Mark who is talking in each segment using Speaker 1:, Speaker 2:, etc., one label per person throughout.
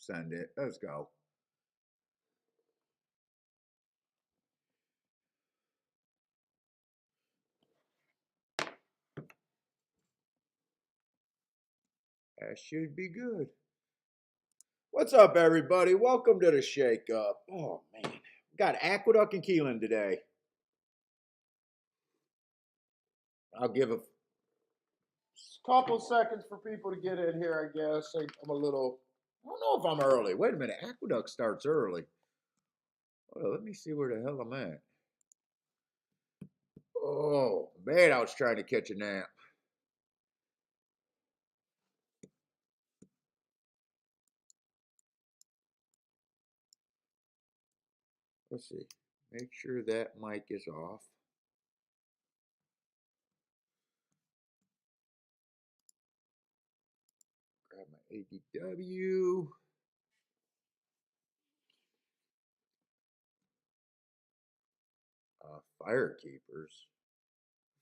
Speaker 1: Send it. Let's go. That should be good. What's up, everybody? Welcome to the Shake Up. Oh, man. We got Aqueduct and Keeneland today. I'll give a couple seconds for people to get in here, I guess. I'm a little, I don't know if I'm early. Wait a minute. Aqueduct starts early. Well, let me see where the hell I'm at. Oh, man, I was trying to catch a nap. Let's see. Make sure that mic is off. Grab my ADW. Firekeepers.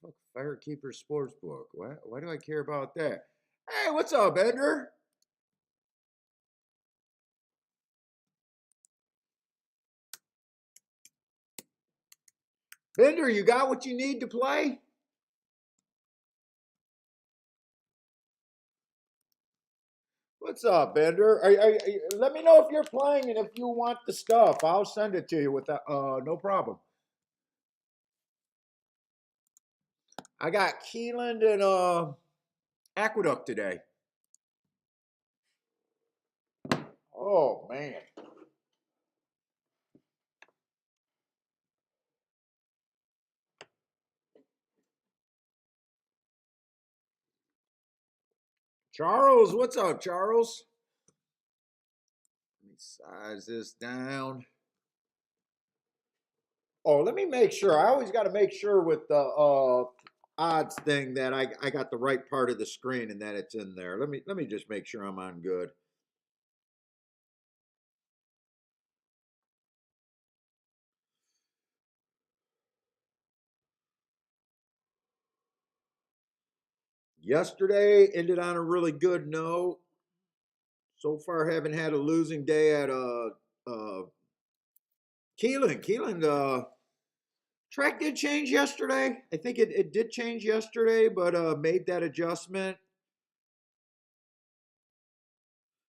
Speaker 1: Fuck, Firekeepers Sportsbook. Why do I care about that? Hey, what's up, Bender? Bender, you got what you need to play? What's up, Bender? Let me know if you're playing and if you want the stuff. I'll send it to you with that. No problem. I got Keeneland and Aqueduct today. Oh man. Charles, what's up, Charles? Let me size this down. Oh, let me make sure. I always got to make sure with the odds thing that I got the right part of the screen and that it's in there. Let me just make sure I'm on good. Yesterday ended on a really good note. So far, haven't had a losing day at Keeneland. Keeneland track did change yesterday. I think it did change yesterday, but made that adjustment.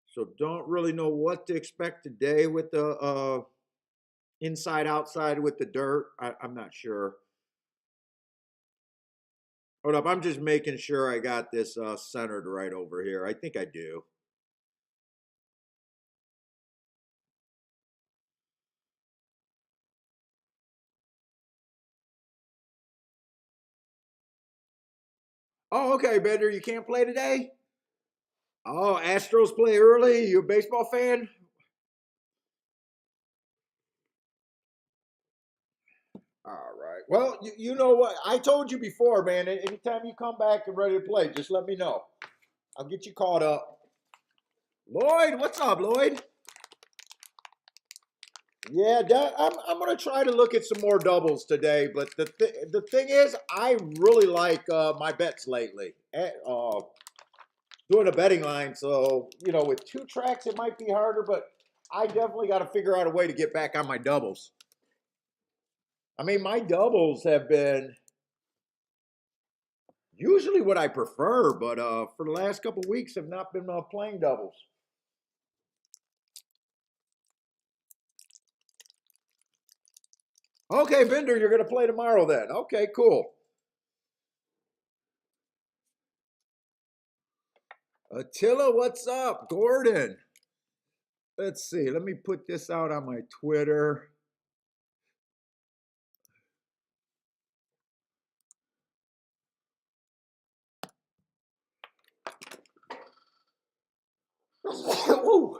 Speaker 1: So don't really know what to expect today with the inside outside with the dirt. I'm not sure. Hold up, I'm just making sure I got this centered right over here. I think I do. Oh, okay, Bender, you can't play today? Oh, Astros play early. You a baseball fan? All right. Well, you know what? I told you before, man. Anytime you come back and ready to play, just let me know. I'll get you caught up. Lloyd, what's up, Lloyd? Yeah, I'm gonna try to look at some more doubles today. But the thing is, I really like my bets lately. Doing a betting line, so with two tracks it might be harder, but I definitely got to figure out a way to get back on my doubles. I mean, my doubles have been usually what I prefer, but for the last couple weeks have not been playing doubles. Okay, Bender, you're going to play tomorrow then. Okay, cool. Attila, what's up? Gordon. Let's see. Let me put this out on my Twitter. Ooh.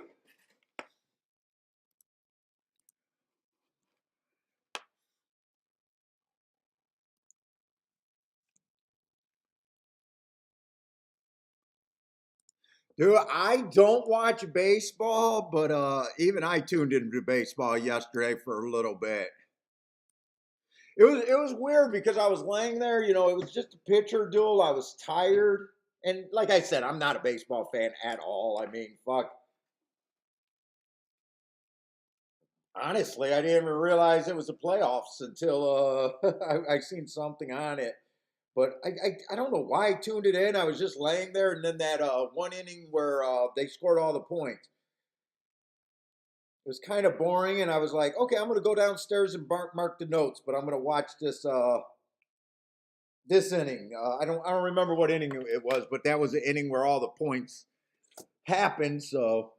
Speaker 1: Dude, I don't watch baseball, but even I tuned into baseball yesterday for a little bit. It was weird because I was laying there, it was just a pitcher duel. I was tired. And like I said, I'm not a baseball fan at all. I mean, fuck. Honestly, I didn't even realize it was the playoffs until I seen something on it. But I don't know why I tuned it in. I was just laying there, and then that one inning where they scored all the points. It was kind of boring, and I was like, okay, I'm going to go downstairs and mark the notes, but I'm going to watch this inning. I don't remember what inning it was, but that was the inning where all the points happened. So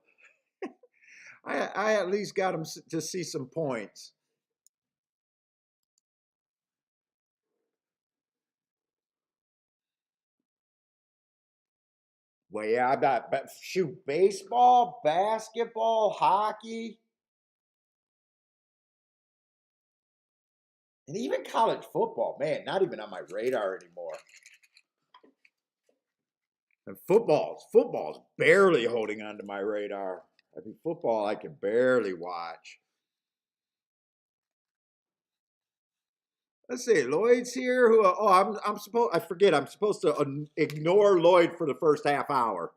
Speaker 1: I at least got them to see some points. Well, yeah, I got shoot baseball, basketball, hockey, and even college football. Man, not even on my radar anymore. And football's barely holding onto my radar. I mean, football I can barely watch. Let's see, Lloyd's here. Who? Oh, I'm supposed. I forget. I'm supposed to ignore Lloyd for the first half hour.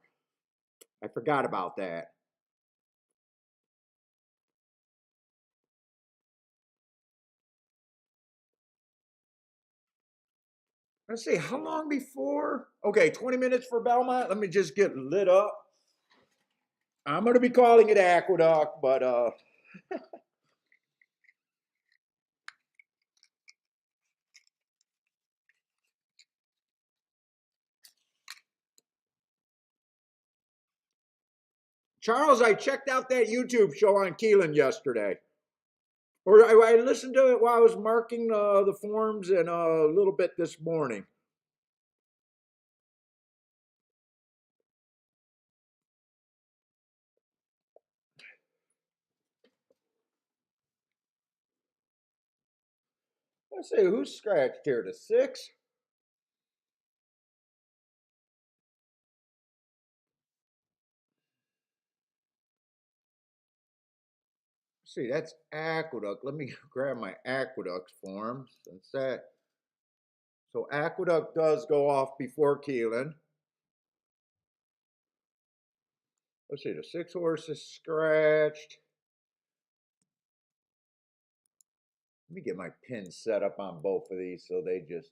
Speaker 1: I forgot about that. Let's see, how long before? Okay, 20 minutes for Belmont. Let me just get lit up. I'm going to be calling it Aqueduct, but Charles, I checked out that YouTube show on Keeneland yesterday. Or I listened to it while I was marking the forms and a little bit this morning. Let's see, who's scratched here? The six? Let's see, that's Aqueduct. Let me grab my Aqueduct form since that. So Aqueduct does go off before Keeneland. Let's see, the six horse is scratched. Let me get my pin set up on both of these so they just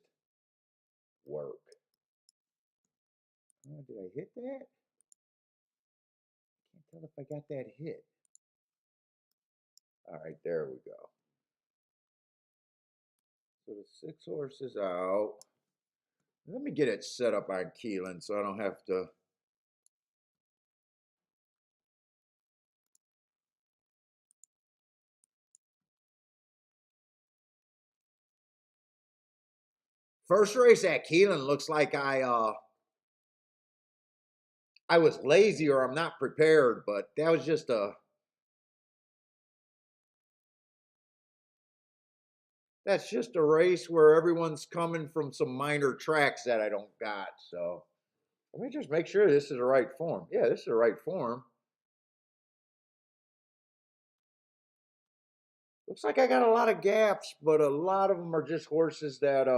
Speaker 1: work. Oh, did I hit that? Can't tell if I got that hit. All right, there we go. So the six horse is out. Let me get it set up on Keeneland so I don't have to. First race at Keeneland looks like I was lazy or I'm not prepared, but that was just a that's just a race where everyone's coming from some minor tracks that I don't got. So let me just make sure this is the right form. Yeah, this is the right form. Looks like I got a lot of gaps, but a lot of them are just horses that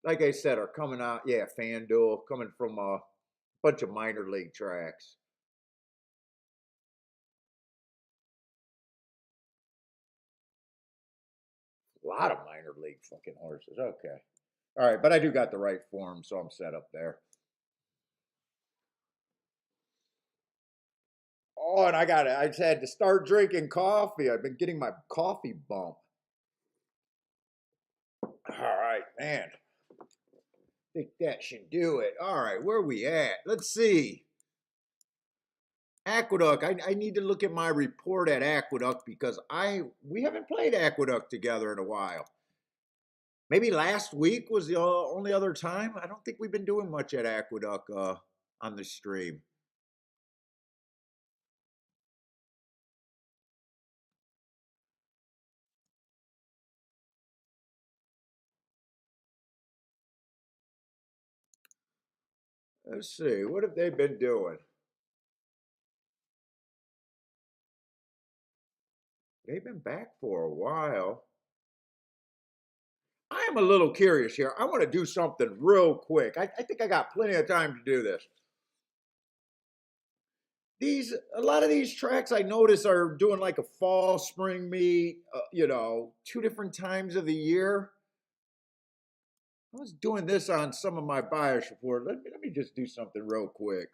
Speaker 1: like I said, are coming out. Yeah, FanDuel coming from a bunch of minor league tracks. A lot of minor league fucking horses. Okay. All right, but I do got the right form, so I'm set up there. Oh, and I just had to start drinking coffee. I've been getting my coffee bump. All right, man. Think that should do it. All right, where are we at? Let's see. Aqueduct. I need to look at my report at Aqueduct because we haven't played Aqueduct together in a while. Maybe last week was the only other time. I don't think we've been doing much at Aqueduct on the stream. Let's see. What have they been doing? They've been back for a while. I am a little curious here. I want to do something real quick. I think I got plenty of time to do this. a lot of these tracks I notice are doing like a fall, spring meet, you know, 2 different times of the year. I was doing this on some of my bias report. Let me just do something real quick.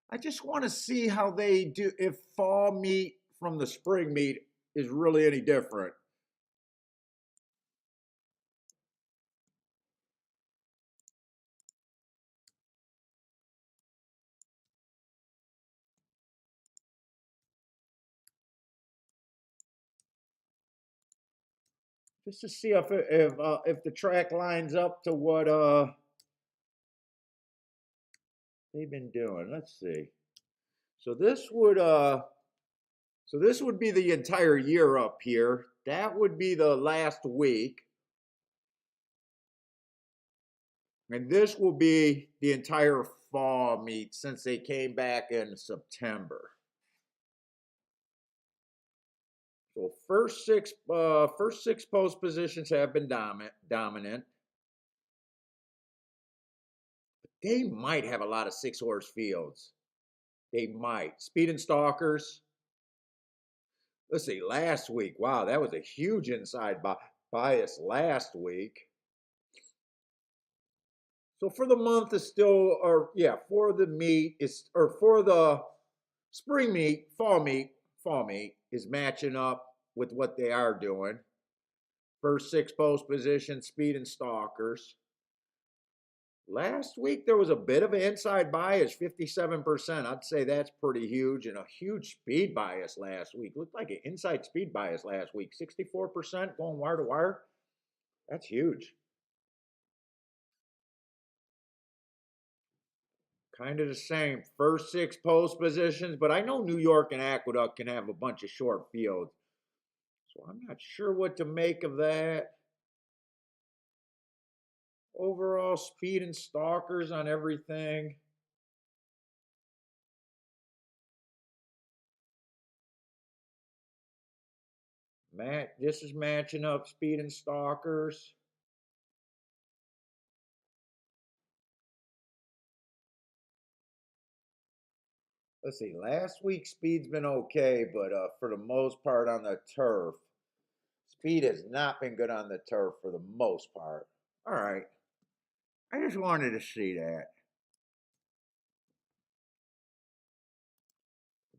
Speaker 1: I just want to see how they do, if fall meet from the spring meet is really any different. Just to see if the track lines up to what they've been doing. Let's see. So this would be the entire year up here. That would be the last week. And this will be the entire fall meet since they came back in September. So first six post positions have been dominant. They might have a lot of 6-horse fields. They might. Speed and Stalkers. Let's see, last week. Wow, that was a huge inside bias last week. So for the month is still, or yeah, for the meet is, or for the spring meet, fall meet is matching up with what they are doing. First 6 post position, Speed and Stalkers. Last week there was a bit of an inside bias, 57%. I'd say that's pretty huge, and a huge speed bias last week. Looked like an inside speed bias last week, 64% going wire to wire. That's huge. Kind of the same. First 6 post positions, but I know New York and Aqueduct can have a bunch of short fields. So I'm not sure what to make of that. Overall Speed and Stalkers on everything. This is matching up Speed and Stalkers. Let's see, last week Speed's been okay, but for the most part on the turf, Speed has not been good on the turf for the most part. All right. I just wanted to see that.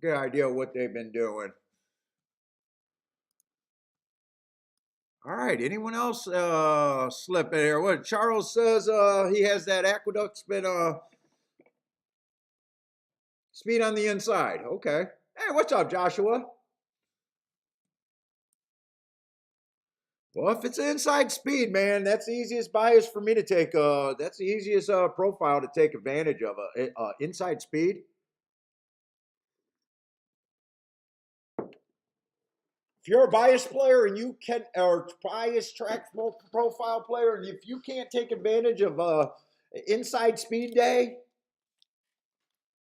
Speaker 1: Good idea what they've been doing. All right. Anyone else slip in here? What Charles says he has that Aqueduct spin Speed on the inside. Okay. Hey, what's up, Joshua? Well, if it's inside Speed, man, that's the easiest bias for me to take. That's the easiest profile to take advantage of. Inside Speed. If you're a bias player and you can, or bias track profile player, and if you can't take advantage of inside Speed day,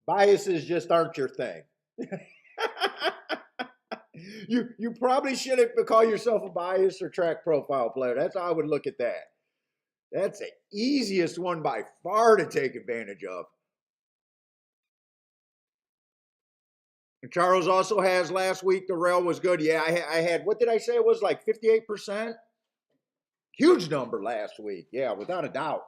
Speaker 1: biases just aren't your thing. You probably shouldn't call yourself a bias or track profile player. That's how I would look at that. That's the easiest one by far to take advantage of. And Charles also has last week. The rail was good. Yeah, I had, what did I say? It was like 58%. Huge number last week. Yeah, without a doubt.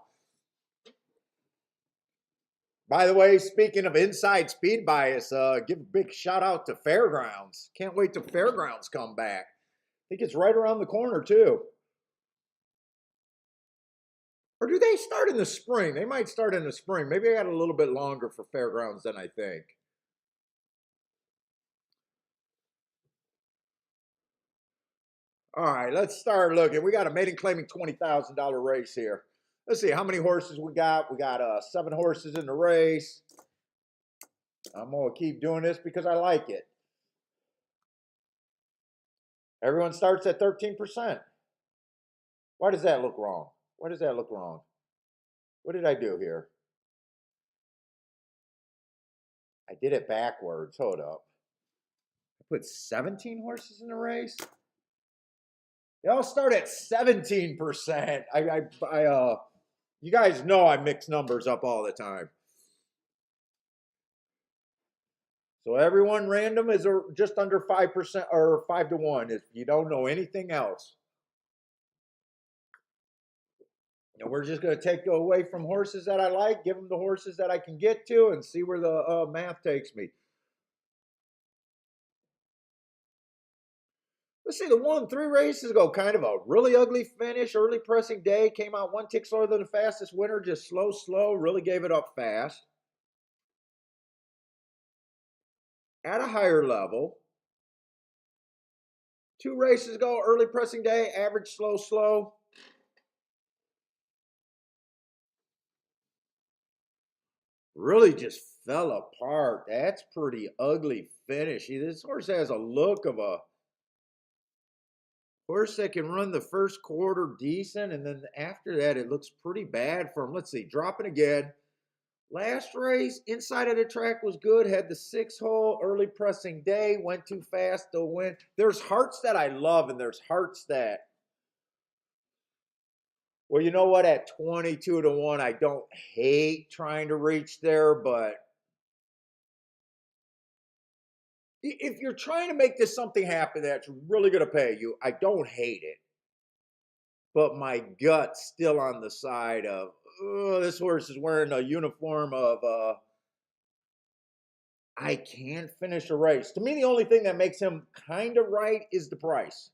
Speaker 1: By the way, speaking of inside speed bias, give a big shout out to Fairgrounds. Can't wait till Fairgrounds come back. I think it's right around the corner too. Or do they start in the spring? They might start in the spring. Maybe I got a little bit longer for Fairgrounds than I think. All right, let's start looking. We got a maiden claiming $20,000 race here. Let's see how many horses we got. We got 7 horses in the race. I'm going to keep doing this because I like it. Everyone starts at 13%. Why does that look wrong? Why does that look wrong? What did I do here? I I did it backwards. Hold up. I put 17 horses in the race. They all start at 17%. You guys know I mix numbers up all the time. So everyone random is just under 5% or 5-1 if you don't know anything else. And we're just going to take away from horses that I like, give them the horses that I can get to, and see where the math takes me. Let's see, the 1-3 races ago, kind of a really ugly finish. Early pressing day, came out 1 tick slower than the fastest winner, just slow, really gave it up fast. At a higher level. 2 races ago, early pressing day, average slow. Really just fell apart. That's pretty ugly finish. This horse has a look of a horse that can run the first quarter decent, and then after that, it looks pretty bad for him. Let's see, dropping again. Last race, inside of the track was good. Had the 6-hole, early pressing day, went too fast to win. There's hearts that I love, and there's hearts that, well, you know what? At 22-1, I don't hate trying to reach there, but if you're trying to make this something happen that's really going to pay you, I don't hate it. But my gut's still on the side of, oh, this horse is wearing a uniform of, I can't finish a race. To me, the only thing that makes him kind of right is the price.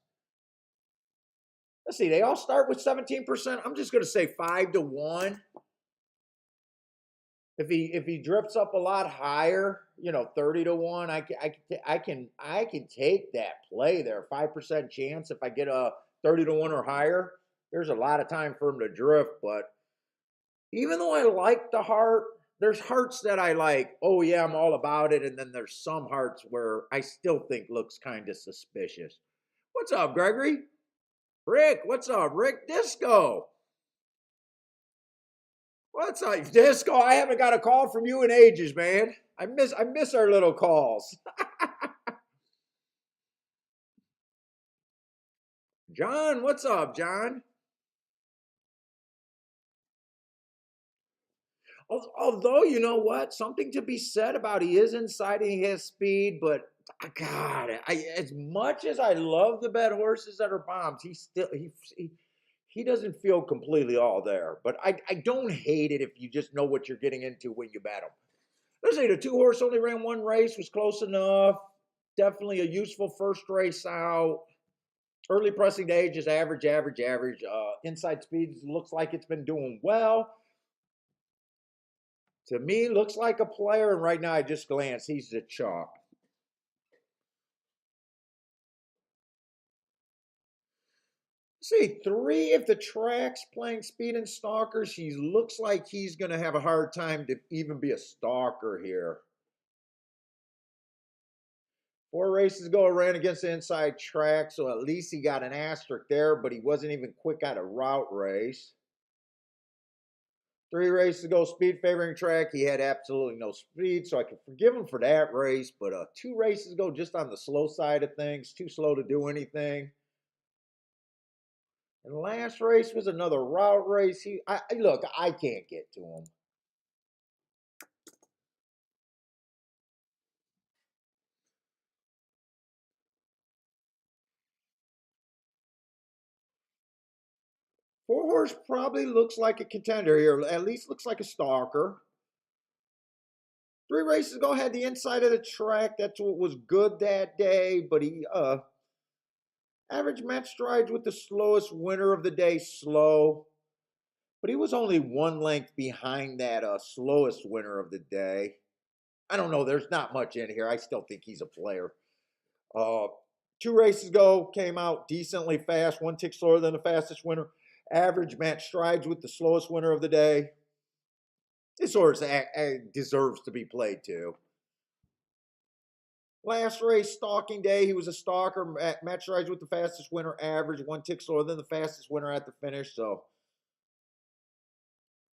Speaker 1: Let's see, they all start with 17%. I'm just going to say 5-1. If he drifts up a lot higher, 30-1, I can take that play there. 5% chance if I get a 30-1 or higher. There's a lot of time for him to drift, but even though I like the heart, there's hearts that I like. Oh yeah, I'm all about it, and then there's some hearts where I still think looks kind of suspicious. What's up, Gregory? Rick, what's up? Rick Disco. What's up, Disco? I haven't got a call from you in ages, man. I miss our little calls. John, what's up, John? Although, you know what? Something to be said about he is inside and he has speed, but God, as much as I love the bet horses that are bombs, he doesn't feel completely all there. But I don't hate it if you just know what you're getting into when you bet him. Let's say the 2-horse only ran 1 race, was close enough. Definitely a useful first race out. Early pressing day, just average. Inside speed looks like it's been doing well. To me, looks like a player, and right now I just glance, he's the chalk. See, 3, if the track's playing speed and stalkers, he looks like he's going to have a hard time to even be a stalker here. 4 races ago, I ran against the inside track, so at least he got an asterisk there, but he wasn't even quick at a route race. 3 races ago, speed favoring track, he had absolutely no speed, so I can forgive him for that race, but 2 races ago, just on the slow side of things, too slow to do anything. And the last race was another route race. Look, I can't get to him. Four horse probably looks like a contender here. At least looks like a stalker. 3 races ago had the inside of the track. That's what was good that day. But he average match strides with the slowest winner of the day, slow. But he was only 1 length behind that slowest winner of the day. I don't know. There's not much in here. I still think he's a player. 2 races ago, came out decently fast. 1 tick slower than the fastest winner. Average match strides with the slowest winner of the day. This horse deserves to be played too. Last race, stalking day, he was a stalker. Match strides with the fastest winner. Average 1 tick slower than the fastest winner at the finish. So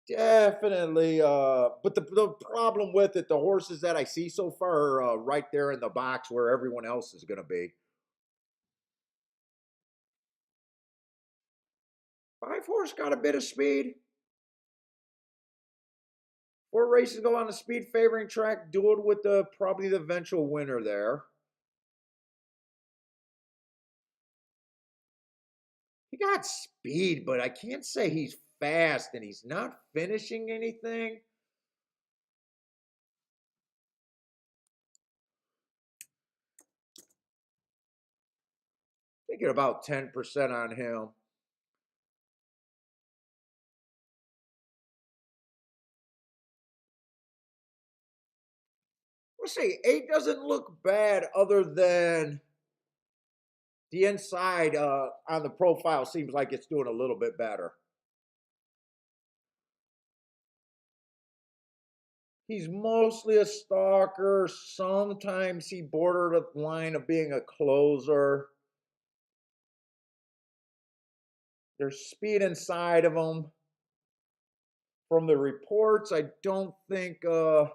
Speaker 1: Definitely. But the problem with it, the horses that I see so far are right there in the box where everyone else is going to be. Five horse got a bit of speed. Four races go on the speed favoring track, dueled with the probably the eventual winner there. He got speed, but I can't say he's fast, and he's not finishing anything. Thinking about 10% on him. Let's see, 8 doesn't look bad other than the inside on the profile seems like it's doing a little bit better. He's mostly a stalker. Sometimes he bordered the line of being a closer. There's speed inside of him. From the reports, I don't think the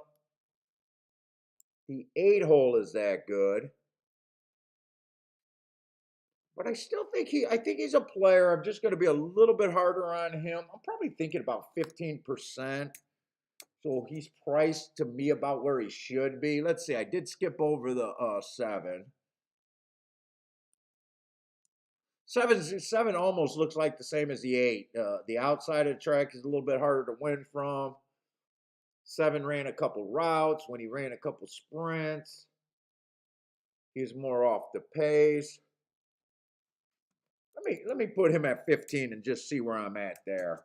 Speaker 1: 8 hole is that good. But I still think I think he's a player. I'm just going to be a little bit harder on him. I'm probably thinking about 15%. So he's priced to me about where he should be. Let's see. I did skip over the 7. Seven almost looks like the same as the 8. The outside of the track is a little bit harder to win from. 7 ran a couple routes. When he ran a couple sprints, he's more off the pace. Let me put him at 15 and just see where I'm at there.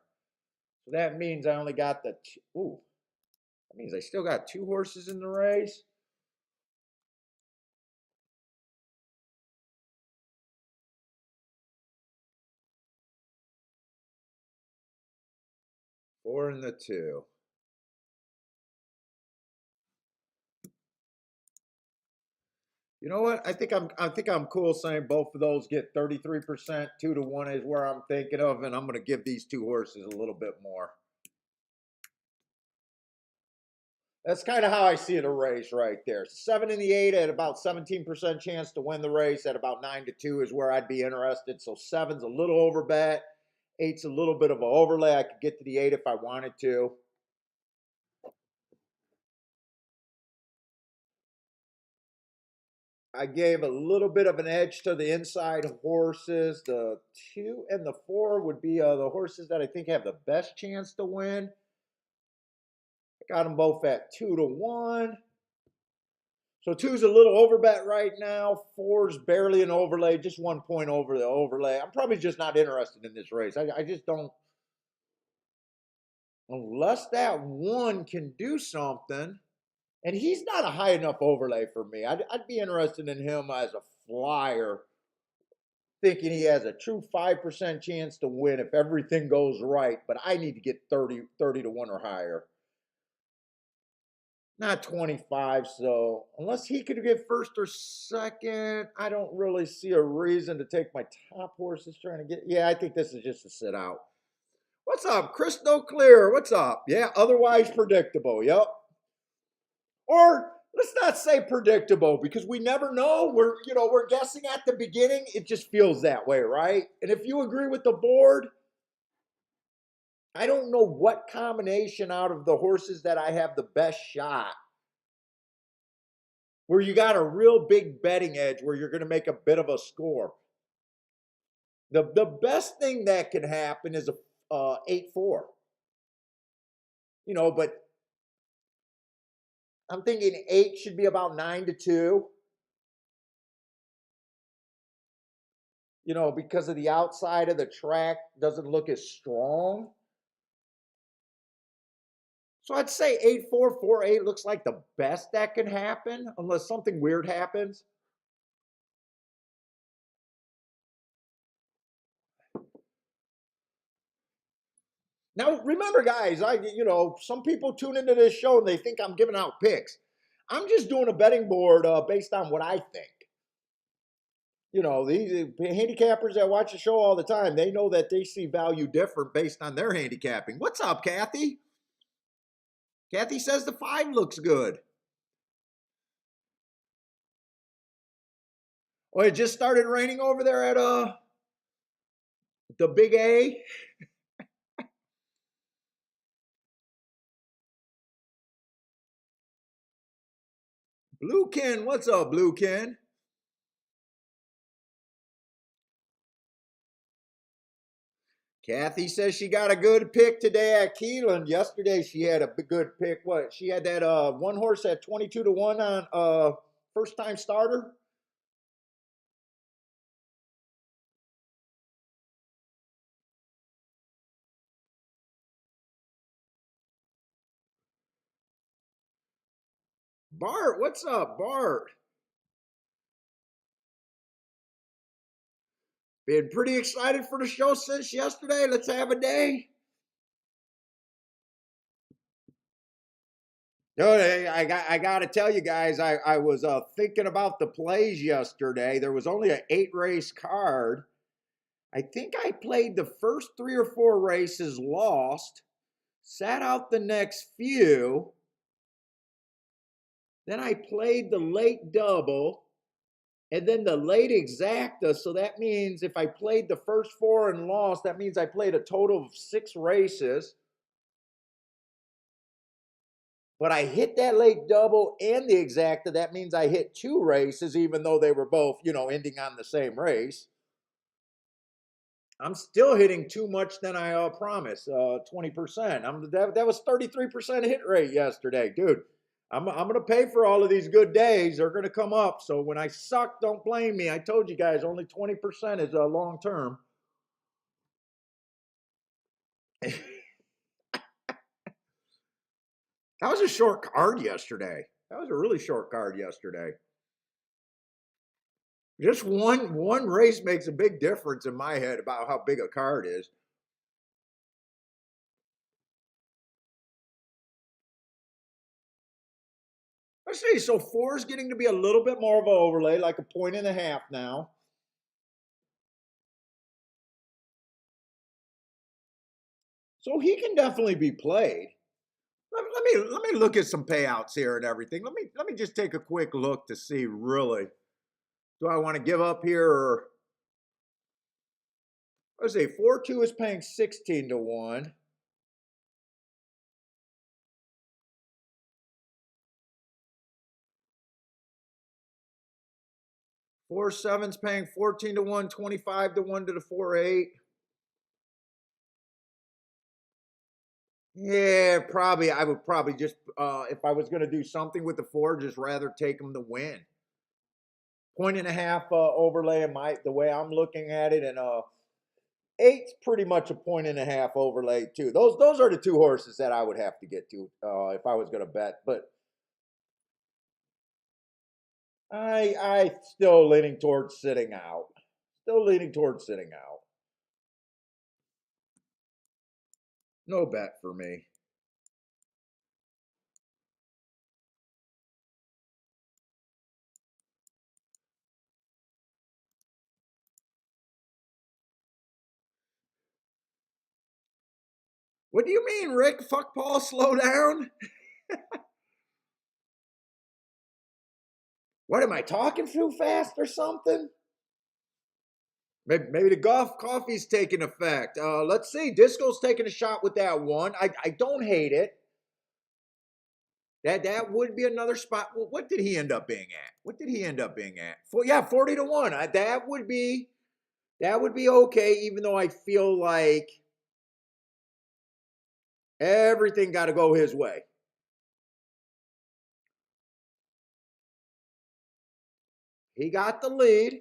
Speaker 1: So that means I only got the ooh. That means I still got 2 horses in the race. Four and the 2. You know what? I think I'm cool saying both of those get 33%. 2-1 is where I'm thinking of, and I'm going to give these 2 horses a little bit more. That's kind of how I see the race right there. 7 and the 8 at about 17% chance to win the race. At about 9-2 is where I'd be interested. So 7's a little over bet. 8's a little bit of an overlay. I could get to the 8 if I wanted to. I gave a little bit of an edge to the inside horses. The 2 and the 4 would be the horses that I think have the best chance to win. I got them both at 2-1. So 2's a little overbet right now. 4's barely an overlay, just 1 point over the overlay. I'm probably just not interested in this race. I just don't, unless that 1 can do something. And he's not a high enough overlay for me. I'd be interested in him as a flyer, thinking he has a true 5% chance to win if everything goes right. But I need to get 30-1 or higher. Not 25, so unless he could get first or second, I don't really see a reason to take my top horses trying to get. Yeah, I think this is just a sit out. What's up, Crystal Clear? What's up? Yeah, otherwise predictable. Yep. Or let's not say predictable because we never know. We're guessing at the beginning. It just feels that way, right? And if you agree with the board, I don't know what combination out of the horses that I have the best shot where you got a real big betting edge where you're going to make a bit of a score. The best thing that can happen is a 8-4. But I'm thinking 8 should be about 9-2. Because of the outside of the track doesn't look as strong. So I'd say 8-4, 4-8 looks like the best that can happen, unless something weird happens. Now, remember, guys, some people tune into this show and they think I'm giving out picks. I'm just doing a betting board based on what I think. You know, these handicappers that watch the show all the time, they know that they see value different based on their handicapping. What's up, Kathy? Kathy says the 5 looks good. Oh, it just started raining over there at the big A. Bluekin, what's up, Bluekin? Kathy says she got a good pick today at Keeneland. Yesterday she had a good pick. What? She had that one horse at 22 to 1 on first time starter. Bart, what's up, Bart? Been pretty excited for the show since yesterday. Let's have a day. No, I got to tell you guys, I was thinking about the plays yesterday. There was only an 8 race card. I think I played the first 3 or 4 races, lost, sat out the next few. Then I played the late double and then the late exacta. So that means if I played the first 4 and lost, that means I played a total of 6 races. But I hit that late double and the exacta. That means I hit 2 races, even though they were both, ending on the same race. I'm still hitting too much than I promised, 20%. That was 33% hit rate yesterday, dude. I'm going to pay for all of these good days. They're going to come up. So when I suck, don't blame me. I told you guys only 20% is long term. That was a short card yesterday. That was a really short card yesterday. Just one race makes a big difference in my head about how big a card is. Let's see. So 4 is getting to be a little bit more of an overlay, like a 1.5 now. So he can definitely be played. Let me look at some payouts here and everything. Let me just take a quick look to see really. Do I want to give up here or let's see, 4-2 is paying 16 to 1. 4-7's paying 14 to 1, 25 to 1 to the 4-8. Yeah, probably. I would probably just, if I was going to do something with the 4, just rather take them to win. 1.5 overlay in the way I'm looking at it, and 8's pretty much a 1.5 overlay too. Those are the 2 horses that I would have to get to if I was going to bet. But I still leaning towards sitting out. Still leaning towards sitting out. No bet for me. What do you mean, Rick? Fuck Paul, slow down? What am I talking too fast or something? Maybe the golf coffee's taking effect. Let's see. Disco's taking a shot with that one. I don't hate it. That would be another spot. Well, what did he end up being at? What did he end up being at? 40 to 1. That would be okay, even though I feel like everything got to go his way. He got the lead.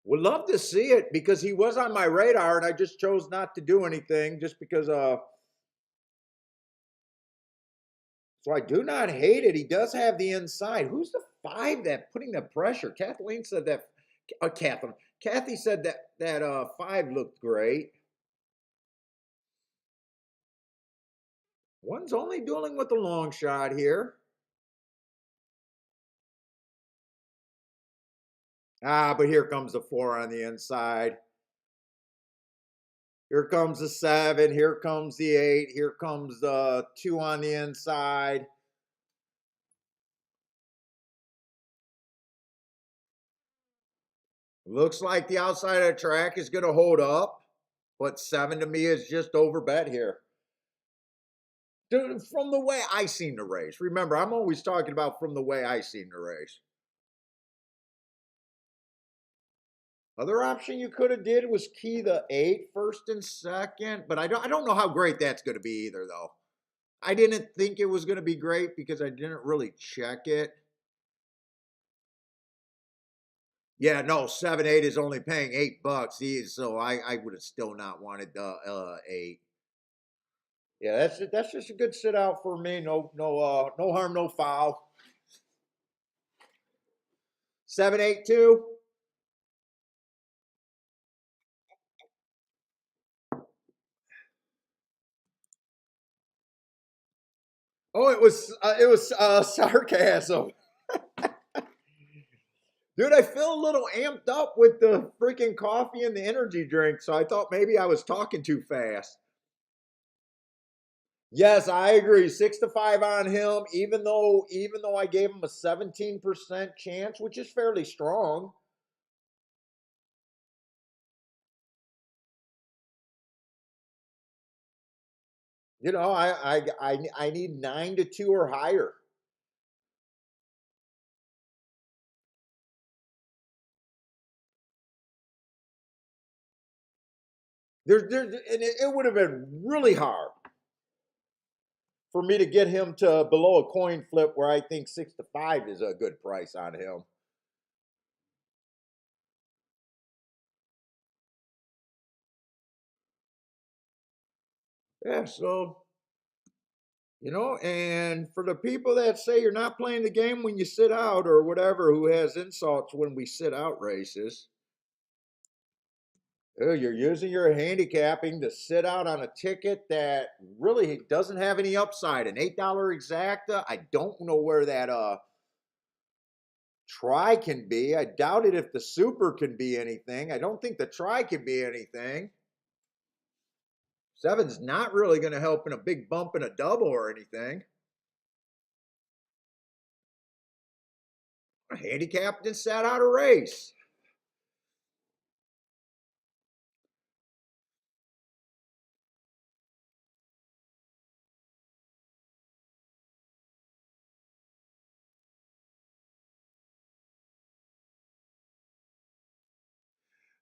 Speaker 1: Would love to see it because he was on my radar and I just chose not to do anything just because so I do not hate it. He does have the inside. Who's the 5 that putting the pressure? Kathleen said that Kathy said that 5 looked great. One's only dueling with the long shot here. Ah, but here comes the 4 on the inside. Here comes the 7. Here comes the 8. Here comes the 2 on the inside. Looks like the outside of the track is going to hold up, but 7 to me is just over bet here. Dude, from the way I seen the race. Remember, I'm always talking about from the way I seen the race. Other option you could have did was key the 8 first and second, but I don't know how great that's going to be either though. I didn't think it was going to be great because I didn't really check it. Yeah, no, 7-8 is only paying $8. So I would have still not wanted the 8. Yeah, that's just a good sit out for me. No harm, no foul. 7-8-2. Oh, it was sarcasm. Dude, I feel a little amped up with the freaking coffee and the energy drink, so I thought maybe I was talking too fast. Yes, I agree. 6-5 on him, even though I gave him a 17% chance, which is fairly strong. I need 9-2 or higher. And it would have been really hard for me to get him to below a coin flip where I think 6-5 is a good price on him. Yeah, so and for the people that say you're not playing the game when you sit out or whatever, who has insults when we sit out races, you're using your handicapping to sit out on a ticket that really doesn't have any upside. An $8 exacta, I don't know where that try can be. I doubt it if the super can be anything. I don't think the try can be anything. Seven's not really going to help in a big bump in a double or anything. Handicapped and sat out a race.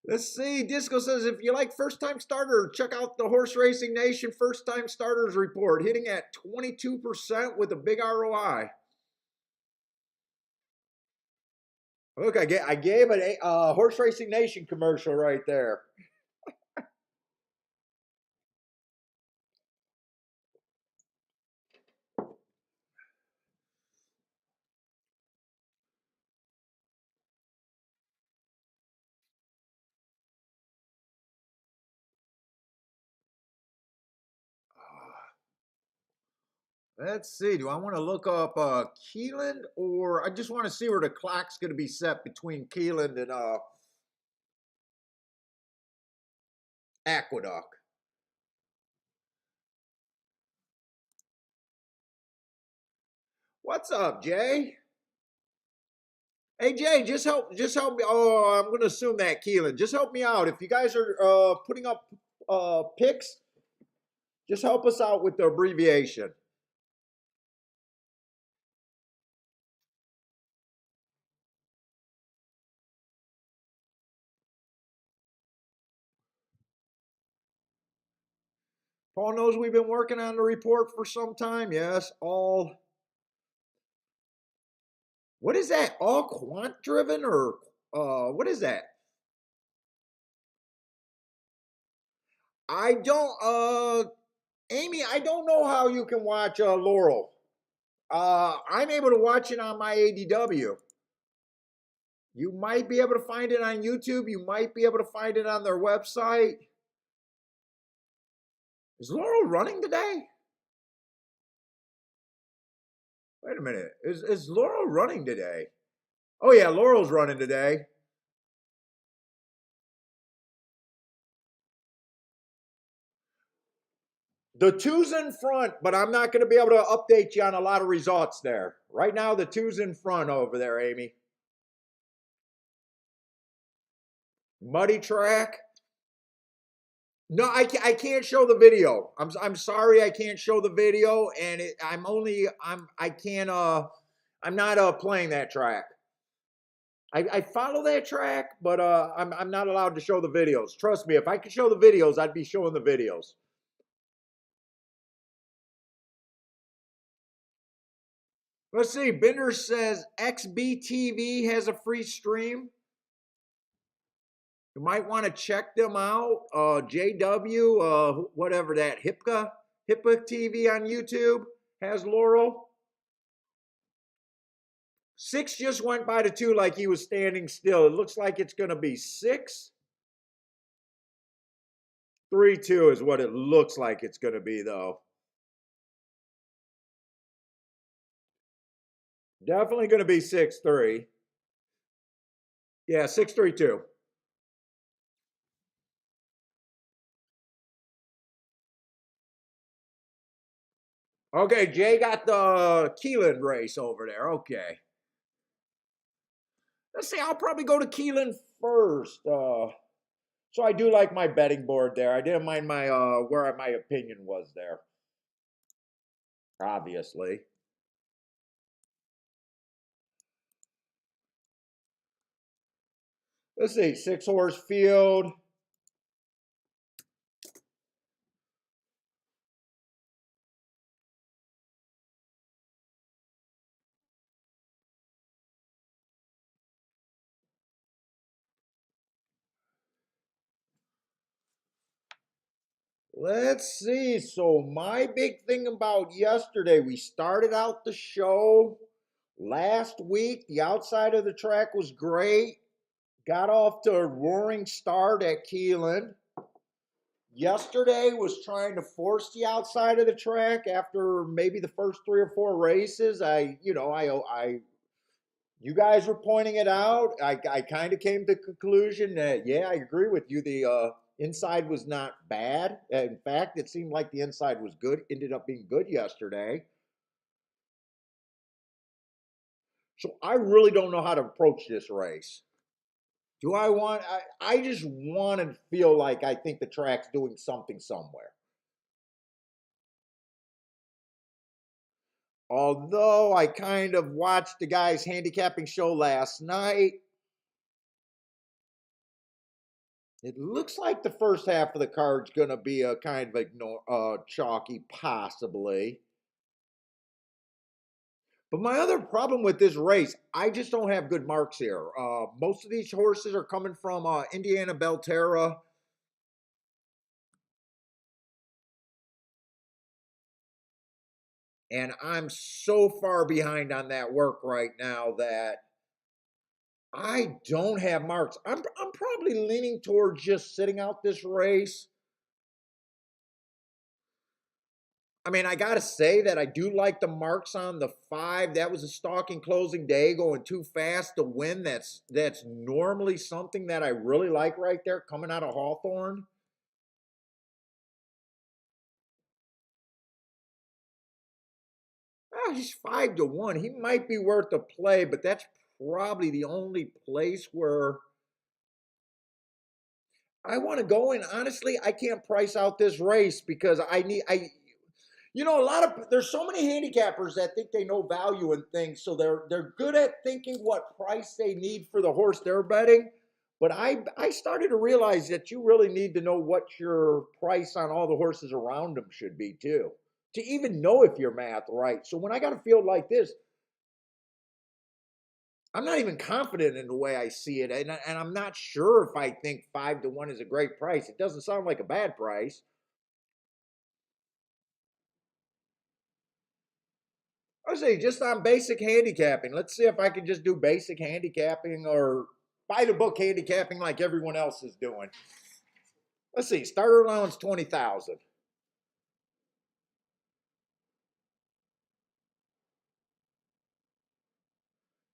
Speaker 1: Let's see. Disco says if you like first time starter, check out the Horse Racing Nation first time starters report, hitting at 22% with a big ROI. Look, I gave it a Horse Racing Nation commercial right there. Let's see. Do I want to look up Keeneland, or I just want to see where the clock's going to be set between Keeneland and Aqueduct. What's up, Jay? Hey Jay, just help me. Oh, I'm going to assume that Keeneland. Just help me out. If you guys are putting up picks, just help us out with the abbreviation. Paul knows we've been working on the report for some time. Yes, all. What is that? All quant driven or what is that? I don't Amy, I don't know how you can watch Laurel. I'm able to watch it on my ADW. You might be able to find it on YouTube. You might be able to find it on their website. Is Laurel running today? Wait a minute. Is Laurel running today? Oh yeah, Laurel's running today. The two's in front, but I'm not going to be able to update you on a lot of results there. Right now, the two's in front over there, Amy. Muddy track. No, I can't show the video. I'm sorry I can't show the video, and I'm not playing that track. I follow that track, but I'm not allowed to show the videos. Trust me, if I could show the videos, I'd be showing the videos. Let's see. Bender says XBTV has a free stream. You might want to check them out. JW, whatever that, HIPCA TV on YouTube has Laurel. 6 just went by the 2 like he was standing still. It looks like it's going to be 6. 3-2 is what it looks like it's going to be, though. Definitely going to be 6-3. Yeah, 6-3-2. Okay, Jay got the Keeneland race over there. Okay. Let's see, I'll probably go to Keeneland first. So I do like my betting board there. I didn't mind my where my opinion was there. Obviously. Let's see, 6-horse field. Let's see. So my big thing about yesterday, we started out the show last week. The outside of the track was great. Got off to a roaring start at Keeneland. Yesterday was trying to force the outside of the track after maybe the first 3 or 4 races. You guys were pointing it out. I kind of came to the conclusion that, yeah, I agree with you. The inside was not bad. In fact, it seemed like the inside was good. Ended up being good yesterday. So I really don't know how to approach this race. Do I want, I just want to feel like I think the track's doing something somewhere. Although I kind of watched the guys' handicapping show last night, it looks like the first half of the card's going to be a kind of chalky, possibly. But my other problem with this race, I just don't have good marks here. Most of these horses are coming from Indiana Belterra. And I'm so far behind on that work right now that I don't have marks. I'm probably leaning towards just sitting out this race. I mean, I got to say that I do like the marks on the 5. That was a stalking closing day going too fast to win. That's normally something that I really like right there coming out of Hawthorne. Oh, he's 5-1. He might be worth a play, but that's probably the only place where I want to go. And honestly, I can't price out this race because a lot of there's so many handicappers that think they know value in things, so they're good at thinking what price they need for the horse they're betting. But I started to realize that you really need to know what your price on all the horses around them should be too, to even know if your math right. So when I got a field like this, I'm not even confident in the way I see it, and I'm not sure if I think 5-1 is a great price. It doesn't sound like a bad price. I say just on basic handicapping. Let's see if I can just do basic handicapping or by the book handicapping like everyone else is doing. Let's see, starter allowance 20,000.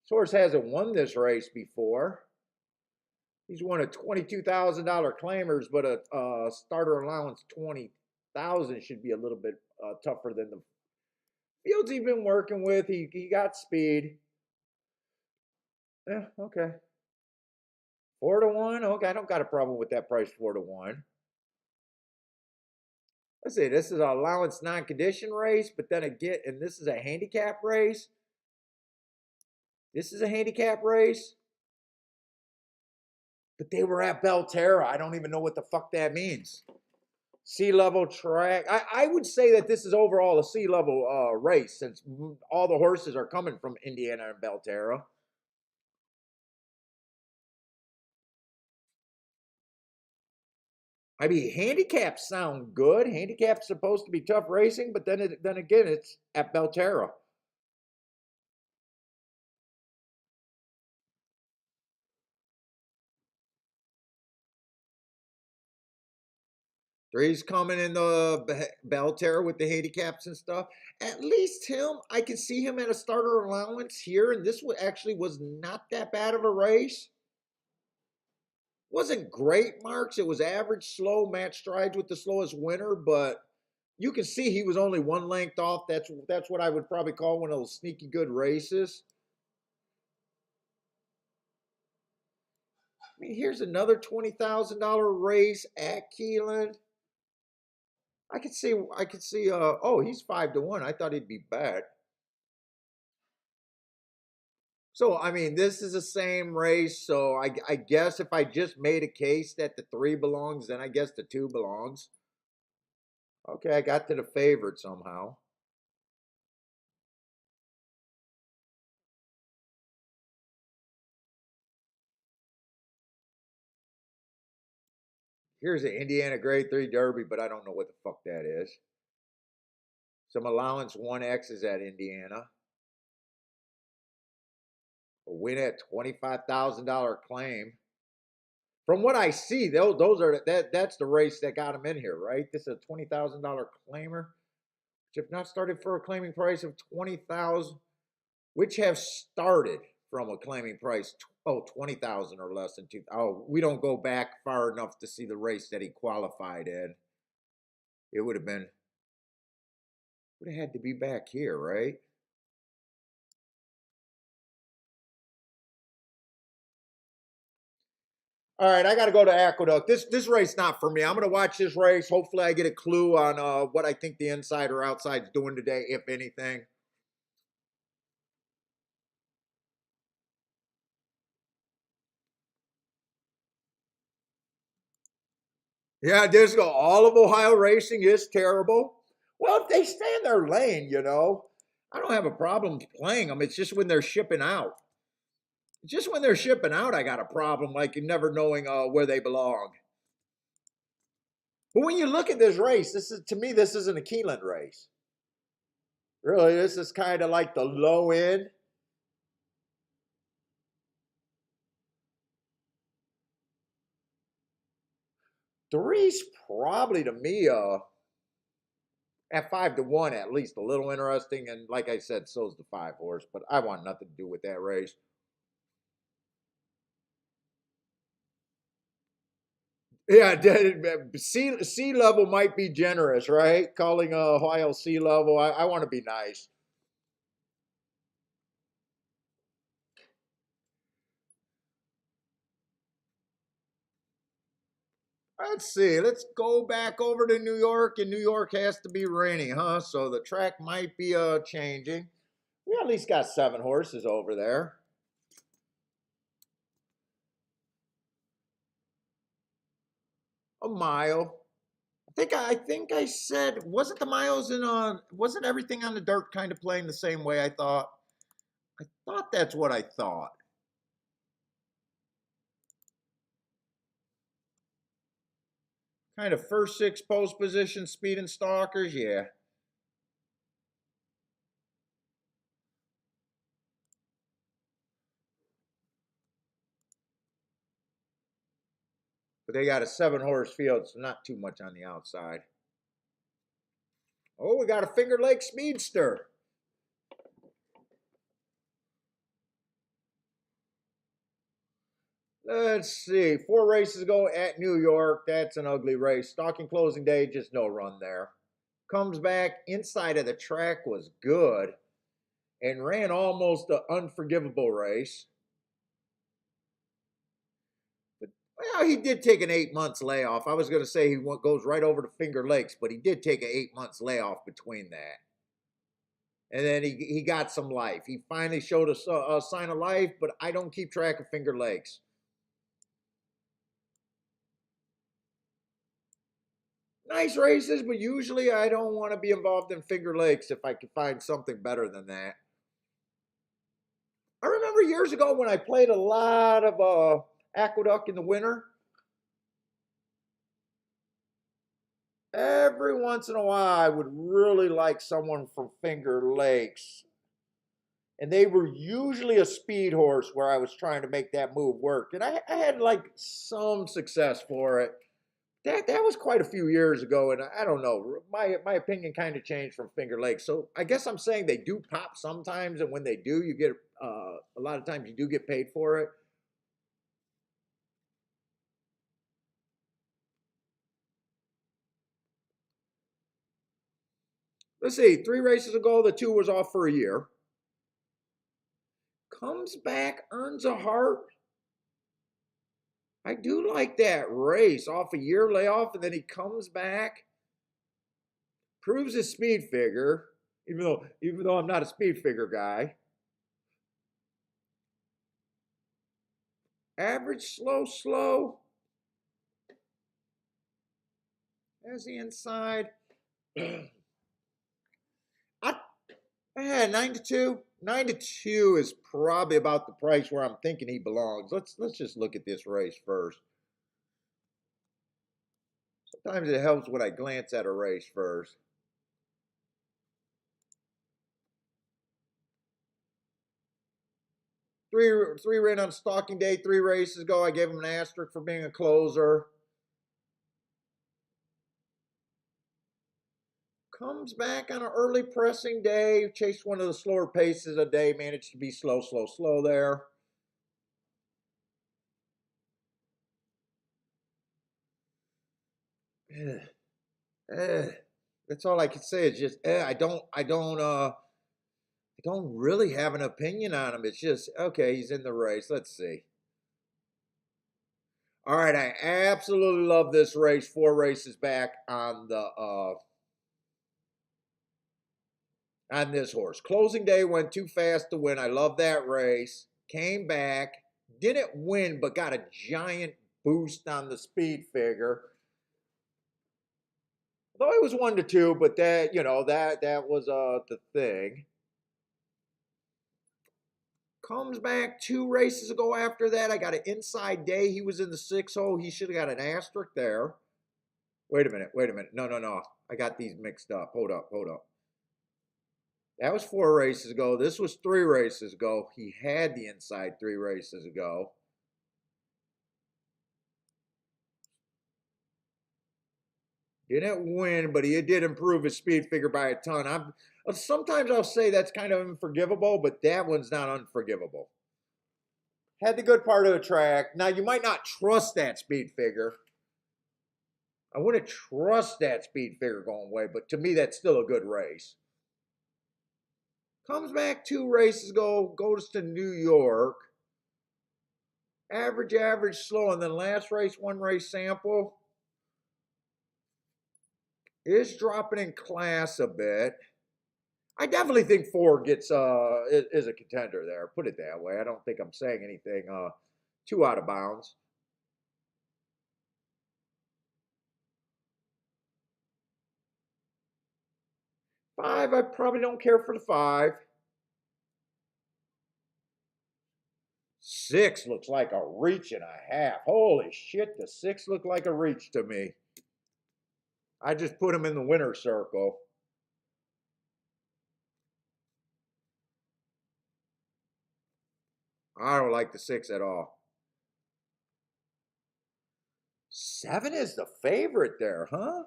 Speaker 1: Source hasn't won this race before. He's won a $22,000 claimers, but a starter allowance 20. 1,000 should be a little bit tougher than the fields he's been working with. He got speed. Yeah, okay. 4-1. Okay, I don't got a problem with that price. 4-1. Let's see. This is an allowance non-condition race, but then again, and this is a handicap race. This is a handicap race. But they were at Belterra. I don't even know what the fuck that means. Sea level track. I would say that this is overall a sea level race since all the horses are coming from Indiana and Belterra. I mean, handicaps sound good. Handicap's supposed to be tough racing, but then again, it's at Belterra. Three's coming in the Belterra with the handicaps and stuff. At least him, I can see him at a starter allowance here, and this actually was not that bad of a race. Wasn't great marks. It was average, slow, match strides with the slowest winner, but you can see he was only one length off. That's what I would probably call one of those sneaky good races. I mean, here's another $20,000 race at Keeneland. I could see. Oh, he's 5-1. I thought he'd be bad. So I mean, this is the same race. So I guess if I just made a case that the 3 belongs, then I guess the 2 belongs. Okay, I got to the favorite somehow. Here's the Indiana Grade 3 Derby, but I don't know what the fuck that is. Some allowance 1X is at Indiana. A win at $25,000 claim. From what I see, those are that's the race that got him in here, right? This is a $20,000 claimer, which have not started for a claiming price of 20,000, which have started from a claiming price 20,000 or less than 2. Oh, we don't go back far enough to see the race that he qualified in. It would have had to be back here, right? All right, I got to go to Aqueduct. This race not for me. I'm going to watch this race. Hopefully, I get a clue on what I think the inside or outside's doing today, if anything. Yeah, this go. All of Ohio racing is terrible. Well, if they stay in their lane, I don't have a problem playing them. It's just when they're shipping out. Just when they're shipping out, I got a problem, like never knowing where they belong. But when you look at this race, to me, this isn't a Keeneland race. Really, this is kind of like the low end. Three's probably to me at 5-1 at least a little interesting, and like I said, so's the 5 horse. But I want nothing to do with that race. Yeah, sea level might be generous, right? Calling Ohio sea level. I want to be nice. Let's see. Let's go back over to New York, and New York has to be rainy, huh? So the track might be changing. We at least got 7 horses over there. A mile. I think I said, wasn't the miles in wasn't everything on the dirt kind of playing the same way I thought? I thought that's what I thought. Kind of first 6 post position, speed and stalkers, yeah. But they got a 7 horse field, so not too much on the outside. Oh, we got a Finger Lake Speedster. Let's see. 4 races ago at New York. That's an ugly race. Stalking closing day, just no run there. Comes back inside of the track, was good, and ran almost an unforgivable race. But well, he did take an 8 months layoff. I was going to say he goes right over to Finger Lakes, but he did take an 8 months layoff between that. And then he got some life. He finally showed a sign of life, but I don't keep track of Finger Lakes. Nice races, but usually I don't want to be involved in Finger Lakes if I can find something better than that. I remember years ago when I played a lot of Aqueduct in the winter. Every once in a while, I would really like someone from Finger Lakes. And they were usually a speed horse where I was trying to make that move work. And I had like some success for it. That was quite a few years ago, and I don't know. My opinion kind of changed from Finger Lakes. So I guess I'm saying they do pop sometimes, and when they do, you get a lot of times you do get paid for it. Let's see, 3 races ago, the 2 was off for a year. Comes back, earns a heart. I do like that race. Off a year layoff, and then he comes back, proves his speed figure, even though I'm not a speed figure guy. Average, slow. There's the inside. I, 9 to 2. 9 to 2 is probably about the price where I'm thinking he belongs. Let's just look at this race first. Sometimes it helps when I glance at a race first. Three ran on stalking day 3 races ago. I gave him an asterisk for being a closer. Comes back on an early pressing day. Chased one of the slower paces a day. Managed to be slow there. That's all I can say. Is just I don't really have an opinion on him. It's just okay. He's in the race. Let's see. All right, I absolutely love this race. 4 races back on this horse. Closing day went too fast to win. I love that race. Came back, didn't win, but got a giant boost on the speed figure. Though it was 1 to 2, but that was the thing. Comes back 2 races ago after that. I got an inside day. He was in the 6-hole. He should have got an asterisk there. Wait a minute. No. I got these mixed up. Hold up. That was 4 races ago. This was 3 races ago. He had the inside 3 races ago. Didn't win, but he did improve his speed figure by a ton. Sometimes I'll say that's kind of unforgivable, but that one's not unforgivable. Had the good part of the track. Now, you might not trust that speed figure. I wouldn't trust that speed figure going away, but to me, that's still a good race. Comes back 2 races ago, goes to New York. Average, slow, and then last race, 1 race sample. Is dropping in class a bit. I definitely think 4 is a contender there. Put it that way. I don't think I'm saying anything too out of bounds. 5, I probably don't care for the 5. 6 looks like a reach and a half. Holy shit, the 6 looked like a reach to me. I just put him in the winner's circle. I don't like the 6 at all. 7 is the favorite there, huh?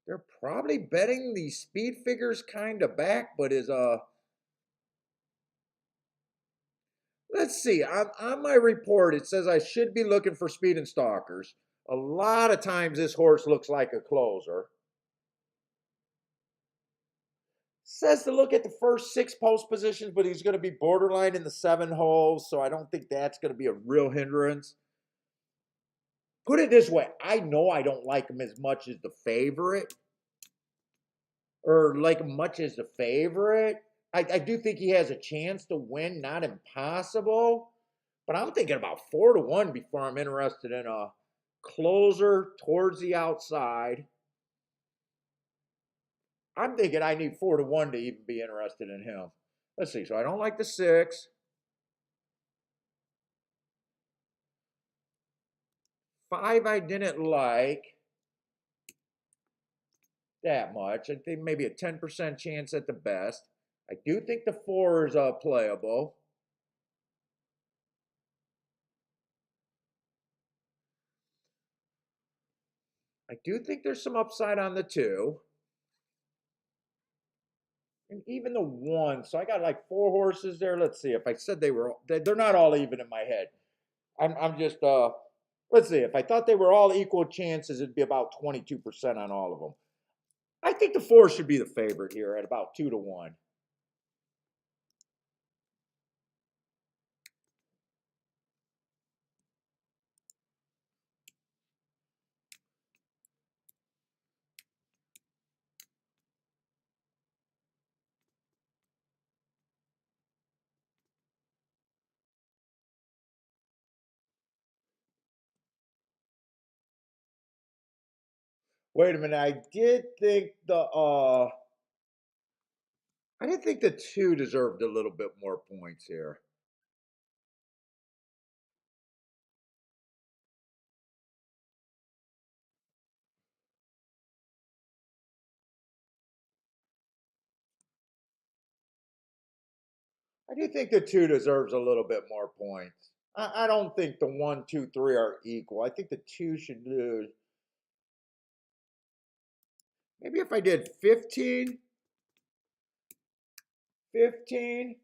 Speaker 1: They're probably betting the speed figures kind of back, but Let's see. On my report, it says I should be looking for speed and stalkers. A lot of times this horse looks like a closer. Says to look at the first 6 post positions, but he's going to be borderline in the 7 holes, so I don't think that's going to be a real hindrance. Put it this way, I know I don't like him as much as the favorite, or like him much as the favorite. I do think he has a chance to win, not impossible, but I'm thinking about 4-1 before I'm interested in a closer towards the outside. I'm thinking I need 4-1 to even be interested in him. Let's see. So I don't like the 6. 5 I didn't like that much. I think maybe a 10% chance at the best. I do think the 4 is playable. I do think there's some upside on the 2. And even the 1. So I got like 4 horses there. Let's see. If I said they're not all even in my head. I'm just, let's see. If I thought they were all equal chances, it'd be about 22% on all of them. I think the 4 should be the favorite here at about 2-1. Wait a minute. I did think the 2 deserved a little bit more points here. I do think the 2 deserves a little bit more points. I don't think the 1, 2, 3 are equal. I think the 2 should lose. Maybe if I did 15, 15,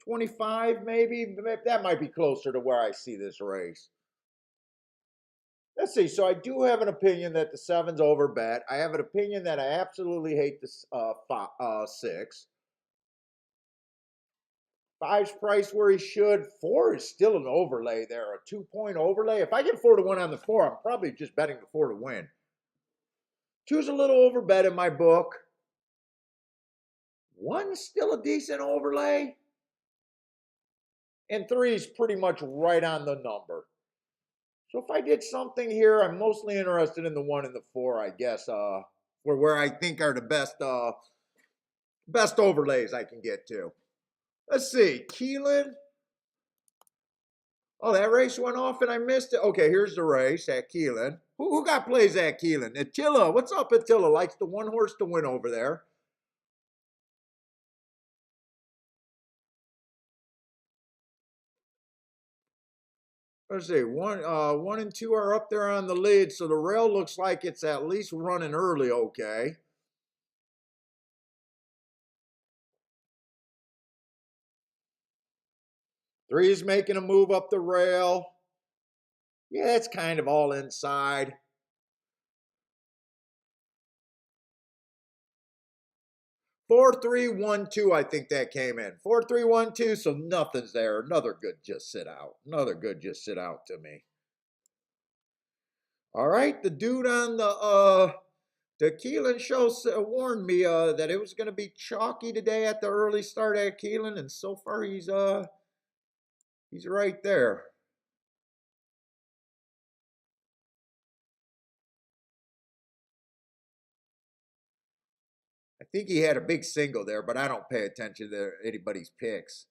Speaker 1: 25, maybe. That might be closer to where I see this race. Let's see. So I do have an opinion that the 7's over bet. I have an opinion that I absolutely hate this 6. 5's price where he should. 4 is still an overlay there, a 2-point overlay. If I get 4-1 on the 4, I'm probably just betting the 4 to win. 2's a little overbet in my book. 1's still a decent overlay. And 3 is pretty much right on the number. So if I did something here, I'm mostly interested in the 1 and the 4, I guess, where I think are the best overlays I can get to. Let's see, Keeneland. Oh, that race went off and I missed it. Okay, here's the race at Keeneland. Who got plays at Keeneland? Attila. What's up, Attila? Likes the 1 horse to win over there. Let's see, 1 and 2 are up there on the lead, so the rail looks like it's at least running early. Okay. 3 is making a move up the rail. Yeah, it's kind of all inside. 4-3-1-2, I think that came in. 4-3-1-2, so nothing's there. Another good just sit out. Another good just sit out to me. All right, the dude on the Keeneland show warned me that it was going to be chalky today at the early start at Keeneland, and so far he's right there. I think he had a big single there, but I don't pay attention to anybody's picks.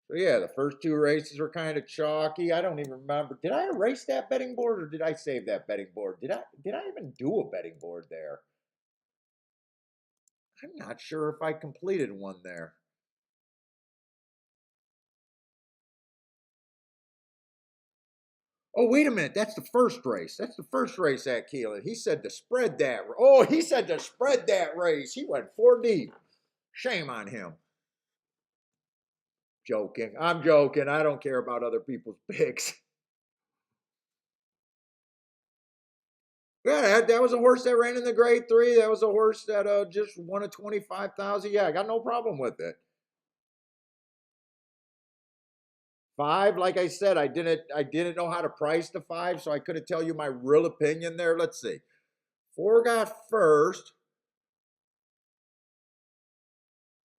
Speaker 1: So yeah, the first 2 races were kind of chalky. I don't even remember. Did I erase that betting board or did I save that betting board? Did I even do a betting board there? I'm not sure if I completed one there. Oh, wait a minute. That's the first race. That's the first race at Keeneland. He said to spread that. Oh, he said to spread that race. He went 4 deep. Shame on him. Joking. I'm joking. I don't care about other people's picks. Yeah, that was a horse that ran in the grade 3. That was a horse that just won a 25,000. Yeah, I got no problem with it. 5, like I said, I didn't know how to price the 5, so I couldn't tell you my real opinion there. Let's see. 4 got first.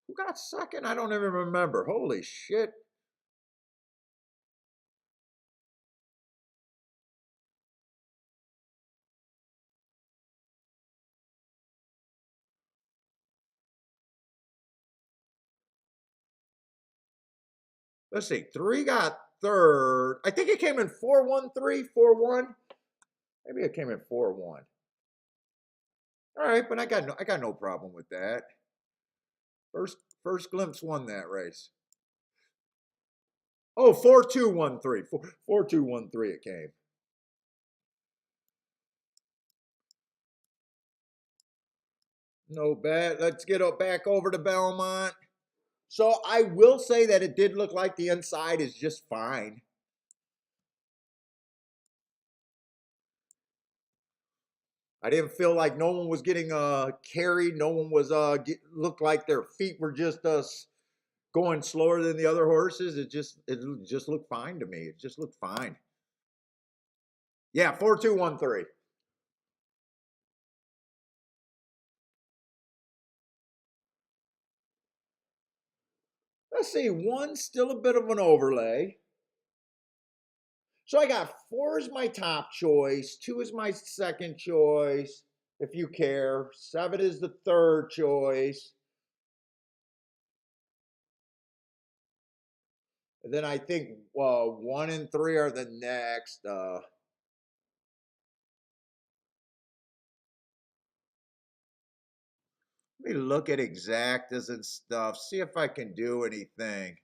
Speaker 1: Who got second? I don't even remember. Holy shit. Let's see. 3 got third. I think it came in 4-1-3, 4-1. Maybe it came in 4-1. All right, but I got no problem with that. First glimpse won that race. Oh, 4-2-1-3. 4-2-1-3 it came. No bet. Let's get back over to Belmont. So I will say that it did look like the inside is just fine. I didn't feel like no one was getting carried. No one was looked like their feet were just going slower than the other horses. It just looked fine to me. It just looked fine. Yeah, 4-2-1-3. Let's see, 1's still a bit of an overlay. So I got 4 is my top choice, 2 is my second choice, if you care. 7 is the third choice. And then I think 1 and 3 are the next. Let me look at exactas and stuff, see if I can do anything.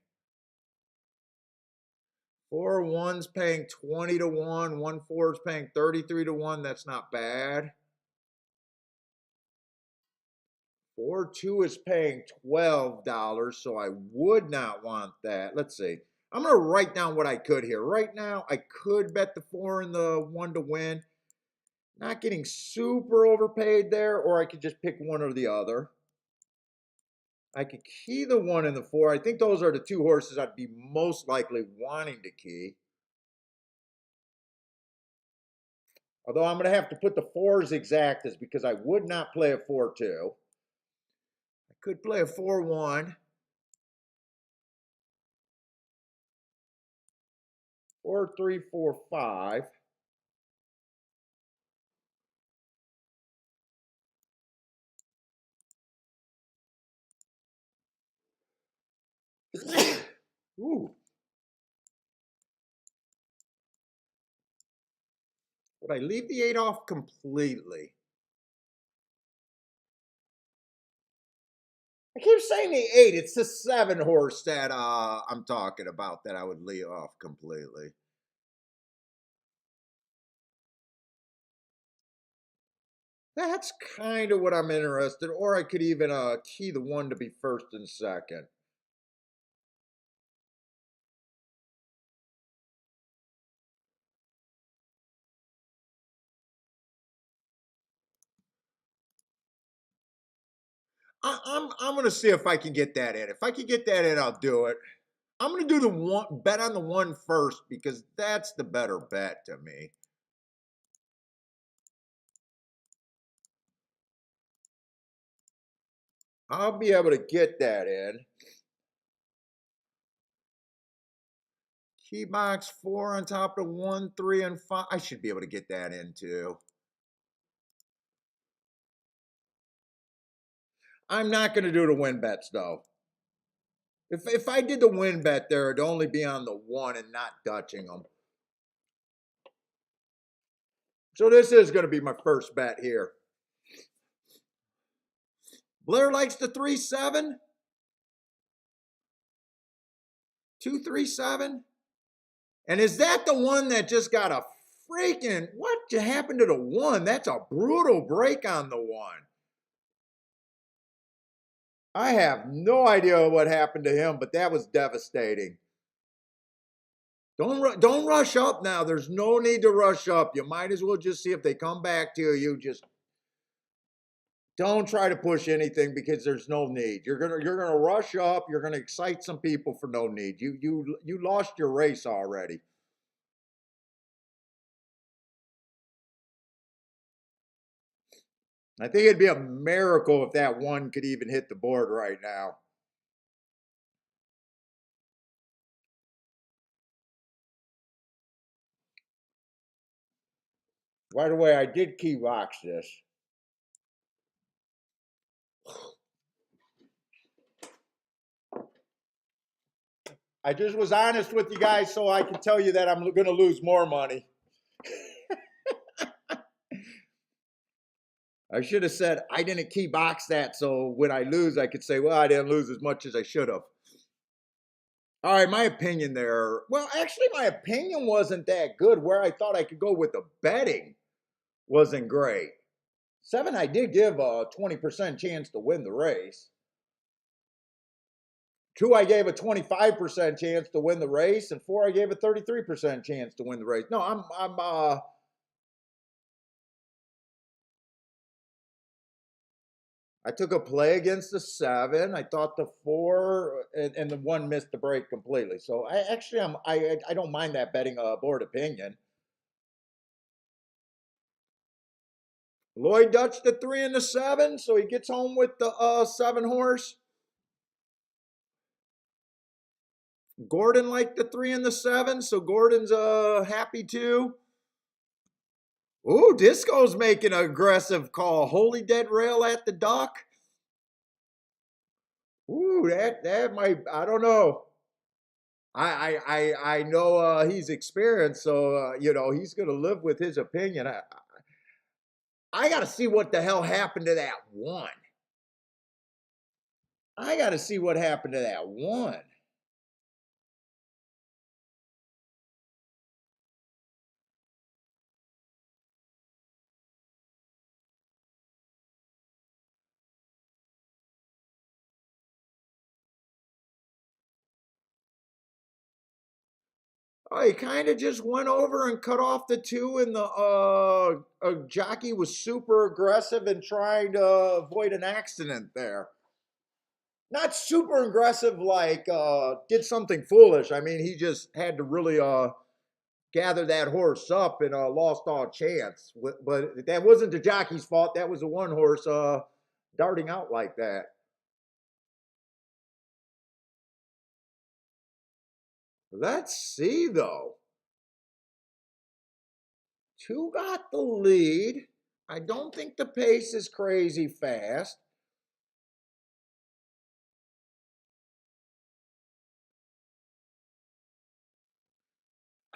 Speaker 1: 4-1's paying 20 to 1, 1-4 is paying 33 to 1. That's not bad. 4-2 is paying $12, so I would not want that. Let's see. I'm going to write down what I could here. Right now, I could bet the 4 and the 1 to win. Not getting super overpaid there, or I could just pick one or the other. I could key the 1 and the 4. I think those are the 2 horses I'd be most likely wanting to key. Although I'm going to have to put the 4s exactas because I would not play a 4-2. I could play a 4-1. 4-3, 4-5. Ooh. Would I leave the 8 off completely? I keep saying the 8. It's the 7 horse that I'm talking about that I would leave off completely. That's kind of what I'm interested. Or I could even key the 1 to be first and second. I'm gonna see if I can get that in. If I can get that in, I'll do it. I'm gonna do the 1 bet on the 1 first because that's the better bet to me. I'll be able to get that in. Key box 4 on top of 1, 3, and 5. I should be able to get that in too. I'm not going to do the win bets though. If I did the win bet there, it'd only be on the 1 and not Dutching them. So this is going to be my first bet here. Blair likes the 3-7. 2-3-7. And is that the one that just got a freaking, what happened to the 1? That's a brutal break on the 1. I have no idea what happened to him, but that was devastating. Don't rush up now. There's no need to rush up. You might as well just see if they come back to you. Just don't try to push anything because there's no need. You're gonna rush up. You're gonna excite some people for no need. You lost your race already. I think it'd be a miracle if that one could even hit the board right now. By the way, I did key box this. I just was honest with you guys so I can tell you that I'm going to lose more money. I should have said I didn't key box that so when I lose, I could say, well, I didn't lose as much as I should have. All right, my opinion there. Well, actually, my opinion wasn't that good. Where I thought I could go with the betting wasn't great. 7, I did give a 20% chance to win the race. 2, I gave a 25% chance to win the race, and 4, I gave a 33% chance to win the race. No, I took a play against the 7. I thought the 4 and the 1 missed the break completely. So I don't mind that betting board opinion. Lloyd Dutch the 3 and the 7, so he gets home with the 7 horse. Gordon liked the 3 and the 7, so Gordon's happy too. Ooh, Disco's making an aggressive call. Holy dead rail at the duck. Ooh, that might, I don't know. I know he's experienced, so he's gonna live with his opinion. I got to see what the hell happened to that 1. I got to see what happened to that 1. Oh, he kind of just went over and cut off the 2, and the jockey was super aggressive and trying to avoid an accident there. Not super aggressive, like did something foolish. I mean, he just had to really gather that horse up and lost all chance. But that wasn't the jockey's fault. That was the 1 horse darting out like that. Let's see though. 2 got the lead. I don't think the pace is crazy fast.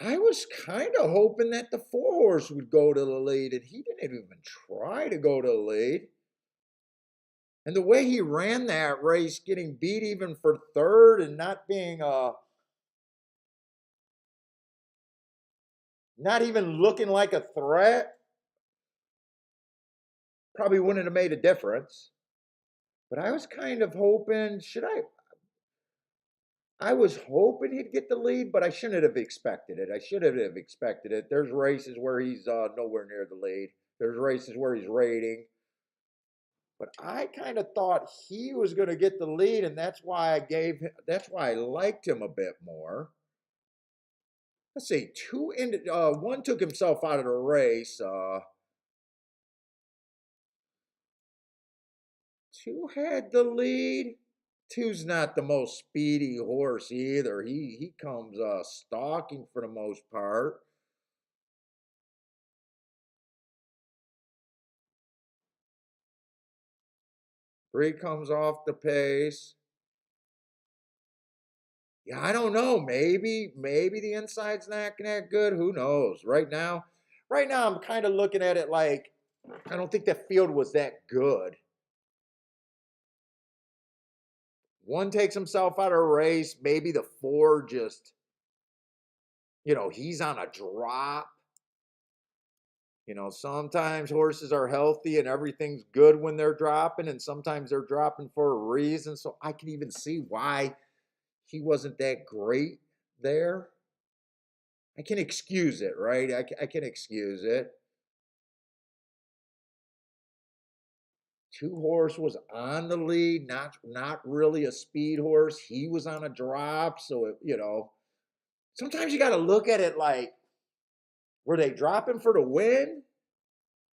Speaker 1: I was kind of hoping that the 4 horse would go to the lead, and he didn't even try to go to the lead. And the way he ran that race, getting beat even for 3rd and not being not even looking like a threat, probably wouldn't have made a difference. But I was kind of hoping, I was hoping he'd get the lead, but I shouldn't have expected it. I should have expected it. There's races where he's nowhere near the lead. There's races where he's rating. But I kind of thought he was going to get the lead, and that's why I liked him a bit more. Let's see, 1 took himself out of the race. 2 had the lead. 2's not the most speedy horse either. He comes stalking for the most part. Three comes off the pace. Yeah, I don't know. Maybe the inside's not that good. Who knows? Right now I'm kind of looking at it like I don't think the field was that good. 1 takes himself out of a race. Maybe the 4 just, he's on a drop. Sometimes horses are healthy and everything's good when they're dropping, and sometimes they're dropping for a reason. So I can even see why he wasn't that great there. I can excuse it, right? I can excuse it. Two Horse was on the lead, not really a speed horse. He was on a drop, so sometimes you got to look at it like, were they dropping for the win?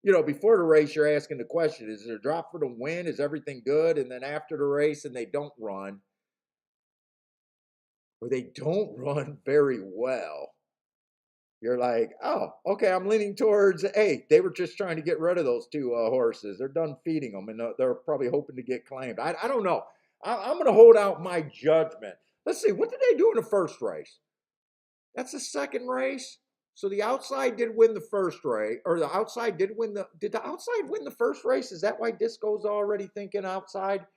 Speaker 1: Before the race, you're asking the question: is there a drop for the win? Is everything good? And then after the race, and they don't run, or they don't run very well. You're like, oh, okay, I'm leaning towards, hey, they were just trying to get rid of those two horses. They're done feeding them, and they're probably hoping to get claimed. I don't know. I'm going to hold out my judgment. Let's see, what did they do in the first race? That's the second race. So the outside did win the first race, or the outside did win did the outside win the first race? Is that why Disco's already thinking outside?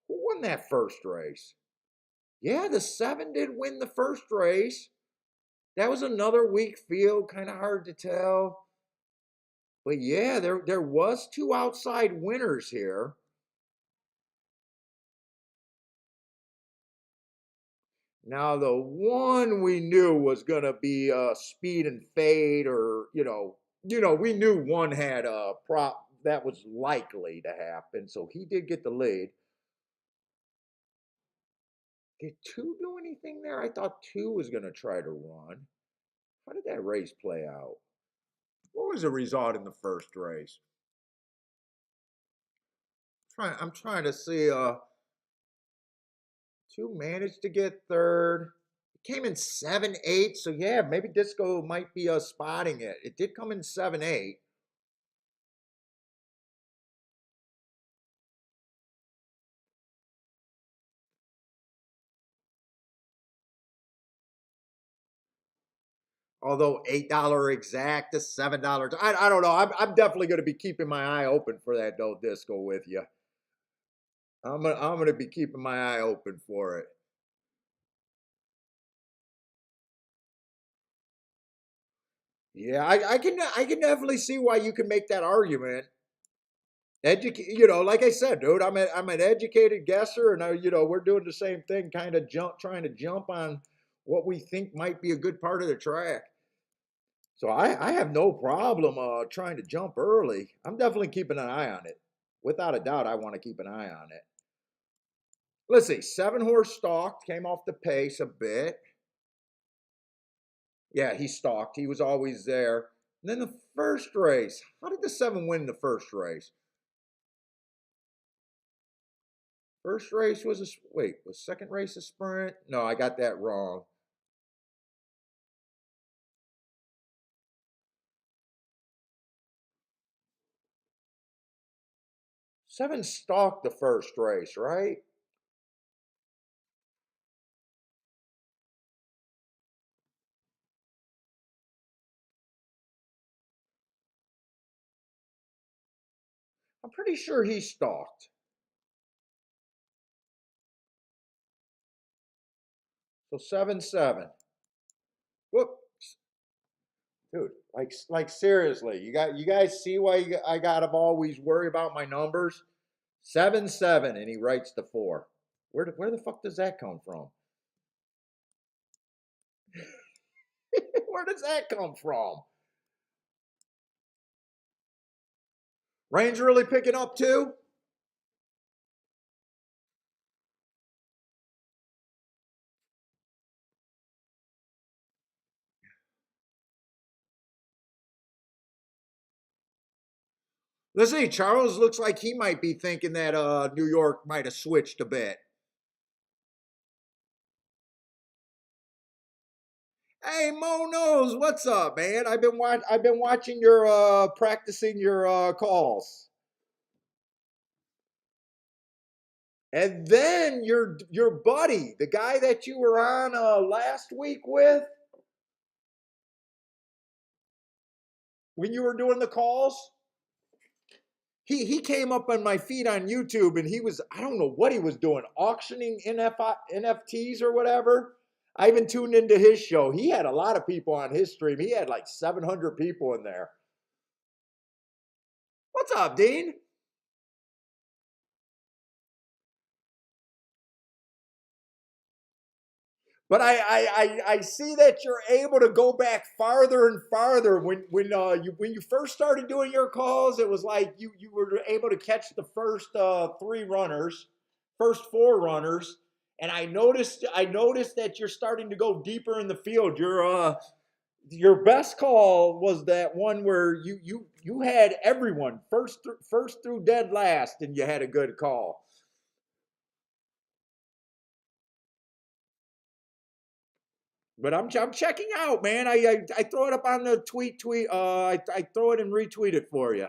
Speaker 1: Who won that first race? Yeah, the 7 did win the first race. That was another weak field, kind of hard to tell. But yeah, there was two outside winners here. Now the one we knew was gonna be Speed and Fade, or we knew one had a prop that was likely to happen, so he did get the lead. Did two do anything there? I thought two was gonna try to run. How did that race play out? What was the result in the first race? I'm trying to see. Two managed to get third. It came in 7-8. So yeah, maybe Disco might be spotting it. It did come in 7-8. Although $8 exact to $7. I don't know. I'm definitely going to be keeping my eye open for that though, Disco, with you. I'm gonna be keeping my eye open for it. Yeah, I can definitely see why you can make that argument. Like I said, dude, I'm an educated guesser, and we're doing the same thing, kind of trying to jump on what we think might be a good part of the track. So I have no problem trying to jump early. I'm definitely keeping an eye on it. Without a doubt, I want to keep an eye on it. Let's see, 7 Horse stalked, came off the pace a bit. Yeah, he stalked. He was always there. And then the first race, how did the 7 win the first race? First race was wait, was second race a sprint? No, I got that wrong. Seven stalked the first race, right? I'm pretty sure he stalked. So 7-7. Whoops, dude. Like seriously, you guys see why I gotta always worry about my numbers? 7-7, and he writes the 4. Where the fuck does that come from? Where does that come from? Range really picking up too? Let's see. Charles looks like he might be thinking that New York might have switched a bit. Hey, Mo knows what's up, man. I've been watching your practicing your calls, and then your buddy, the guy that you were on last week with, when you were doing the calls. He came up on my feed on YouTube, and he was, I don't know what he was doing, auctioning NFTs or whatever. I even tuned into his show. He had a lot of people on his stream. He had like 700 people in there. What's up, Dean? But I see that you're able to go back farther and farther. When you first started doing your calls, it was like you were able to catch the first three runners, first four runners, and I noticed that you're starting to go deeper in the field. Your best call was that one where you had everyone first through dead last, and you had a good call. But I'm checking out, man. I throw it up on the tweet. I throw it and retweet it for you.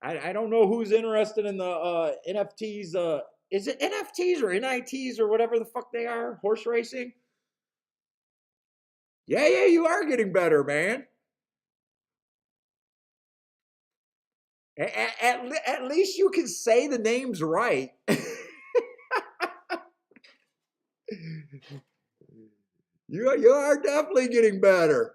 Speaker 1: I don't know who's interested in the NFTs. Is it NFTs or NITs or whatever the fuck they are? Horse racing. Yeah, you are getting better, man. At least you can say the names right. You are definitely getting better.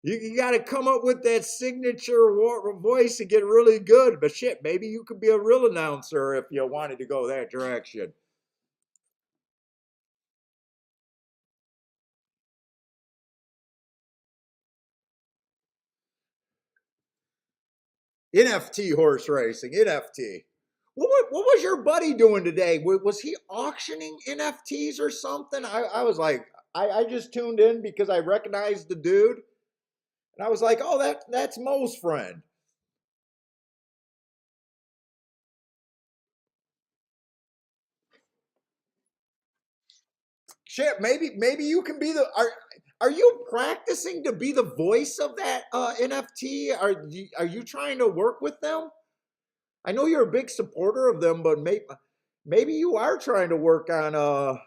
Speaker 1: You got to come up with that signature voice to get really good. But shit, maybe you could be a real announcer if you wanted to go that direction. NFT horse racing, NFT. What was your buddy doing today? Was he auctioning NFTs or something? I was like, I just tuned in because I recognized the dude. And I was like, oh, that's Mo's friend. Shit, maybe you can be the are you practicing to be the voice of that NFT? Are you trying to work with them? I know you're a big supporter of them, but maybe you are trying to work on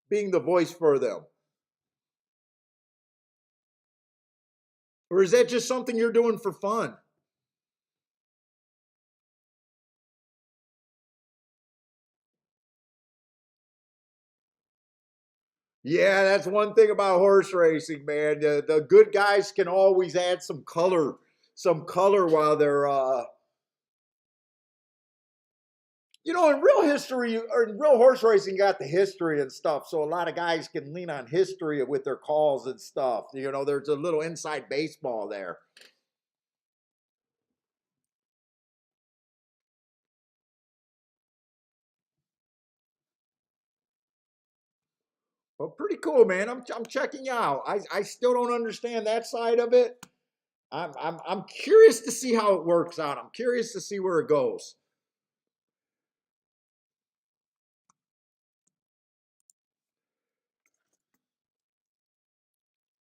Speaker 1: being the voice for them. Or is that just something you're doing for fun? Yeah, that's one thing about horse racing, man. The good guys can always add some color while they're in real history or in real horse racing, you got the history and stuff. So a lot of guys can lean on history with their calls and stuff. There's a little inside baseball there. Well, pretty cool, man. I'm checking you out. I still don't understand that side of it. I'm curious to see how it works out. I'm curious to see where it goes.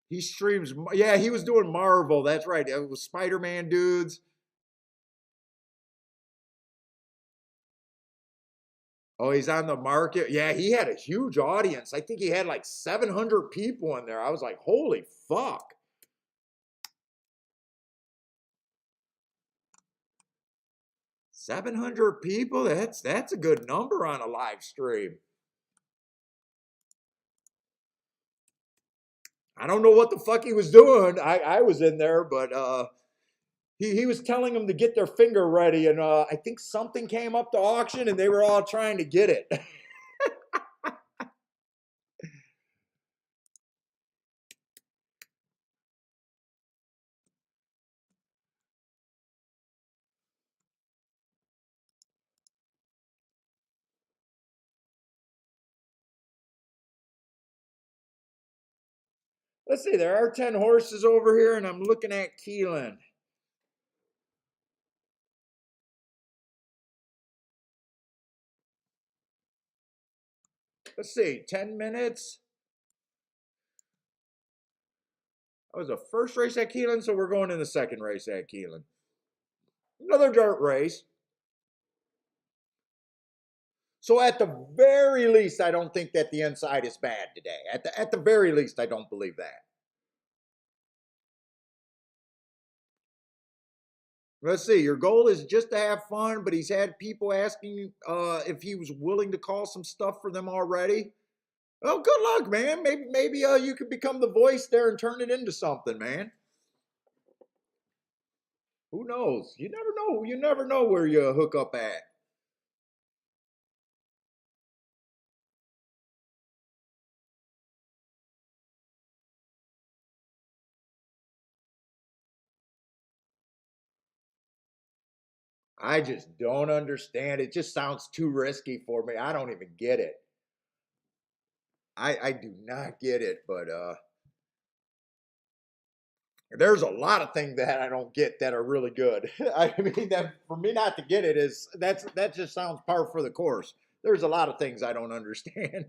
Speaker 1: He streams. Yeah, he was doing Marvel. That's right. It was Spider-Man dudes. Oh, he's on the market. Yeah, he had a huge audience. I think he had like 700 people in there. I was like, holy fuck. 700 people? That's a good number on a live stream. I don't know what the fuck he was doing. I was in there, but he was telling them to get their finger ready, and I think something came up to auction, and they were all trying to get it. Let's see, there are 10 horses over here, and I'm looking at Keeneland. Let's see, 10 minutes. That was the first race at Keeneland, so we're going in the second race at Keeneland. Another dirt race. So at the very least, I don't think that the inside is bad today. At the very least, I don't believe that. Let's see. Your goal is just to have fun, but he's had people asking if he was willing to call some stuff for them already. Well, good luck, man. Maybe you could become the voice there and turn it into something, man. Who knows? You never know. You never know where you hook up at. I just don't understand. It just sounds too risky for me. I don't even get it. I do not get it, but there's a lot of things that I don't get that are really good. I mean, that for me not to get it is that just sounds par for the course. There's a lot of things I don't understand.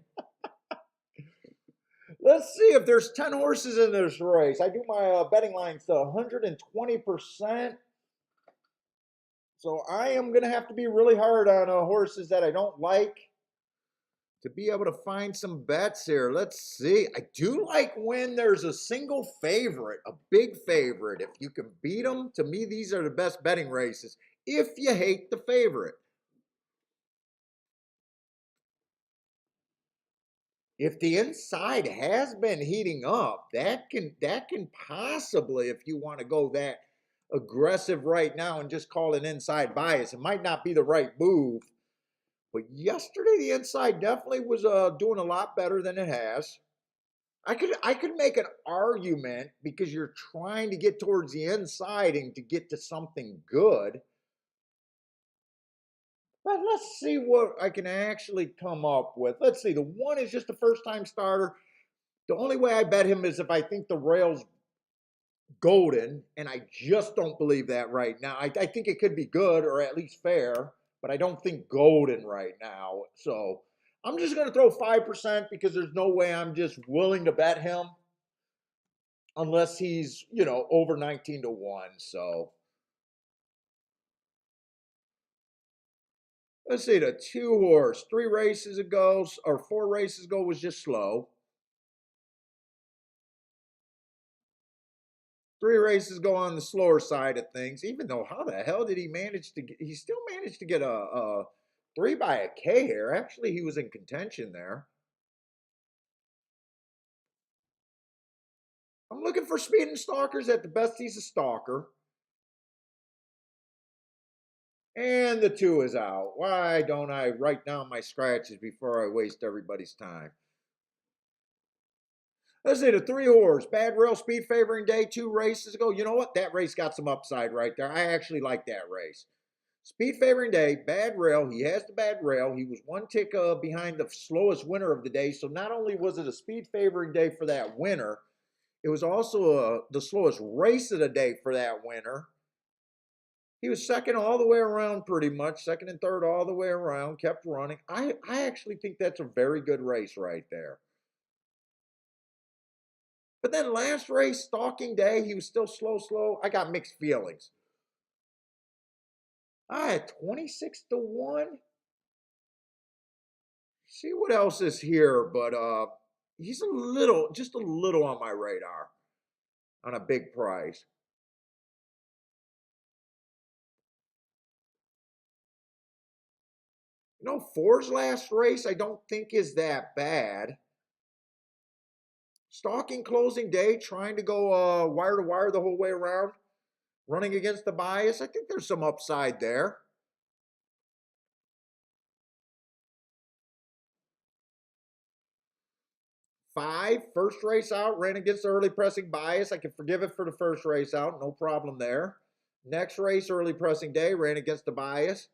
Speaker 1: Let's see if there's 10 horses in this race. I do my betting lines to 120%. So I am going to have to be really hard on horses that I don't like to be able to find some bets here. Let's see. I do like when there's a single favorite, a big favorite. If you can beat them, to me, these are the best betting races. If you hate the favorite. If the inside has been heating up, that can possibly, if you want to go that aggressive right now and just call it inside bias, it might not be the right move. But yesterday the inside definitely was doing a lot better than it has. I could make an argument because you're trying to get towards the inside and to get to something good. But let's see what I can actually come up with. Let's see. The one is just a first time starter. The only way I bet him is if I think the rail's golden, and I just don't believe that right now. I think it could be good or at least fair, but I don't think golden right now. So I'm just going to throw 5% because there's no way I'm just willing to bet him unless he's, over 19 to 1. So let's see, the two horse, 3 races ago or 4 races ago was just slow. 3 races go on the slower side of things, even though how the hell did he manage to get, he still managed to get a 3 by a K here. Actually, he was in contention there. I'm looking for speed and stalkers. At the best, he's a stalker. And the 2 is out. Why don't I write down my scratches before I waste everybody's time? Let's see, the 3 horse, bad rail speed favoring day 2 races ago. You know what? That race got some upside right there. I actually like that race. Speed favoring day, bad rail. He has the bad rail. He was 1 tick behind the slowest winner of the day. So not only was it a speed favoring day for that winner, it was also the slowest race of the day for that winner. He was second all the way around pretty much, second and third all the way around, kept running. I actually think that's a very good race right there. But then last race, stalking day, he was still slow. I got mixed feelings. I had 26 to 1. See what else is here, but he's just a little on my radar on a big price. Four's last race I don't think is that bad. Stalking closing day, trying to go wire to wire the whole way around, running against the bias. I think there's some upside there. 5, first race out, ran against the early pressing bias. I can forgive it for the first race out, no problem there. Next race, early pressing day, ran against the bias.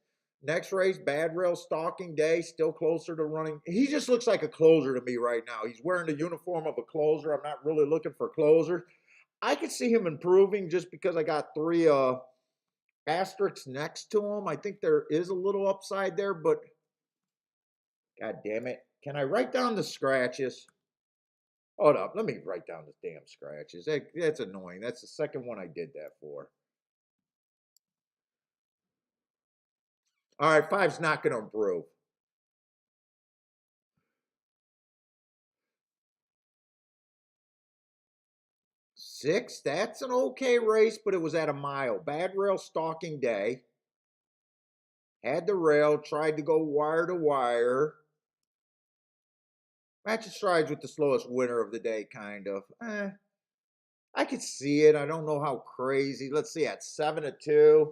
Speaker 1: Next race, bad rail stalking day, still closer to running. He just looks like a closer to me right now. He's wearing the uniform of a closer. I'm not really looking for closers. I could see him improving just because I got 3 asterisks next to him. I think there is a little upside there, but god damn it. Can I write down the scratches? Hold up, let me write down the damn scratches. That's annoying. That's the second one I did that for. All right, 5's not going to improve. 6, that's an okay race, but it was at a mile. Bad rail stalking day. Had the rail, tried to go wire to wire. Matching strides with the slowest winner of the day, kind of. I could see it. I don't know how crazy. Let's see, at 7-2.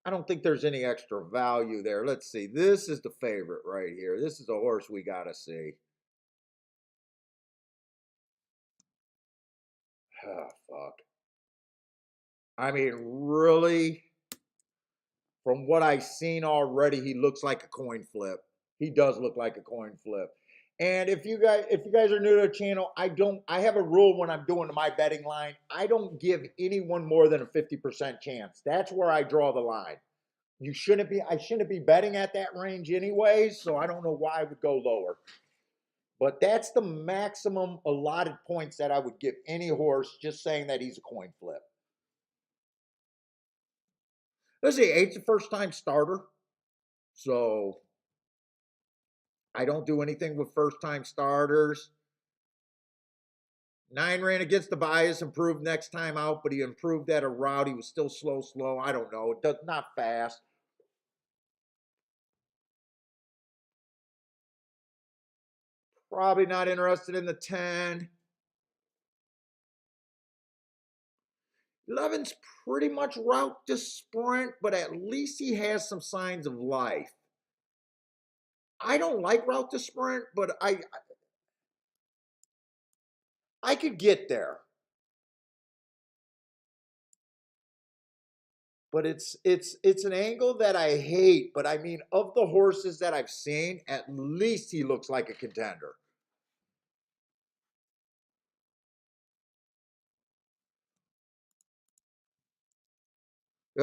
Speaker 1: I don't think there's any extra value there. Let's see. This is the favorite right here. This is a horse we got to see. Oh, fuck. I mean, really, from what I've seen already, he looks like a coin flip. He does look like a coin flip. And if you guys are new to the channel, I have a rule when I'm doing my betting line. I don't give anyone more than a 50% chance. That's where I draw the line. I shouldn't be betting at that range anyways, so I don't know why I would go lower. But that's the maximum allotted points that I would give any horse, just saying that he's a coin flip. Let's see, 8's a first time starter. So I don't do anything with first time starters. 9 ran against the bias, improved next time out, but he improved at a route. He was still slow. I don't know. Not fast. Probably not interested in the 10. 11's pretty much route to sprint, but at least he has some signs of life. I don't like route to sprint, but I could get there. But it's an angle that I hate. But I mean, of the horses that I've seen, at least he looks like a contender.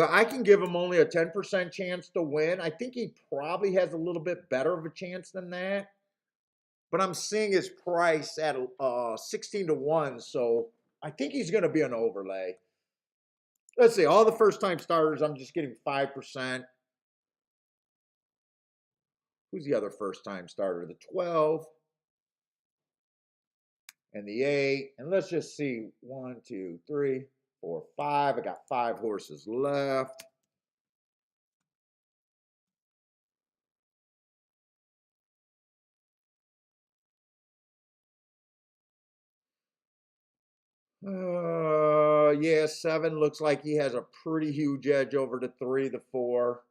Speaker 1: I can give him only a 10% chance to win. I think he probably has a little bit better of a chance than that. But I'm seeing his price at 16-1, so I think he's going to be an overlay. Let's see, all the first-time starters, I'm just getting 5%. Who's the other first-time starter? The 12 and the 8. And let's just see, 1, 2, 3, 4, 5. I got 5 horses left. Yeah, 7 looks like he has a pretty huge edge over the 3, the 4,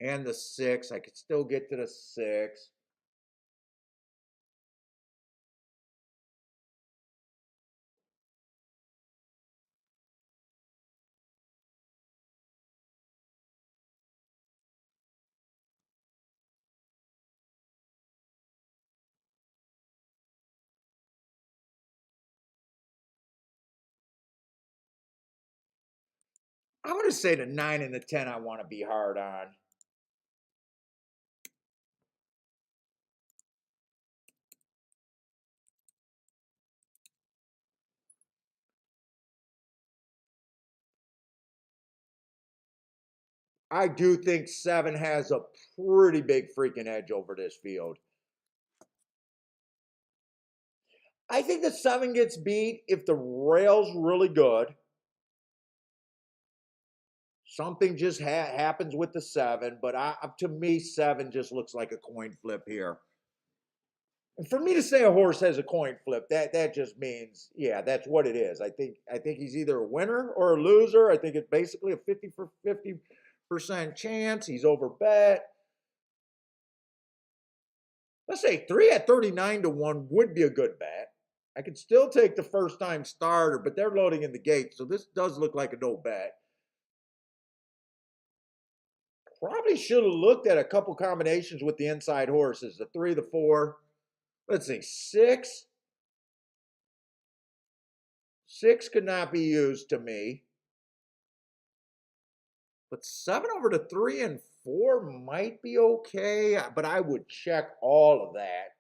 Speaker 1: and the 6. I could still get to the 6. I'm going to say the 9 and the 10 I want to be hard on. I do think 7 has a pretty big freaking edge over this field. I think the 7 gets beat if the rail's really good. Something just happens with the 7, but to me, 7 just looks like a coin flip here. And for me to say a horse has a coin flip, that just means, yeah, that's what it is. I think he's either a winner or a loser. I think it's basically a 50% chance. He's overbet. Let's say 3 at 39-1 would be a good bet. I could still take the first time starter, but they're loading in the gate, so this does look like a no bet. Probably should have looked at a couple combinations with the inside horses, the 3, the 4. Let's see, 6. 6 could not be used to me. But 7 over to 3 and 4 might be okay, but I would check all of that.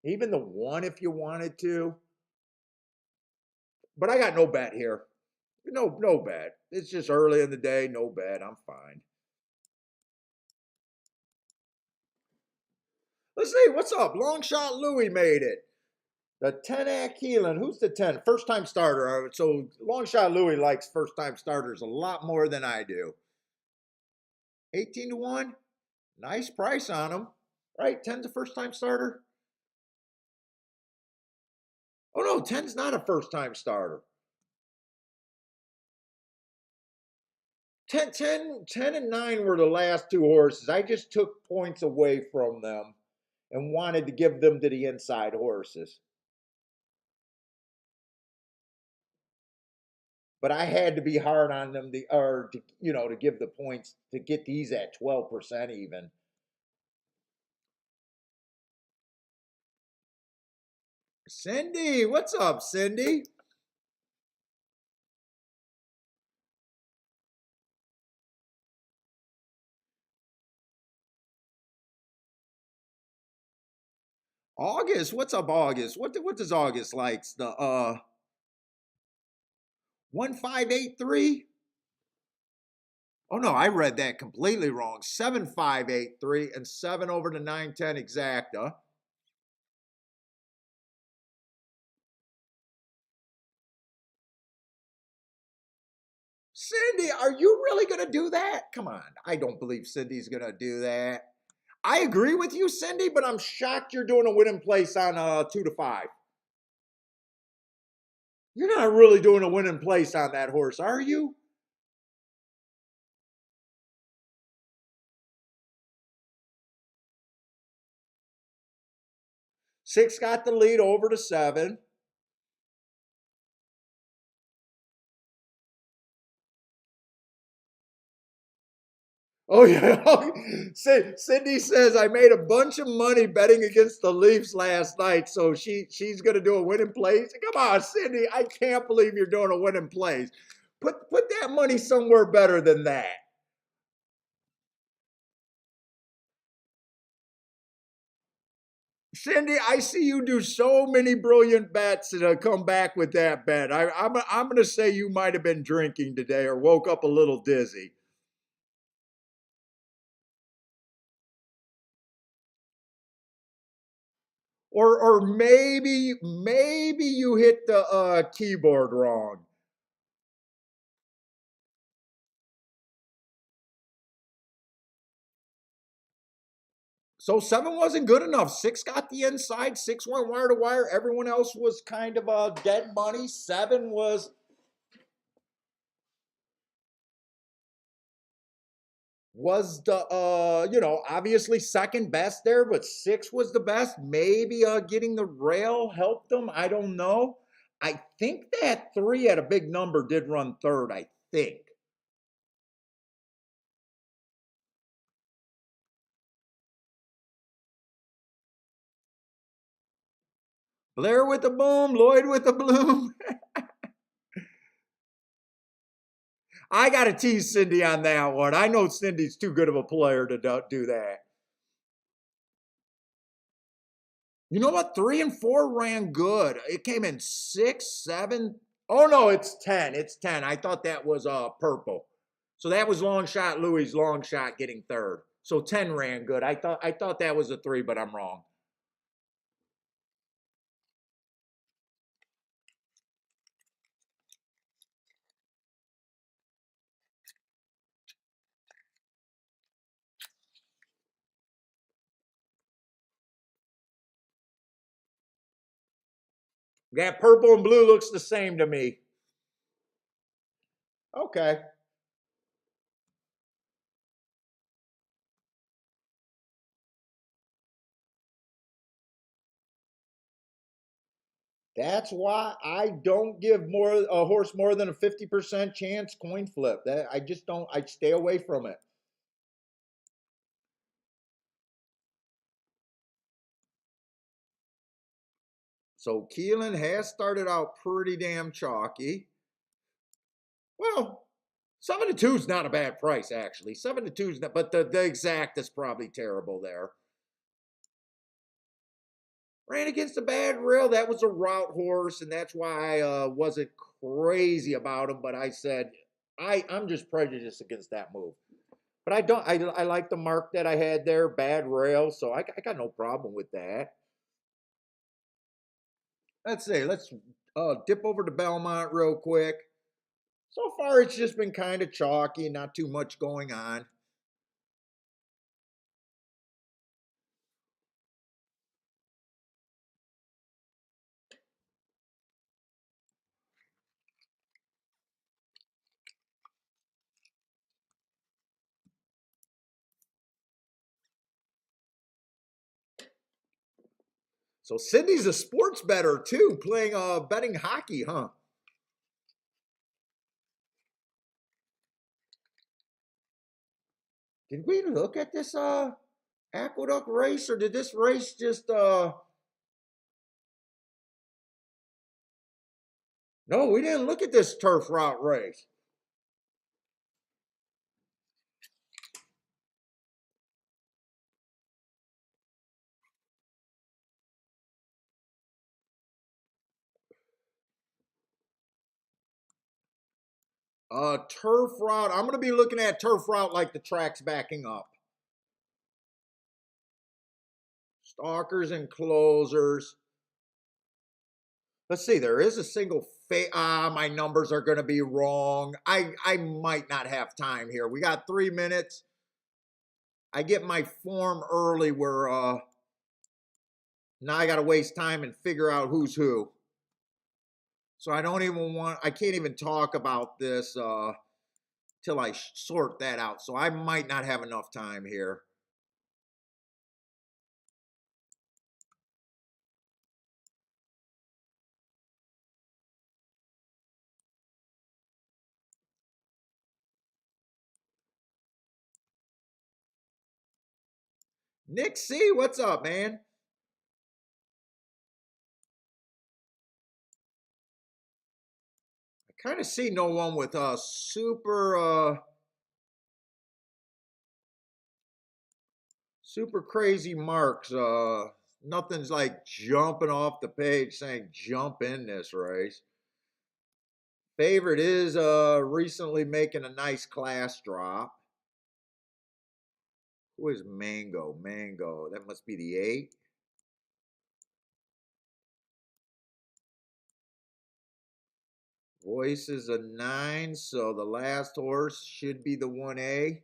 Speaker 1: Even the 1 if you wanted to. But I got no bet here. No bet. It's just early in the day, no bet. I'm fine. Let's see, what's up? Long Shot Louie made it. The 10 at Keeneland. Who's the 10? First time starter. So Long Shot Louie likes first time starters a lot more than I do. 18-1. Nice price on him. right? 10's a first time starter. Oh no, 10's not a first time starter. 10 and 9 were the last two horses. I just took points away from them and wanted to give them to the inside horses. But I had to be hard on them to give the points to get these at 12% even. Cindy, what's up, Cindy? August, what's up, August? What does August likes? The 1583? Oh no, I read that completely wrong. 7583 and 7 over the 910 exacta. Cindy, are you really going to do that? Come on. I don't believe Cindy's going to do that. I agree with you, Cindy, but I'm shocked you're doing a winning place on 2 to 5. You're not really doing a winning place on that horse, are you? Six got the lead over to 7. Oh yeah. Cindy says I made a bunch of money betting against the Leafs last night, so she's gonna do a winning place. Come on, Cindy, I can't believe you're doing a winning place. Put that money somewhere better than that. Cindy, I see you do so many brilliant bets and come back with that bet. I'm going to say you might have been drinking today or woke up a little dizzy. Or maybe you hit the keyboard wrong. So 7 wasn't good enough. 6 got the inside. 6 went wire to wire. Everyone else was kind of dead money. 7 was the obviously second best there, but 6 was the best. Maybe getting the rail helped them. I don't know. I think that 3 at a big number did run third, I think. Blair with the boom, Lloyd with the bloom. I got to tease Cindy on that one. I know Cindy's too good of a player to do that. You know what? 3 and 4 ran good. It came in 6, 7. Oh no, it's 10. It's 10. I thought that was purple. So that was long shot Louis' long shot getting third. So 10 ran good. I thought that was a 3, but I'm wrong. That purple and blue looks the same to me. Okay. That's why I don't give a horse more than a 50% chance coin flip. That I just don't. I stay away from it. So Keeneland has started out pretty damn chalky. Well, 7 to 2 is not a bad price actually. 7 to 2 is not, but the exact is probably terrible there. Ran against a bad rail. That was a route horse, and that's why I wasn't crazy about him. But I said I'm just prejudiced against that move. But I don't. I like the mark that I had there. Bad rail, so I got no problem with that. Let's see. Let's dip over to Belmont real quick. So far, it's just been kind of chalky, not too much going on. So Cindy's a sports bettor too, playing betting hockey, huh? Did we look at this aqueduct race, or did this race just no, we didn't look at this turf route race. Turf route. I'm going to be looking at turf route like the track's backing up. Stalkers and closers. Let's see. There is a single. My numbers are going to be wrong. I might not have time here. We got 3 minutes. I get my form early where now I got to waste time and figure out who's who. So I can't even talk about this till I sort that out. So I might not have enough time here. Nick C, what's up, man? I kind of see no one with super crazy marks. Nothing's like jumping off the page saying jump in this race. Favorite is recently making a nice class drop. Who is Mango? Mango. That must be the 8. Voice is a 9, so the last horse should be the 1A.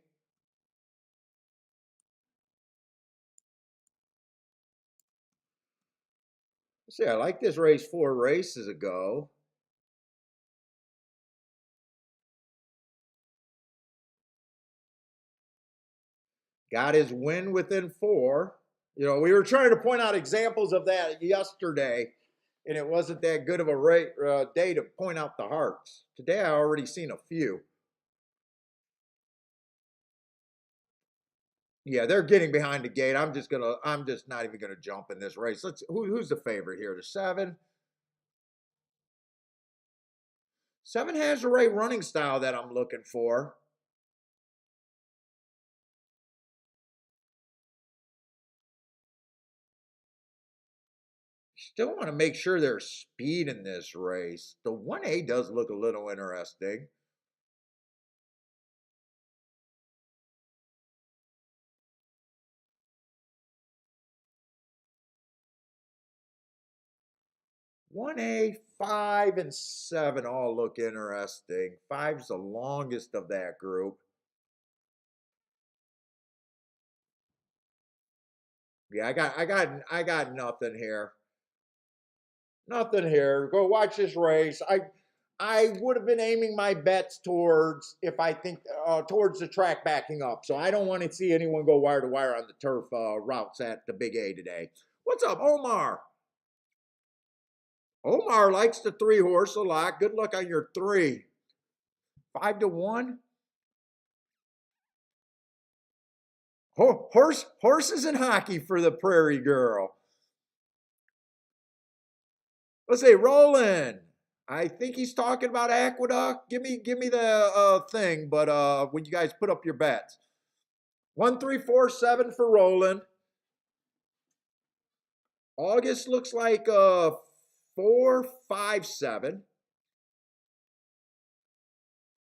Speaker 1: See, I like this race 4 races ago. Got his win within 4. You know, we were trying to point out examples of that yesterday, and it wasn't that good of a day to point out the hearts. Today I already seen a few. Yeah, they're getting behind the gate. I'm just not even gonna jump in this race. Who's the favorite here? The 7. 7 has the right running style that I'm looking for. Still want to make sure there's speed in this race. The 1A does look a little interesting. One A, 5, and 7 all look interesting. 5's the longest of that group. Yeah, I got nothing here. Nothing here. Go watch this race. I would have been aiming my bets towards if I think towards the track backing up. So I don't want to see anyone go wire to wire on the turf routes at the Big A today. What's up, Omar? Omar likes the 3 horse a lot. Good luck on your 3. 5 to 1. Horses and hockey for the Prairie Girl. Let's say Roland. I think he's talking about Aqueduct. Give me the thing, but when you guys put up your bets. 1, 3, 4, 7 for Roland. August looks like 4, 5, 7.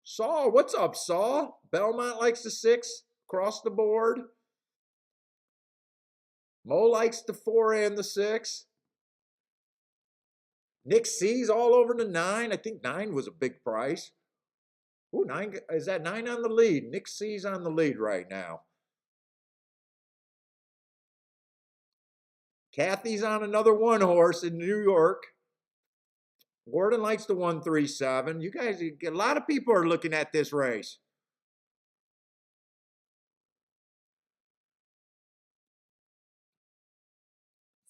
Speaker 1: Saul, what's up, Saul? Belmont likes the 6 across the board. Mo likes the 4 and the 6. Nick C's all over the 9. I think 9 was a big price. Ooh, 9, is that 9 on the lead? Nick C's on the lead right now. Kathy's on another 1 horse in New York. Gordon likes the 137. You guys, a lot of people are looking at this race.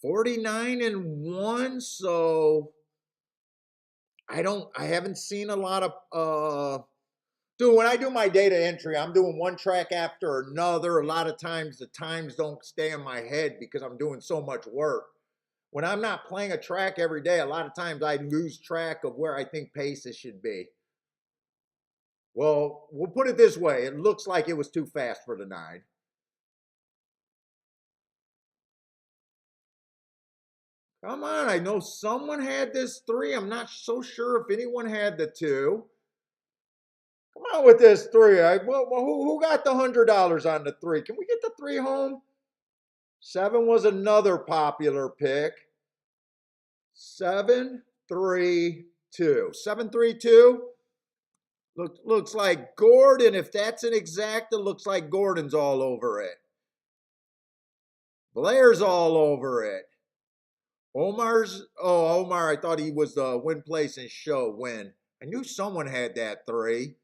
Speaker 1: 49-1. So I haven't seen a lot of, dude, when I do my data entry, I'm doing one track after another. A lot of times the times don't stay in my head because I'm doing so much work. When I'm not playing a track every day, a lot of times I lose track of where I think paces should be. Well, we'll put it this way. It looks like it was too fast for the 9. Come on, I know someone had this 3. I'm not so sure if anyone had the 2. Come on with this 3. Who got the $100 on the 3? Can we get the 3 home? 7 was another popular pick. 732. 732. Looks like Gordon. If that's an exact, it looks like Gordon's all over it. Blair's all over it. Omar, I thought he was the win, place, and show win. I knew someone had that 3.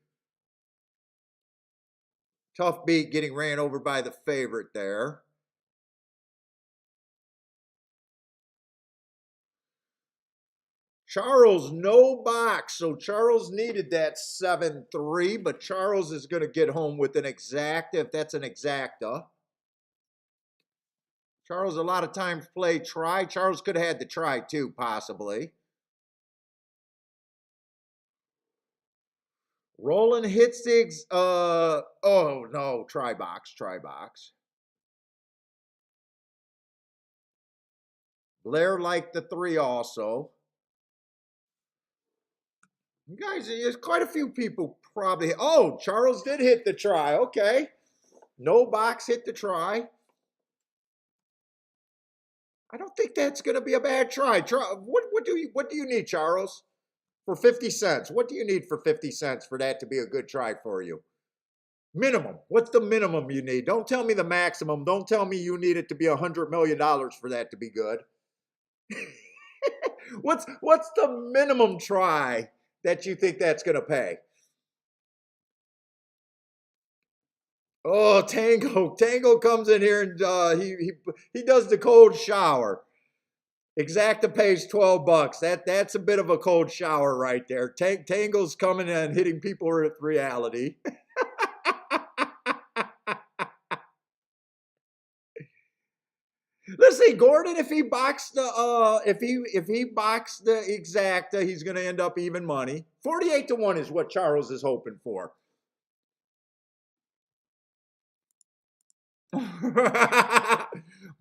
Speaker 1: Tough beat getting ran over by the favorite there. Charles, no box. So Charles needed that 7-3, but Charles is going to get home with an exacta, if that's an exacta. Charles a lot of times play try. Charles could have had the try too, possibly. Roland hits the, oh no, try box. Blair liked the 3 also. You guys, there's quite a few people probably. Oh, Charles did hit the try. Okay. No box hit the try. I don't think that's going to be a bad try. What do you need, Charles? For 50 cents. What do you need for 50 cents for that to be a good try for you? Minimum. What's the minimum you need? Don't tell me the maximum. Don't tell me you need it to be $100 million for that to be good. What's the minimum try that you think that's going to pay? Oh, Tango comes in here and he does the cold shower. Exacta pays $12. That's a bit of a cold shower right there. Tango's coming in and hitting people with reality. Let's see, Gordon. If he boxed the if he boxed the exacta, he's going to end up even money. 48-1 is what Charles is hoping for.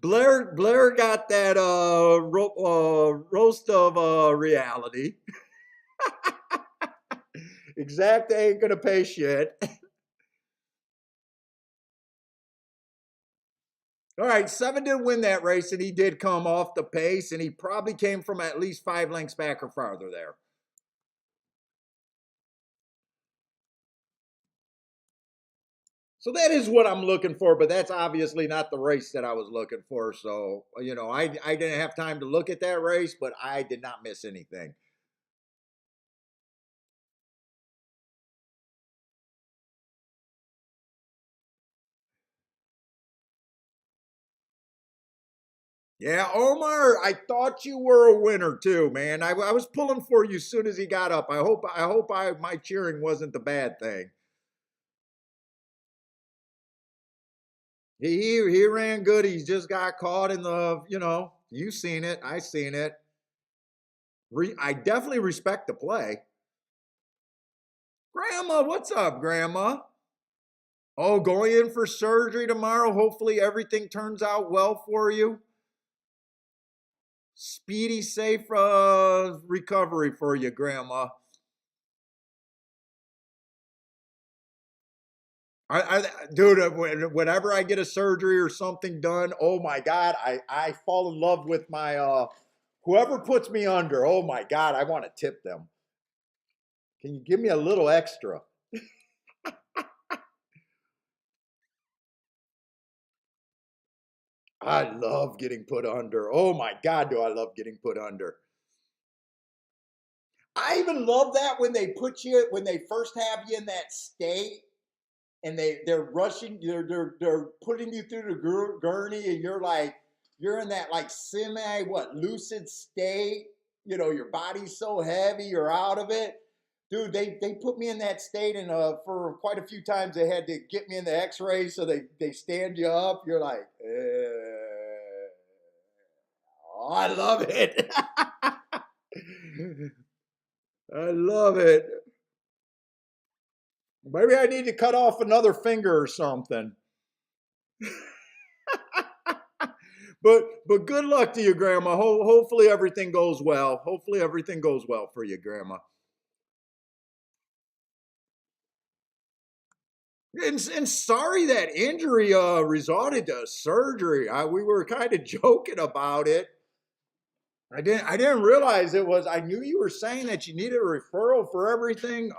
Speaker 1: Blair got that roast of reality. Exacta ain't gonna pay shit. All right, 7 did win that race, and he did come off the pace, and he probably came from at least 5 lengths back or farther there. So that is what I'm looking for, but that's obviously not the race that I was looking for. So, you know, I didn't have time to look at that race, but I did not miss anything. Yeah, Omar, I thought you were a winner too, man. I was pulling for you as soon as he got up. I hope my cheering wasn't the bad thing. He ran good. He just got caught in the, you know, you seen it. I seen it. I definitely respect the play. Grandma, what's up, Grandma? Oh, going in for surgery tomorrow. Hopefully everything turns out well for you. Speedy, safe recovery for you, Grandma. Dude, whenever I get a surgery or something done, oh my God, I fall in love with my whoever puts me under. Oh my God, I want to tip them. Can you give me a little extra? I love getting put under. Oh my God, do I love getting put under. I even love that when they first have you in that state and they're rushing, they're putting you through the gurney and you're like, you're in that like semi what lucid state. You know, your body's so heavy, you're out of it. Dude, they put me in that state, and for quite a few times they had to get me in the X-rays, so they stand you up. You're like, oh, I love it. I love it. Maybe I need to cut off another finger or something. But good luck to you, Grandma. Hopefully everything goes well. Hopefully everything goes well for you, Grandma. And sorry that injury resulted to surgery. We were kind of joking about it. I didn't realize it was. I knew you were saying that you needed a referral for everything.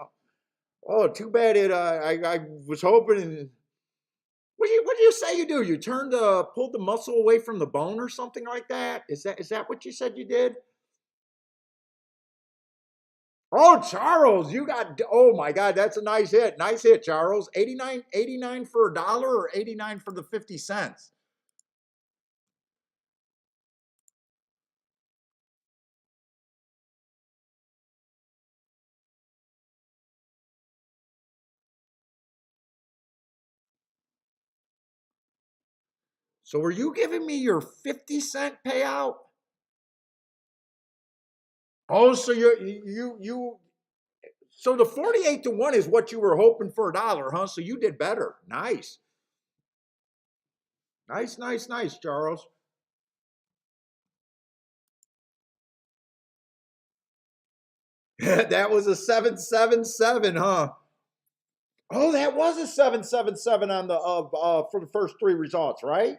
Speaker 1: Oh, too bad it. I was hoping. What do you say you do? You pulled the muscle away from the bone or something like that? Is that what you said you did? Oh, Charles, you got. Oh my God, that's a nice hit. Nice hit, Charles. 89 for a dollar or 89 for the 50 cents. So were you giving me your 50-cent payout? Oh, so you so the 48 to 1 is what you were hoping for a dollar, huh? So you did better. Nice. Nice, nice, nice, Charles. That was a 777, huh? Oh, that was a 777 on the for the first three results, right?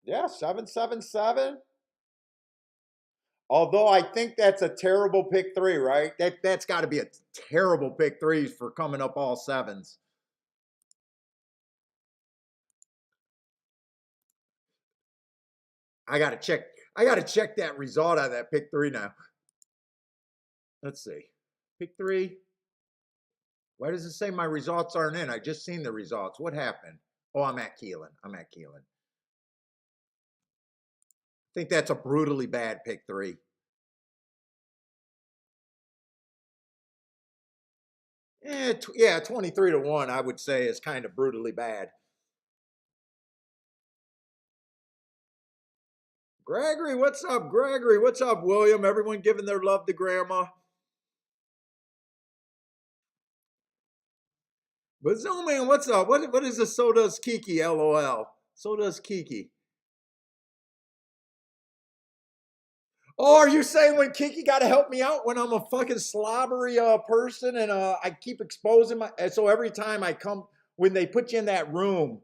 Speaker 1: Yeah, 777. Although I think that's a terrible pick three, right? That's got to be a terrible pick threes for coming up all sevens. I gotta check. I gotta check that result out of that pick three now. Let's see. Pick three. Why does it say my results aren't in? I just seen the results. What happened? Oh, I'm at Keeneland. I'm at Keeneland. I think that's a brutally bad pick three. Yeah, 23 to 1, I would say, is kind of brutally bad. Gregory, what's up, Gregory? What's up, William? Everyone giving their love to Grandma. But Zoman, what's up? What is the so does Kiki? LOL. So does Kiki. Oh, are you saying when Kiki got to help me out when I'm a fucking slobbery person and I keep exposing my. So every time I come, when they put you in that room,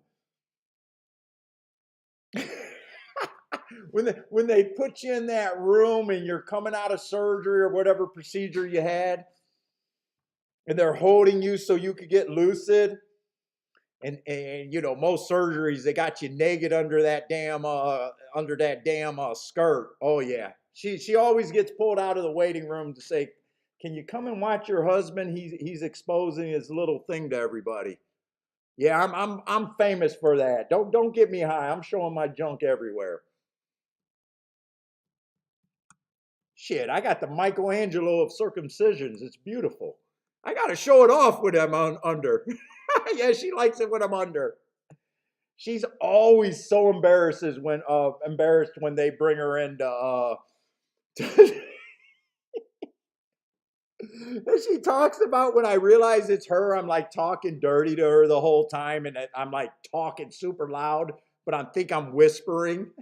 Speaker 1: when they put you in that room and you're coming out of surgery or whatever procedure you had, and they're holding you so you could get lucid. And you know, most surgeries they got you naked under that damn skirt. Oh yeah. She always gets pulled out of the waiting room to say, "Can you come and watch your husband? He's exposing his little thing to everybody." Yeah, I'm famous for that. Don't get me high. I'm showing my junk everywhere. Shit, I got the Michelangelo of circumcisions. It's beautiful. I gotta show it off when I'm under. Yeah, she likes it when I'm under. She's always so embarrassed when they bring her into she talks about when I realize it's her, I'm like talking dirty to her the whole time and I'm like talking super loud, but I think I'm whispering.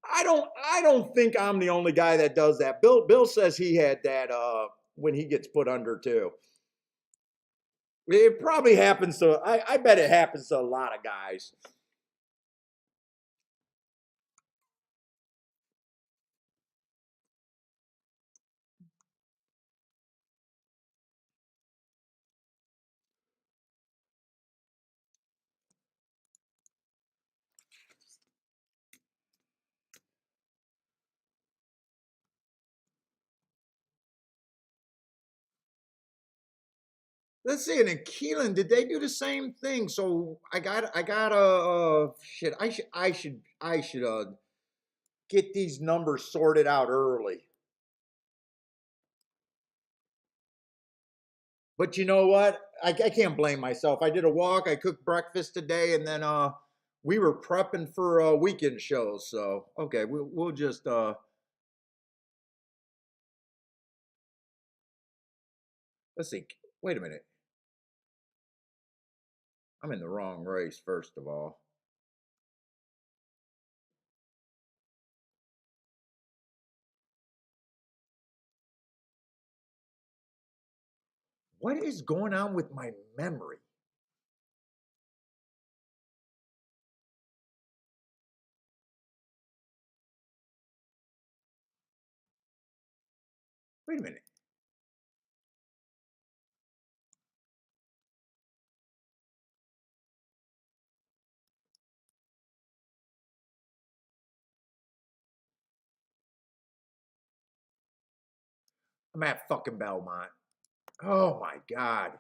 Speaker 1: I don't think I'm the only guy that does that. Bill says he had that when he gets put under too. It probably happens to I bet it happens to a lot of guys. Let's see. And in Keeneland, did they do the same thing? So I got shit. I should get these numbers sorted out early. But you know what? I can't blame myself. I did a walk. I cooked breakfast today, and then we were prepping for weekend shows. So okay, we'll just let's see. Wait a minute. I'm in the wrong race. First of all, what is going on with my memory? Wait a minute. I'm at fucking Belmont. Oh my god.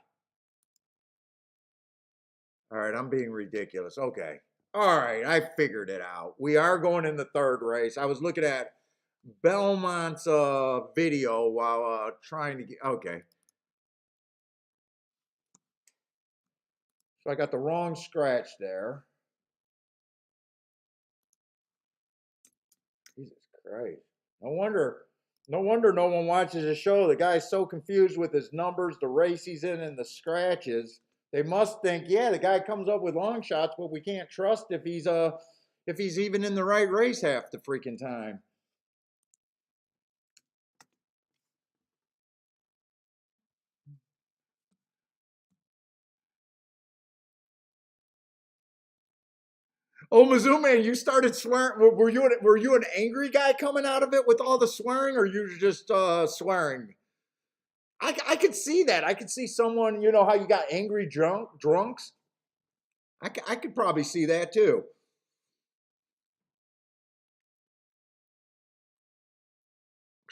Speaker 1: All right, I'm being ridiculous. Okay. All right, I figured it out. We are going in the third race. I was looking at Belmont's video while trying to get. Okay. So I got the wrong scratch there. Jesus Christ. No wonder. No wonder no one watches the show. The guy's so confused with his numbers, the race he's in, and the scratches. They must think, yeah, the guy comes up with long shots, but we can't trust if he's even in the right race half the freaking time. Oh, Mizzou man, you started swearing. Were you an angry guy coming out of it with all the swearing, or you just swearing? I could see that. I could see someone. You know how you got angry drunks. I could probably see that too.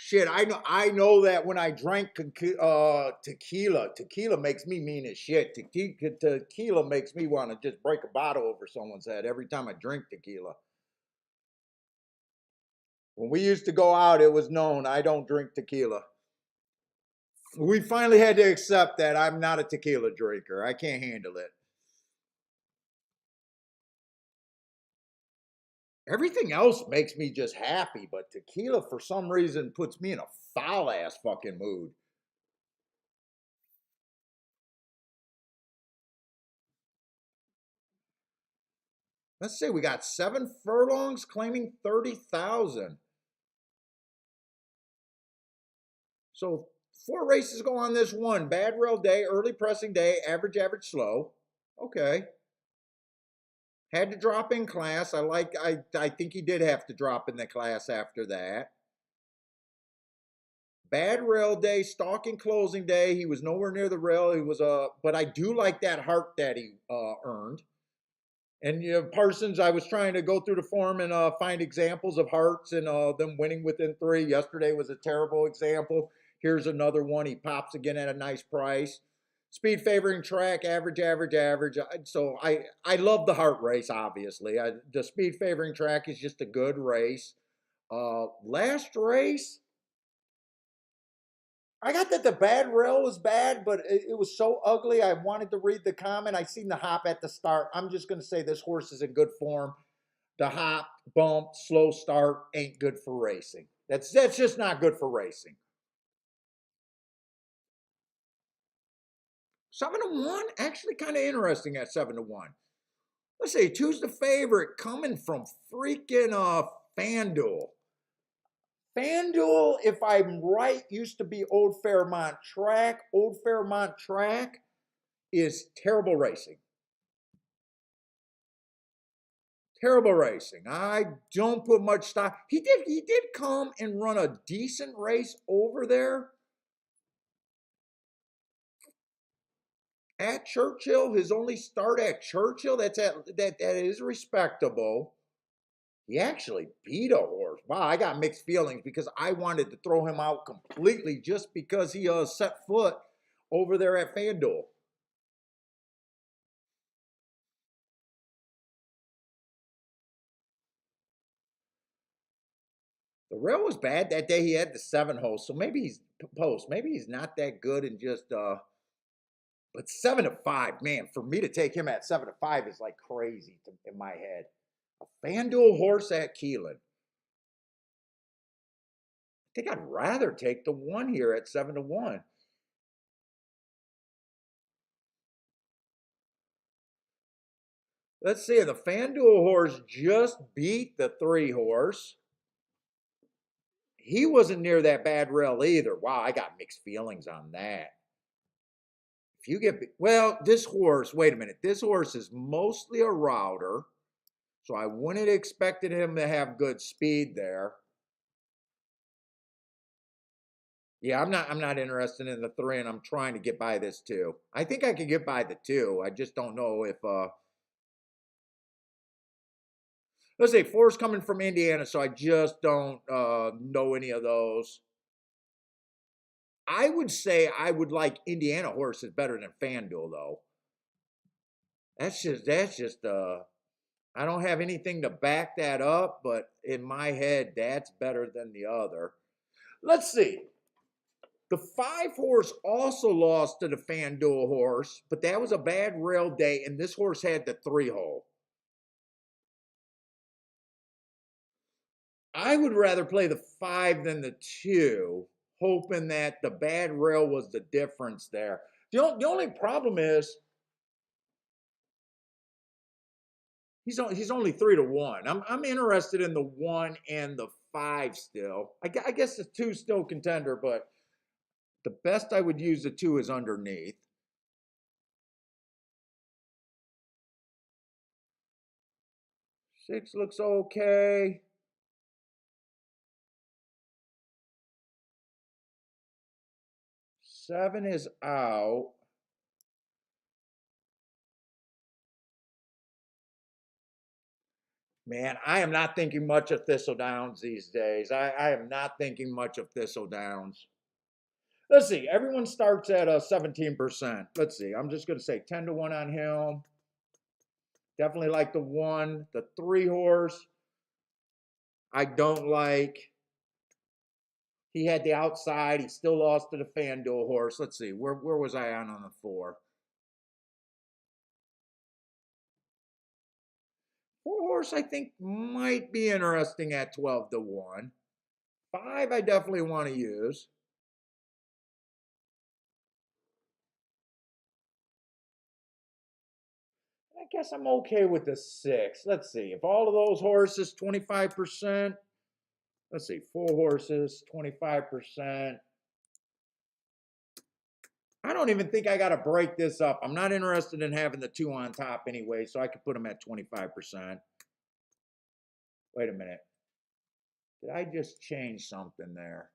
Speaker 1: Shit, I know that when I drank tequila makes me mean as shit. Tequila makes me want to just break a bottle over someone's head every time I drink tequila. When we used to go out, it was known I don't drink tequila. We finally had to accept that I'm not a tequila drinker. I can't handle it. Everything else makes me just happy, but tequila for some reason puts me in a foul ass fucking mood. Let's see, we got 7 furlongs claiming 30,000. So 4 races go on this one. Bad rail day, early pressing day, average, slow. Okay. Had to drop in class. I think he did have to drop in the class after that. Bad rail day, stalking closing day. He was nowhere near the rail. He was but I do like that heart that he earned. And you know, Parsons, I was trying to go through the form and find examples of hearts and them winning within 3. Yesterday was a terrible example. Here's another one. He pops again at a nice price. Speed favoring track, average. So I love the heart race, obviously. The speed favoring track is just a good race. Last race, I got that the bad rail was bad, but it was so ugly. I wanted to read the comment. I seen the hop at the start. I'm just going to say this horse is in good form. The hop, bump, slow start ain't good for racing. That's just not good for racing. 7-1, actually kind of interesting at 7-1. Let's see, who's the favorite coming from freaking FanDuel? FanDuel, if I'm right, used to be Old Fairmont Track. Old Fairmont Track is terrible racing. Terrible racing. I don't put much stock. He did come and run a decent race over there at Churchill. His only start at Churchill, that is respectable. He actually beat a horse. Wow, I got mixed feelings because I wanted to throw him out completely just because he set foot over there at FanDuel. The rail was bad that day. He had the 7 hole, so maybe he's post. Maybe he's not that good and just. But 7 to 5, man, for me to take him at 7 to 5 is like crazy in my head. A FanDuel horse at Keeneland. I think I'd rather take the 1 here at 7 to 1. Let's see. The FanDuel horse just beat the 3 horse. He wasn't near that bad rail either. Wow, I got mixed feelings on that. If you get, well, this horse, wait a minute. This horse is mostly a router, so I wouldn't have expected him to have good speed there. Yeah, I'm not interested in the 3, and I'm trying to get by this 2. I think I could get by the 2. I just don't know if let's say 4's coming from Indiana, so I just don't know any of those. I would say I would like Indiana horses better than FanDuel though. That's just I don't have anything to back that up, but in my head that's better than the other. Let's see. The 5 horse also lost to the FanDuel horse, but that was a bad rail day, and this horse had the 3 hole. I would rather play the 5 than the 2, hoping that the bad rail was the difference there. The only problem is he's only 3 to 1. I'm interested in the 1 and the 5 still. I guess the 2's still contender, but the best I would use the 2 is underneath. Six looks okay. Seven is out. Man, I am not thinking much of Thistledowns these days. I am not thinking much of Thistledowns. Let's see. Everyone starts at 17%. Let's see. I'm just going to say 10 to 1 on him. Definitely like the 1. The 3 horse, I don't like. He had the outside. He still lost to the FanDuel horse. Let's see. Where was I on the 4? 4 horse, I think, might be interesting at 12 to 1. 5, I definitely want to use. I guess I'm okay with the 6. Let's see. If all of those horses, 25%. Let's see. 4 horses, 25%. I don't even think I got to break this up. I'm not interested in having the 2 on top anyway, so I could put them at 25%. Wait a minute. Did I just change something there?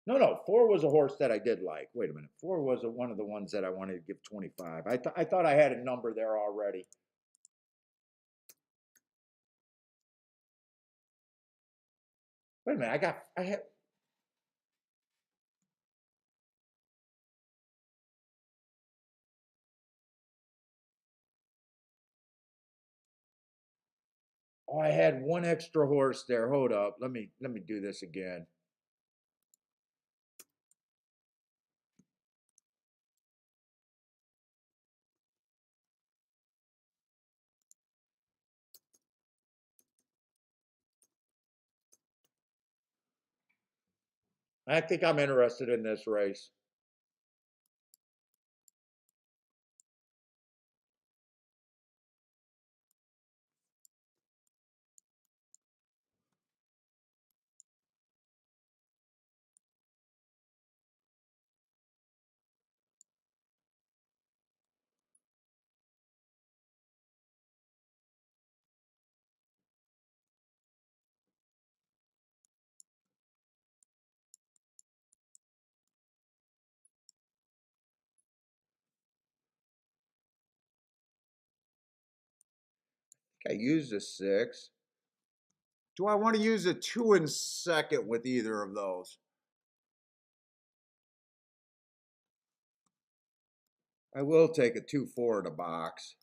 Speaker 1: No. 4 was a horse that I did like. Wait a minute. 4 was one of the ones that I wanted to give 25. I thought I had a number there already. Wait a minute. I had. Oh, I had one extra horse there. Hold up. Let me do this again. I think I'm interested in this race. I used a 6. Do I want to use a 2 and second with either of those? I will take a 2-4 in a box.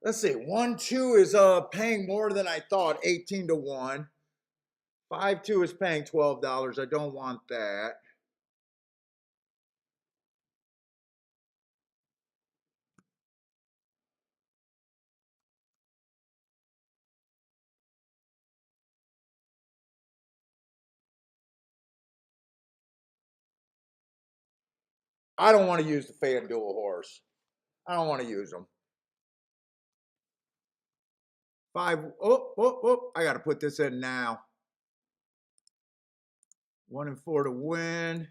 Speaker 1: Let's see. 1-2 is paying more than I thought, 18 to 1. 5-2 is paying $12. I don't want that. I don't want to use the FanDuel horse. I don't want to use them. 5. Oh, oh, oh. I got to put this in now. 1-4 to win.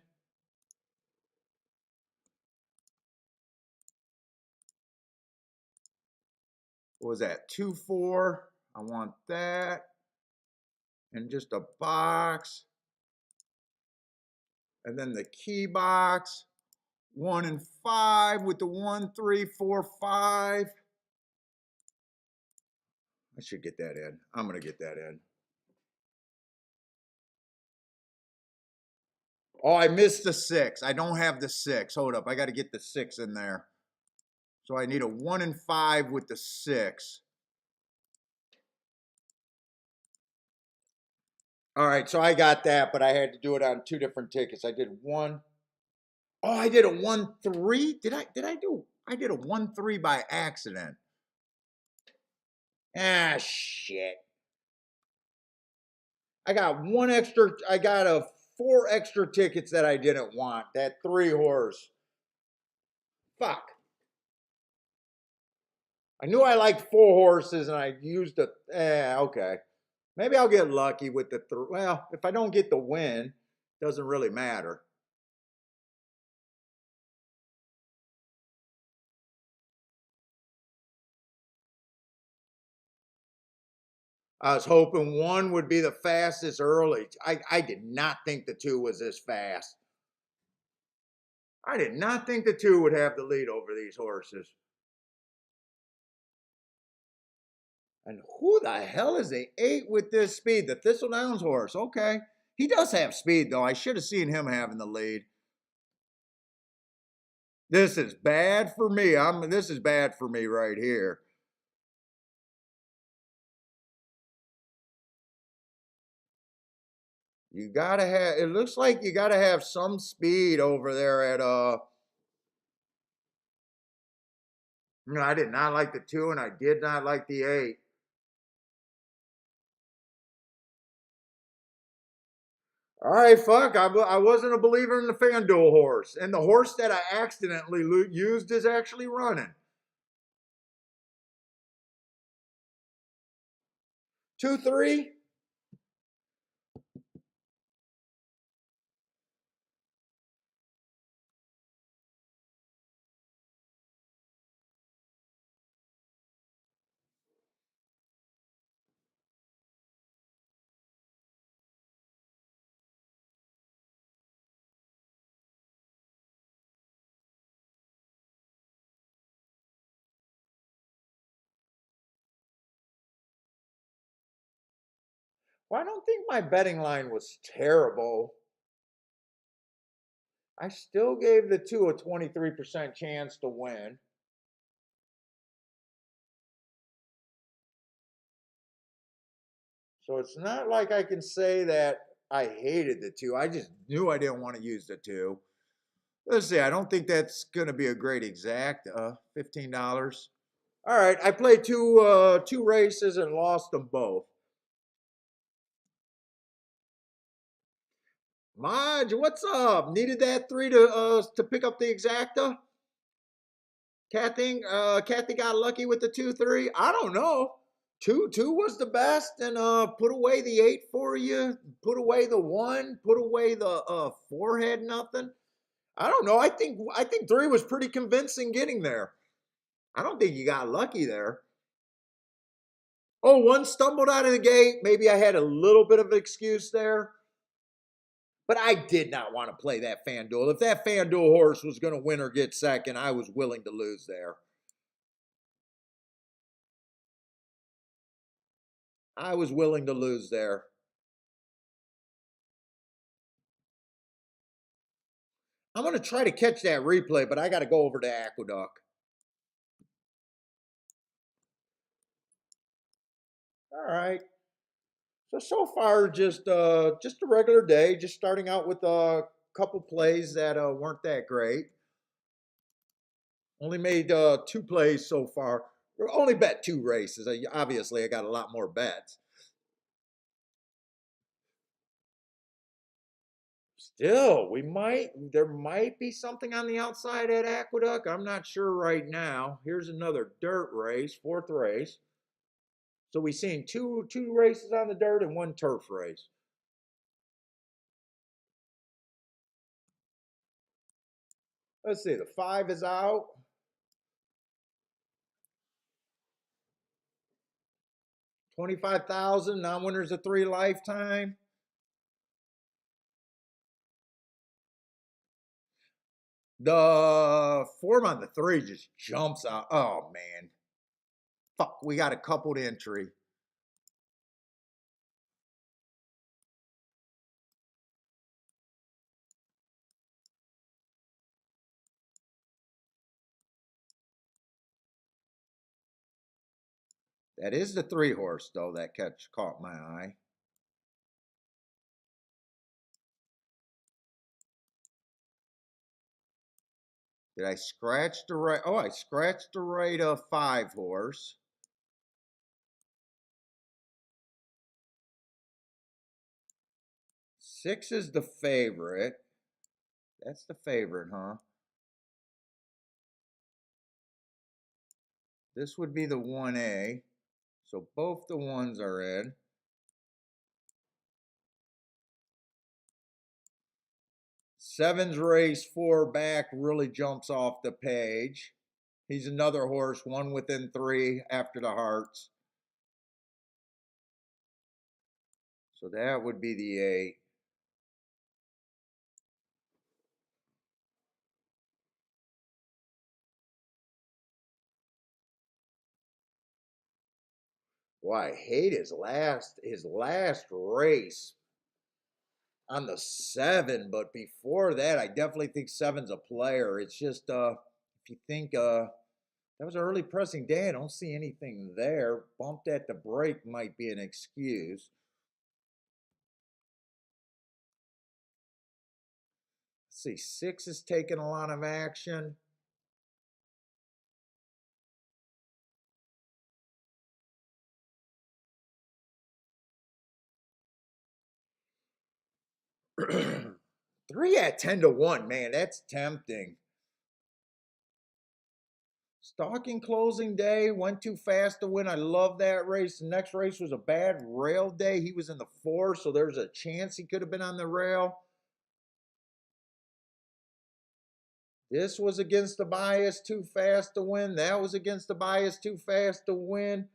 Speaker 1: What was that? 2-4. I want that. And just a box. And then the key box. 1-5 with the 1, 3, 4, 5. I should get that in. I'm going to get that in. Oh, I missed the 6. I don't have the 6. Hold up. I got to get the 6 in there. So I need a 1-5 with the 6. All right, so I got that, but I had to do it on 2 different tickets. I did one. Oh, I did a 1-3. Did I do? I did a 1-3 by accident. Ah, shit. I got one extra. I got a 4 extra tickets that I didn't want. That 3 horse. Fuck. I knew I liked 4 horses and I used the. Okay. Maybe I'll get lucky with the. Well, if I don't get the win, doesn't really matter. I was hoping 1 would be the fastest early. I did not think the 2 was this fast. I did not think the 2 would have the lead over these horses. And who the hell is the 8 with this speed? The Thistledowns horse. Okay. He does have speed, though. I should have seen him having the lead. This is bad for me. This is bad for me right here. You gotta have. It looks like you gotta have some speed over there at I did not like the 2, and I did not like the 8. All right, fuck. I wasn't a believer in the FanDuel horse, and the horse that I accidentally used is actually running. 2-3. Well, I don't think my betting line was terrible. I still gave the 2 a 23% chance to win. So it's not like I can say that I hated the 2. I just knew I didn't want to use the 2. Let's see. I don't think that's going to be a great exact. $15. All right. I played two races and lost them both. Marge, what's up? Needed that 3 to pick up the exacta? Kathy got lucky with the 2-3. I don't know. 2-2 was the best, and put away the 8 for you. Put away the 1. Put away the 4 had nothing. I don't know. I think 3 was pretty convincing getting there. I don't think you got lucky there. Oh, 1 stumbled out of the gate. Maybe I had a little bit of an excuse there. But I did not want to play that FanDuel. If that FanDuel horse was going to win or get second, I was willing to lose there. I was willing to lose there. I'm going to try to catch that replay, but I got to go over to Aqueduct. All right. So far, just a regular day. Just starting out with a couple plays that weren't that great. Only made 2 plays so far. Only bet 2 races. Obviously, I got a lot more bets. Still, there might be something on the outside at Aqueduct. I'm not sure right now. Here's another dirt race, 4th race. So we've seen two races on the dirt and 1 turf race. Let's see, the 5 is out. 25,000, non-winners of 3 lifetime. The form on the 3 just jumps out. Oh man. Fuck, we got a coupled entry. That is the 3 horse though that caught my eye. Did I scratch the right? Oh, I scratched the right 5 horse. 6 is the favorite. That's the favorite, huh? This would be the 1A. So both the 1s are in. 7's race 4 back really jumps off the page. He's another horse, 1 within 3 after the hearts. So that would be the 8. Boy, I hate his last race on the 7, but before that, I definitely think 7's a player. It's just if you think that was an early pressing day, I don't see anything there. Bumped at the break might be an excuse. Let's see, 6 is taking a lot of action. Three at 10-1, man, that's tempting. Stalking closing day, went too fast to win. I love that race. The next race was a bad rail day. He was in the 4, so there's a chance he could have been on the rail. This was against the bias, too fast to win. That was against the bias, too fast to win.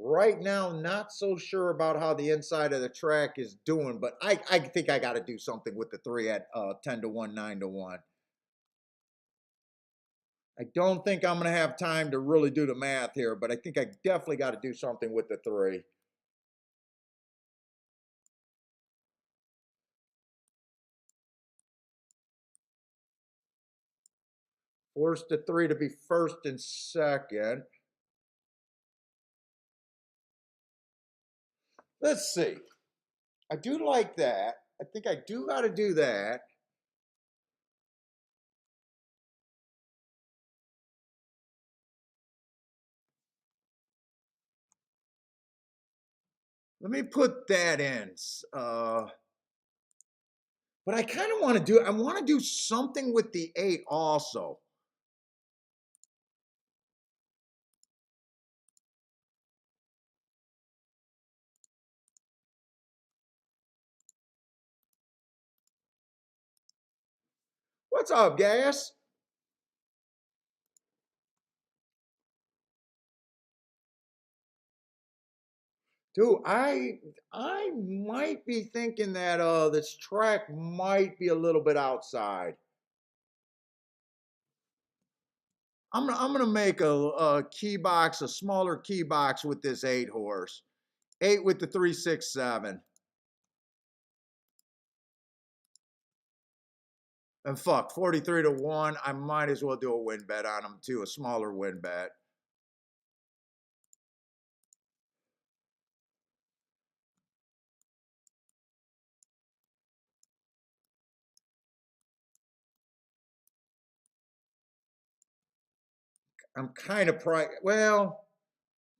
Speaker 1: Right now, not so sure about how the inside of the track is doing, but I think I got to do something with the 3 at 10-1, 9-1. I don't think I'm going to have time to really do the math here, but I think I definitely got to do something with the 3. Force the 3 to be first and second. Let's see. I do like that. I think I do got to do that. Let me put that in. But I kind of want to do, I want to do something with the 8 also. What's up, Gas? Dude, I might be thinking that this track might be a little bit outside. I'm gonna make a key box, a smaller key box with this 8 horse. 8 with the 3, 6, 7. And fuck, 43-1. I might as well do a win bet on them too, a smaller win bet. I'm kind of well,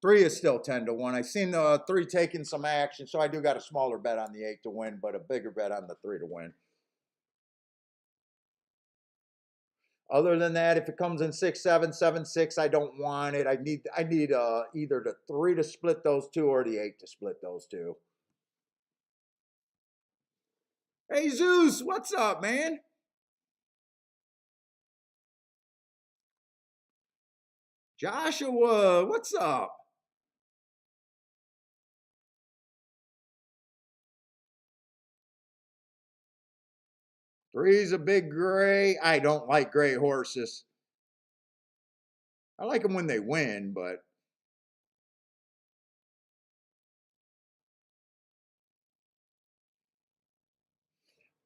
Speaker 1: three is still 10-1. I seen the three taking some action, so I do got a smaller bet on the eight to win, but a bigger bet on the three to win. Other than that, if it comes in 6-7, 7-6, I don't want it. I need either the three to split those two or the eight to split those two. Hey Zeus, what's up, man? Joshua, what's up? Three's a big gray. I don't like gray horses. I like them when they win, but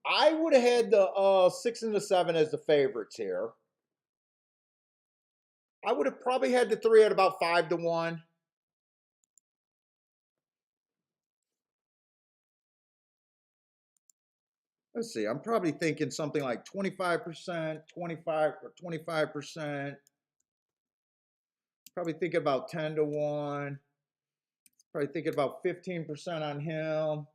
Speaker 1: I would have had the six and the seven as the favorites here. I would have probably had the three at about 5-1. Let's see. I'm probably thinking something like 25%, 25 or 25%. Probably thinking about 10-1. Probably thinking about 15% on him.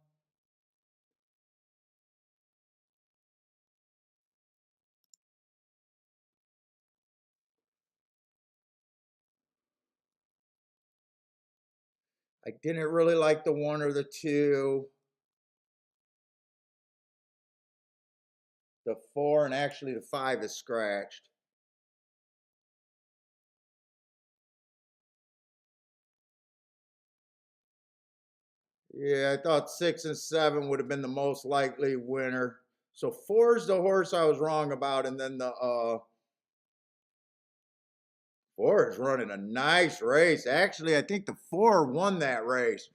Speaker 1: I didn't really like the one or the two. The four and actually the five is scratched. Yeah, I thought six and seven would have been the most likely winner. So four is the horse I was wrong about, and then the four is running a nice race. Actually, I think the four won that race.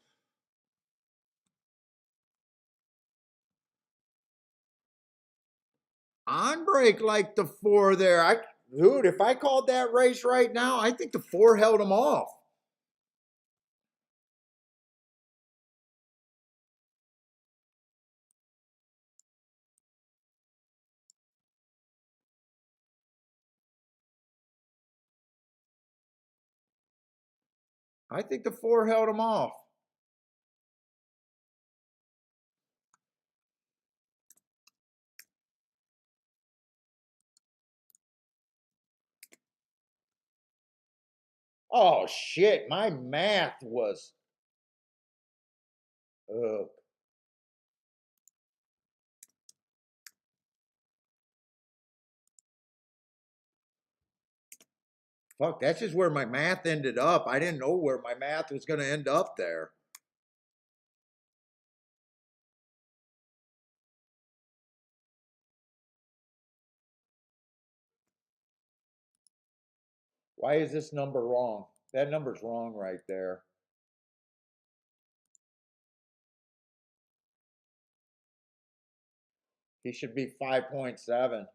Speaker 1: On break like the four there. Dude, if I called that race right now, I think the four held him off. I think the four held him off. Oh shit, my math was uh, fuck, that's just where my math ended up. I didn't know where my math was gonna end up there. Why is this number wrong? That number's wrong right there. He should be 5.7.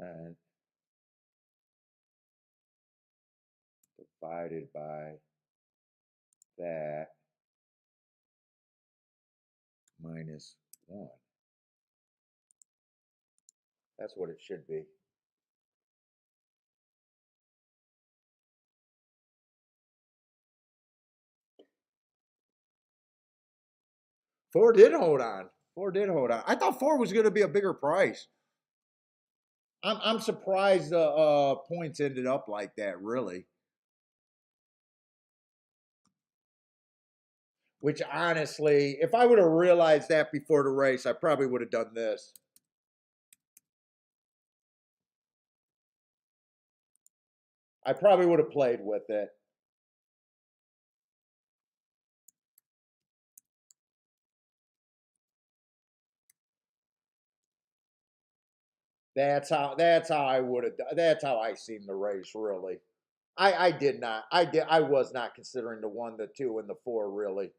Speaker 1: Percent divided by that minus 1. That's what it should be. Four did hold on. Four did hold on. I thought four was going to be a bigger price. I'm surprised the points ended up like that. Really, which honestly, if I would have realized that before the race, I probably would have done this. I probably would have played with it. That's how I would have. That's how I seen the race. Really, I did not. I was not considering the one, the two, and the four. Really,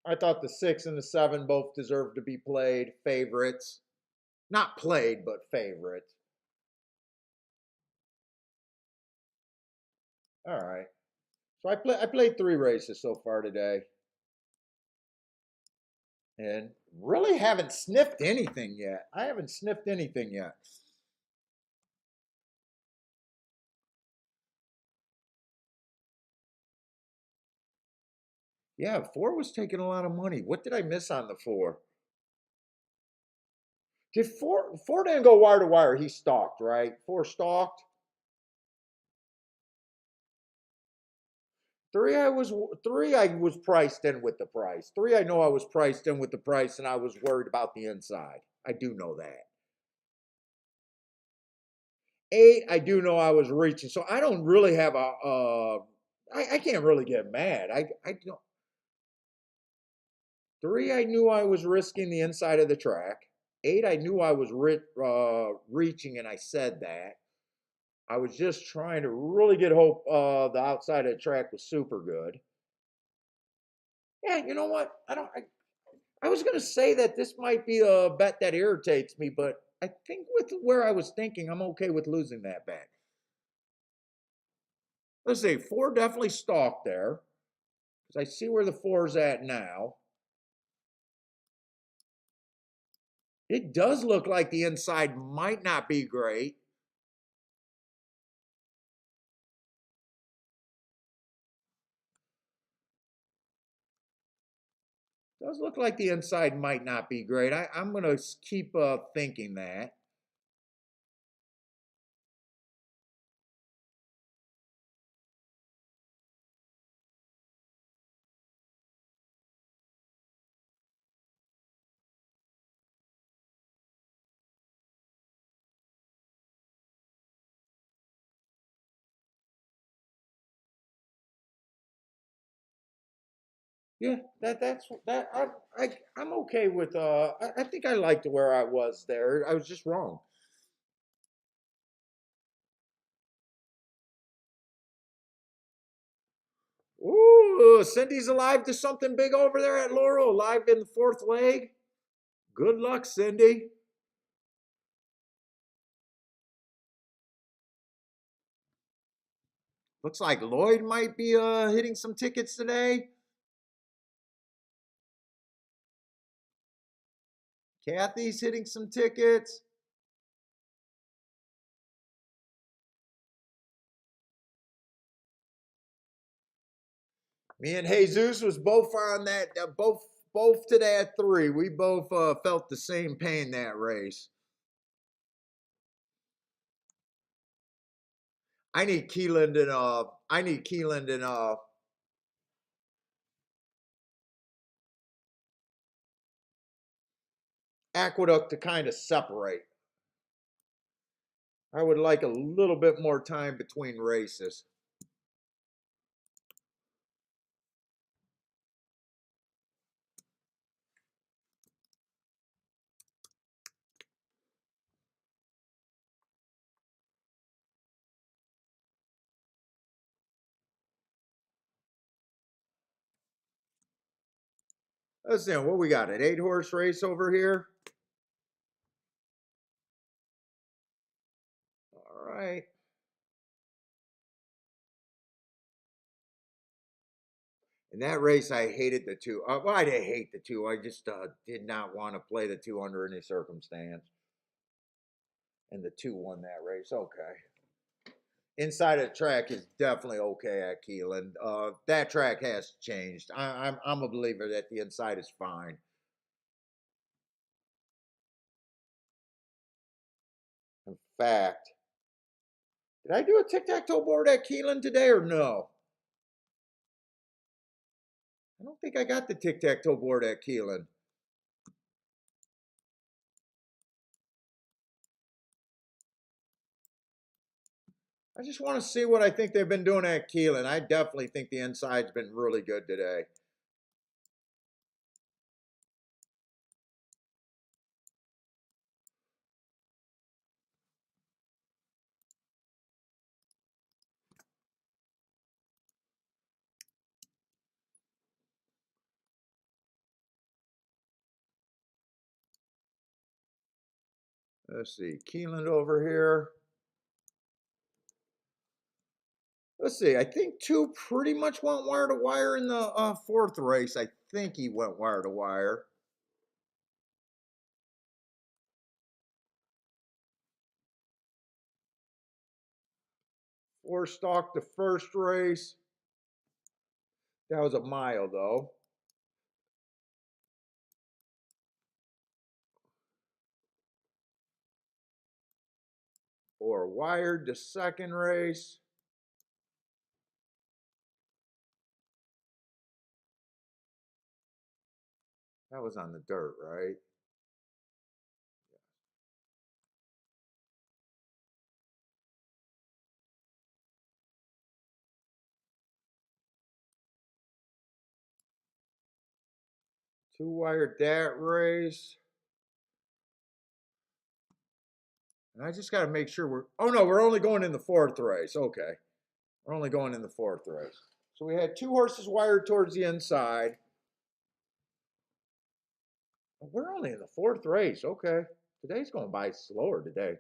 Speaker 1: I thought the six and the seven both deserved to be played. Favorites, not played, but favorites. All right. So I played three races so far today, and really haven't sniffed anything yet. I haven't sniffed anything yet. Yeah, four was taking a lot of money. What did I miss on the four? Did four didn't go wire to wire? He stalked, right? Four stalked. Three. I was priced in with the price. Three, I know I was priced in with the price, and I was worried about the inside. I do know that. Eight, I do know I was reaching. So I don't really have a. I can't really get mad. I don't. Three, I knew I was risking the inside of the track. Eight, I knew I was reaching, and I said that. I was just trying to really get hope the outside of the track was super good. Yeah, you know what? I was going to say that this might be a bet that irritates me, but I think with where I was thinking, I'm okay with losing that bet. Let's see, four definitely stalked there because I see where the four's at now. It does look like the inside might not be great. Does look like the inside might not be great. I'm going to keep thinking that. Yeah, that's that. I'm okay with. I think I liked where I was there. I was just wrong. Ooh, Cindy's alive to something big over there at Laurel, alive in the fourth leg. Good luck, Cindy. Looks like Lloyd might be hitting some tickets today. Kathy's hitting some tickets. Me and Jesus was both on that. Both today at three. We both felt the same pain that race. I need Keeneland and Aqueduct to kind of separate. I would like a little bit more time between races. Let's see what we got. An 8-horse race over here. All right. In that race, I hated the two. Well, I didn't hate the two. I just did not want to play the two under any circumstance. And the two won that race. Okay. Inside of the track is definitely okay at Keeneland. That track has changed. I'm a believer that the inside is fine. In fact, did I do a tic-tac-toe board at Keeneland today or no? I don't think I got the tic-tac-toe board at Keeneland. I just want to see what I think they've been doing at Keeneland. I definitely think the inside's been really good today. Let's see, Keeneland over here. Let's see, I think two pretty much went wire to wire in the fourth race. I think he went wire to wire. Four stalked the first race. That was a mile though. Or wired the second race. That was on the dirt, right? Two wired that race. And I just got to make sure we're. Oh no, we're only going in the fourth race. Okay. We're only going in the fourth race. So we had two horses wired towards the inside. We're only in the fourth race. Okay. Today's going by slower today.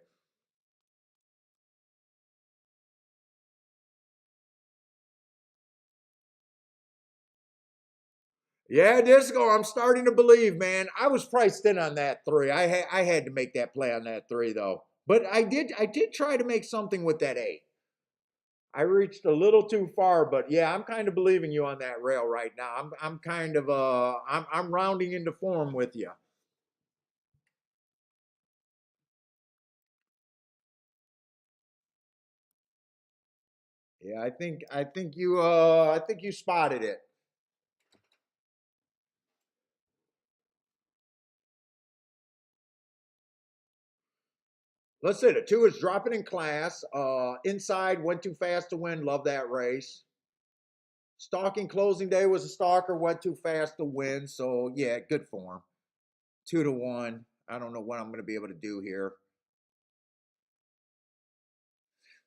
Speaker 1: Yeah, Disco, I'm starting to believe, man. I was priced in on that three. I had to make that play on that three though. But I did try to make something with that eight. I reached a little too far, but yeah, I'm kind of believing you on that rail right now. I'm kind of I'm rounding into form with you. Yeah, I think you spotted it. Let's say the two is dropping in class. Inside went too fast to win. Love that race. Stalking closing day was a stalker. Went too fast to win. So yeah, good form. 2-1. I don't know what I'm going to be able to do here.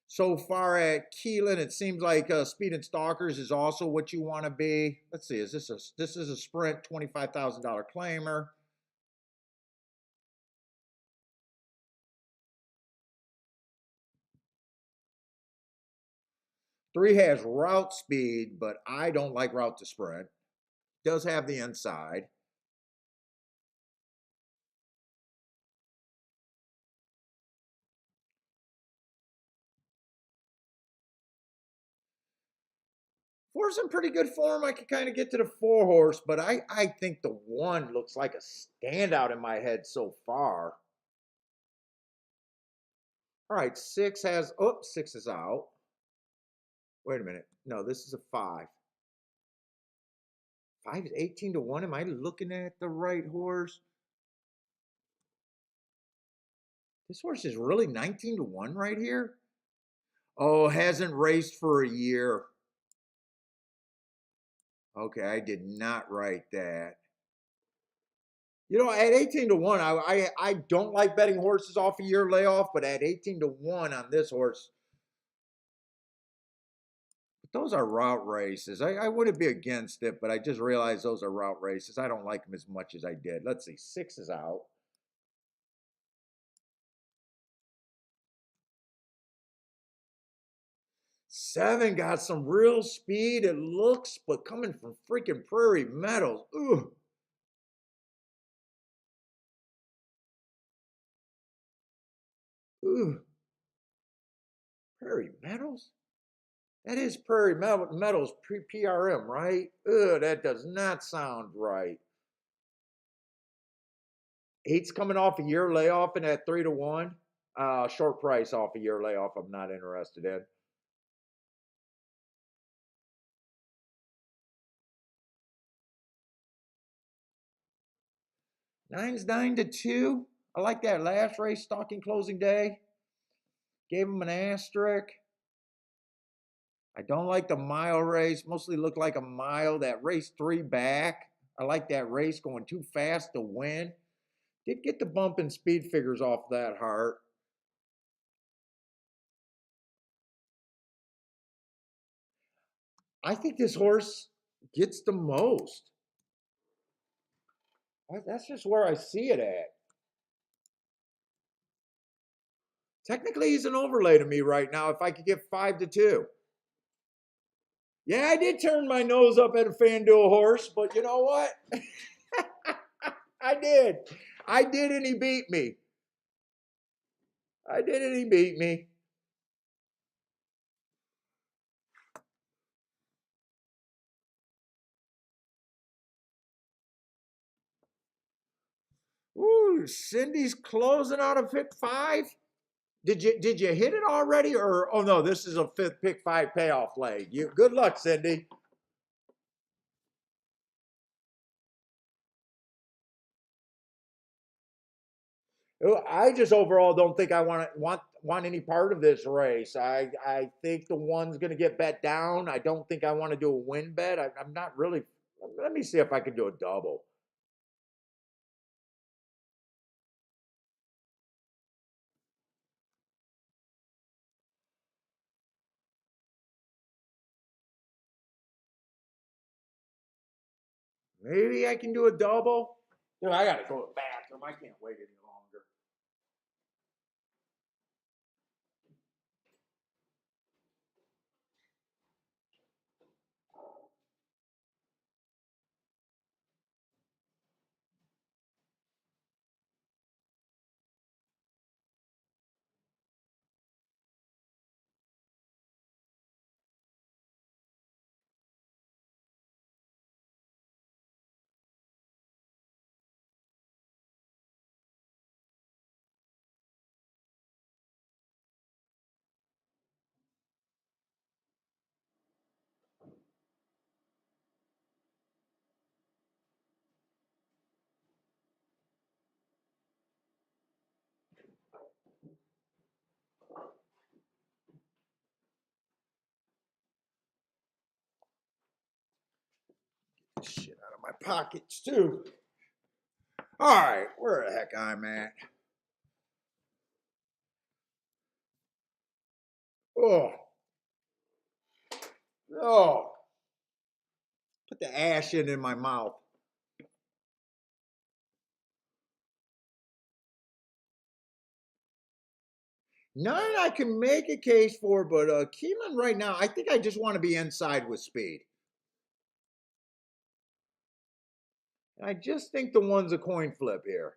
Speaker 1: So far at Keeneland, it seems like Speed and Stalkers is also what you want to be. Let's see, this is a sprint $25,000 claimer. Three has route speed, but I don't like route to sprint. Does have the inside. Four's in pretty good form. I could kind of get to the four horse, but I think the one looks like a standout in my head so far. All right, six has, oh, six is out. Wait a minute. No, this is a five. Five is 18-1. Am I looking at the right horse? This horse is really 19-1 right here. Oh, hasn't raced for a year. Okay, I did not write that. You know, at 18-1, I don't like betting horses off a year layoff, but at 18-1 on this horse, those are route races. I wouldn't be against it, but I just realized those are route races. I don't like them as much as I did. Let's see, six is out. Seven got some real speed, it looks, but coming from freaking Prairie Meadows. Ugh. Ugh. Prairie Meadows? That is Prairie Meadows PRM, right? Ugh, that does not sound right. Eight's coming off a year layoff and at 3-1. Short price off a year layoff. I'm not interested in. Nine's 9-2. I like that last race, stocking closing day. Gave him an asterisk. I don't like the mile race. Mostly looked like a mile. That race 3 back. I like that race going too fast to win. Did get the bump in speed figures off that heart. I think this horse gets the most. That's just where I see it at. Technically, he's an overlay to me right now if I could get 5-2. Yeah, I did turn my nose up at a FanDuel horse, but you know what? I did. I did, and he beat me. I did, and he beat me. Ooh, Cindy's closing out a pick 5. Did you hit it already, or oh no, this is a fifth pick 5 payoff leg. You good luck, Cindy. I just overall don't think I want any part of this race. I think the one's going to get bet down. I don't think I want to do a win bet. I'm not really. Let me see if I can do a double. Maybe I can do a double. Dude, I got to go to the bathroom. I can't wait any longer. Shit out of my pockets too. All right, where the heck I'm at? Oh, oh! Put the ash in my mouth. None I can make a case for, but Keeneland right now, I think I just want to be inside with speed. And I just think the one's a coin flip here.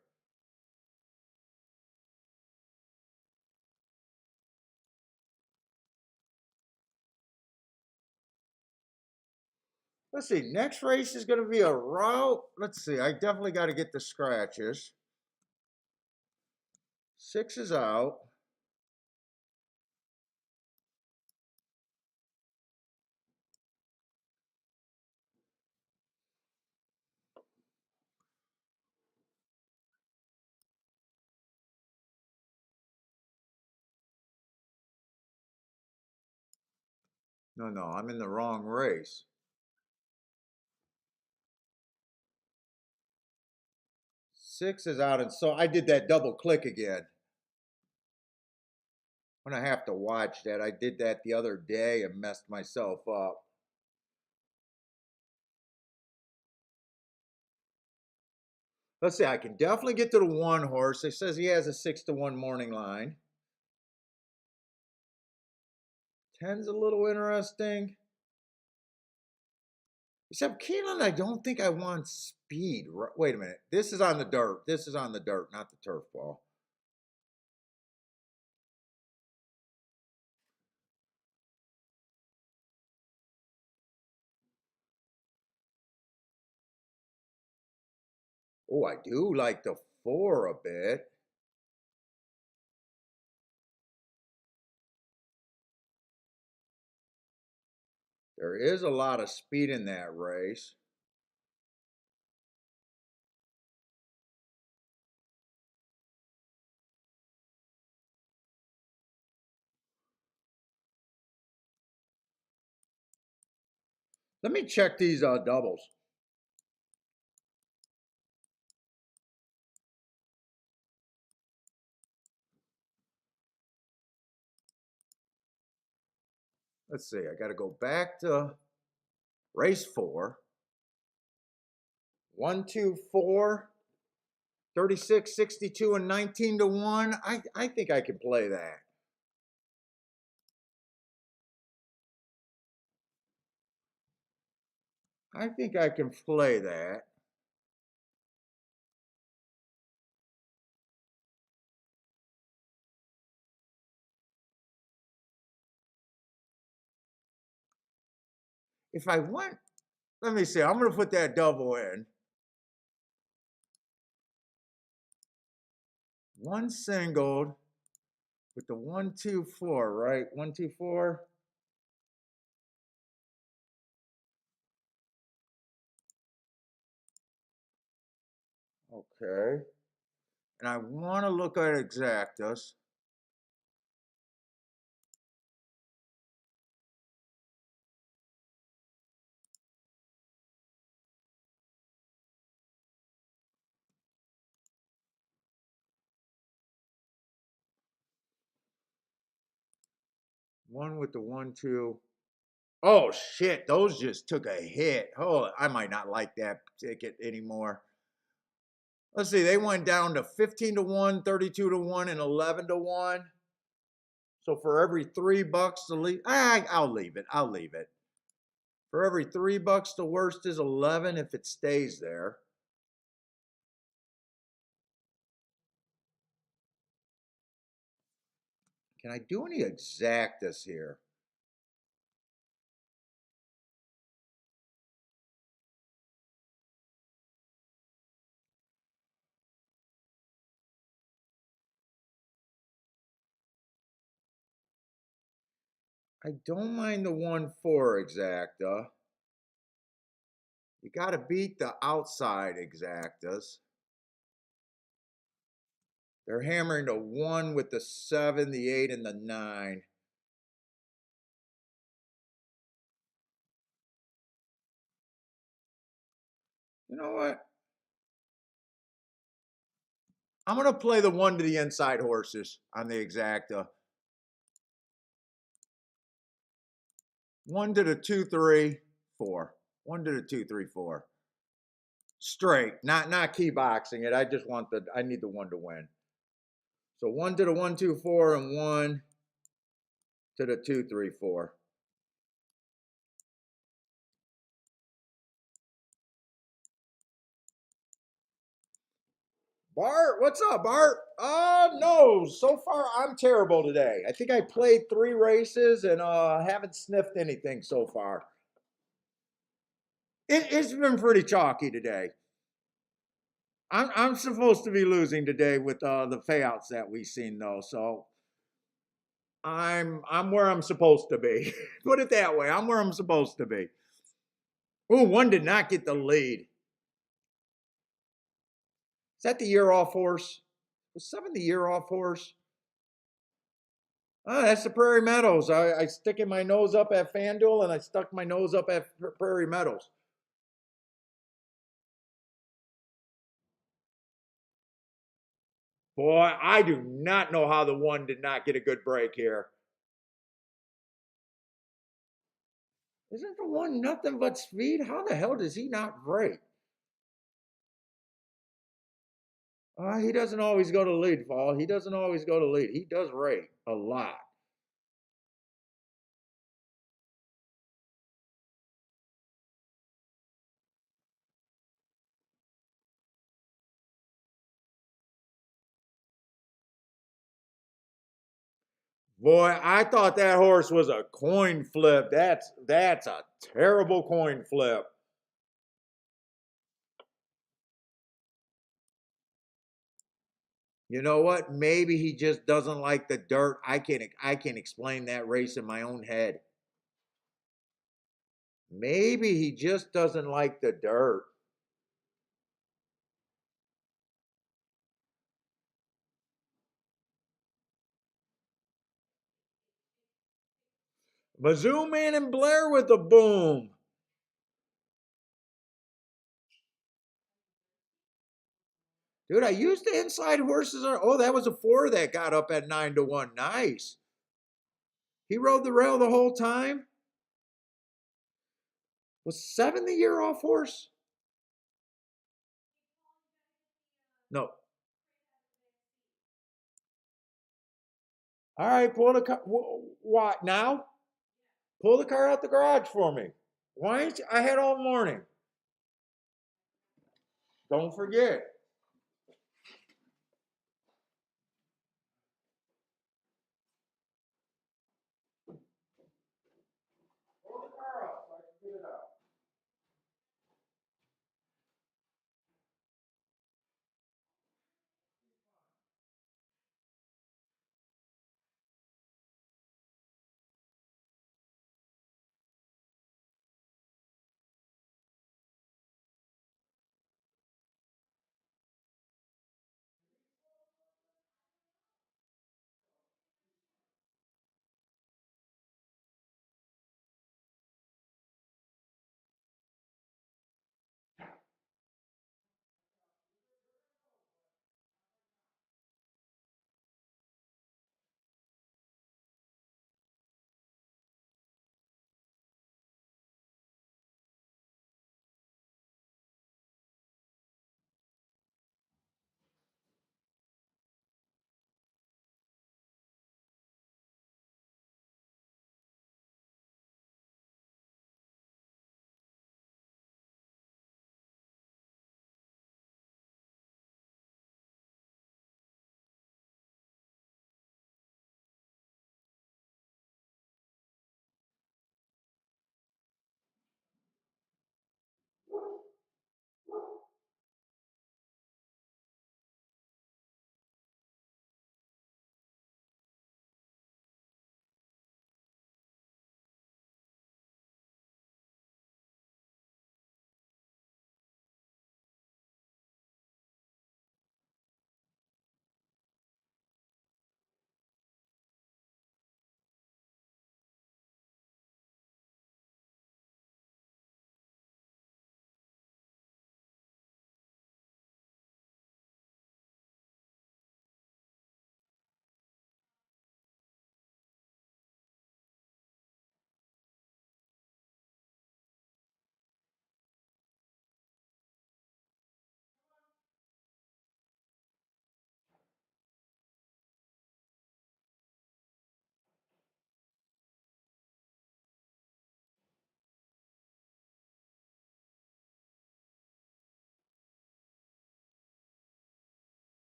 Speaker 1: Let's see. Next race is going to be a route. Let's see. I definitely got to get the scratches. 6 is out. No, I'm in the wrong race. 6 is out, and so I did that double click again. I'm going to have to watch that. I did that the other day and messed myself up. Let's see. I can definitely get to the 1 horse. It says he has a 6-1 morning line. 10's a little interesting. Except Keeneland, I don't think I want speed. Wait a minute. This is on the dirt. This is on the dirt, not the turf ball. Oh, I do like the 4 a bit. There is a lot of speed in that race. Let me check these doubles. Let's see. I got to go back to race 4. 1, 2, 4, 36, 62, and 19 to 1. I think I can play that. I think I can play that. If I went, let me see. I'm going to put that double in. One singled with the 1, 2, 4, right? 1, 2, 4. Okay. And I want to look at exactus. One with the 1, 2. Oh shit, those just took a hit. Oh, I might not like that ticket anymore. Let's see, they went down to 15 to 1, 32 to 1, and 11 to 1. So for every $3 to leave, I'll leave it. I'll leave it. For every $3, the worst is 11 if it stays there. Can I do any exactas here? I don't mind the 1, 4 exacta. You got to beat the outside exactas. They're hammering the 1 with the 7, the 8, and the 9. You know what? I'm going to play the 1 to the inside horses on the exacta. 1 to the 2, 3, 4. 1 to the 2, 3, 4. Straight, not key boxing it. I just want I need the 1 to win. So 1 to the 1, 2, 4, and 1 to the 2, 3, 4. Bart, what's up, Bart? No. So far, I'm terrible today. I think I played 3 races and haven't sniffed anything so far. It's been pretty chalky today. I'm supposed to be losing today with the payouts that we've seen though, so I'm where I'm supposed to be. Put it that way. I'm where I'm supposed to be. Ooh, 1 did not get the lead. Is that the year off horse? Was 7 the year off horse? Oh, that's the Prairie Meadows. I sticking my nose up at FanDuel and I stuck my nose up at Prairie Meadows. Boy, I do not know how the 1 did not get a good break here. Isn't the 1 nothing but speed? How the hell does he not break? He doesn't always go to lead, Paul. He doesn't always go to lead. He does rate a lot. Boy, I thought that horse was a coin flip. That's a terrible coin flip. You know what? Maybe he just doesn't like the dirt. I can explain that race in my own head. Maybe he just doesn't like the dirt. Bazoo Man and Blair with the boom. Dude, I used the inside horses. Oh, that was a four that got up at 9-1. Nice. He rode the rail the whole time. Was 7 the year off horse? No. All right, pull the car. What now? Pull the car out the garage for me. Why ain't you? I had all morning. Don't forget. Pull the car out so I can get it out.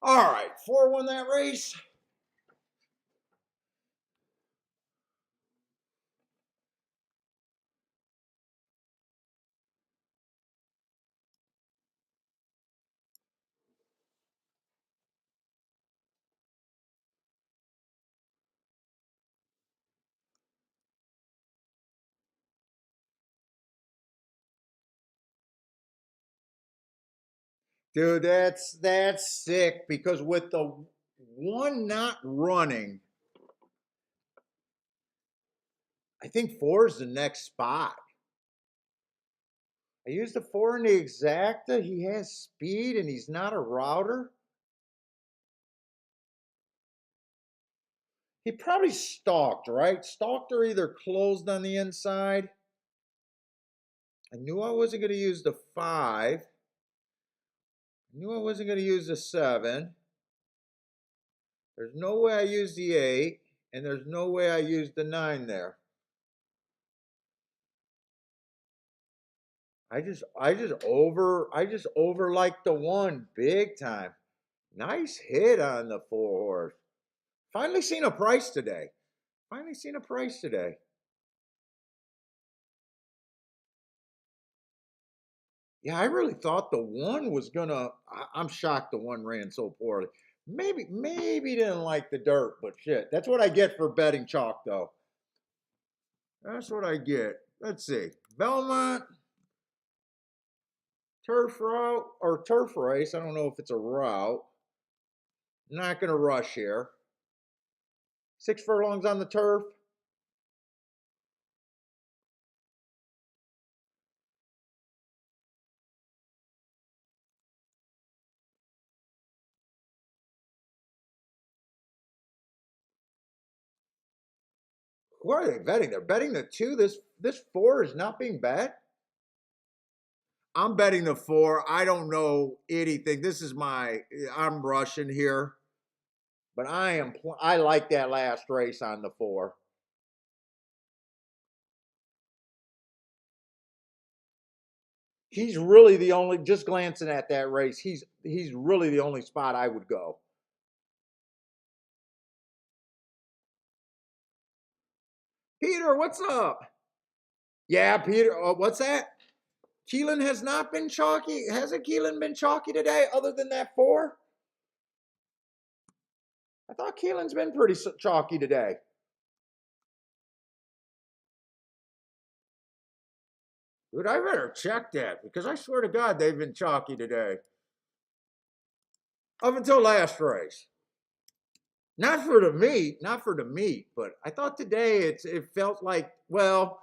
Speaker 1: All right, 4 won that race. Dude, that's sick because with the one not running, I think four is the next spot. I used the four in the exacta. He has speed and he's not a router. He probably stalked, right? Stalked or either closed on the inside. I knew I wasn't going to use the five. I knew I wasn't going to use the seven. There's no way I used the eight, and there's no way I used the nine there. I just over like the one big time. Nice hit on the four horse. Finally seen a price today. Finally seen a price today. Yeah, I really thought the one was gonna. I'm shocked the one ran so poorly. Maybe didn't like the dirt, but shit, that's what I get for betting chalk, though. That's what I get. Let's see, Belmont turf route or turf race. I don't know if it's a route. Not gonna rush here. 6 furlongs on the turf. Who are they betting? They're betting the two. This four is not being bet. I'm betting the four. I don't know anything. I'm rushing here, but I like that last race on the four. He's really the only. Just glancing at that race, he's really the only spot I would go. Peter, what's up? Yeah, Peter. What's that? Keelan has not been chalky. Hasn't Keelan been chalky today, other than that four? I thought Keelan's been pretty chalky today. Dude, I better check that because I swear to God they've been chalky today. Up until last race. Not for the meat, but I thought today it felt like, well,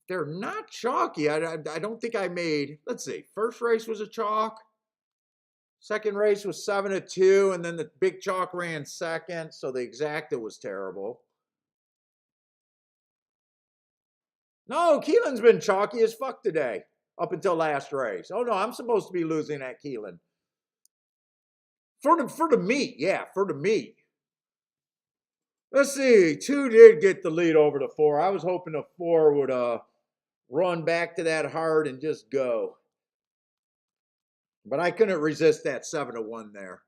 Speaker 1: they're not chalky. I don't think I made, let's see, first race was a chalk. Second race was 7-2, and then the big chalk ran second, so the exacta was terrible. No, Keelan's been chalky as fuck today, up until last race. Oh no, I'm supposed to be losing at Keelan. For the meat, yeah, for the meat. Let's see, two did get the lead over the four. I was hoping the four would run back to that hard and just go. But I couldn't resist that 7-1 there.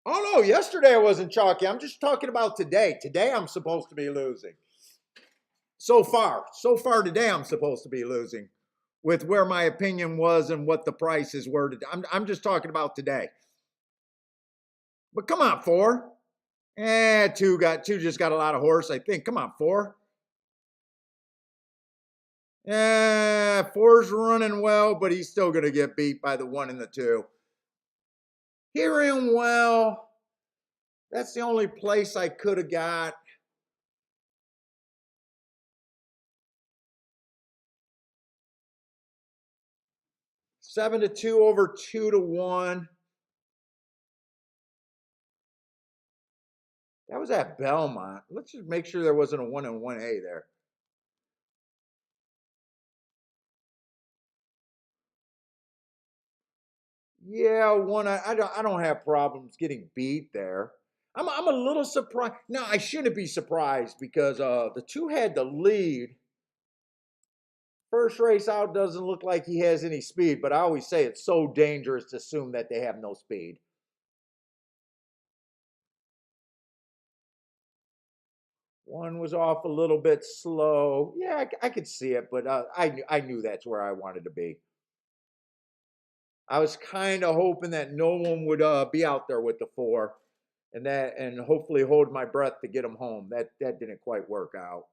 Speaker 1: Oh no, yesterday I wasn't chalky. I'm just talking about today. Today I'm supposed to be losing. So far today I'm supposed to be losing with where my opinion was and what the prices were today. I'm just talking about today. But come on, four. Two just got a lot of horse, I think. Come on, four. Four's running well, but he's still going to get beat by the one and the two. He ran well. That's the only place I could have got. Seven to two over 2-1. That was at Belmont. Let's just make sure there wasn't a 1 and 1A there. Yeah, one. I don't have problems getting beat there. I'm a little surprised. No, I shouldn't be surprised because the two had the lead. First race out doesn't look like he has any speed, but I always say it's so dangerous to assume that they have no speed. One was off a little bit slow. Yeah, I could see it, but I knew that's where I wanted to be. I was kind of hoping that no one would be out there with the four, and hopefully hold my breath to get them home. That didn't quite work out.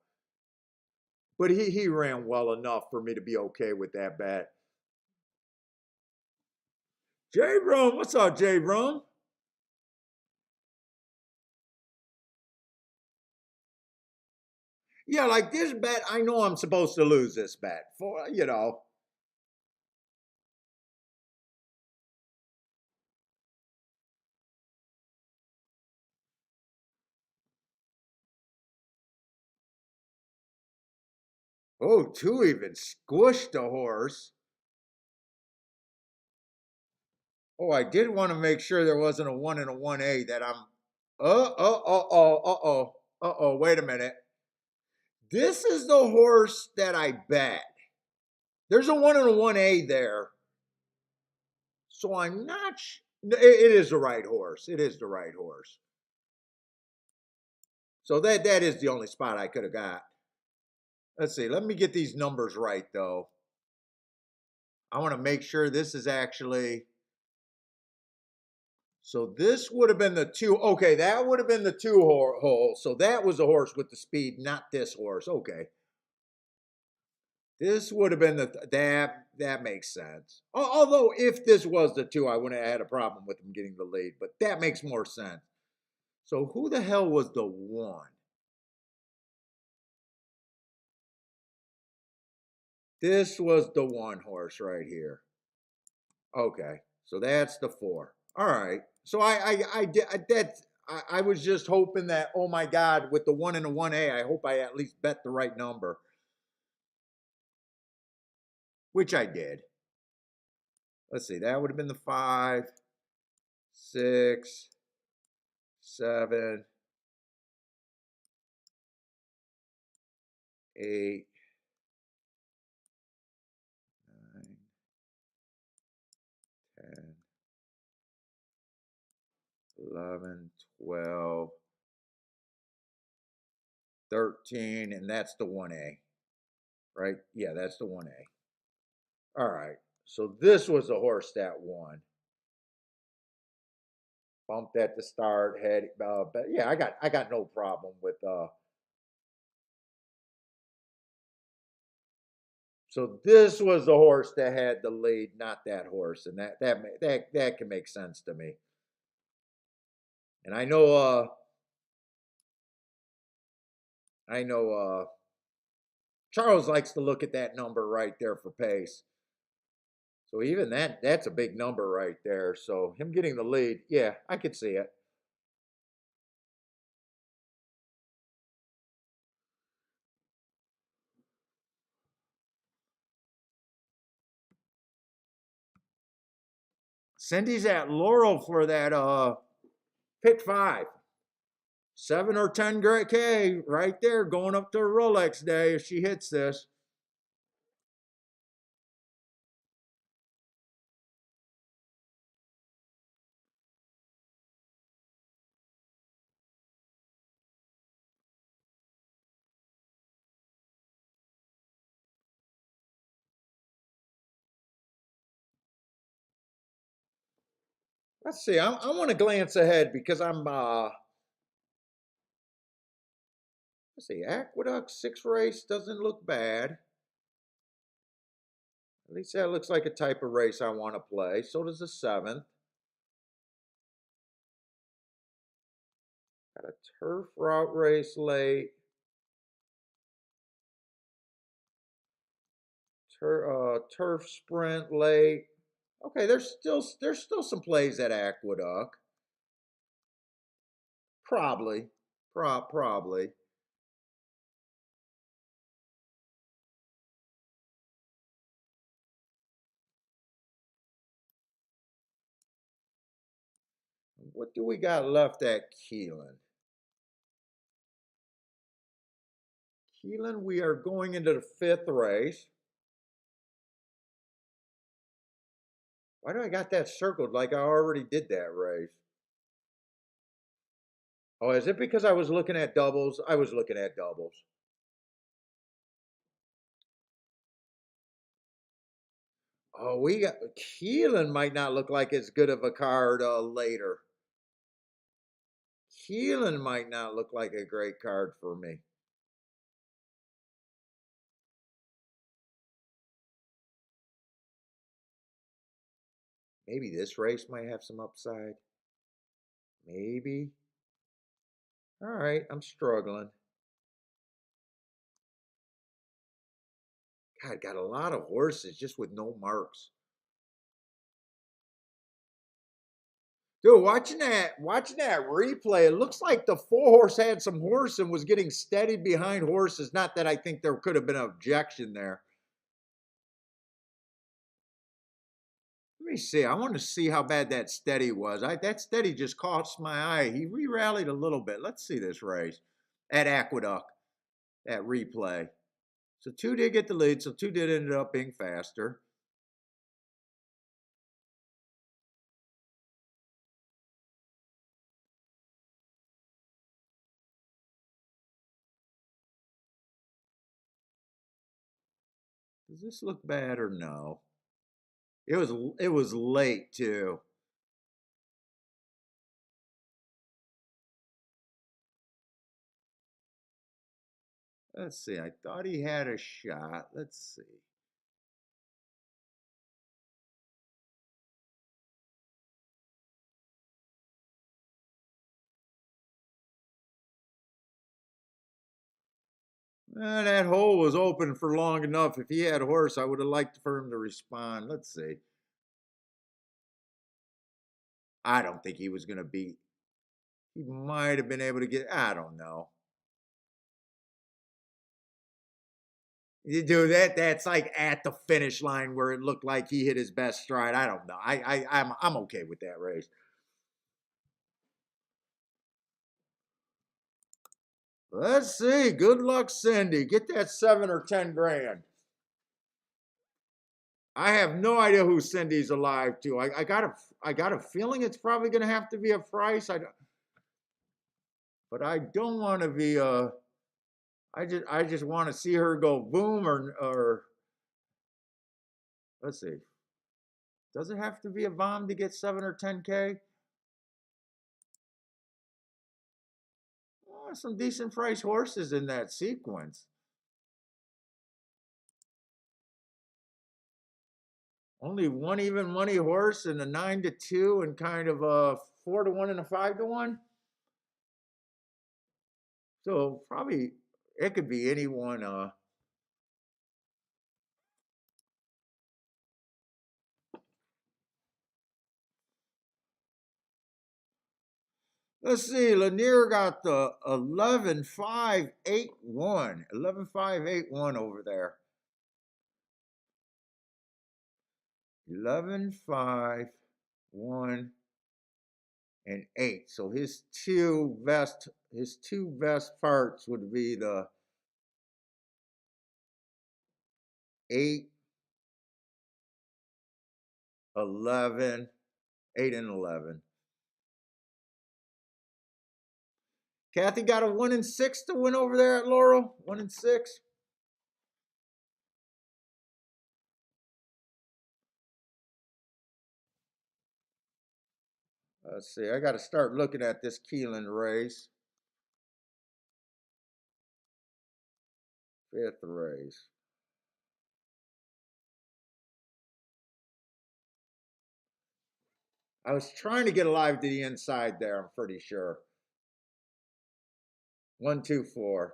Speaker 1: But he ran well enough for me to be okay with that bet. J Room, what's up, J Room? Yeah, like this bet, I know I'm supposed to lose this bet for, you know. Oh, two even squished the horse. Oh, I did want to make sure there wasn't a 1 and a 1A that I'm. Wait a minute. This is the horse that I bet. There's a 1 and a 1A there. So I'm not. It is the right horse. It is the right horse. So that is the only spot I could have got. Let's see. Let me get these numbers right, though. I want to make sure this is actually. So this would have been the two. Okay, that would have been the two hole. So that was the horse with the speed, not this horse. Okay. This would have been that makes sense. Although if this was the two, I wouldn't have had a problem with him getting the lead, but that makes more sense. So who the hell was the one? This was the one horse right here. Okay, so that's the four. All right. So I did that. I was just hoping that, oh my God, with the 1 and a 1A, I hope I at least bet the right number, which I did. Let's see, that would have been the 5, 6, 7, 8, 9, 10, 11, 12, 13, and that's the 1A, right? Yeah, that's the 1A. All right. So this was the horse that won. Bumped at the start, had but yeah, I got no problem with so this was the horse that had the lead, not that horse, and that can make sense to me. And I know Charles likes to look at that number right there for pace. So even that's a big number right there. So him getting the lead, yeah, I could see it. Cindy's at Laurel for that pick 5. 7 or 10 K right there going up to Rolex day if she hits this. Let's see. I want to glance ahead because I'm let's see, Aqueduct 6 race doesn't look bad. At least that looks like a type of race I want to play. So does the 7th. Got a turf route race late. Turf sprint late. Okay, there's still some plays at Aqueduct. Probably. Probably. What do we got left at Keeneland? Keeneland, we are going into the 5th race. Why do I got that circled like I already did that race? Oh, is it because I was looking at doubles? I was looking at doubles. Oh, we got Keelan might not look like as good of a card later. Keelan might not look like a great card for me. Maybe this race might have some upside. Maybe. All right, I'm struggling. God, got a lot of horses just with no marks. Dude, watching that replay, it looks like the 4 horse had some horse and was getting steadied behind horses. Not that I think there could have been an objection there. Let me see. I want to see how bad that steady was. That steady just caught my eye. He re-rallied a little bit. Let's see this race at Aqueduct, that replay. So 2 did get the lead, so 2 did end up being faster. Does this look bad or no? It was late too. Let's see. I thought he had a shot. Let's see. That hole was open for long enough. If he had a horse, I would have liked for him to respond. Let's see. I don't think he was going to beat. He might have been able to get. I don't know. You do that. That's like at the finish line where it looked like he hit his best stride. I don't know. I'm okay with that race. Let's see. Good luck, Cindy. Get that 7 or 10 grand. I have no idea who Cindy's alive to. I got a feeling it's probably going to have to be a Price. But I don't want to be I just want to see her go boom or let's see. Does it have to be a bomb to get 7 or 10K? Oh, some decent price horses in that sequence. Only one even money horse and a 9-2 and kind of a 4-1 and a 5-1. So probably it could be anyone. Let's see. Lanier got the 11-5-8-1. 11-5-8-1 over there. 11-5-1 and 8. So his two best parts would be the 8, 11, 8 and 11. Kathy got a 1 and 6 to win over there at Laurel. 1 and 6. Let's see. I got to start looking at this Keeneland race. 5th race. I was trying to get alive to the inside there, I'm pretty sure. 1, 2, 4.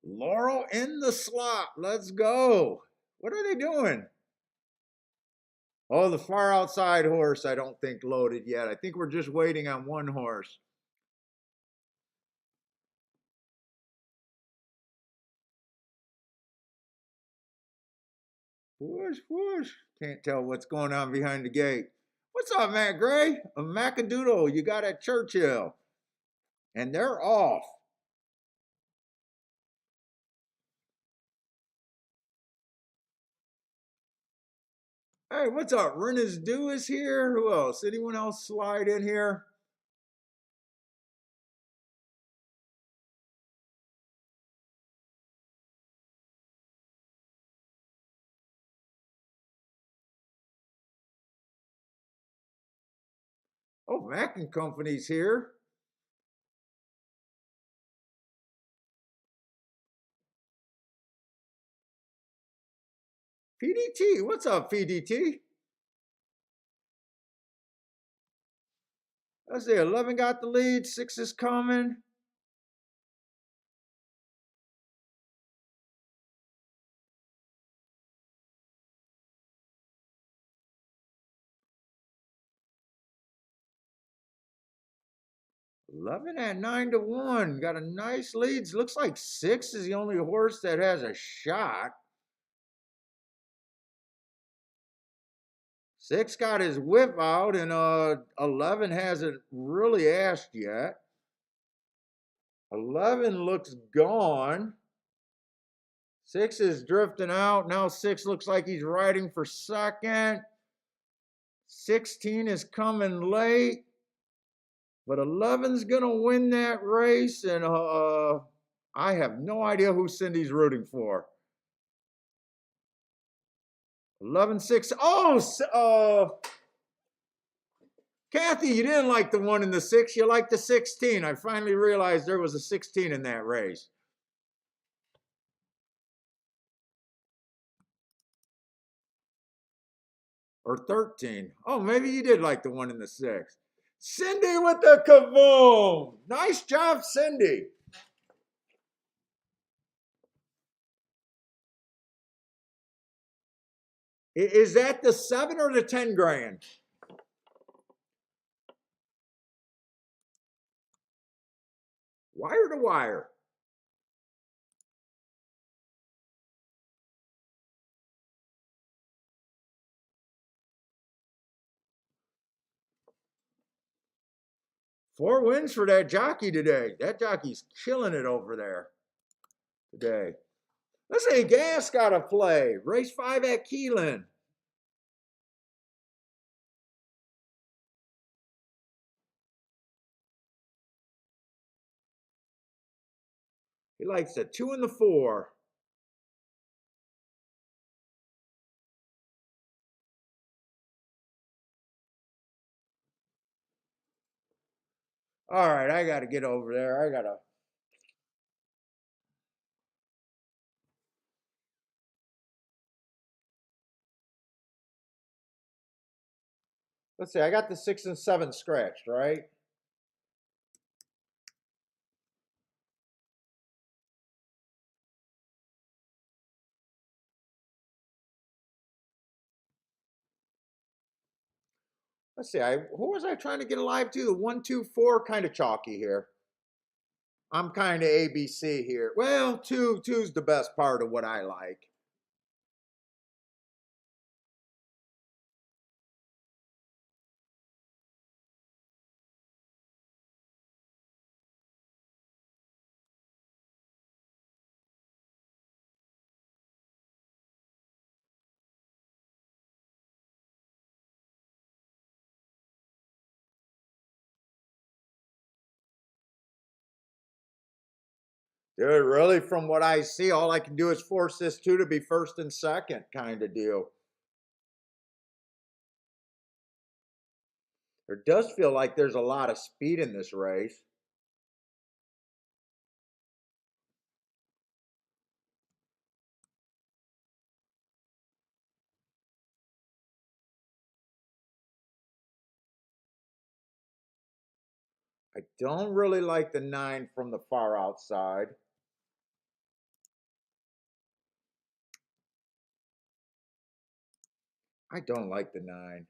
Speaker 1: Laurel in the slot. Let's go. What are they doing? Oh, the far outside horse, I don't think loaded yet. I think we're just waiting on one horse. Whoosh, whoosh. Can't tell what's going on behind the gate. What's up, Matt Gray? A Macadoodle you got at Churchill. And they're off. Hey, what's up? Renna's Dew is here. Who else? Anyone else slide in here? Oh, Mac and Company's here. PDT, what's up, PDT? Let's see, 11 got the lead, 6 is coming. Eleven at 9-1. Got a nice lead. Looks like 6 is the only horse that has a shot. 6 got his whip out, and 11 hasn't really asked yet. 11 looks gone. 6 is drifting out. Now 6 looks like he's riding for second. 16 is coming late. But 11's going to win that race, and I have no idea who Cindy's rooting for. 11-6. Oh, Kathy, you didn't like the 1 and the 6. You liked the 16. I finally realized there was a 16 in that race. Or 13. Oh, maybe you did like the 1 and the 6. Cindy with the kaboom. Nice job, Cindy. Is that the 7 or the 10 grand? Wire to wire. Four wins for that jockey today. That jockey's killing it over there today. Let's say Gas got to play. Race 5 at Keeneland. He likes the 2 and the 4. All right, I got to get over there. I got to. Let's see, I got the 6 and 7 scratched, right? Let's see, who was I trying to get alive to? The 1, 2, 4, kind of chalky here. I'm kind of ABC here. Well, two's the best part of what I like. Dude, really, from what I see, all I can do is force this 2 to be first and second kind of deal. There does feel like there's a lot of speed in this race. I don't really like the 9 from the far outside. I don't like the 9.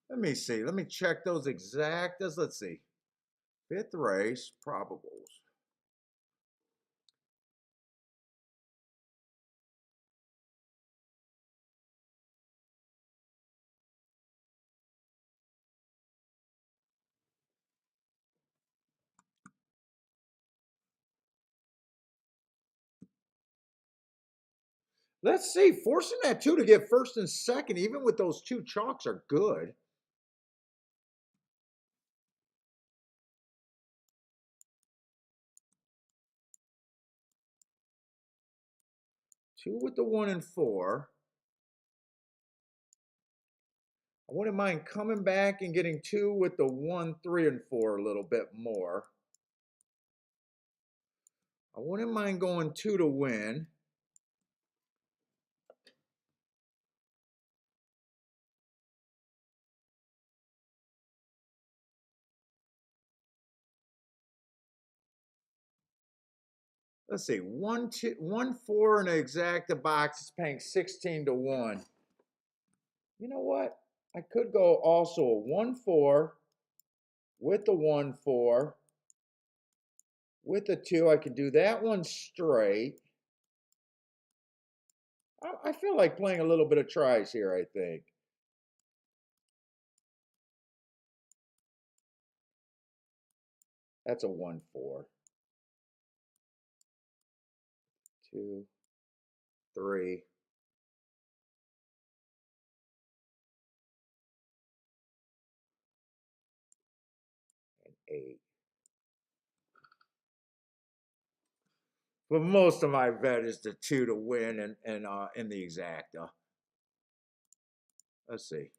Speaker 1: Let me see. Let me check those exactas. Let's see. 5th race, probables. Let's see. Forcing that 2 to get first and second, even with those 2 chalks, are good. Two with the 1 and 4. I wouldn't mind coming back and getting two with the 1, 3, and 4 a little bit more. I wouldn't mind going two to win. Let's see, 1, 2, 1, 4 in the exacta box is paying 16 to 1. You know what? I could go also a 1, 4 with the 1, 4 with the 2. I could do that one straight. I feel like playing a little bit of tries here, I think. That's a 1, 4. 2, 3. And 8. But most of my bet is the 2 to win and in the exacta. Let's see.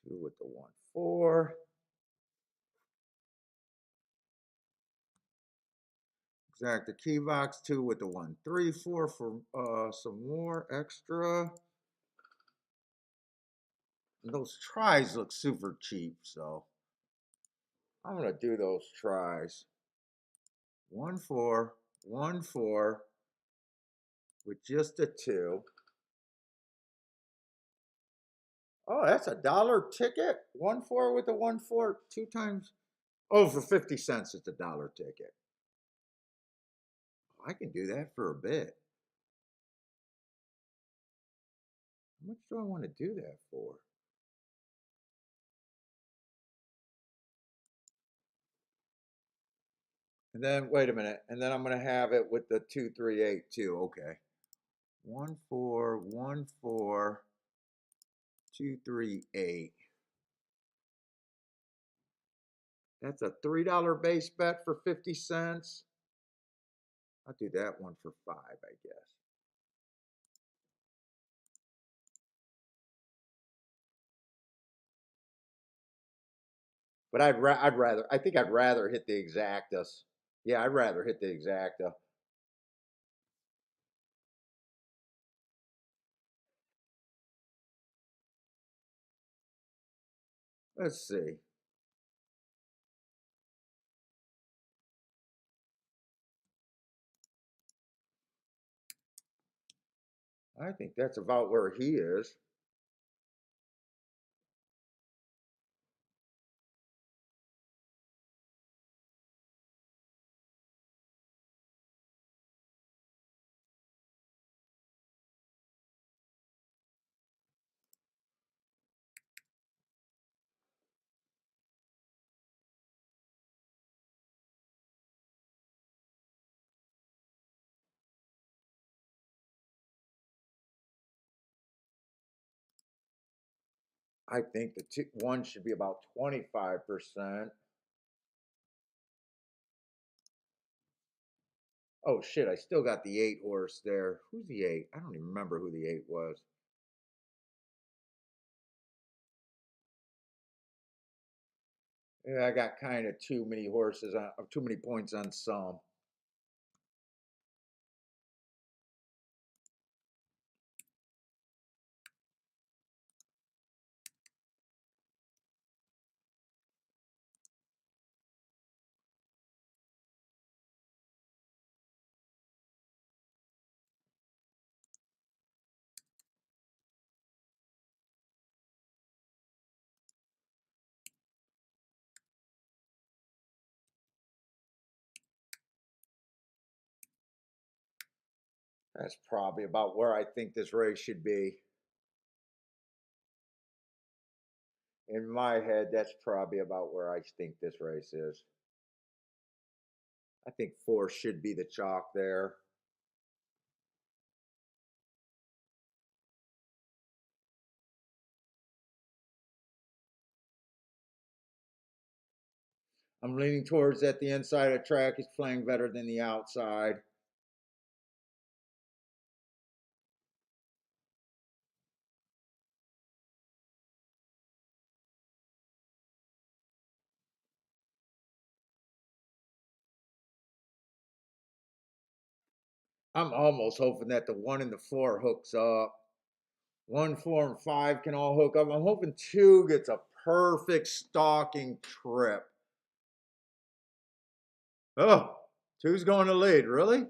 Speaker 1: Two with the 1, 4. Exacta key box. Two with the 1, 3, 4 for some more extra. And those tries look super cheap, so I'm gonna do those tries. 1, 4, 1, 4 with just a 2. Oh, that's $1 ticket. 1, 4 with a 1, 4, 2 times. Oh, for 50 cents, it's $1 ticket. I can do that for a bit. How much do I want to do that for? And then, wait a minute. And then I'm going to have it with the 2, 3, 8 too. Okay. 1, 4, 1, 4, 2, 3, 8. That's a $3 base bet for 50 cents. I'll do that one for 5, I guess. But I think I'd rather hit the exactas. Yeah, I'd rather hit the exacta. Let's see. I think that's about where he is. I think the one should be about 25%. Oh shit, I still got the 8 horse there. Who's the 8? I don't even remember who the 8 was. Yeah, I got kind of too many horses on, too many points on some. That's probably about where I think this race should be. In my head, that's probably about where I think this race is. I think 4 should be the chalk there. I'm leaning towards that the inside of the track is playing better than the outside. I'm almost hoping that the 1 and the 4 hooks up. 1, 4, and 5 can all hook up. I'm hoping 2 gets a perfect stalking trip. Oh, 2's going to lead, really?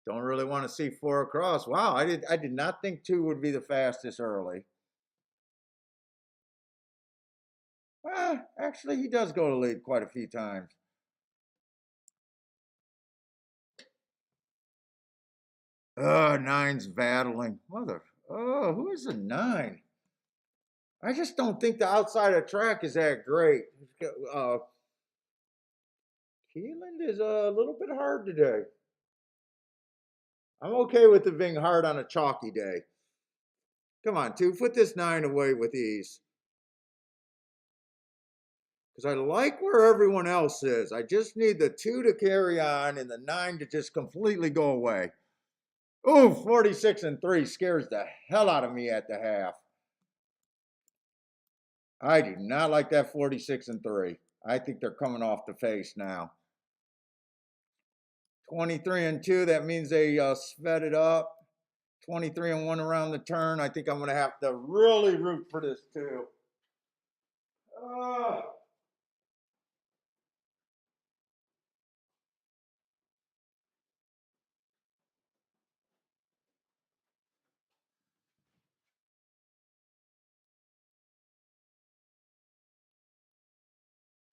Speaker 1: Don't really want to see 4 across. Wow, I did not think 2 would be the fastest early. Actually, he does go to lead quite a few times. Nine's battling. Who is a 9? I just don't think the outside of track is that great. Keeneland is a little bit hard today. I'm okay with it being hard on a chalky day. Come on, 2, put this 9 away with ease. Because I like where everyone else is. I just need the 2 to carry on and the 9 to just completely go away. Ooh, 46 and 3 scares the hell out of me at the half. I do not like that 46 and 3. I think they're coming off the face now. 23 and 2, that means they sped it up. 23 and 1 around the turn. I think I'm going to have to really root for this too.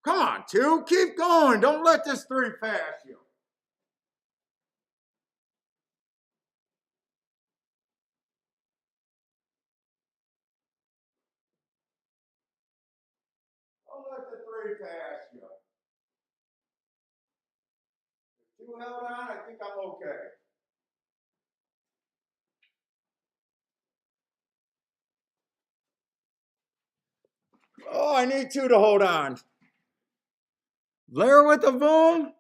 Speaker 1: Come on, 2. Keep going. Don't let this 3 pass you. Don't let the 3 pass you. 2 held on. I think I'm okay. Oh, I need 2 to hold on. Blair with the boom.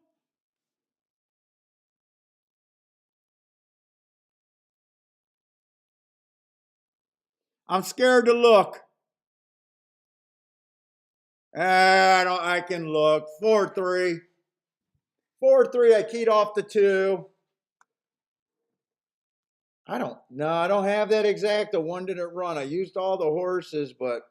Speaker 1: I'm scared to look. I can look. 4-3. 4-3. I keyed off the 2. I don't have that exact. The 1 didn't run. I used all the horses, but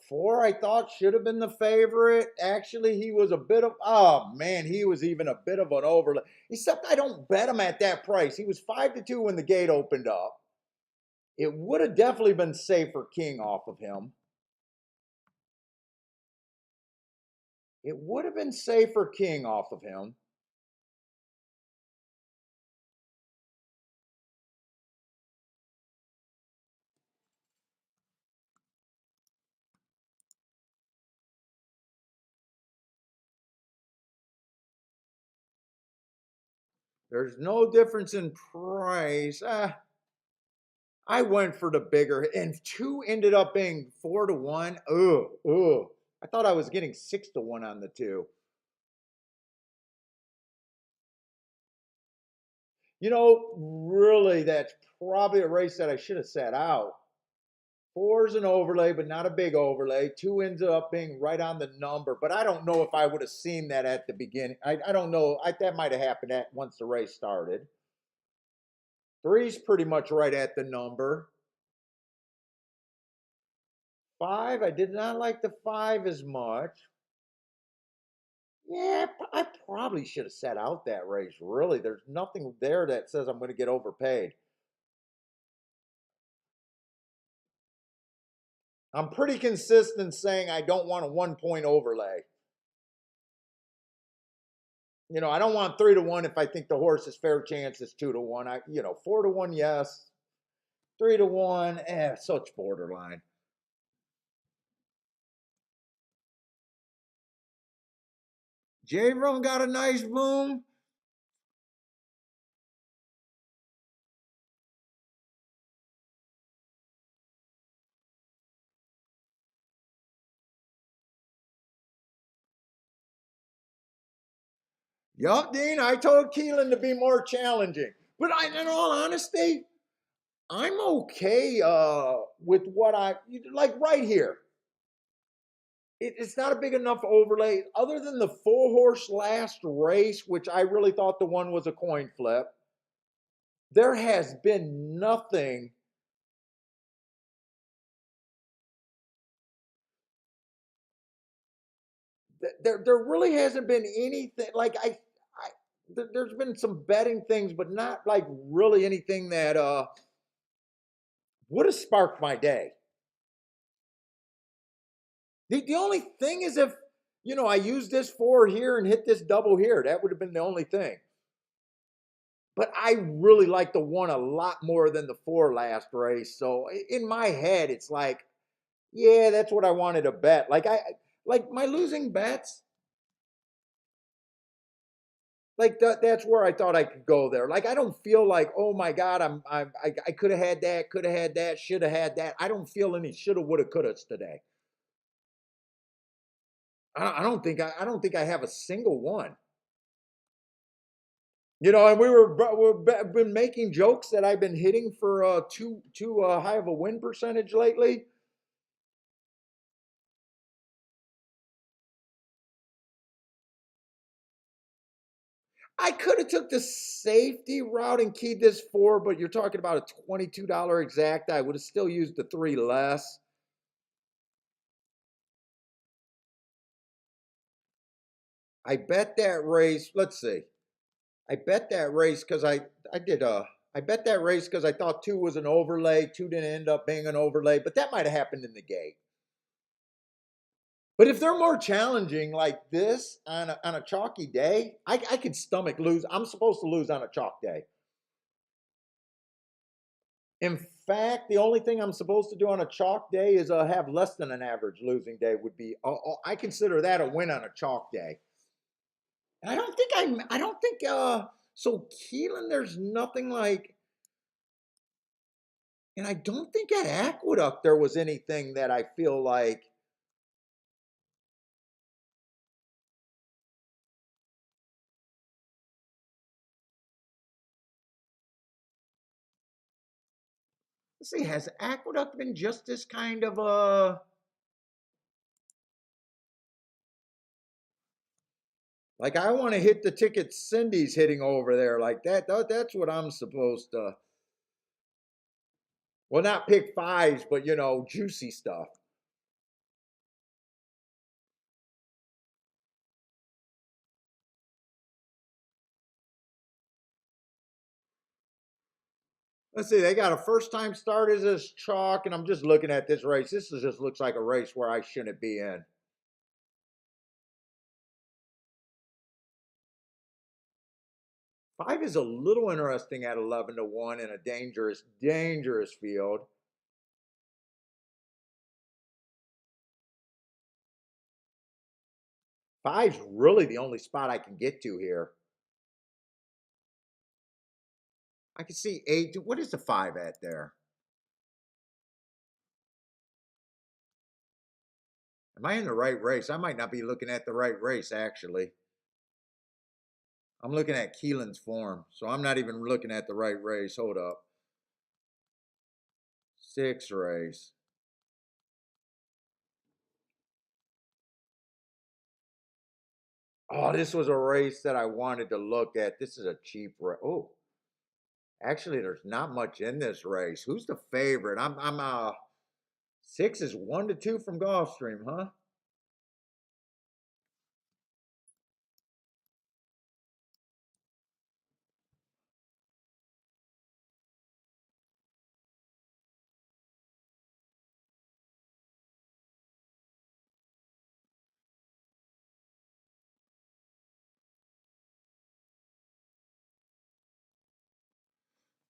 Speaker 1: 4 I thought should have been the favorite. Actually, he was a bit of, oh man, he was even a bit of an overlay. Except I don't bet him at that price. He was 5-2 when the gate opened up. It would have definitely been safer king off of him. It would have been safer king off of him. There's no difference in price. I went for the bigger, and 2 ended up being 4-1. Ugh. I thought I was getting 6-1 on the 2. Really, that's probably a race that I should have sat out. 4's an overlay, but not a big overlay. 2 ends up being right on the number, but I don't know if I would have seen that at the beginning. I don't know. That might have happened once the race started. 3's pretty much right at the number. 5, I did not like the 5 as much. Yeah, I probably should have sat out that race. Really, there's nothing there that says I'm going to get overpaid. I'm pretty consistent saying I don't want a 1-point overlay. I don't want 3-1 if I think the horse is fair chance is 2-1. 4-1, yes. 3 to 1. Such borderline. J-Rum got a nice boom. Yup, Dean. I told Keelan to be more challenging. But in all honesty, I'm okay with what I like right here. It's not a big enough overlay, other than the 4 horse last race, which I really thought the one was a coin flip. There has been nothing. There really hasn't been anything like there's been some betting things, but not like really anything that would have sparked my day. The only thing is if I use this 4 here and hit this double here, that would have been the only thing. But I really like the 1 a lot more than the 4 last race. So in my head, it's like, yeah, that's what I wanted to bet. Like my losing bets, like that's where I thought I could go there. Like I don't feel like, oh my God, I could have had that, should have had that. I don't feel any shoulda, woulda, couldas today. I don't think I have a single one. And we've been making jokes that I've been hitting for too high of a win percentage lately. I could have took the safety route and keyed this 4, but you're talking about a $22 exact. I would have still used the 3 less. I bet that race. Let's see. I bet that race because I did I bet that race because I thought 2 was an overlay. 2 didn't end up being an overlay, but that might have happened in the gate. But if they're more challenging like this on a chalky day, I could stomach lose. I'm supposed to lose on a chalk day. In fact, the only thing I'm supposed to do on a chalk day is have less than an average losing day. Would be I consider that a win on a chalk day. And I don't think so Keelan, there's nothing like, and I don't think at Aqueduct there was anything that I feel like. Let's see, has Aqueduct been just this kind of like I want to hit the ticket Cindy's hitting over there like that. That's what I'm supposed to. Well, not pick fives, but juicy stuff. Let's see, they got a first time start as this chalk, and I'm just looking at this race. Just looks like a race where I shouldn't be in. Five is a little interesting at 11 to 1 in a dangerous field. Five's really the only spot I can get to here. I can see 8. What is the 5 at there? Am I in the right race? I might not be looking at the right race, actually. I'm looking at Keelan's form, so I'm not even looking at the right race. Hold up. 6 race. Oh, this was a race that I wanted to look at. This is a cheap race. Oh, actually, there's not much in this race. Who's the favorite? I'm 6 is 1 to 2 from Gulfstream, huh?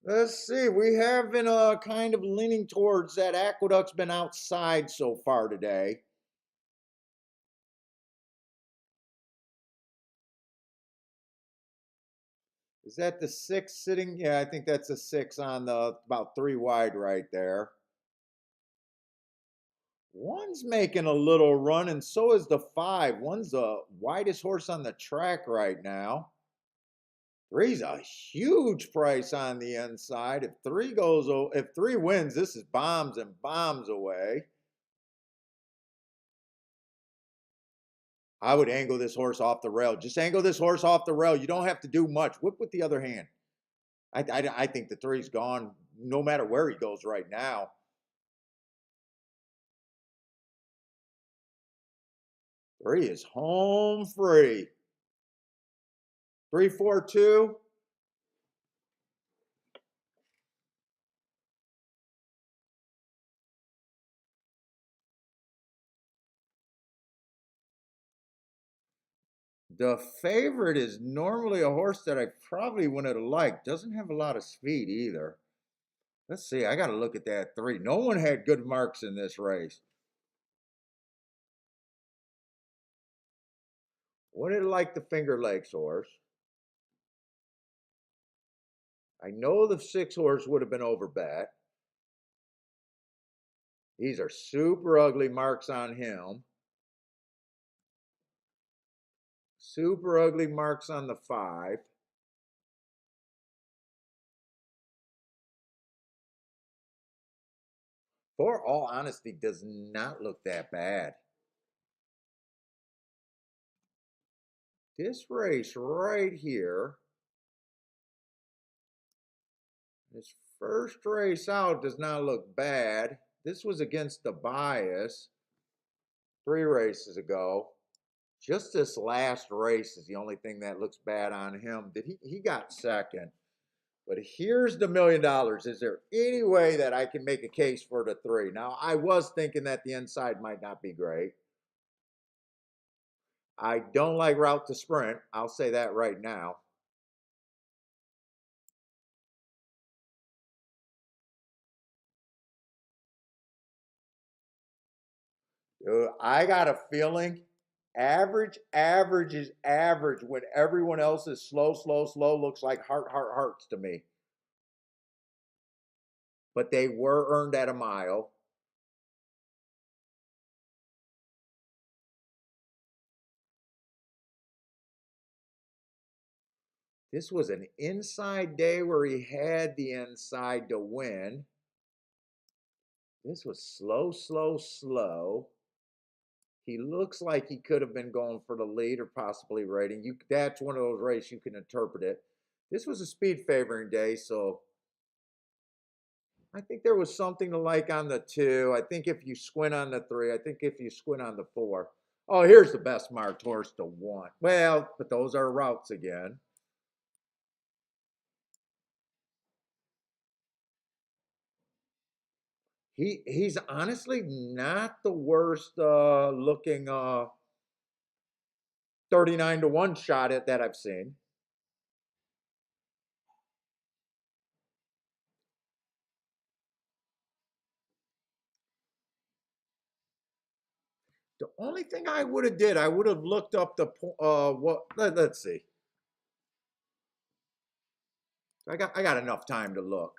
Speaker 1: Let's see. We have been kind of leaning towards that Aqueduct's been outside so far today. Is that the six sitting? Yeah, I think that's a six on the about three wide right there. One's making a little run, and so is the five. One's the widest horse on the track right now. Three's a huge price on the inside. If three wins, this is bombs and bombs away. I would angle this horse off the rail. Just angle this horse off the rail. You don't have to do much. Whip with the other hand. I think the three's gone no matter where he goes right now. Three is home free. 3-4-2. The favorite is normally a horse that I probably wouldn't have liked. Doesn't have a lot of speed either. Let's see. I got to look at that three. No one had good marks in this race. What did it like the Finger Lakes horse? I know the six horse would have been overbet. These are super ugly marks on him. Super ugly marks on the five. For all honesty, does not look that bad. This race right here, this first race out does not look bad. This was against the bias 3 races ago. Just this last race is the only thing that looks bad on him. He got second. But here's the $1,000,000. Is there any way that I can make a case for the three? Now, I was thinking that the inside might not be great. I don't like route to sprint. I'll say that right now. I got a feeling average is average when everyone else is slow, slow, slow. Looks like hearts to me. But they were earned at a mile. This was an inside day where he had the inside to win. This was slow, slow, slow. He looks like he could have been going for the lead or possibly rating. That's one of those races you can interpret it. This was a speed favoring day, so I think there was something to like on the two. I think if you squint on the three, I think if you squint on the four. Oh, here's the best marked horse to want. Well, but those are routes again. He's honestly not the worst looking 39-1 shot at that I've seen. The only thing I would have did, I would have looked up the what let's see. I got enough time to look.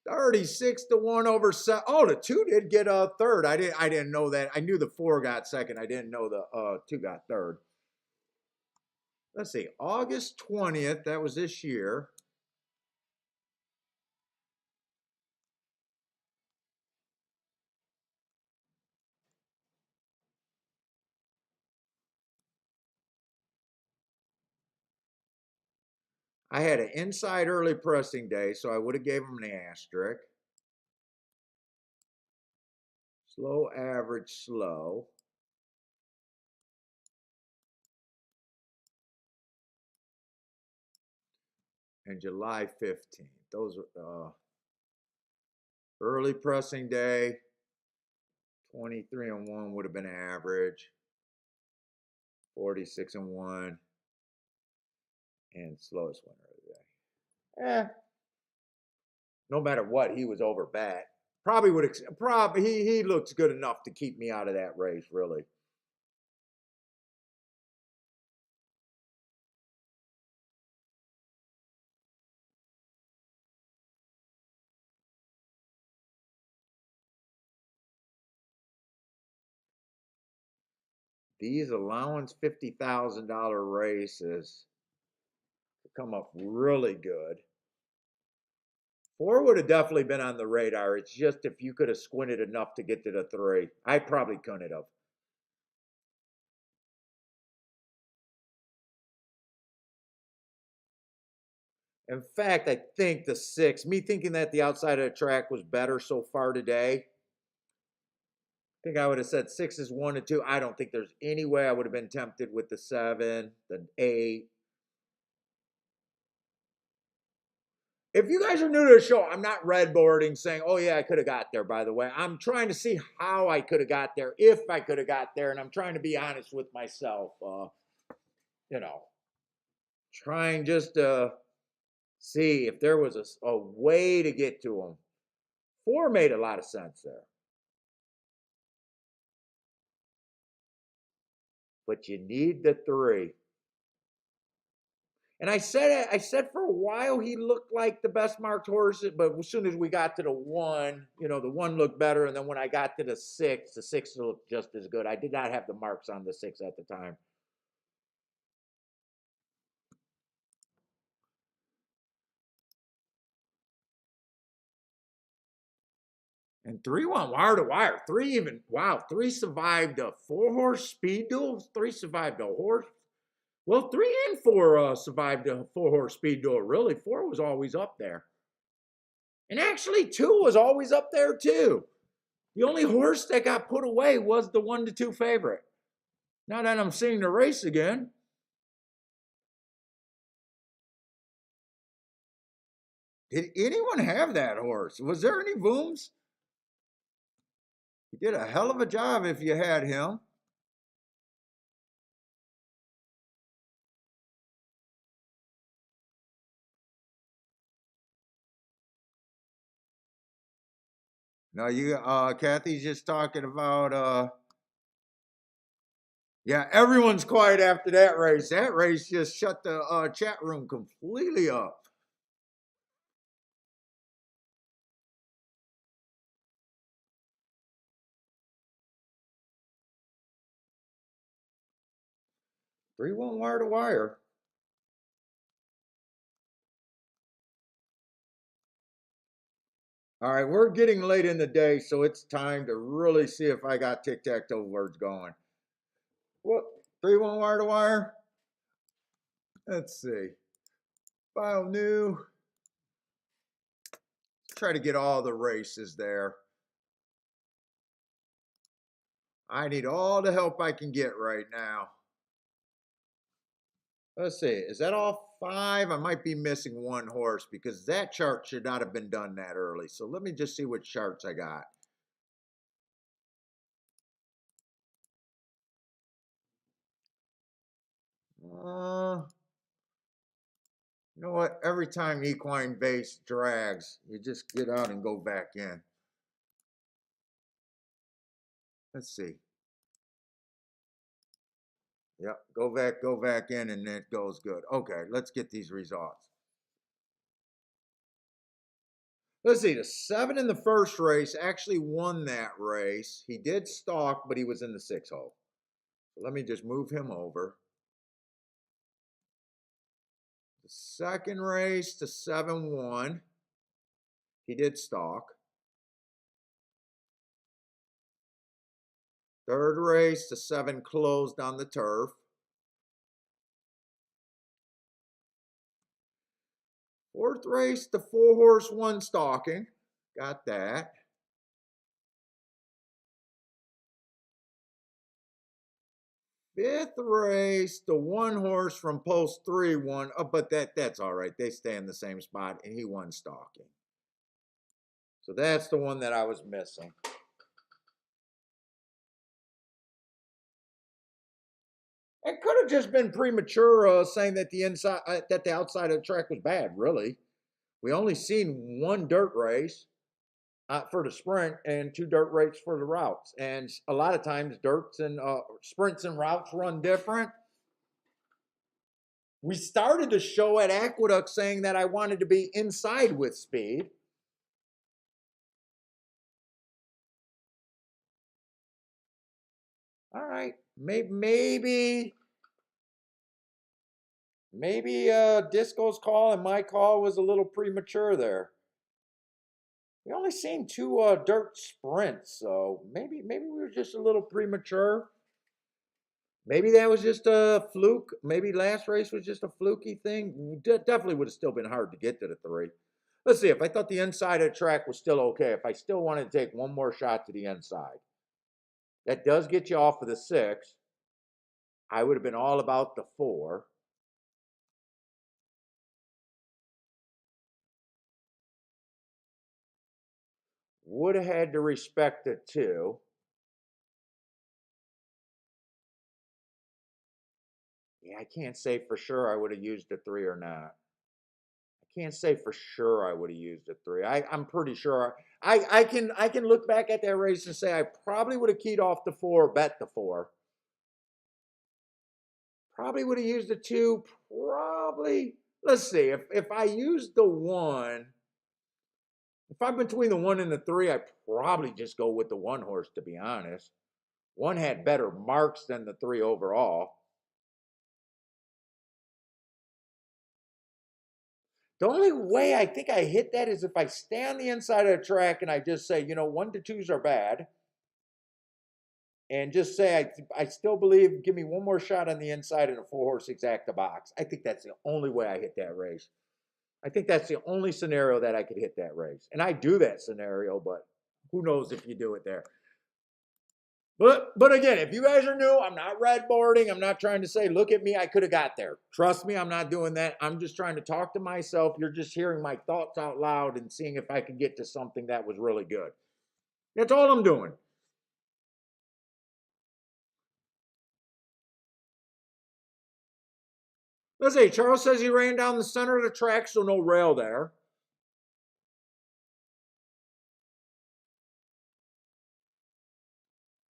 Speaker 1: 36-1 over set. Oh, the two did get a third. I didn't know that. I knew the four got second. I didn't know the two got third. Let's see. August 20th, that was this year. I had an inside early pressing day, so I would have gave him an asterisk. Slow, average, slow. And July 15th. Those early pressing day, 23-1 would have been average. 46-1. And slowest winner of the day. No matter what, he was over bat. Probably would. Probably he looks good enough to keep me out of that race, really. These allowance $50,000 races come up really good. 4 would have definitely been on the radar. It's just if you could have squinted enough to get to the 3. I probably couldn't have. In fact, I think the 6, me thinking that the outside of the track was better so far today, I think I would have said 6 is 1 and 2. I don't think there's any way I would have been tempted with the 7, the 8. If you guys are new to the show, I'm not redboarding saying, oh yeah, I could have got there, by the way. I'm trying to see how I could have got there, if I could have got there, and I'm trying to be honest with myself. Trying just to see if there was a way to get to them. 4 made a lot of sense there. But you need the 3. And I said for a while he looked like the best marked horse, but as soon as we got to the 1, the 1 looked better. And then when I got to the 6 looked just as good. I did not have the marks on the 6 at the time. And 3 went wire to wire. 3 survived a 4-horse speed duel. 3 survived a horse. Well, 3 and 4 survived a 4-horse speed duel. Really, 4 was always up there. And actually, 2 was always up there, too. The only horse that got put away was the 1 to 2 favorite. Now that I'm seeing the race again. Did anyone have that horse? Was there any booms? You did a hell of a job if you had him. No, Kathy's just talking about, yeah, everyone's quiet after that race. That race just shut the chat room completely up. Three went wire to wire. All right, we're getting late in the day, so it's time to really see if I got tic-tac-toe words going. What? 3 went wire to wire? Let's see. File new. Try to get all the races there. I need all the help I can get right now. Let's see. Is that all 5? I might be missing 1 horse because that chart should not have been done that early. So let me just see what charts I got. You know what? Every time equine base drags, you just get out and go back in. Let's see. Yep, go back in, and it goes good. Okay, let's get these results. Let's see, the 7 in the first race actually won that race. He did stalk, but he was in the 6 hole. So let me just move him over. The second race, the 7 won. He did stalk. Third race, the 7 closed on the turf. Fourth race, the 4-horse won stalking. Got that. Fifth race, the 1-horse from post 3 won. Oh, but that's all right. They stay in the same spot, and he won stalking. So that's the one that I was missing. It could have just been premature saying that the outside of the track was bad. Really, we only seen one dirt race for the sprint and two dirt races for the routes. And a lot of times, dirts and sprints and routes run different. We started the show at Aqueduct saying that I wanted to be inside with speed. All right, maybe Disco's call and my call was a little premature there. We only seen two dirt sprints, so maybe we were just a little premature. Maybe that was just a fluke. Maybe last race was just a fluky thing. Definitely would have still been hard to get to the 3. Let's see, if I thought the inside of the track was still okay, if I still wanted to take one more shot to the inside, that does get you off of the 6. I would have been all about the 4. Would have had to respect the 2. Yeah, I can't say for sure I would have used the 3 or not. I can't say for sure I would have used the 3. I'm pretty sure I can look back at that race and say I probably would have keyed off the 4, bet the 4. Probably would have used the 2. Probably. Let's see. If I used the 1, if I'm between the 1 and the 3, I probably just go with the 1 horse, to be honest. 1 had better marks than the 3 overall. The only way I think I hit that is if I stay on the inside of the track and I just say, 1 to 2s are bad. And just say, I still believe, give me one more shot on the inside in a 4-horse exacta box. I think that's the only way I hit that race. I think that's the only scenario that I could hit that race. And I do that scenario, but who knows if you do it there. But again, if you guys are new, I'm not red boarding. I'm not trying to say, look at me, I could have got there. Trust me, I'm not doing that. I'm just trying to talk to myself. You're just hearing my thoughts out loud and seeing if I could get to something that was really good. That's all I'm doing. Let's see, Charles says he ran down the center of the track, so no rail there.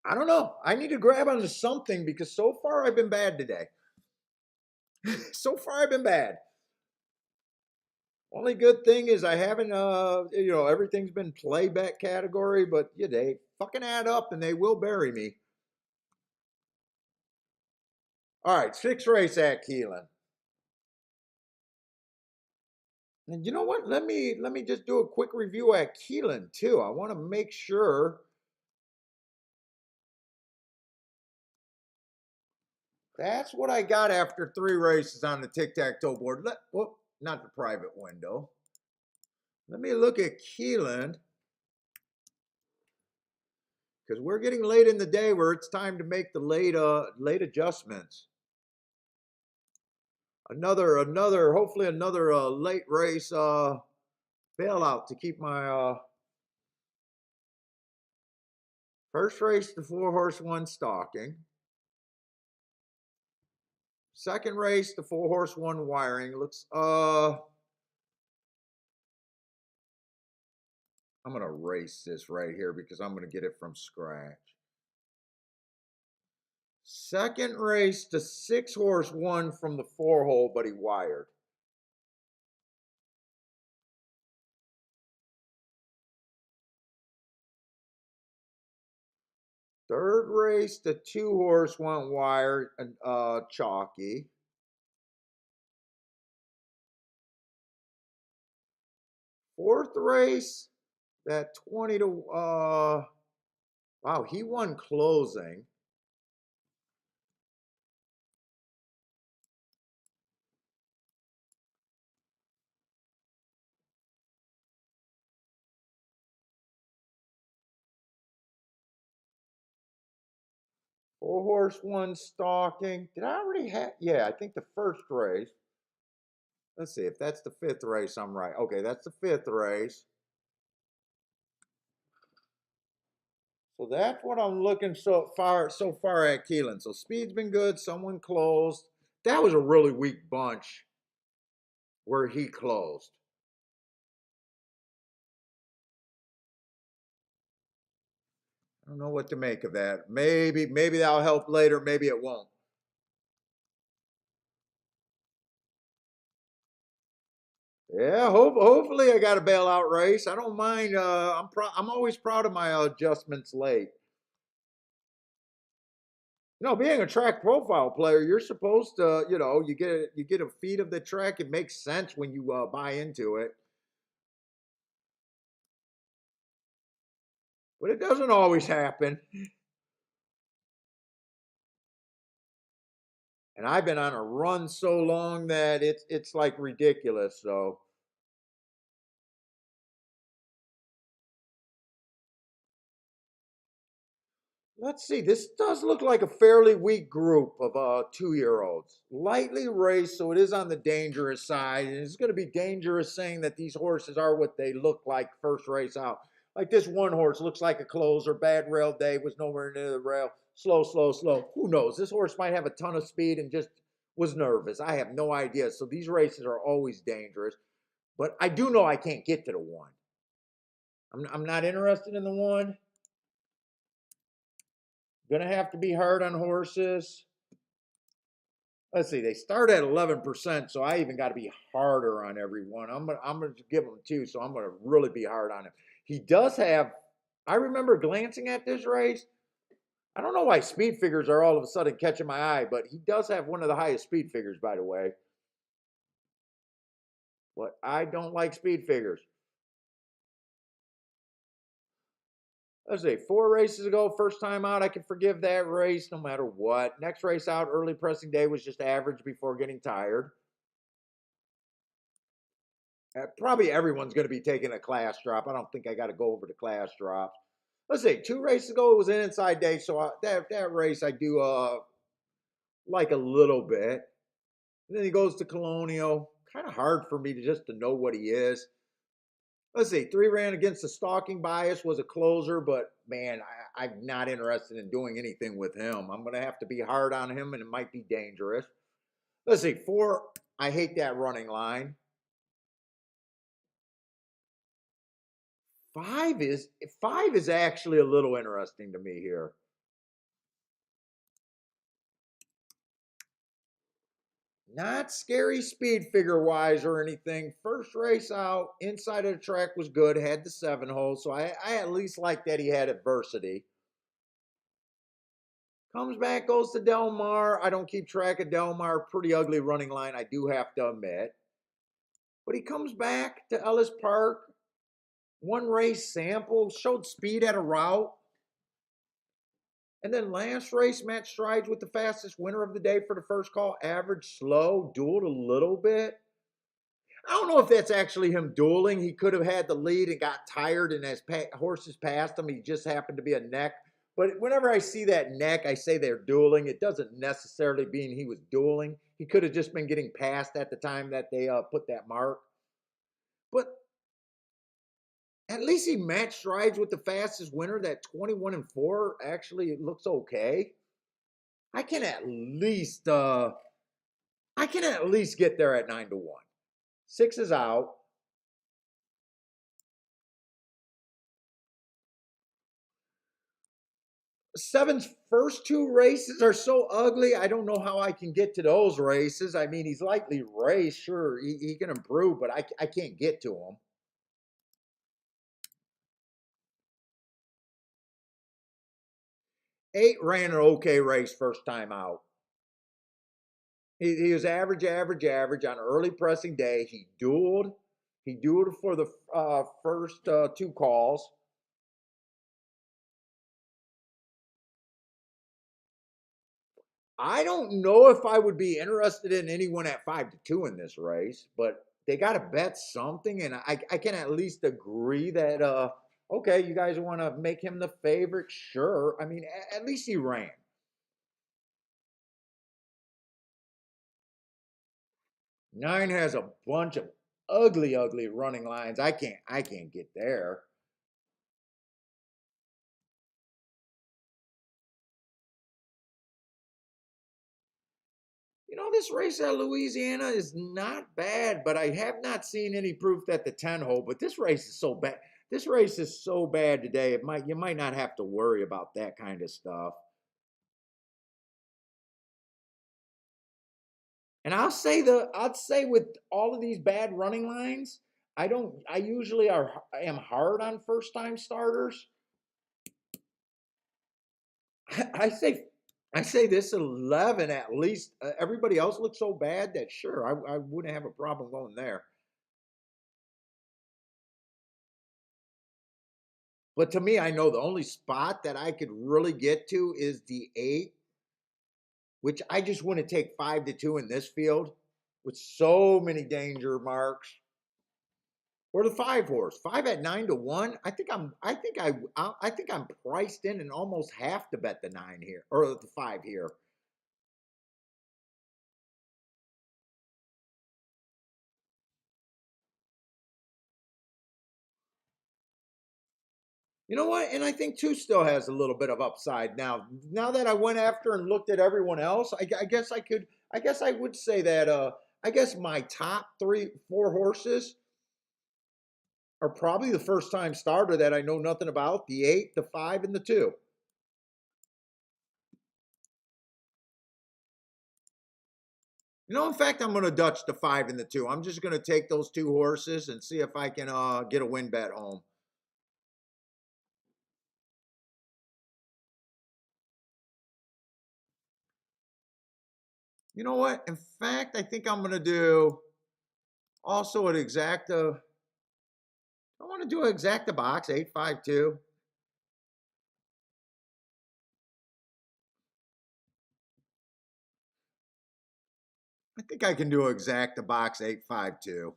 Speaker 1: I don't know. I need to grab onto something because so far I've been bad today. So far I've been bad. Only good thing is I haven't, everything's been playback category, but yeah, they fucking add up and they will bury me. All right, 6 race at Keeneland. And you know what? Let me just do a quick review at Keeneland too. I want to make sure that's what I got after 3 races on the tic-tac-toe board. Not the private window. Let me look at Keeneland because we're getting late in the day where it's time to make the late adjustments. Hopefully another late race bailout to keep my first race, the 4-horse 1 stalking. Second race, the 4-horse 1 wiring. Looks I'm gonna race this right here because I'm gonna get it from scratch. Second race, the 6-horse 1 from the 4-hole, but he wired. Third race, the 2-horse went wired and chalky. Fourth race, that 20 to wow, he won closing. Four-horse 1 stalking. Did I already have? Yeah, I think the first race. Let's see if that's the 5th race. I'm right. Okay, that's the 5th race. So that's what I'm looking so far at Keeneland. So speed's been good. Someone closed. That was a really weak bunch where he closed. I don't know what to make of that. Maybe that'll help later. Maybe it won't. Yeah, hopefully I got a bailout race. I don't mind. I'm always proud of my adjustments late. Being a track profile player, you're supposed to, you get a feed of the track. It makes sense when you buy into it, but it doesn't always happen. And I've been on a run so long that it's like ridiculous. So let's see. This does look like a fairly weak group of 2-year-olds. Lightly raced, so it is on the dangerous side. And it's going to be dangerous saying that these horses are what they look like first race out. Like this one horse looks like a closer. Bad rail day, was nowhere near the rail. Slow, slow, slow. Who knows? This horse might have a ton of speed and just was nervous. I have no idea. So these races are always dangerous. But I do know I can't get to the one. I'm not interested in the one. Gonna have to be hard on horses. Let's see, they start at 11%, so I even got to be harder on everyone. I'm gonna give him two, so I'm gonna really be hard on him. He does have. I remember glancing at this race. I don't know why speed figures are all of a sudden catching my eye, but he does have one of the highest speed figures, by the way. But I don't like speed figures. Let's see, 4 races ago, first time out, I can forgive that race no matter what. Next race out, early pressing day was just average before getting tired. Probably everyone's going to be taking a class drop. I don't think I got to go over the class drops. Let's see, 2 races ago, it was an inside day, so that race I do like a little bit. And then he goes to Colonial. Kind of hard for me to know what he is. Let's see, 3 ran against the stalking bias, was a closer, but man, I'm not interested in doing anything with him. I'm going to have to be hard on him, and it might be dangerous. Let's see, 4, I hate that running line. 5 is actually a little interesting to me here. Not scary speed figure wise or anything. First race out, inside of the track was good, had the 7 hole, so I at least like that he had adversity. Comes back, goes to Del Mar. I don't keep track of Del Mar. Pretty ugly running line, I do have to admit. But he comes back to Ellis Park. 1 race sample, showed speed at a route. And then last race, Matt strides with the fastest winner of the day for the first call. Average, slow, dueled a little bit. I don't know if that's actually him dueling. He could have had the lead and got tired, and as horses passed him, he just happened to be a neck. But whenever I see that neck, I say they're dueling. It doesn't necessarily mean he was dueling. He could have just been getting passed at the time that they put that mark. But at least he matched strides with the fastest winner. That 21-4 actually looks okay. I can at least get there at 9-1. 6 is out. 7's first 2 races are so ugly. I don't know how I can get to those races. I mean, he's lightly raced. Sure, he can improve, but I can't get to him. 8 ran an okay race first time out. He was average, average, average on early pressing day. He dueled. He dueled for the first 2 calls. I don't know if I would be interested in anyone at 5-2 in this race, but they got to bet something, and I can at least agree that okay, you guys want to make him the favorite, sure. I mean, at least he ran. 9 has a bunch of ugly, ugly running lines. I can't get there. This race at Louisiana is not bad, but I have not seen any proof that the 10 hole. But this race is so bad. This race is so bad today. You might not have to worry about that kind of stuff. And I'd say with all of these bad running lines, I usually am hard on first time starters. I say I say this 11 at least. Everybody else looks so bad that sure I wouldn't have a problem going there. But to me, I know the only spot that I could really get to is the 8, which I just want to take 5-2 in this field with so many danger marks. Or the 5 horse, 5 at 9-1. I think I'm priced in and almost have to bet the 9 here or the 5 here. You know what? And I think 2 still has a little bit of upside now. Now that I went after and looked at everyone else, I guess I could. I guess I would say that. I guess my top 4 horses are probably the first time starter that I know nothing about: the 8, the 5, and the 2. In fact, I'm going to Dutch the 5 and the 2. I'm just going to take those 2 horses and see if I can get a win bet home. You know what? In fact, I think I'm going to do also an exacta. I want to do an exacta box 852. I think I can do an exacta box 852.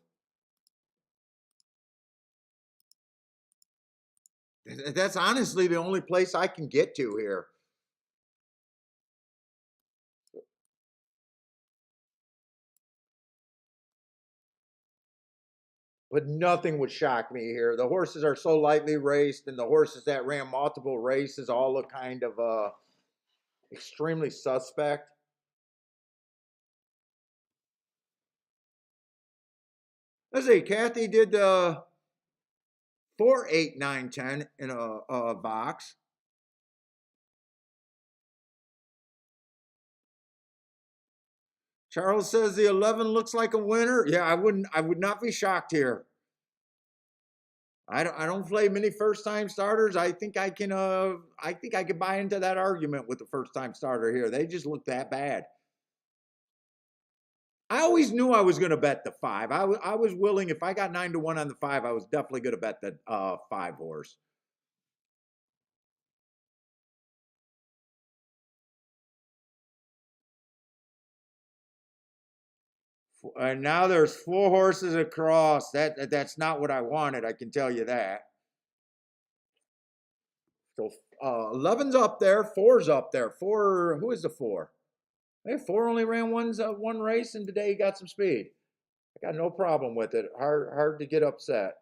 Speaker 1: That's honestly the only place I can get to here. But nothing would shock me here. The horses are so lightly raced, and the horses that ran multiple races all look kind of extremely suspect. Let's see, Kathy did 4, 8, 9, 10 in a box. Charles says the 11 looks like a winner. Yeah, I would not be shocked here. I don't play many first time starters. I think I can buy into that argument with the first time starter here. They just look that bad. I always knew I was going to bet the 5. I was willing, if I got 9-1 on the 5, I was definitely going to bet the 5 horse. And now there's 4 horses across. That's not what I wanted. I can tell you that. So 11's up there, 4's up there. 4, who is the 4? Hey, 4 only ran one race, and today he got some speed. I got no problem with it. Hard to get upset.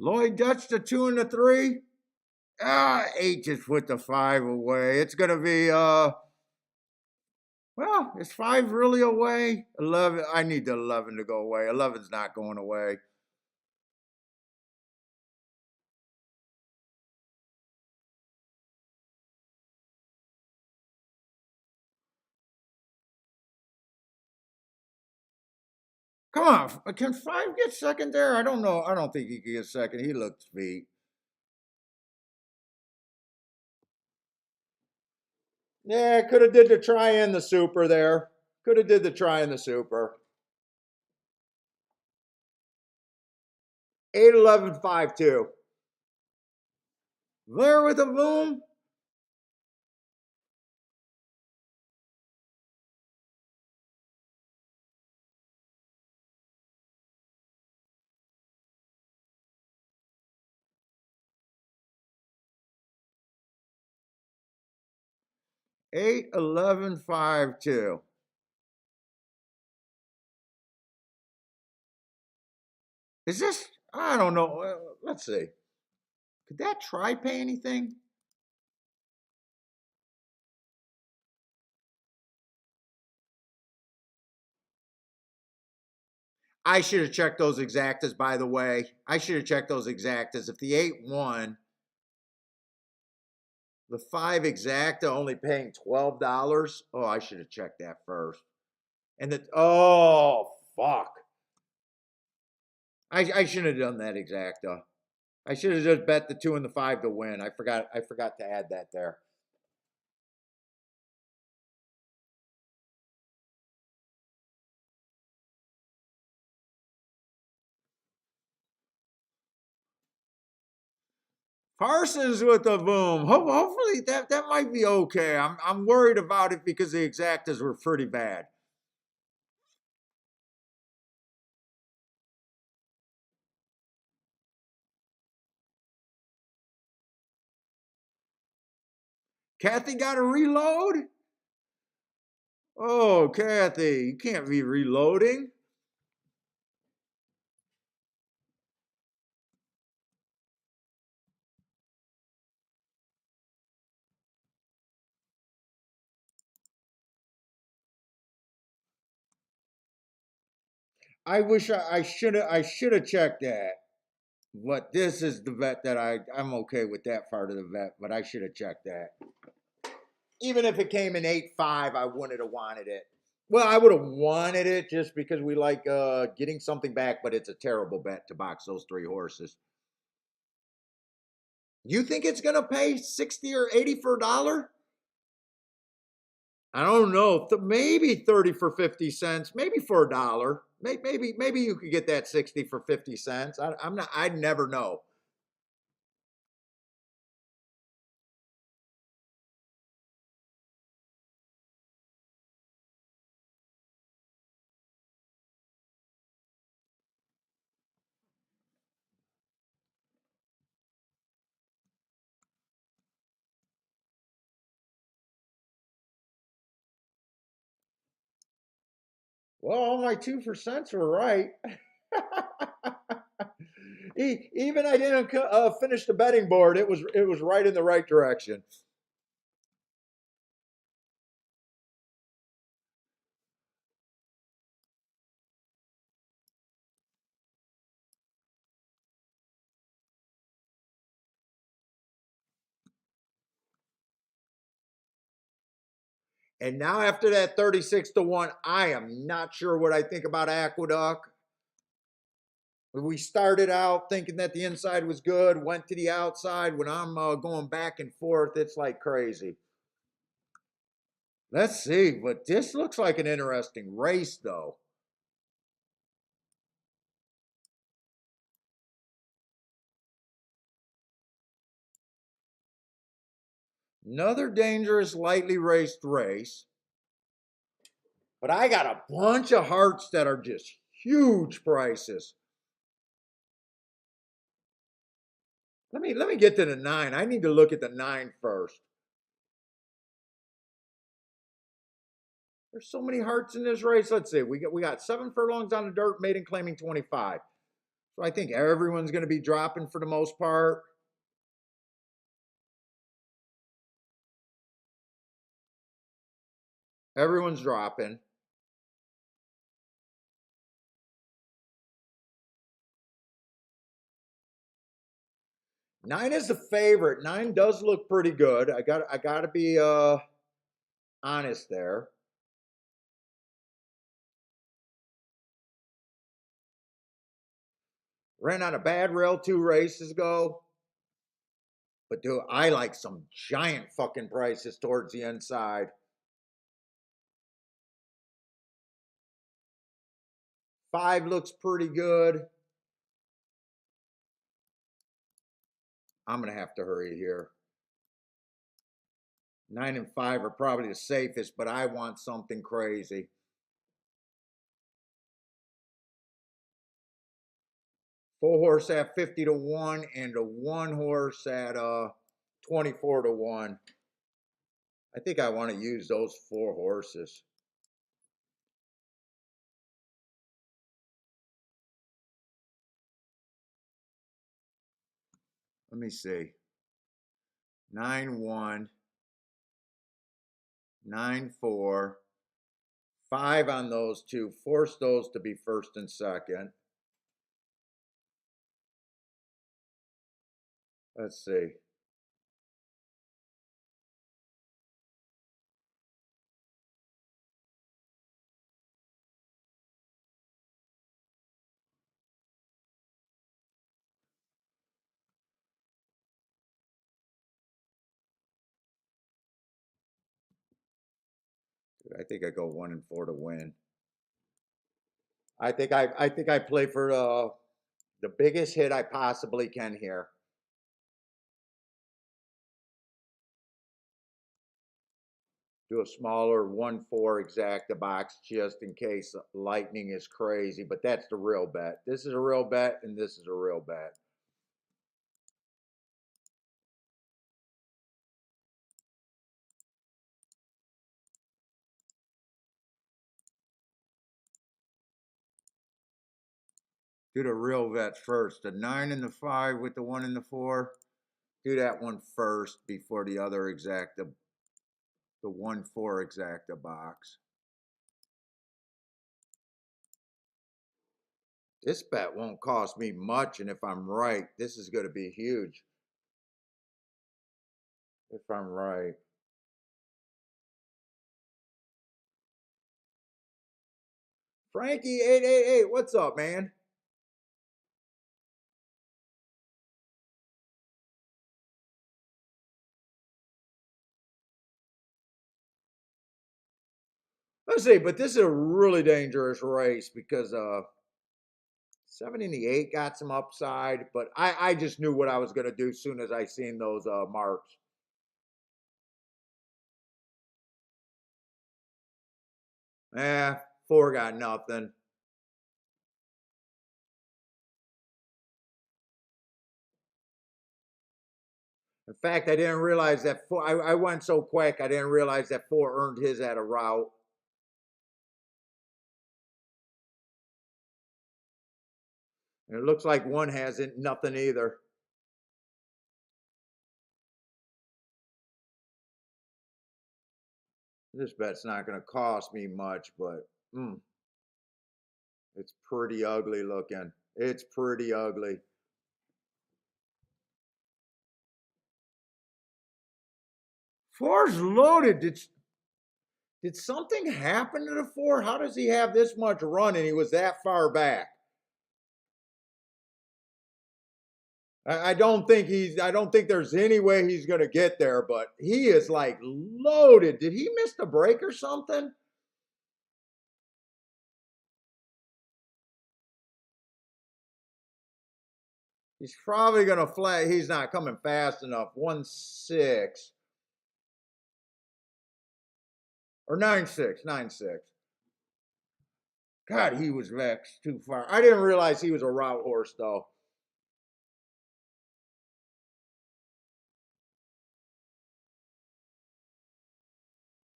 Speaker 1: Lloyd Dutch the 2 and the 3. 8 just put the 5 away. It's gonna be well, is 5 really away? 11. I need the 11 to go away. 11's not going away. Come on, can 5 get second there? I don't know. I don't think he can get second. He looks beat. Yeah, could have did the try in the super there. Could have did the try in the super. 8, 11, 5, 2. There with the boom. Eight, 11, 5, 2. Is this? I don't know. Let's see. Could that try pay anything? I should have checked those exactas, by the way. I should have checked those exactas. If the 8 won, the 5 exacta only paying $12. Oh, I should have checked that first. And the oh fuck. I shouldn't have done that exacta. I should have just bet the 2 and the 5 to win. I forgot to add that there. Parsons with the boom. Hopefully that might be okay. I'm worried about it because the exactas were pretty bad. Kathy got to reload? Oh, Kathy, you can't be reloading. I wish I should have checked that. But this is the vet that I'm okay with that part of the vet, but I should have checked that. Even if it came in 8-5, I wouldn't have wanted it. Well, I would have wanted it just because we like getting something back, but it's a terrible bet to box those 3 horses. You think it's gonna pay 60 or 80 for a dollar? I don't know. Maybe 30 for 50 cents. Maybe for a dollar. Maybe you could get that 60 for 50 cents. I'm not. I'd never know. Well, all my 2% were right. Even I didn't finish the betting board. It was right in the right direction. And now after that 36-1, I am not sure what I think about Aqueduct. We started out thinking that the inside was good, went to the outside. When I'm going back and forth, it's like crazy. Let's see, but this looks like an interesting race, though. Another dangerous, lightly raced race. But I got a bunch of hearts that are just huge prices. Let me get to the 9. I need to look at the 9 first. There's so many hearts in this race. Let's see. We got 7 furlongs on the dirt, maiden claiming 25. So I think everyone's going to be dropping for the most part. Everyone's dropping. 9 is the favorite. 9 does look pretty good. I got to be honest there. Ran on a bad rail 2 races ago. But dude, I like some giant fucking prices towards the inside. 5 looks pretty good. I'm gonna have to hurry here. 9 and 5 are probably the safest, but I want something crazy. 4 horse at 50-1 and a 1 horse at 24-1. I think I want to use those 4 horses. Let me see. 9-1, 9-4, 5 on those two. Force those to be first and second. Let's see. I think I go 1-4 to win. I think I play for the biggest hit I possibly can here. Do a smaller 1-4 exacta box just in case lightning is crazy, but that's the real bet. This is a real bet, and this is a real bet. Do the real bet first. The 9 and the 5 with the 1 and the 4. Do that one first before the other exacta, the 1-4 exacta box. This bet won't cost me much, and if I'm right, this is going to be huge. If I'm right. Frankie 888, what's up, man? Let's see, but this is a really dangerous race because 78 got some upside, but I just knew what I was going to do as soon as I seen those marks. Eh, 4 got nothing. In fact, I didn't realize that 4. I went so quick, I didn't realize that 4 earned his at a route. And it looks like 1 hasn't nothing either. This bet's not going to cost me much, but it's pretty ugly looking. It's pretty ugly. Four's loaded. Did something happen to the 4? How does he have this much run and he was that far back? I don't think there's any way he's going to get there, but he is like loaded. Did he miss the break or something? He's probably going to flag. He's not coming fast enough. 1-6 or 9-6, 9-6. God, he was vexed too far. I didn't realize he was a route horse though.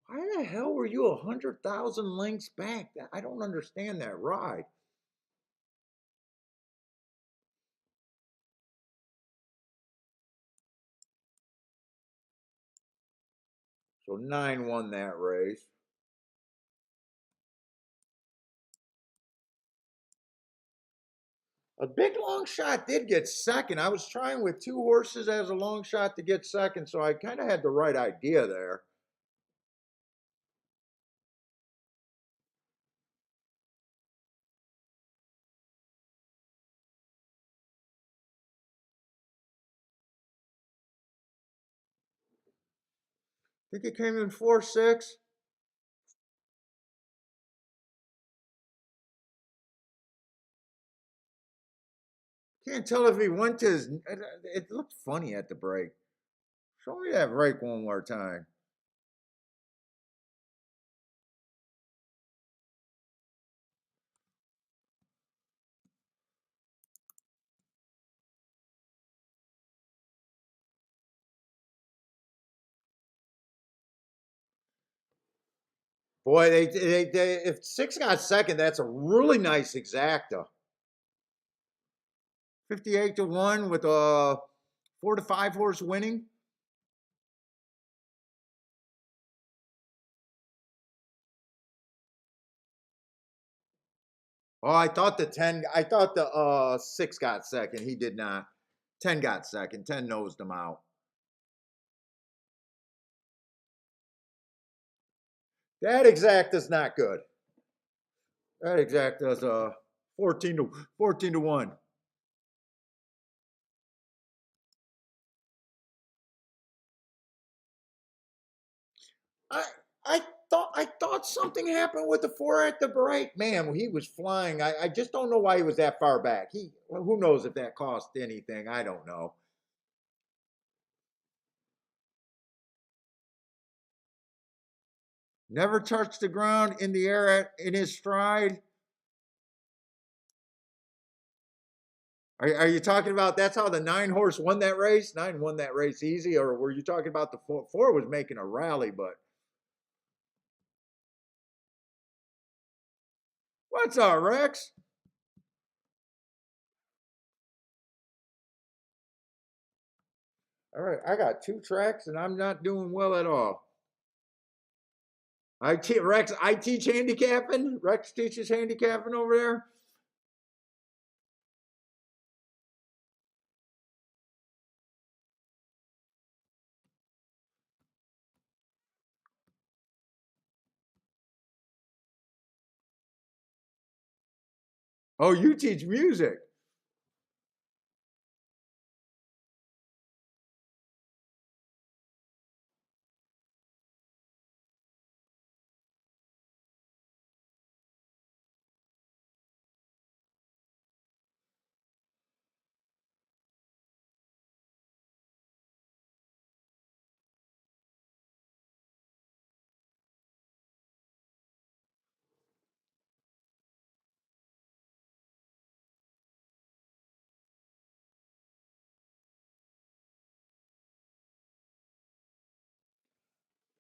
Speaker 1: Why the hell were you 100,000 lengths back? I don't understand that ride. So 9 won that race. A big long shot did get second. I was trying with 2 horses as a long shot to get second, so I kind of had the right idea there. Think it came in 4-6. Can't tell if he went to his. It looked funny at the break. Show me that break one more time. Boy, they if 6 got second, that's a really nice exacta. 58 to 1 with a 4 to 5 horse winning. Oh, I thought the 10, I thought the 6 got second. He did not. 10 got second. 10 nosed him out. That exact is not good. That exact is 14 to 1. I I thought something happened with the 4 at the break. Man, he was flying. I just don't know why he was that far back. Who knows if that cost anything. I don't know. Never touched the ground in the air in his stride. Are you talking about that's how the 9 horse won that race? 9 won that race easy, or were you talking about the 4? 4 was making a rally, but what's up, Rex? All right, I got 2 tracks and I'm not doing well at all. I teach handicapping. Rex teaches handicapping over there. Oh, you teach music.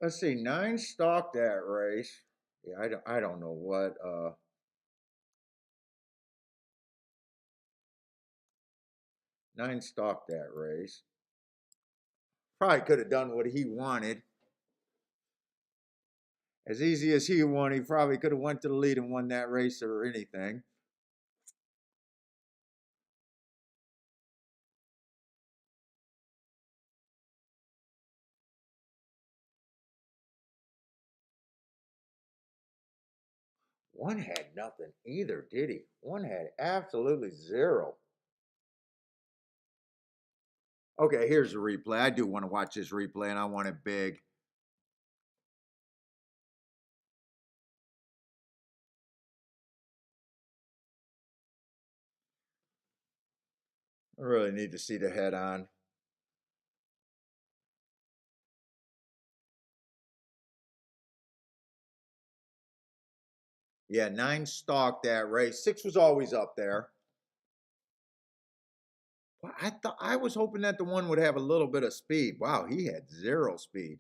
Speaker 1: Let's see, 9 stalked that race. Yeah, I don't know what 9 stalked that race. Probably could have done what he wanted. As easy as he won, he probably could have went to the lead and won that race or anything. One had nothing either, did he? One had absolutely zero. Okay, here's the replay. I do want to watch this replay and I want it big. I really need to see the head on. Yeah, 9 stalked that race. 6 was always up there. Well, I was hoping that the one would have a little bit of speed. Wow, he had zero speed.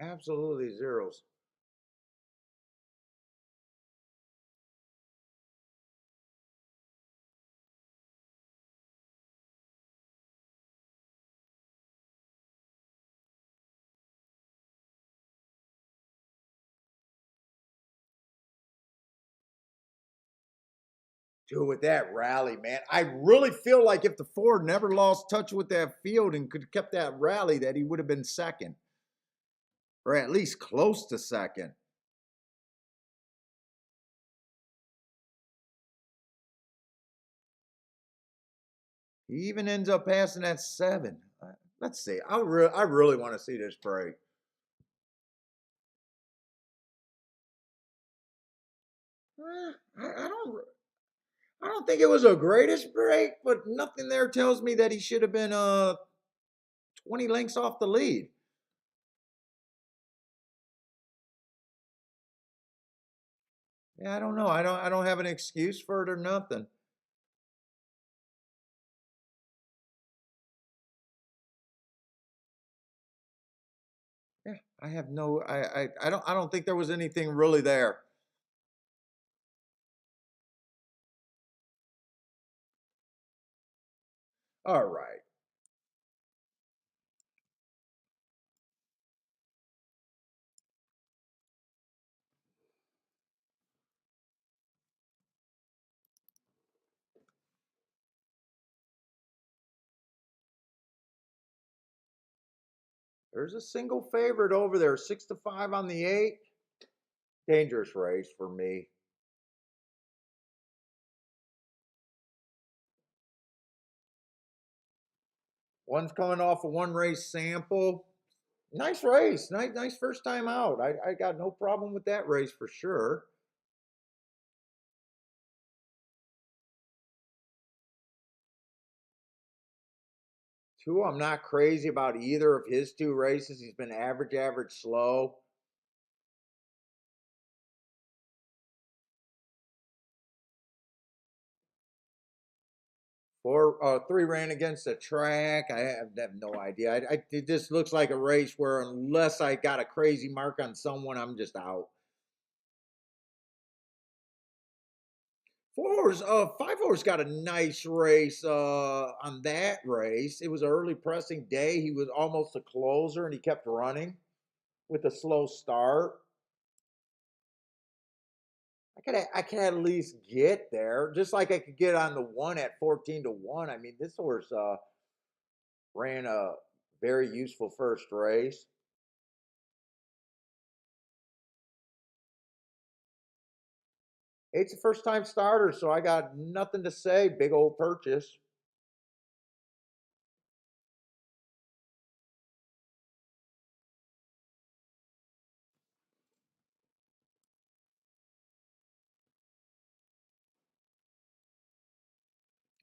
Speaker 1: Absolutely zeros. Dude, with that rally, man, I really feel like if the Ford never lost touch with that field and could have kept that rally, that he would have been second, or at least close to second. He even ends up passing that 7. Let's see. I really want to see this break. I don't. I don't think it was a greatest break, but nothing there tells me that he should have been 20 lengths off the lead. Yeah, I don't know. I don't have an excuse for it or nothing. Yeah, I have no. I don't think there was anything really there. All right. There's a single favorite over there, 6-5 on the 8. Dangerous race for me. One's coming off a one race sample. Nice race. Nice first time out. I got no problem with that race for sure. Two, I'm not crazy about either of his two races. He's been average, slow. Three ran against the track. I have no idea. It just looks like a race where unless I got a crazy mark on someone, I'm just out. Five horse got a nice race on that race. It was an early pressing day. He was almost a closer and he kept running with a slow start. I could at least get there, just like I could get on the one at 14-1. I mean, this horse ran a very useful first race. It's a first time starter, so I got nothing to say. Big old purchase.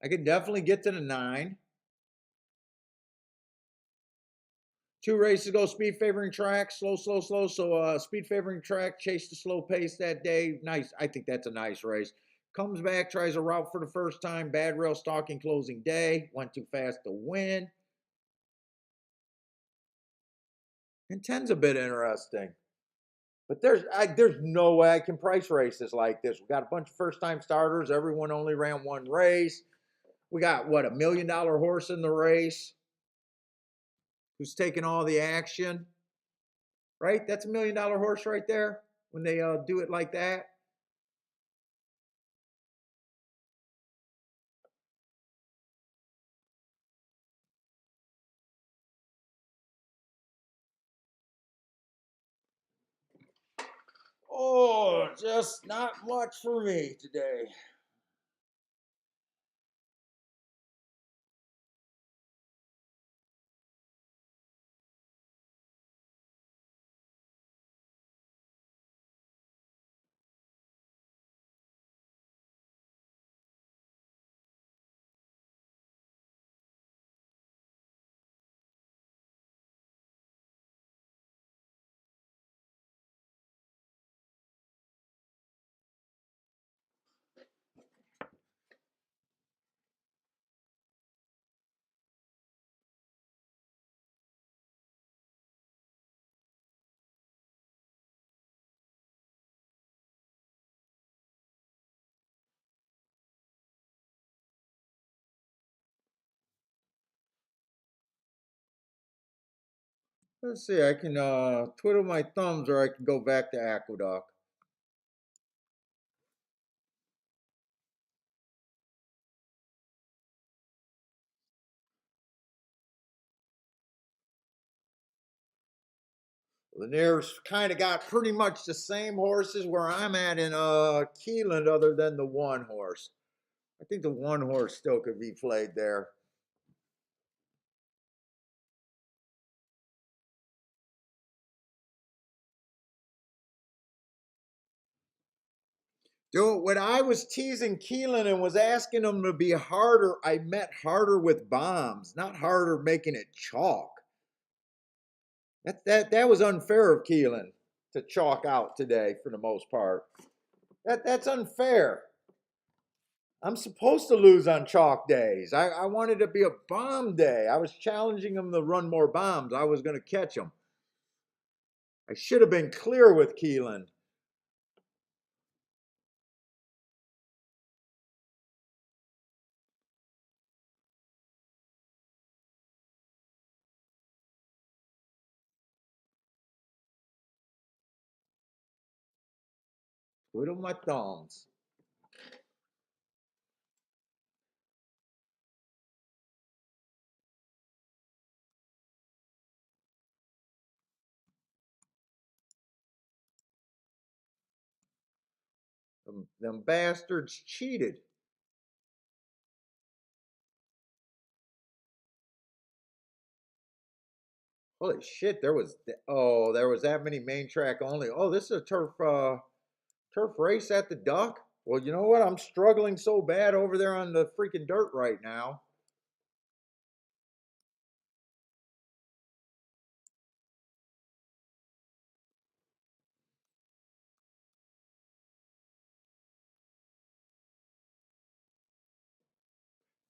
Speaker 1: I could definitely get to the 9. Two races ago, speed favoring track, slow. So speed favoring track, chased the slow pace that day. Nice. I think that's a nice race. Comes back, tries a route for the first time. Bad rail stalking closing day. Went too fast to win. And 10's a bit interesting. But there's no way I can price races like this. We got a bunch of first time starters. Everyone only ran one race. We got what, $1 million horse in the race who's taking all the action, right? That's $1 million horse right there when they do it like that. Oh, just not much for me today. Let's see. I can twiddle my thumbs, or I can go back to Aqueduct. Lanier's kind of got pretty much the same horses where I'm at in Keeneland, other than the one horse. I think the one horse still could be played there. Dude, when I was teasing Keelan and was asking him to be harder, I meant harder with bombs, not harder making it chalk. That was unfair of Keelan to chalk out today for the most part. That's unfair. I'm supposed to lose on chalk days. I wanted to be a bomb day. I was challenging him to run more bombs. I was going to catch him. I should have been clear with Keeneland. Twiddle my thumbs. Them bastards cheated. Holy shit! There was that many main track only. Oh, this is a turf race at the Duck. Well, you know what? I'm struggling so bad over there on the freaking dirt right now.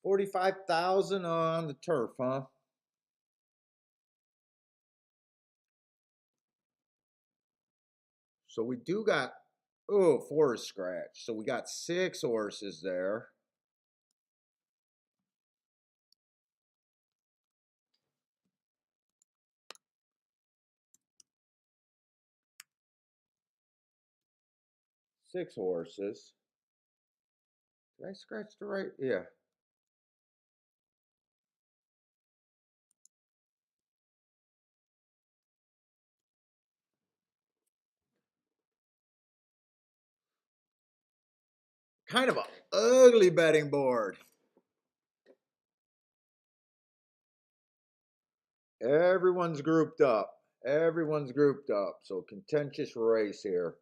Speaker 1: $45,000 on the turf, huh? So we do got four scratch. So we got six horses there. Six horses. Did I scratch the right? Yeah. Kind of a ugly betting board. Everyone's grouped up. Everyone's grouped up. So contentious race here.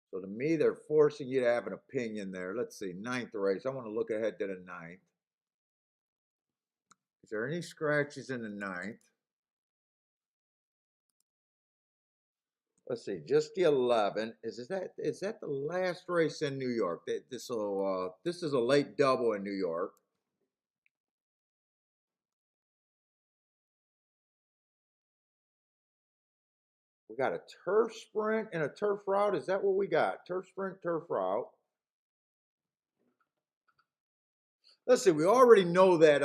Speaker 1: So to me, they're forcing you to have an opinion there. Let's see, ninth race. I want to look ahead to the ninth. Is there any scratches in the ninth? Let's see, just the 11. Is that the last race in New York? This is a late double in New York. We got a turf sprint and a turf route. Is that what we got? Turf sprint, turf route. Let's see. We already know that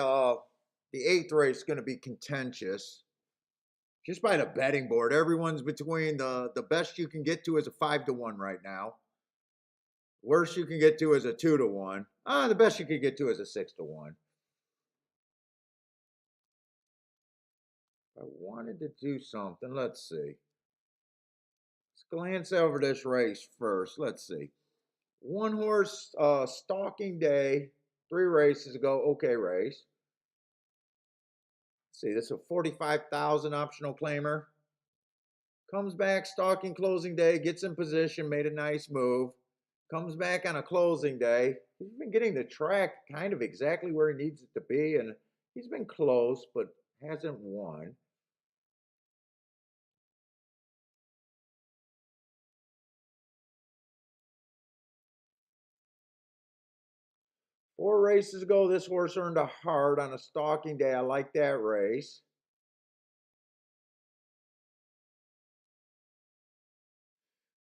Speaker 1: the eighth race is going to be contentious. Just by the betting board, everyone's between the best you can get to is a 5-1 right now. Worst you can get to is a 2-1. The best you could get to is a 6-1. I wanted to do something. Let's see. Let's glance over this race first. Let's see. One horse stalking day, 3 races ago. Okay, race. Let's see, this is a 45,000 optional claimer. Comes back stalking closing day, gets in position, made a nice move. Comes back on a closing day. He's been getting the track kind of exactly where he needs it to be, and he's been close, but hasn't won. Four races ago, this horse earned a heart on a stalking day. I like that race.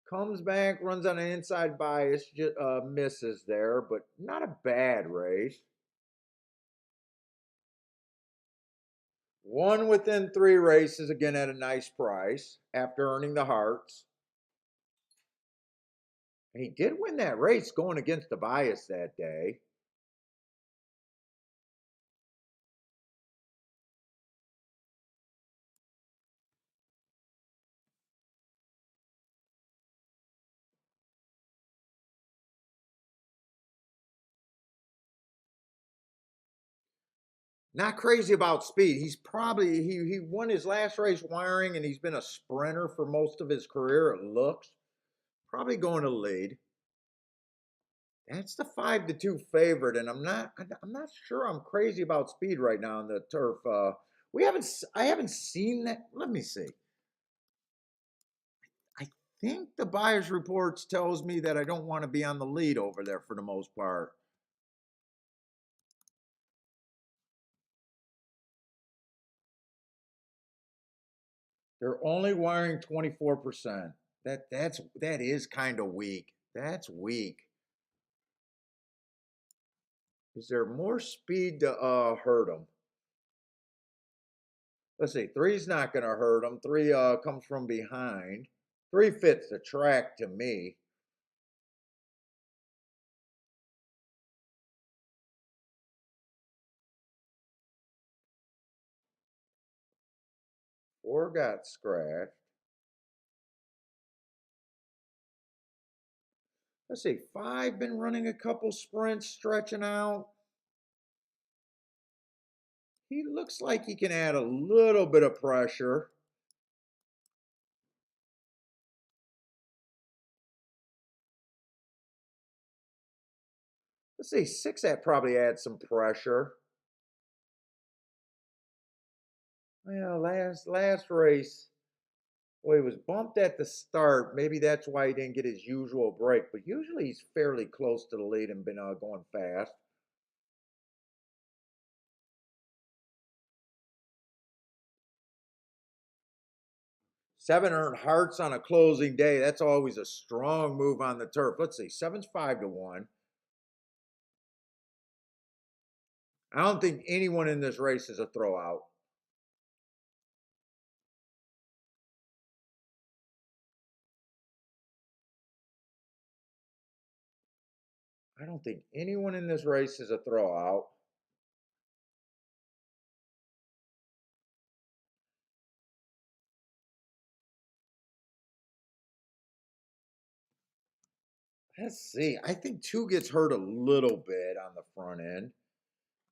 Speaker 1: Comes back, runs on an inside bias, misses there, but not a bad race. Won within 3 races, again at a nice price after earning the hearts. And he did win that race going against the bias that day. Not crazy about speed. He won his last race wiring, and he's been a sprinter for most of his career. It looks probably going to lead. That's the 5-2 favorite, and I'm not sure I'm crazy about speed right now on the turf. I haven't seen that. Let me see. I think the buyer's reports tells me that I don't want to be on the lead over there for the most part. They're only wiring 24%. That is kind of weak. That's weak. Is there more speed to hurt them? Let's see. Three's not going to hurt them. Three comes from behind. Three fits the track to me. Four got scratched. Let's see. Five been running a couple sprints, stretching out. He looks like he can add a little bit of pressure. Let's see. Six that probably adds some pressure. Well, last race, well, he was bumped at the start. Maybe that's why he didn't get his usual break. But usually he's fairly close to the lead and been going fast. Seven earned hearts on a closing day. That's always a strong move on the turf. Let's see. Seven's 5-1. I don't think anyone in this race is a throwout. I don't think anyone in this race is a throwout. Let's see. I think two gets hurt a little bit on the front end,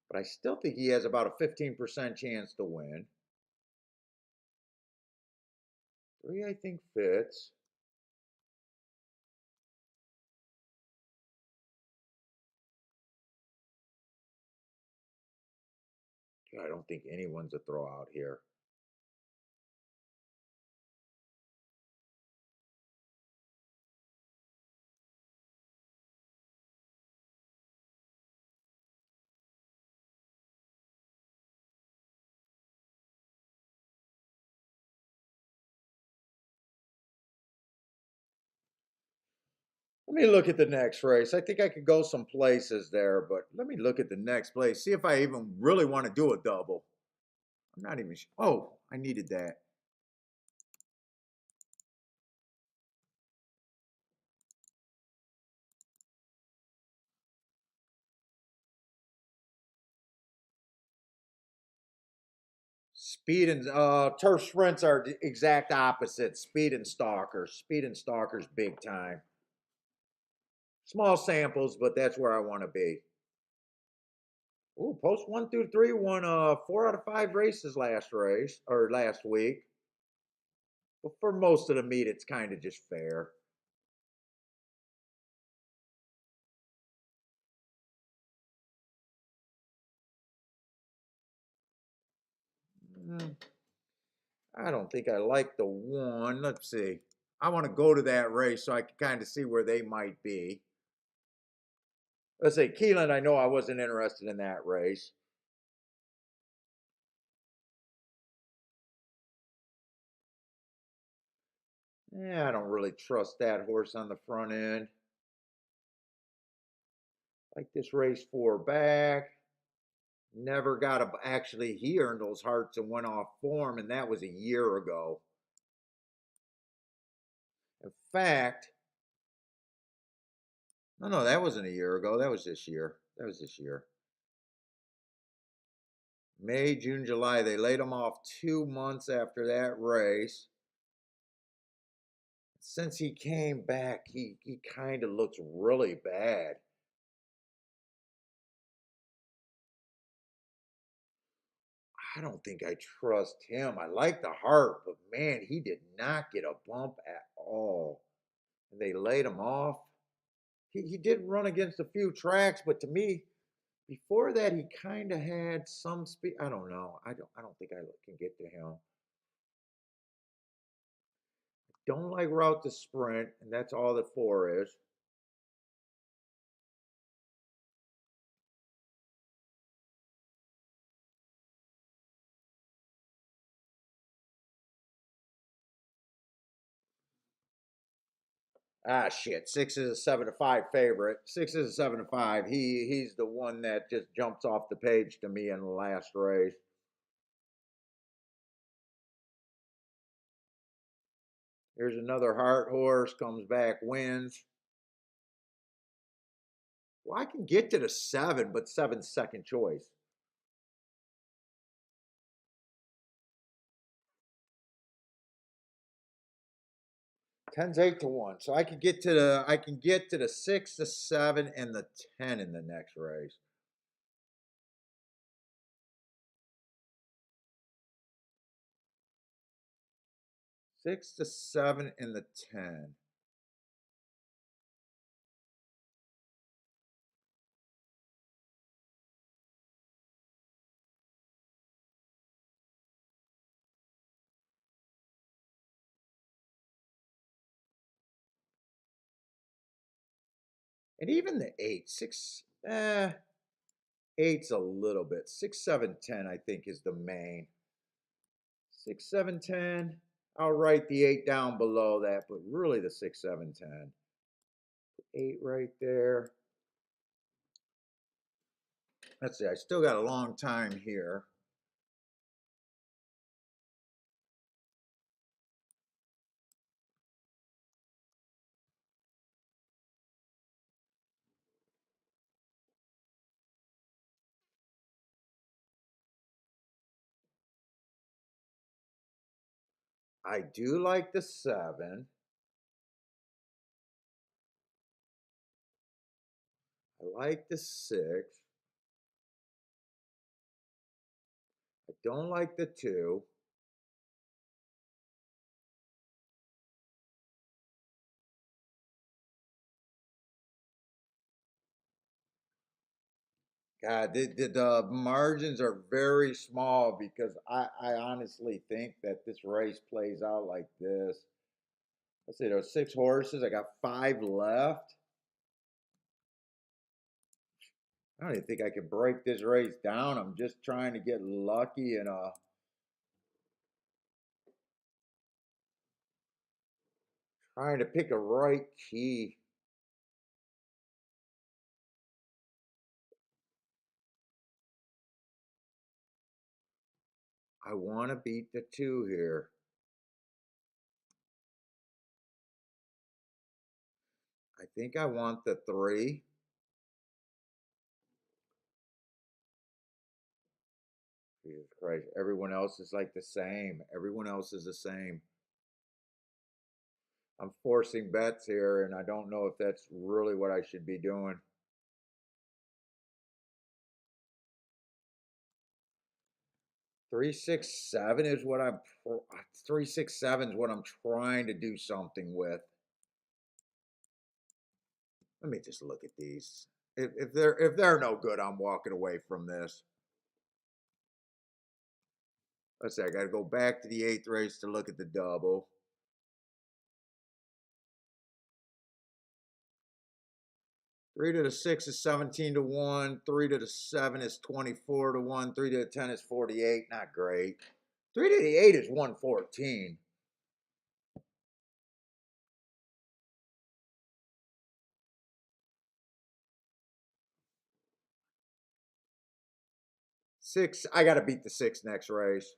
Speaker 1: but I still think he has about a 15% chance to win. Three, I think, fits. I don't think anyone's a throwout here. Let me look at the next race. I think I could go some places there, but let me look at the next place. See if I even really want to do a double. I'm not even sure. Oh, I needed that. Speed and turf sprints are the exact opposite. Speed and stalkers. Speed and stalkers big time. Small samples, but that's where I want to be. Ooh, post 1 through 3 won 4 out of 5 races last week. But for most of the meet, it's kind of just fair. Mm, I don't think I like the one. Let's see. I want to go to that race so I can kind of see where they might be. Let's say Keeneland, I know I wasn't interested in that race. Yeah, I don't really trust that horse on the front end. Like this race 4 back. Never got a. Actually, he earned those hearts and went off form, and that was a year ago. In fact, no, that wasn't a year ago. That was this year. That was this year. May, June, July. They laid him off 2 months after that race. Since he came back, he kind of looks really bad. I don't think I trust him. I like the heart, but man, he did not get a bump at all. And they laid him off. He did run against a few tracks, but to me, before that, he kind of had some speed. I don't know. I don't think I can get to him. Don't like route to sprint, and that's all that 4 is. Ah, shit. 6 is a 7-5 favorite. 6 is a 7-5. He's the one that just jumps off the page to me in the last race. Here's another Heart horse, comes back, wins. Well, I can get to the 7, but 7's second choice. 10's 8-1. So I can get to the 6, the 7, and the 10 in the next race. Six, the 7, and the 10. And even the 8, 6, 8's a little bit. 6, 7, 10, I think, is the main. 6, 7, 10. I'll write the 8 down below that, but really the 6, 7, 10. 8 right there. Let's see, I still got a long time here. I do like the 7. I like the 6. I don't like the 2. God, the margins are very small because I honestly think that this race plays out like this. Let's see, there's 6 horses. I got 5 left. I don't even think I can break this race down. I'm just trying to get lucky and trying to pick a right key. I want to beat the 2 here. I think I want the 3. Jesus Christ. Everyone else is like the same. Everyone else is the same. I'm forcing bets here, and I don't know if that's really what I should be doing. 3, 6, 7 is what 3, 6, 7 is what I'm trying to do something with. Let me just look at these. If they're no good, I'm walking away from this. Let's see, I got to go back to the 8th race to look at the double. 3 to the 6 is 17-1. 3 to the 7 is 24-1. 3 to the 10 is 48. Not great. 3 to the 8 is 114. Six, I got to beat the 6 next race.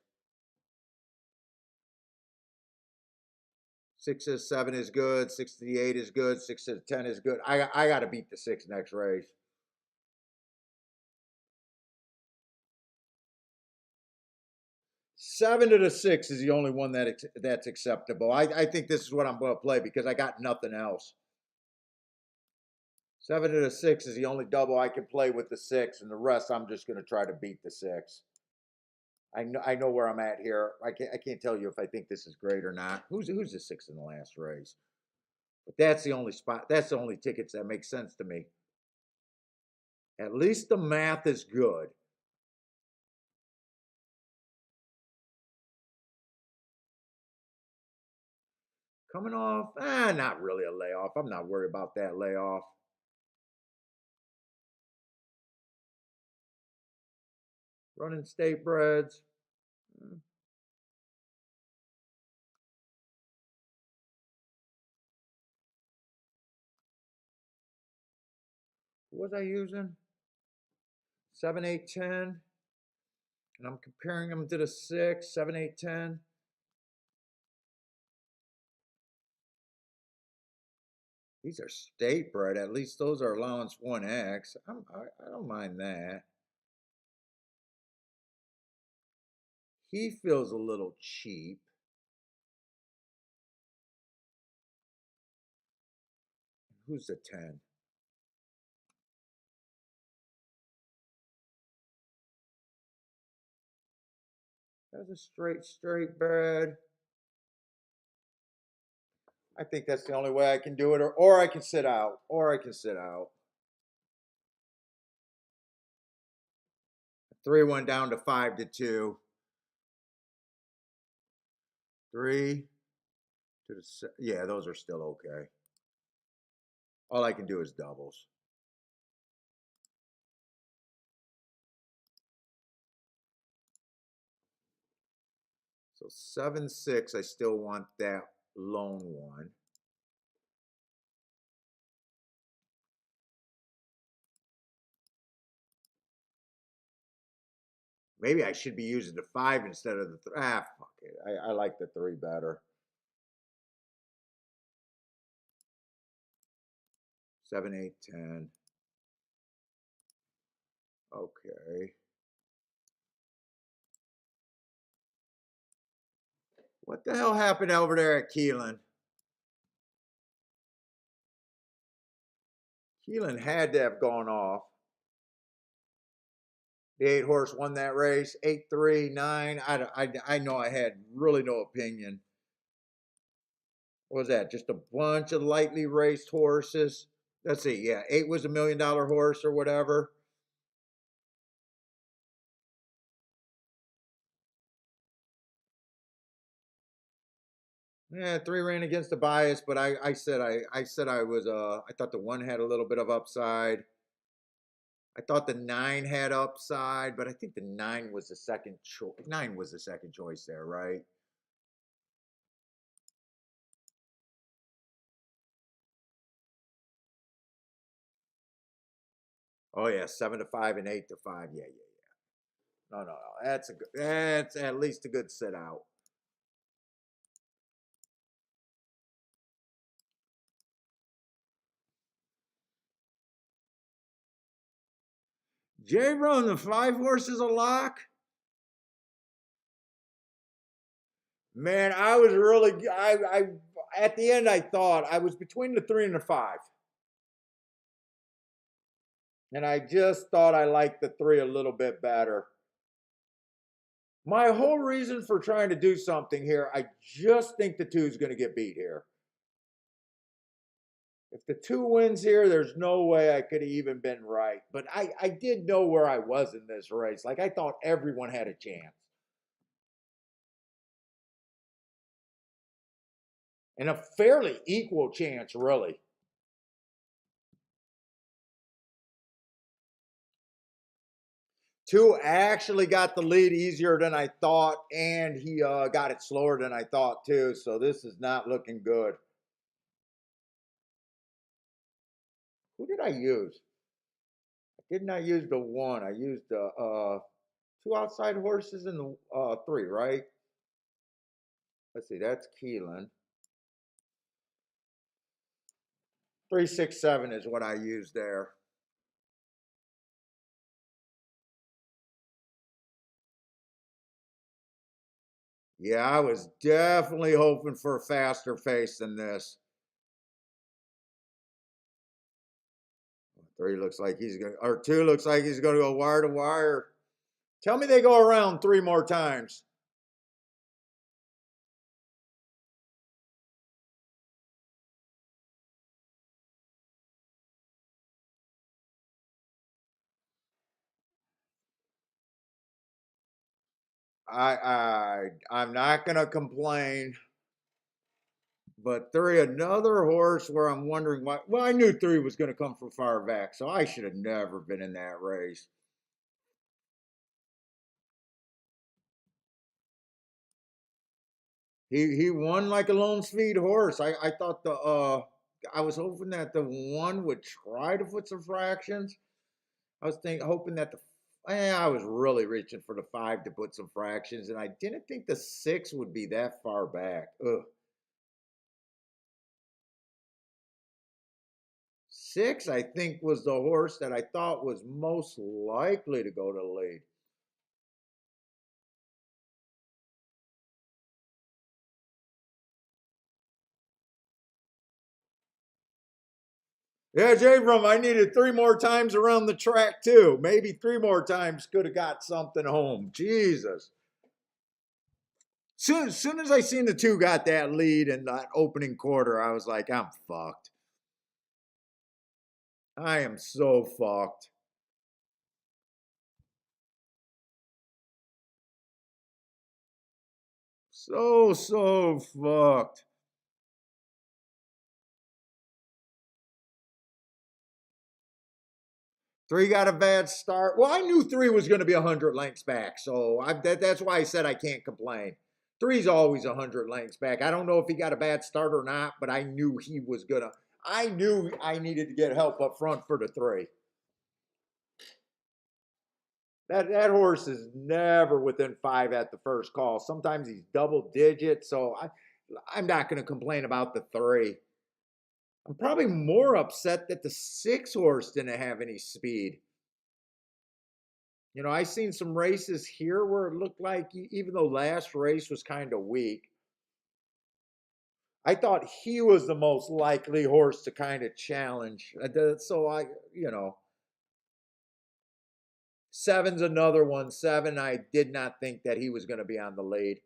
Speaker 1: 6 to 7 is good. 6 to the 8 is good. 6 to the 10 is good. I got to beat the 6 next race. 7 to the 6 is the only one that's acceptable. I think this is what I'm going to play because I got nothing else. 7 to the 6 is the only double I can play with the 6, and the rest I'm just going to try to beat the 6. I know where I'm at here. I can't tell you if I think this is great or not. Who's the 6 in the last race? But that's the only spot. That's the only tickets that make sense to me. At least the math is good. Coming off, not really a layoff. I'm not worried about that layoff. Running state breads. What was I using? 7, 8, 10. And I'm comparing them to the 6, 7, 8, 10. These are state bred. At least those are allowance 1X. I don't mind that. He feels a little cheap. Who's the 10? That's a straight bred. I think that's the only way I can do it, or I can sit out. Or I can sit out. 3 went down to 5 to 2. 3 to the, yeah, those are still okay. All I can do is doubles. So 7, 6, I still want that lone one. Maybe I should be using the 5 instead of the fuck it. I like the 3 better. 7, 8, 10. Okay. What the hell happened over there at Keeneland? Keeneland had to have gone off. The 8 horse won that race. 8, 3, 9. I know I had really no opinion. What was that? Just a bunch of lightly raced horses. Let's see. Yeah, 8 was $1 million horse or whatever. Yeah, 3 ran against the bias, but I said I was I thought the 1 had a little bit of upside. I thought the 9 had upside, but I think the 9 was the second choice. 9 was the second choice there, right? Oh yeah, 7 to 5 and 8 to 5. Yeah, yeah, yeah. No, no, no. That's at least a good sit out. J Run, the 5 horses a lock. Man, I was really I at the end I thought I was between the 3 and the 5. And I just thought I liked the 3 a little bit better. My whole reason for trying to do something here, I just think the 2 is going to get beat here. If the 2 wins here, there's no way I could have even been right. But I did know where I was in this race. Like I thought everyone had a chance. And a fairly equal chance, really. 2 actually got the lead easier than I thought, and he got it slower than I thought too. So this is not looking good. Who did I use? I did not use the 1. I used the 2 outside horses and the 3, right? Let's see, that's Keeneland. 3, 6, 7 is what I used there. Yeah, I was definitely hoping for a faster pace than this. 3 looks like he's going to, or 2 looks like he's going to go wire to wire. Tell me they go around 3 more times. I'm not going to complain. But three, another horse where I'm wondering why. Well, I knew three was going to come from far back, so I should have never been in that race. He won like a lone speed horse. I thought the I was hoping that the one would try to put some fractions. I was hoping that the I was really reaching for the five to put some fractions, and I didn't think the six would be that far back. Ugh. Six, I think, was the horse that I thought was most likely to go to the lead. Yeah, J-Rum, I needed three more times around the track too. Maybe three more times could have got something home. Jesus. Soon as I seen the two got that lead in that opening quarter, I was like, I'm fucked. I am so fucked. So fucked. Three got a bad start. Well, I knew three was going to be 100 lengths back, so that's why I said I can't complain. Three's always 100 lengths back. I don't know if he got a bad start or not, but I knew he was going to. I knew I needed to get help up front for the three. That horse is never within five at the first call. Sometimes he's double digit, so I'm not going to complain about the three. I'm probably more upset that the six horse didn't have any speed. You know, I seen some races here where it looked like even though last race was kind of weak, I thought he was the most likely horse to kind of challenge. So you know, seven's another one. Seven, I did not think that he was going to be on the lead.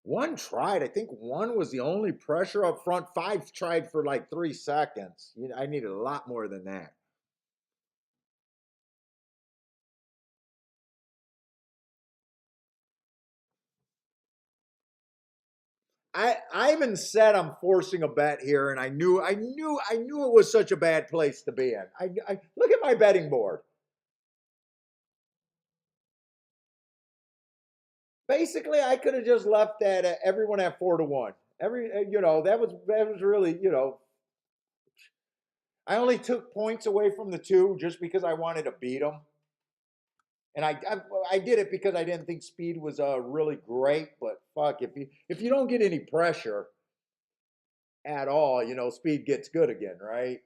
Speaker 1: One tried. I think one was the only pressure up front. Five tried for like 3 seconds. You know, I needed a lot more than that. I even said I'm forcing a bet here, and I knew it was such a bad place to be in. I look at my betting board. Basically, I could have just left that everyone at 4-1. You know that was really I only took points away from the two just because I wanted to beat them, and I did it because I didn't think speed was really great. But fuck, if you don't get any pressure at all, you know speed gets good again, right?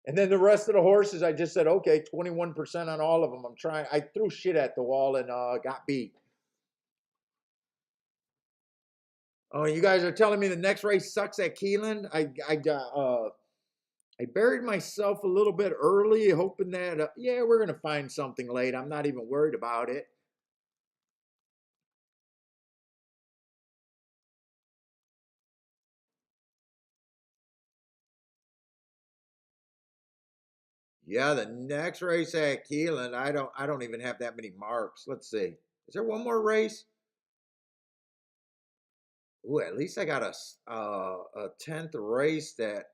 Speaker 1: And then the rest of the horses, I just said, okay, 21% on all of them. I'm trying. I threw shit at the wall and got beat. Oh, you guys are telling me the next race sucks at Keeneland? I buried myself a little bit early, hoping that yeah, we're gonna find something late. I'm not even worried about it. Yeah, the next race at Keeneland, I don't even have that many marks. Let's see. Is there one more race? Ooh, at least I got a 10th race that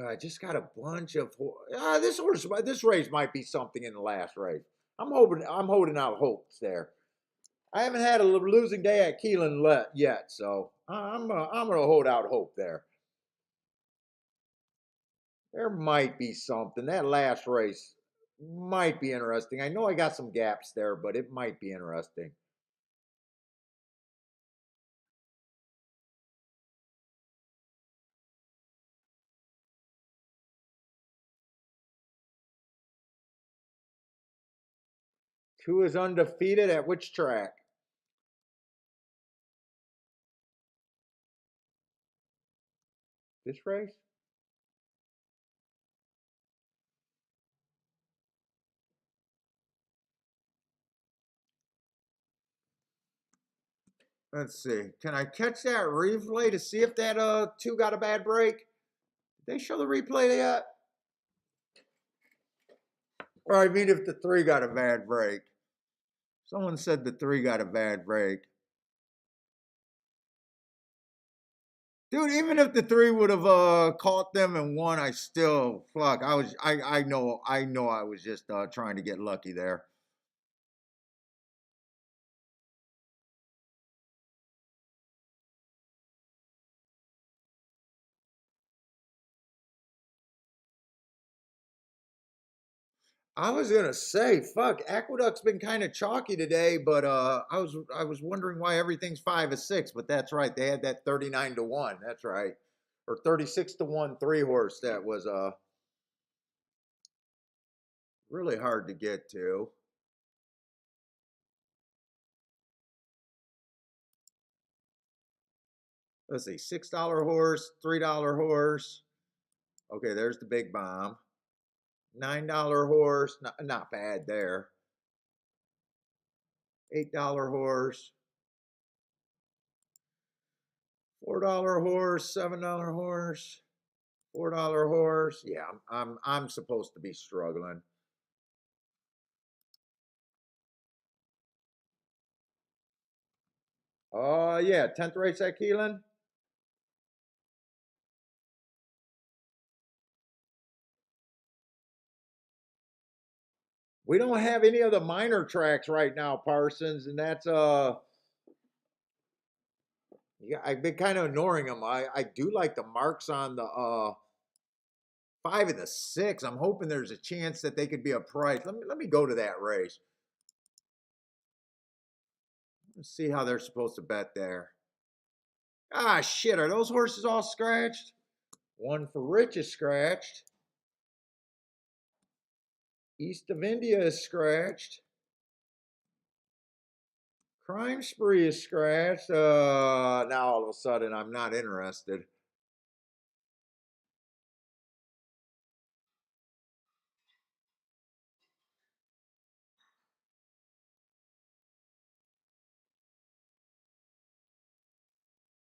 Speaker 1: I just got a bunch of this race might be something in the last race. I'm holding out hopes there. I haven't had a losing day at Keeneland yet, so I'm gonna hold out hope there. There might be something. That last race might be interesting. I know I got some gaps there, but it might be interesting. Two is undefeated at which track? This race? Let's see. Can I catch that replay to see if that two got a bad break? Did they show the replay yet? Or I mean, if the three got a bad break. Someone said the three got a bad break. Dude, even if the three would have caught them and won, I still fuck. I know I was just trying to get lucky there. I was gonna say, fuck, Aqueduct's been kind of chalky today, but I was wondering why everything's 5-6, but that's right. They had that 39-1. That's right. Or 36-1 3 horse that was really hard to get to. Let's see, $6 horse, $3 horse. Okay, there's the big bomb. $9 horse, not bad there. $8 horse, $4 horse, $7 horse, $4 horse. Yeah, I'm supposed to be struggling. Yeah, 10th race at Keeneland. We don't have any of the minor tracks right now, Parsons, and that's yeah, I've been kind of ignoring them. I do like the marks on the 5 and the 6. I'm hoping there's a chance that they could be a price. Let me go to that race. Let's see how they're supposed to bet there. Ah, shit. Are those horses all scratched? One for Rich is scratched. East of India is scratched. Crime Spree is scratched. Now all of a sudden I'm not interested.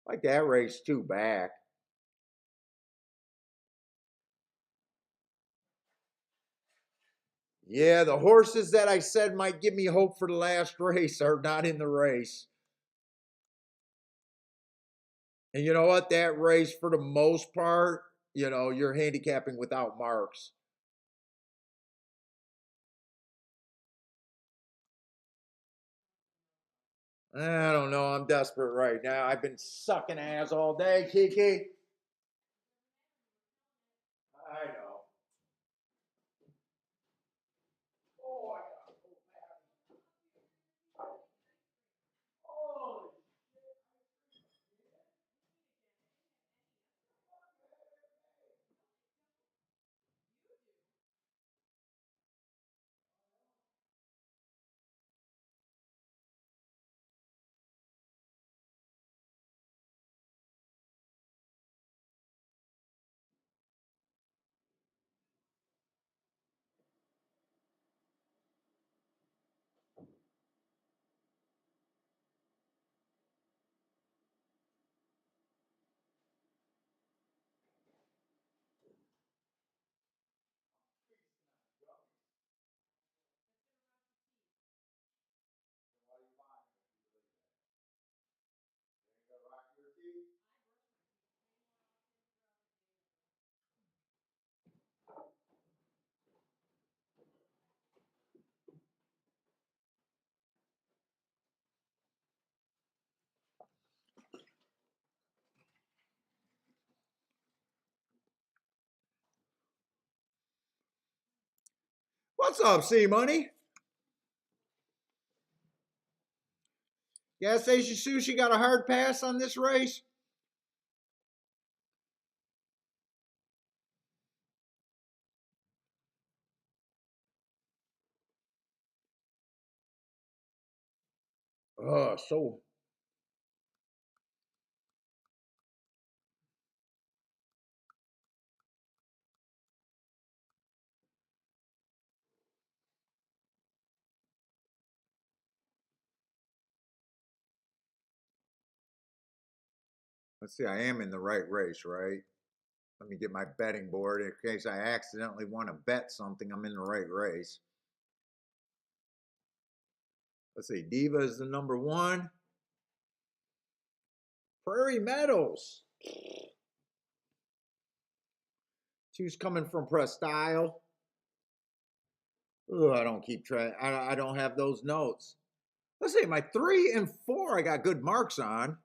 Speaker 1: Like that race too back. Yeah, the horses that I said might give me hope for the last race are not in the race. And you know what? That race, for the most part, you're handicapping without marks. I don't know. I'm desperate right now. I've been sucking ass all day, Kiki. I know. Oh, I got so oh, what's up, C Money? Gas Station Sushi got a hard pass on this race? So Let's see, I am in the right race, right? Let me get my betting board in case I accidentally want to bet something. I'm in the right race. Let's see, Diva is the number one. Prairie Meadows. Two's coming from Prestile. Oh, I don't keep track. I don't have those notes. Let's see, my 3 and 4 I got good marks on.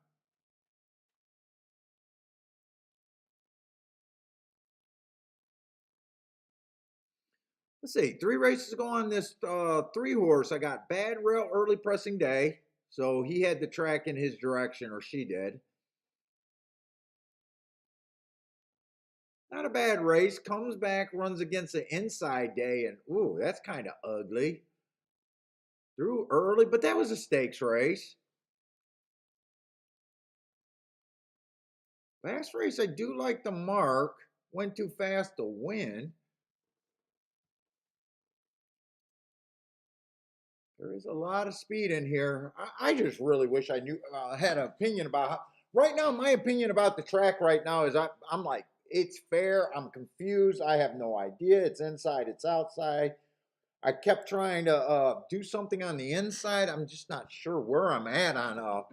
Speaker 1: Let's see, 3 races ago on this 3 horse. I got Bad Rail early pressing day. So he had the track in his direction, or she did. Not a bad race. Comes back, runs against the inside day, and ooh, that's kind of ugly. Through early, but that was a stakes race. Last race, I do like the mark. Went too fast to win. There is a lot of speed in here. I just really wish I knew, had an opinion about how. Right now, my opinion about the track right now is I'm like, it's fair. I'm confused. I have no idea. It's inside, it's outside. I kept trying to do something on the inside. I'm just not sure where I'm at on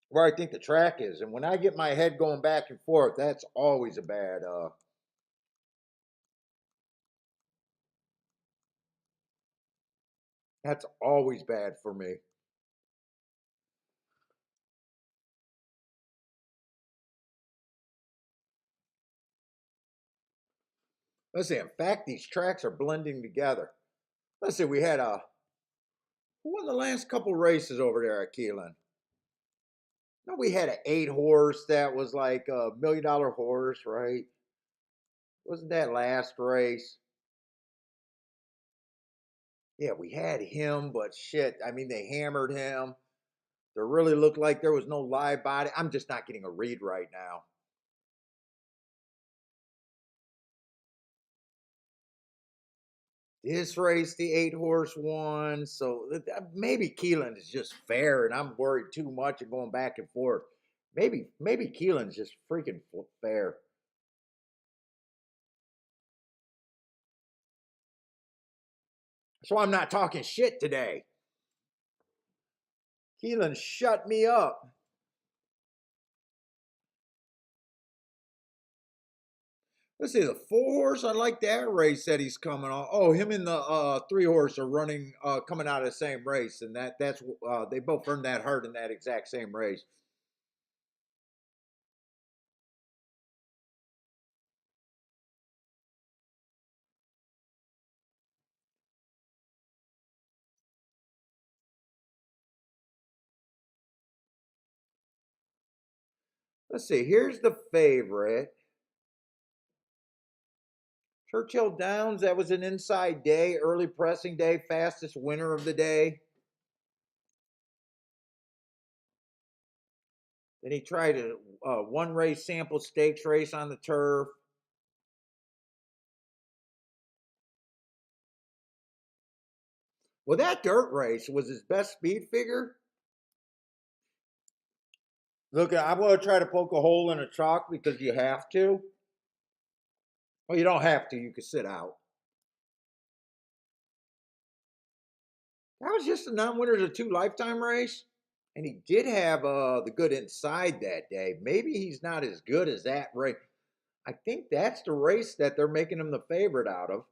Speaker 1: where I think the track is. And when I get my head going back and forth, that's always a bad. That's always bad for me. Let's see. In fact, these tracks are blending together. Let's see. We had a who won the last couple races over there at Keeneland? No, we had an 8 horse that was like $1 million horse, right? Wasn't that last race? Yeah, we had him, but shit. I mean, they hammered him. There really looked like there was no live body. I'm just not getting a read right now. This race, the 8 horse won. So maybe Keeneland is just fair, and I'm worried too much and going back and forth. Maybe Keeneland's just freaking fair. So I'm not talking shit today. Keeneland shut me up. Let's see, the 4 horse. I like that race that he's coming on. Oh, him and the 3 horse are running, coming out of the same race, and that's they both earned that hurt in that exact same race. Let's see. Here's the favorite. Churchill Downs. That was an inside day, early pressing day, fastest winner of the day. Then he tried a 1 race sample stakes race on the turf. Well, that dirt race was his best speed figure. Look, I'm going to try to poke a hole in a chalk because you have to. Well, you don't have to. You can sit out. That was just a non-winners of 2 lifetime race. And he did have the good inside that day. Maybe he's not as good as that race. I think that's the race that they're making him the favorite out of.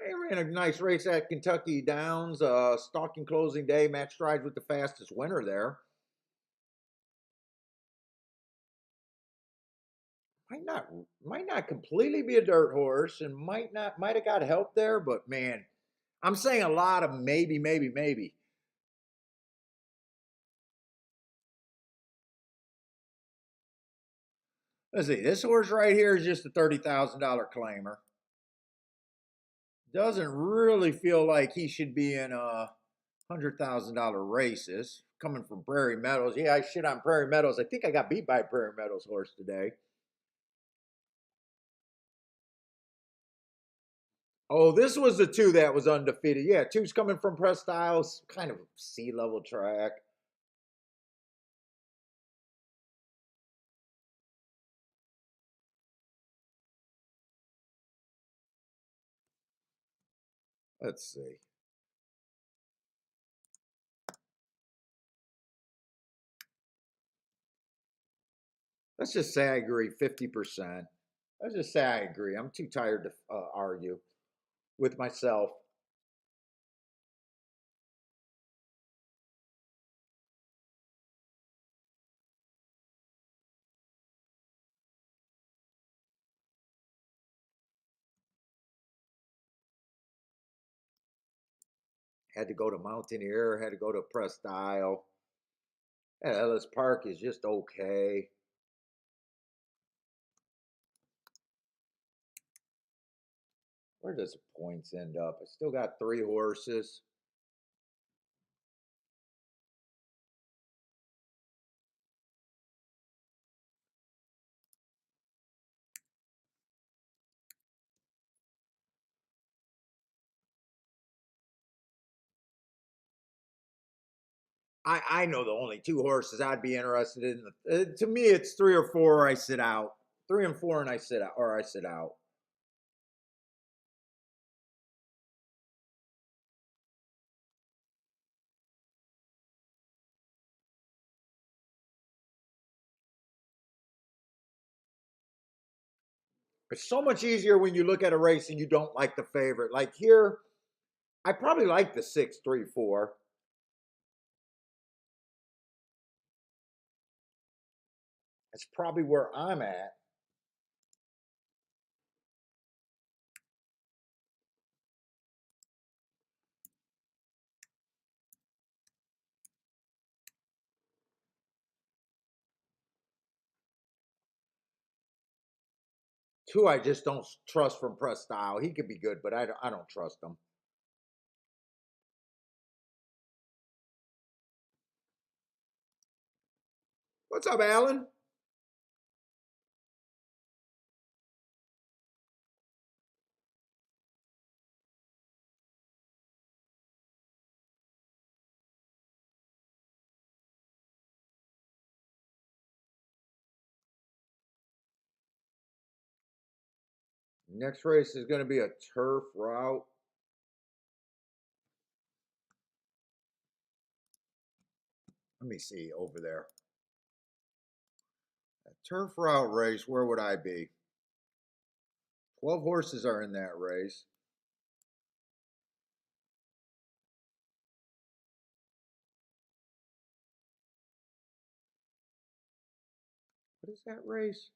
Speaker 1: He ran a nice race at Kentucky Downs, stalking closing day, match strides with the fastest winner there. Might not completely be a dirt horse, and might have got help there, but man, I'm saying a lot of maybe. Let's see, this horse right here is just a $30,000 claimer. Doesn't really feel like he should be in $100,000 races. Coming from Prairie Meadows, yeah, I shit on Prairie Meadows. I think I got beat by a Prairie Meadows horse today. Oh, this was the two that was undefeated. Yeah, two's coming from Presque Isle, kind of sea level track. Let's see. Let's just say I agree 50%. Let's just say I agree. I'm too tired to argue with myself. Had to go to Mountaineer, had to go to Presque Isle. Yeah, Ellis Park is just okay. Where does the points end up? I still got three horses. I know the only two horses I'd be interested in. To me, it's three or four. I sit out. Three and four, and I sit out, or I sit out. It's so much easier when you look at a race and you don't like the favorite. Like here, I probably like the 6-3-4. That's probably where I'm at. Two, I just don't trust from Press Style. He could be good, but I don't trust him. What's up, Alan? Next race is going to be a turf route. Let me see over there. A turf route race, where would I be? 12 horses are in that race. What is that race?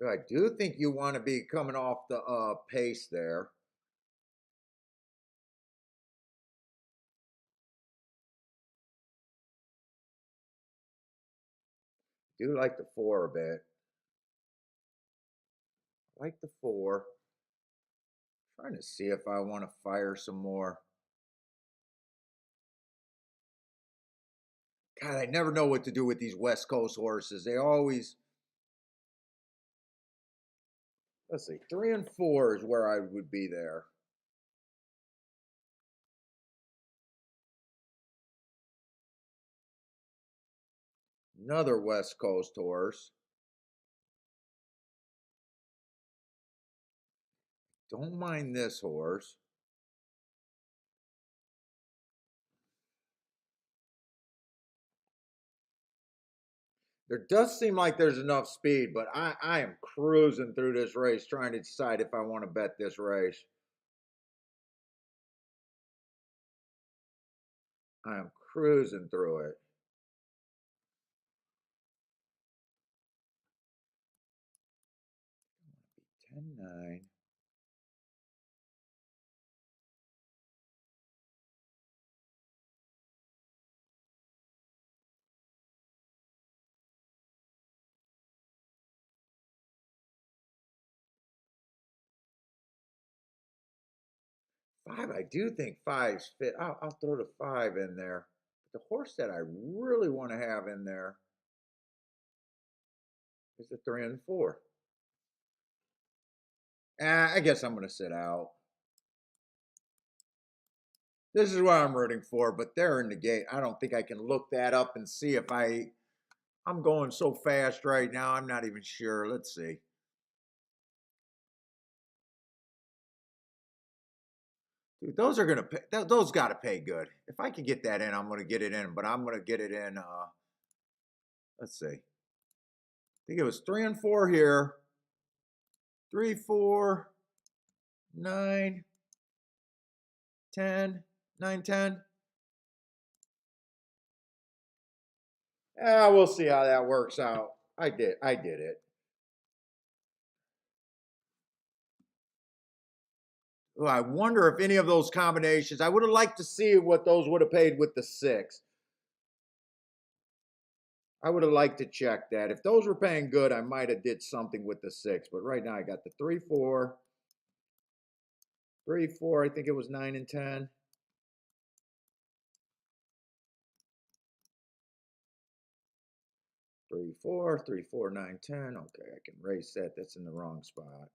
Speaker 1: I do think you want to be coming off the pace there. Do like the four a bit. Like the four. Trying to see if I want to fire some more. God, I never know what to do with these West Coast horses. They always, let's see, three and four is where I would be there. Another West Coast horse. Don't mind this horse. There does seem like there's enough speed, but I am cruising through this race trying to decide if I want to bet this race. I am cruising through it. 10-9. 5, I do think 5's fit. I'll throw the 5 in there. The horse that I really want to have in there is the 3 and 4. I guess I'm going to sit out. This is what I'm rooting for, but they're in the gate. I don't think I can look that up and see if I'm going so fast right now. I'm not even sure. Let's see. Dude, those are going to pay. Those got to pay good. If I can get that in, I'm going to get it in, but I'm going to get it in. Let's see. I think it was 3 and 4 here. 3, 4, 9, 10, 9, 10. We'll see how that works out. I did it. Oh, I wonder if any of those combinations, I would have liked to see what those would have paid with the 6. I would have liked to check that. If those were paying good, I might have did something with the 6. But right now I got the 3, 4. 3, 4, I think it was 9 and 10. 3, 4, 3, 4, 9, 10. Okay, I can erase that. That's in the wrong spot.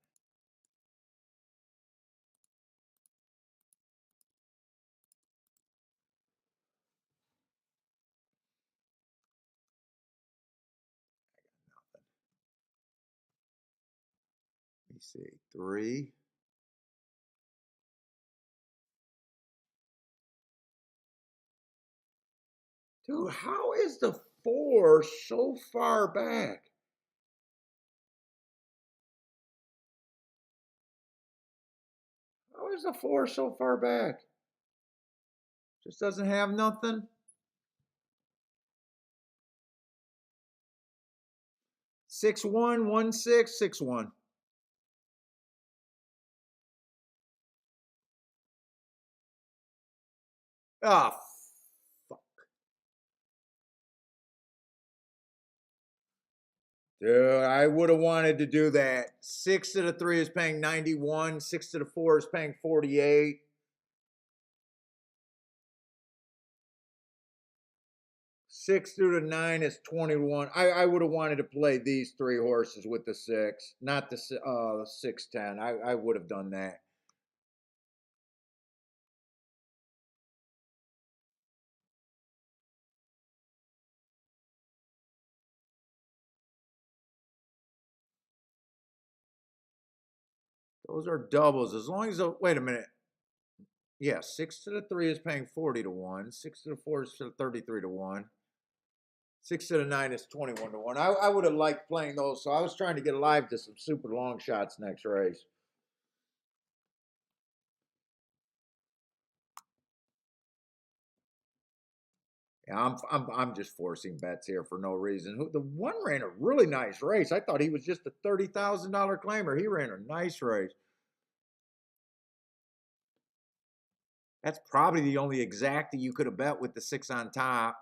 Speaker 1: Let me see. 3. Dude, how is the 4 so far back? How is the 4 so far back? Just doesn't have nothing? 6, 1, 1, 6, 6, 1. Ah, fuck. Dude, I would have wanted to do that. 6 to the 3 is paying 91. 6 to the 4 is paying 48. 6 through the 9 is 21. I would have wanted to play these 3 horses with the 6, not the 6, 10. I would have done that. Those are doubles. As long as, wait a minute. Yeah, 6 to the 3 is paying 40 to 1. 6 to the 4 is 33 to 1. 6 to the 9 is 21 to 1. I would have liked playing those, so I was trying to get alive to some super long shots next race. Yeah, I'm just forcing bets here for no reason. The one ran a really nice race. I thought he was just a $30,000 claimer. He ran a nice race. That's probably the only exact that you could have bet with the 6 on top.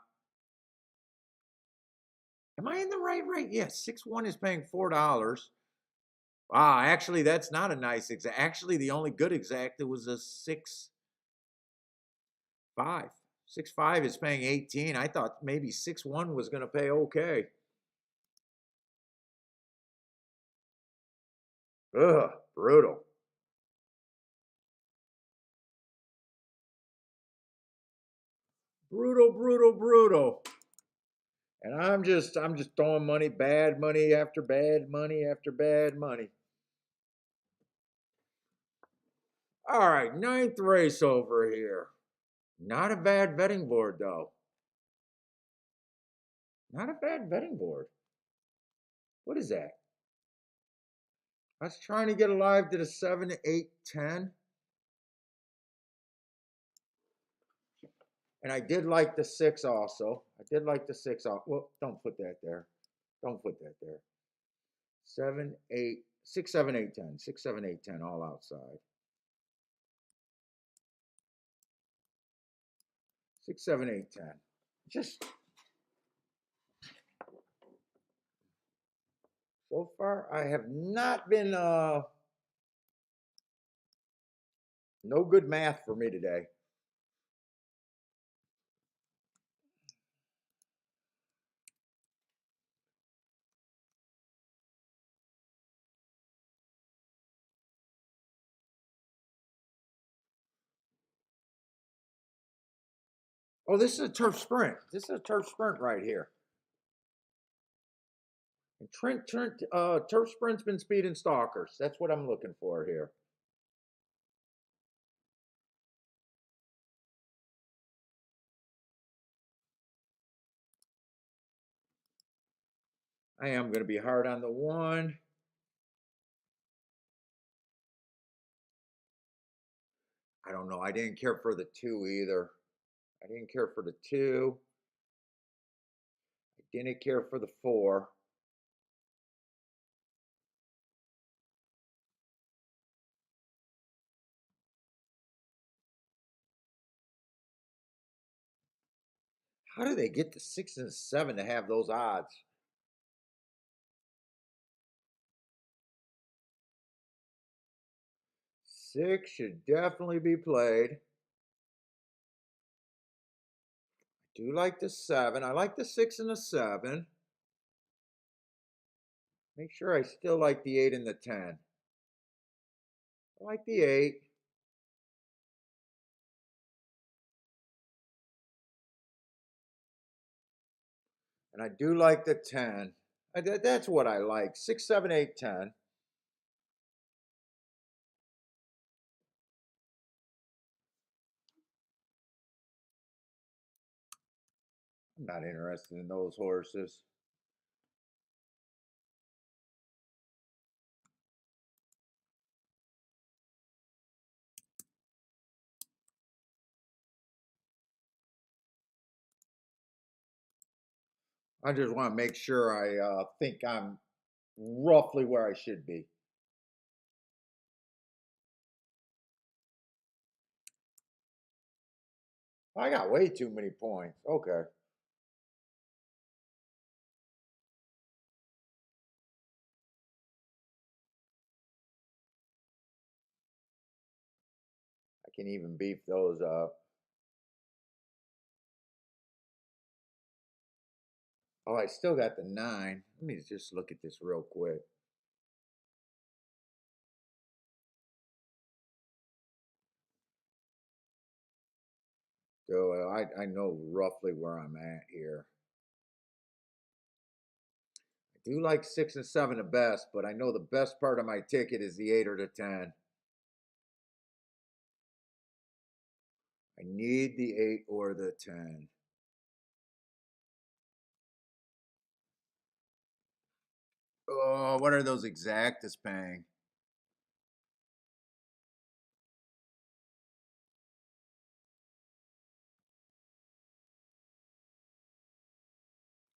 Speaker 1: Am I in the right rate? Yes, 6-1 is paying $4. Wow, actually, that's not a nice exact. Actually, the only good exact that was a 6-5. 6-5 is paying 18. I thought maybe 6-1 was going to pay okay. Ugh, brutal. Brutal, brutal, brutal. And I'm just throwing money, bad money after bad money after bad money. All right, 9th race over here. Not a bad betting board, though. Not a bad betting board. What is that? I was trying to get alive to the 7, 8, 10. And I did like the 6 also. I did like the 6 off. Well, don't put that there. Don't put that there. 7, 8, 6, 7, 8, 10. 6, 7, 8, 10, all outside. 6, 7, 8, 10. Just so far, I have not been No good math for me today. Oh, this is a turf sprint. This is a turf sprint right here. And turf sprint's been speeding stalkers. That's what I'm looking for here. I am going to be hard on the one. I don't know. I didn't care for the two either. I didn't care for the two. I didn't care for the four. How do they get the 6 and 7 to have those odds? Six should definitely be played. I do like the 7. I like the 6 and the 7. Make sure I still like the 8 and the 10. I like the 8. And I do like the 10. That's what I like. 6, 7, 8, 10. I'm not interested in those horses. I just want to make sure I think I'm roughly where I should be. I got way too many points. Okay. I can even beef those up. Oh, I still got the 9. Let me just look at this real quick. So I know roughly where I'm at here. I do like 6 and 7 the best, but I know the best part of my ticket is the 8 or the 10. I need the 8 or the 10. Oh, what are those exactas paying?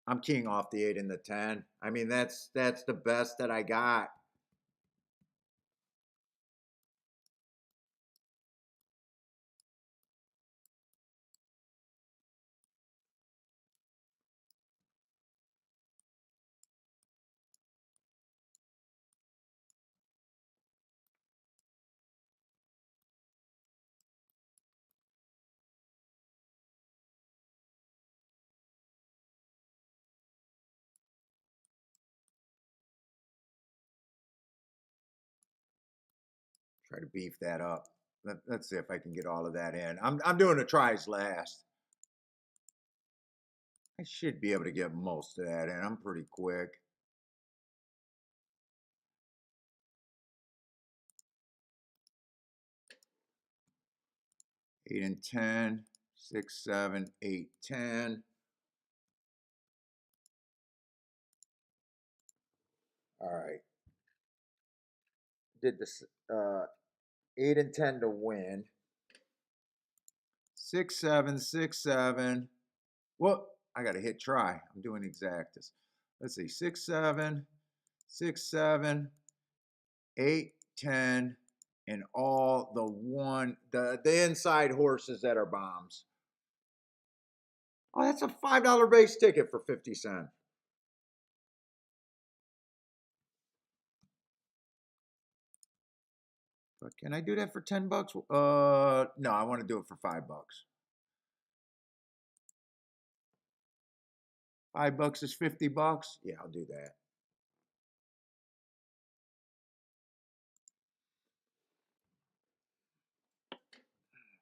Speaker 1: I'm keying off the 8 and the 10. I mean, that's the best that I got. Try to beef that up. Let's see if I can get all of that in. I'm doing the tries last. I should be able to get most of that in. I'm pretty quick. Eight and 10, 6, 7, 8, 10. All right. Did this 8 and 10 to win. 6, 7, 6, 7. Well, I got to hit try. I'm doing exactas. Let's see. 6, 7, 6, 7, 8, 10, and all the inside horses that are bombs. Oh, that's a $5 base ticket for 50 cents. But can I do that for 10 bucks? No, I want to do it for $5. $5 is 50 bucks. Yeah, I'll do that.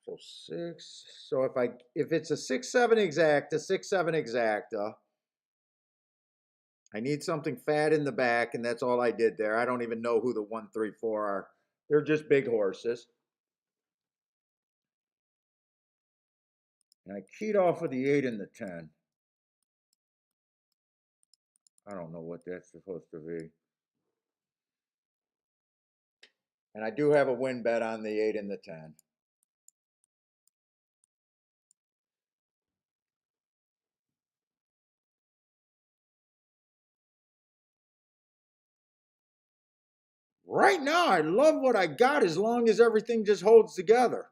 Speaker 1: So 6. So if it's a 6-7 exacta, 6-7 exacta, I need something fat in the back, and that's all I did there. I don't even know who the 1, 3, 4 are. They're just big horses. And I keyed off with the 8 and the 10. I don't know what that's supposed to be. And I do have a win bet on the 8 and the 10. Right now, I love what I got as long as everything just holds together.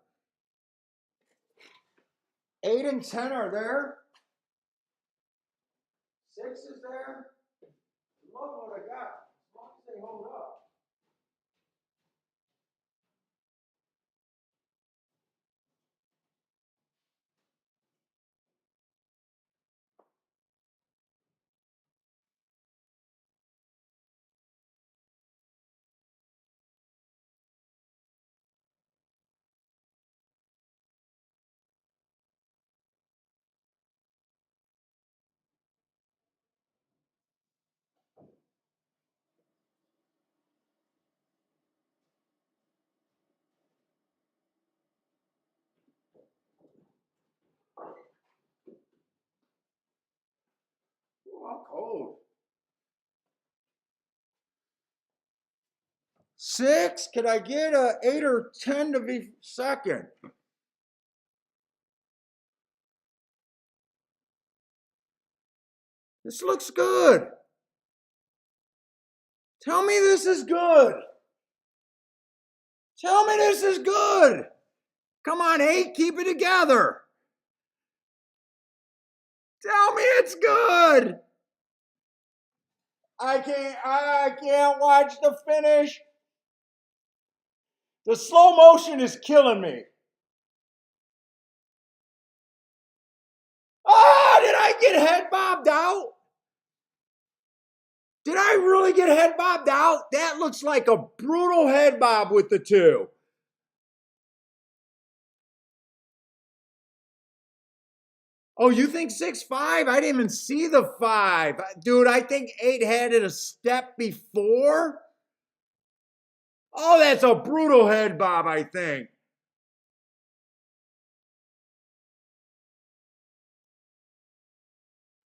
Speaker 1: 8 and 10 are there. 6 is there. Love what I got as long as they hold up. Ooh, I'm cold. 6? Could I get a 8 or 10 to be second? This looks good. Tell me this is good. Tell me this is good. Come on, 8, keep it together. Tell me it's good. I can't watch the finish. The slow motion is killing me. Ah, did I get head bobbed out? Did I really get head bobbed out? That looks like a brutal head bob with the 2. Oh, you think 6-5? I didn't even see the 5. Dude, I think 8 had it a step before. Oh, that's a brutal head bob, I think.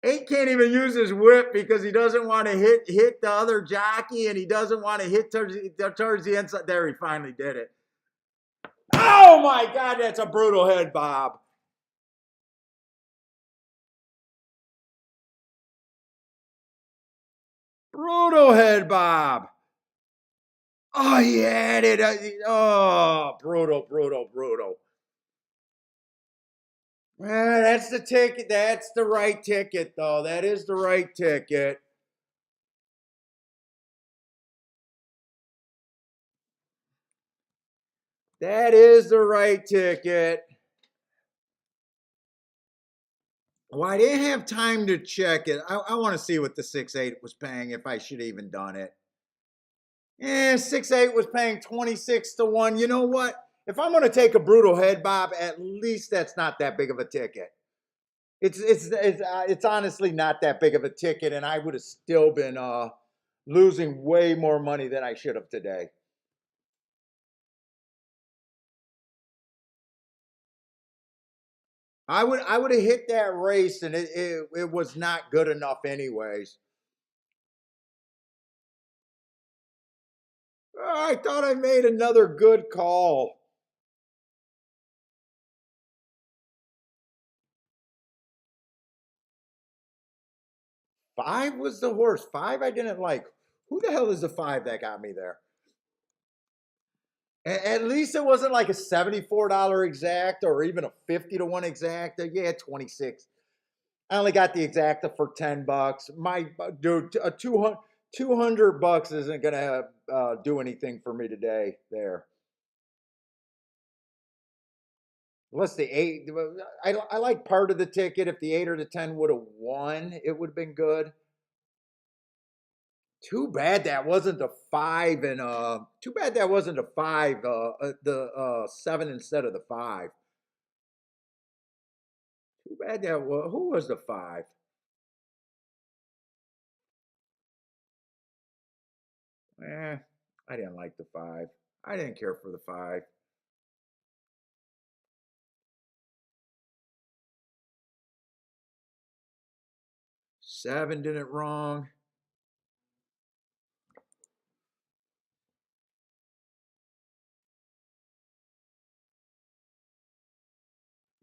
Speaker 1: Eight can't even use his whip because he doesn't want to hit the other jockey, and he doesn't want to hit towards the inside. There, he finally did it. Oh my God, that's a brutal head bob. Brutal head bob. Oh, he had it. Oh, brutal, brutal, brutal. That's the ticket. That's the right ticket, though. That is the right ticket. That is the right ticket. Well, I didn't have time to check it. I want to see what the 6-8 was paying, if I should have even done it. 6-8 was paying 26 to 1. You know what? If I'm going to take a brutal head bob, at least that's not that big of a ticket. It's honestly not that big of a ticket, and I would have still been losing way more money than I should have today. I would have hit that race, and it was not good enough anyways. Oh, I thought I made another good call. 5 was the horse. 5 I didn't like. Who the hell is the 5 that got me there? At least it wasn't like a $74 exact or even a 50 to 1 exacta. Yeah, 26. I only got the exacta for 10 bucks. My dude, a 200 bucks isn't gonna do anything for me today. There. Unless the eight, I like part of the ticket. If the 8 or the 10 would have won, it would have been good. Too bad that wasn't the five and too bad that wasn't a five, the seven instead of the five. Too bad that was who was the five? Eh, I didn't like the five. I didn't care for the five. Seven did it wrong.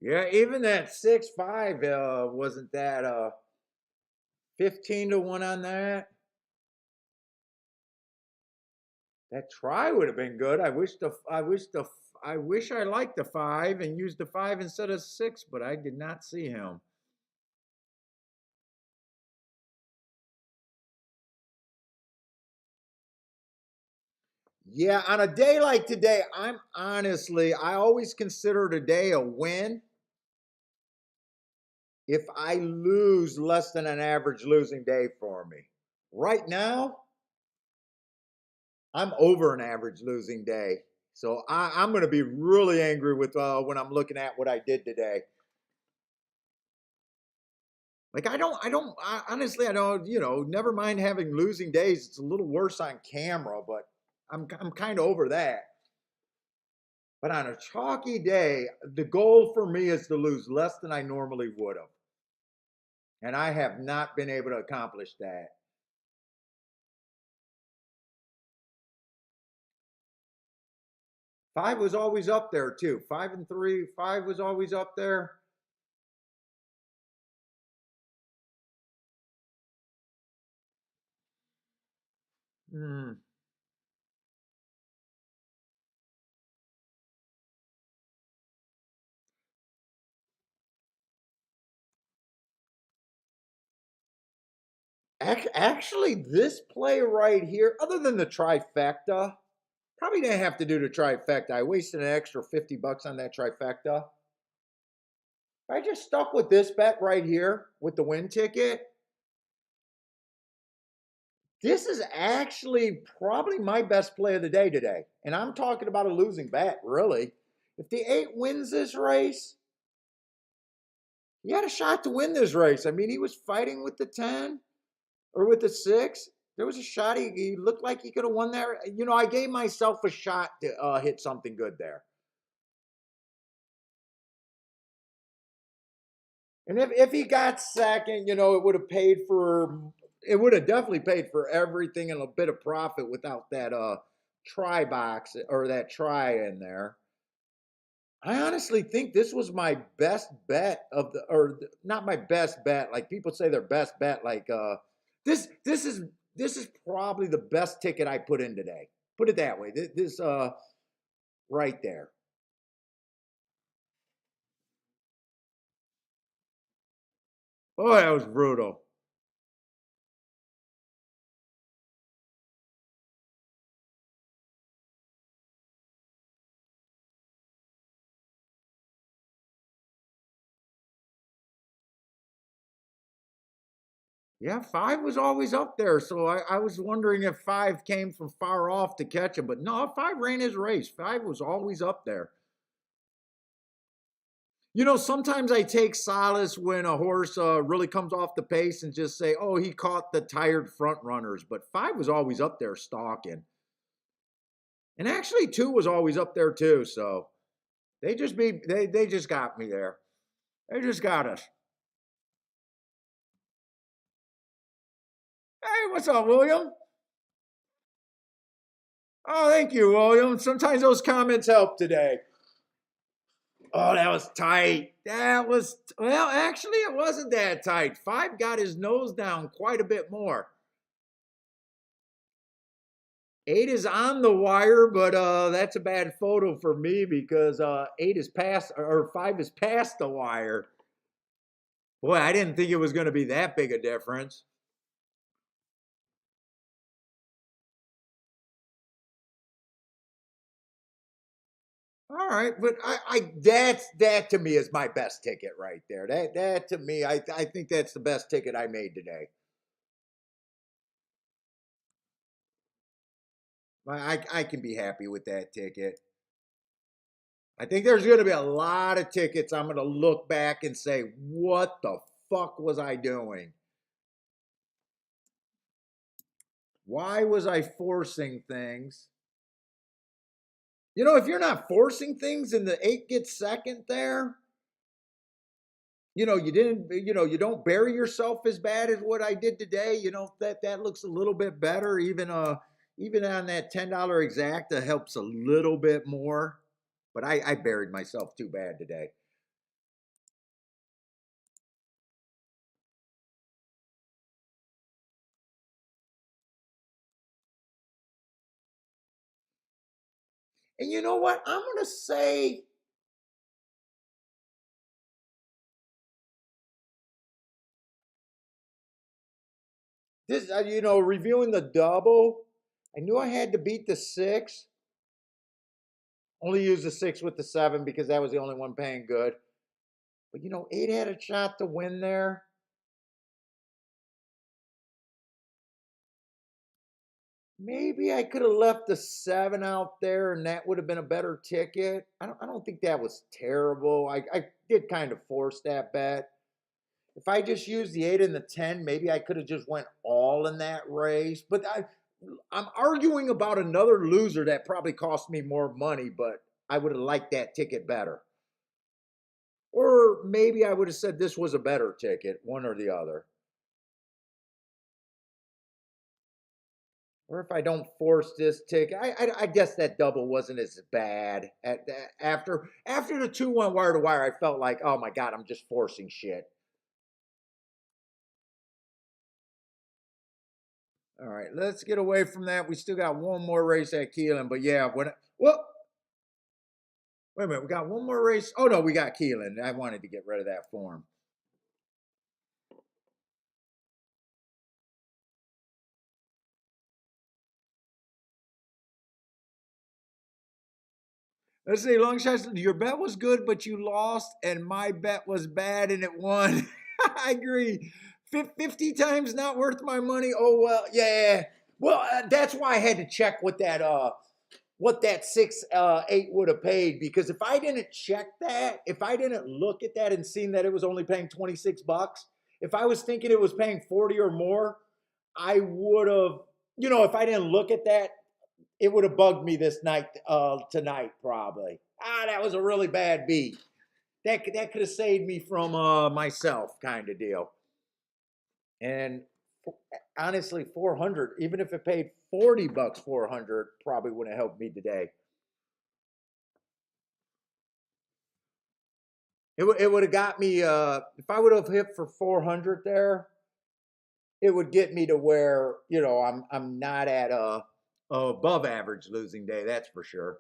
Speaker 1: Yeah, even that 6-5 wasn't that 15 to 1 on that. That try would have been good. I wish I liked the five and used the five instead of six, but I did not see him. Yeah, on a day like today, I always consider today a win if I lose less than an average losing day for me. Right now, I'm over an average losing day. So I'm going to be really angry with when I'm looking at what I did today. Like honestly, I don't, never mind having losing days. It's a little worse on camera, but I'm kind of over that. But on a chalky day, the goal for me is to lose less than I normally would have. And I have not been able to accomplish that. Five was always up there too. 5 and 3, five was always up there. Hmm. Actually, this play right here, other than the trifecta, probably didn't have to do the trifecta. I wasted an extra $50 on that trifecta. I just stuck with this bet right here with the win ticket. This is actually probably my best play of the day today. And I'm talking about a losing bet, really. If the 8 wins this race, he had a shot to win this race. I mean, he was fighting with the 10 or with the 6. There was a shot. He looked like he could have won there. I gave myself a shot to hit something good there. And if he got second, it would have definitely paid for everything and a bit of profit without that try box or that try in there. I honestly think this was my best bet not my best bet. Like people say their best bet. Like this is probably the best ticket I put in today. Put it that way. This right there. Oh, that was brutal. Yeah, five was always up there. So I was wondering if five came from far off to catch him. But no, five ran his race. Five was always up there. Sometimes I take solace when a horse really comes off the pace and just say, oh, he caught the tired front runners. But five was always up there stalking. And actually, two was always up there too. So they just got me there. They just got us. Hey, what's up, William? Oh, thank you, William. Sometimes those comments help today. Oh, that was tight. Well, actually, it wasn't that tight. Five got his nose down quite a bit more. 8 is on the wire, but that's a bad photo for me because 8 is past or 5 is past the wire. Boy, I didn't think it was going to be that big a difference. All right, but that to me is my best ticket right there. That to me, I think that's the best ticket I made today. I can be happy with that ticket. I think there's going to be a lot of tickets I'm going to look back and say, what the fuck was I doing? Why was I forcing things? You know, if you're not forcing things and the eight gets second there, you didn't, you don't bury yourself as bad as what I did today. That looks a little bit better. Even on that $10 exacta helps a little bit more. But I buried myself too bad today. And you know what? I'm gonna say this. Reviewing the double, I knew I had to beat the six. Only use the six with the seven because that was the only one paying good. But eight had a shot to win there. Maybe I could have left the seven out there and that would have been a better ticket. I don't think that was terrible. I did kind of force that bet. If I just used the eight and the 10, maybe I could have just went all in that race. But I'm arguing about another loser that probably cost me more money, but I would have liked that ticket better. Or maybe I would have said this was a better ticket, one or the other. Or if I don't force this ticket, I guess that double wasn't as bad. After the two went wire to wire, I felt like, oh my god, I'm just forcing shit. All right, let's get away from that. We still got one more race at Keeneland, but yeah, well, wait a minute, we got one more race. Oh no, we got Keeneland. I wanted to get rid of that form. Let's see, long shots. Your bet was good, but you lost, and my bet was bad, and it won. I agree. 50 times not worth my money. Oh well, yeah. Well, that's why I had to check what that 6 8 would have paid, because if I didn't check that, if I didn't look at that and seen that it was only paying $26, if I was thinking it was paying 40 or more, I would have, if I didn't look at that, it would have bugged me this night, tonight probably. That was a really bad beat. That could have saved me from myself, kind of deal. And honestly, 400, even if it paid $40, 400 probably wouldn't have helped me today. It would have got me, if I would have hit for 400 there, it would get me to where I'm not at a above average losing day. That's for sure.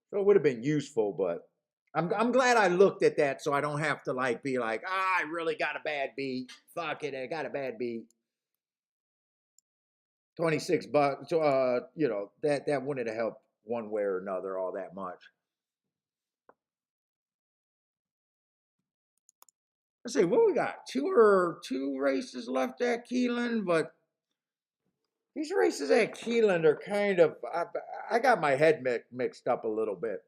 Speaker 1: So it would have been useful, but I'm glad I looked at that so I don't have to be like, I really got a bad beat. Fuck it, I got a bad beat. $26. So that wouldn't have helped one way or another all that much. Let's see, what we got? Two races left at Keeneland, but these races at Keeneland are kind of, I got my head mixed up a little bit.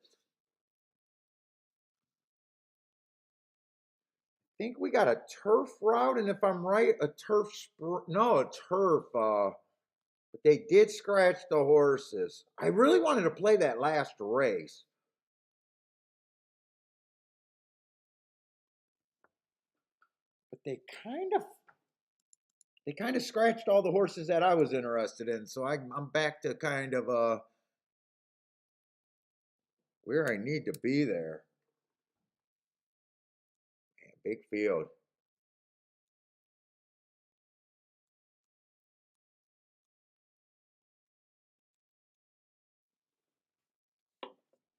Speaker 1: I think we got a turf route, and if I'm right, a no, a turf. But they did scratch the horses. I really wanted to play that last race. But they kind of scratched all the horses that I was interested in. So I'm back to kind of where I need to be there. Man, big field.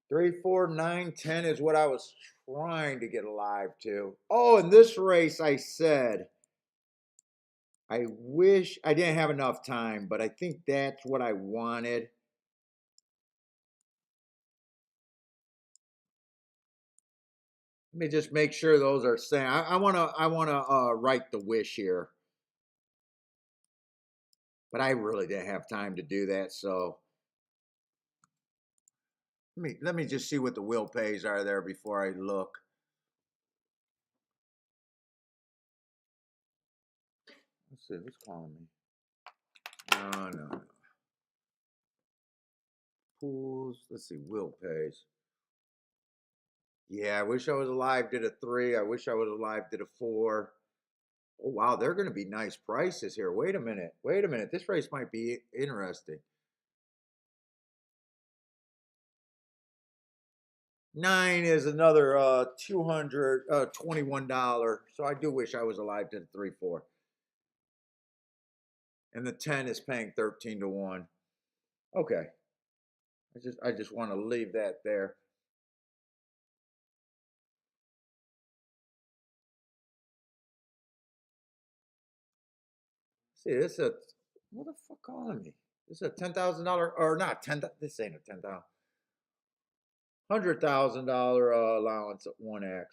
Speaker 1: Three, 4, 9, 10 is what I was trying to get alive to. Oh, in this race, I said I wish I didn't have enough time, but I think that's what I wanted. Let me just make sure those are same. I wanna write the wish here, but I really didn't have time to do that. So let me just see what the will pays are there before I look. Let's see who's calling me. No, no, no. Pools. Let's see, will pays. Yeah, I wish I was alive. Did a 3. I wish I was alive. Did a 4. Oh wow, they're going to be nice prices here. Wait a minute. Wait a minute. This race might be interesting. 9 is another $221. So I do wish I was alive to the 3 4. And the 10 is paying 13 to 1. Okay. I just want to leave that there. See, this is a what the fuck calling me? This is a $10,000 or not 10. This ain't a 10,000. $100,000 allowance at 1x.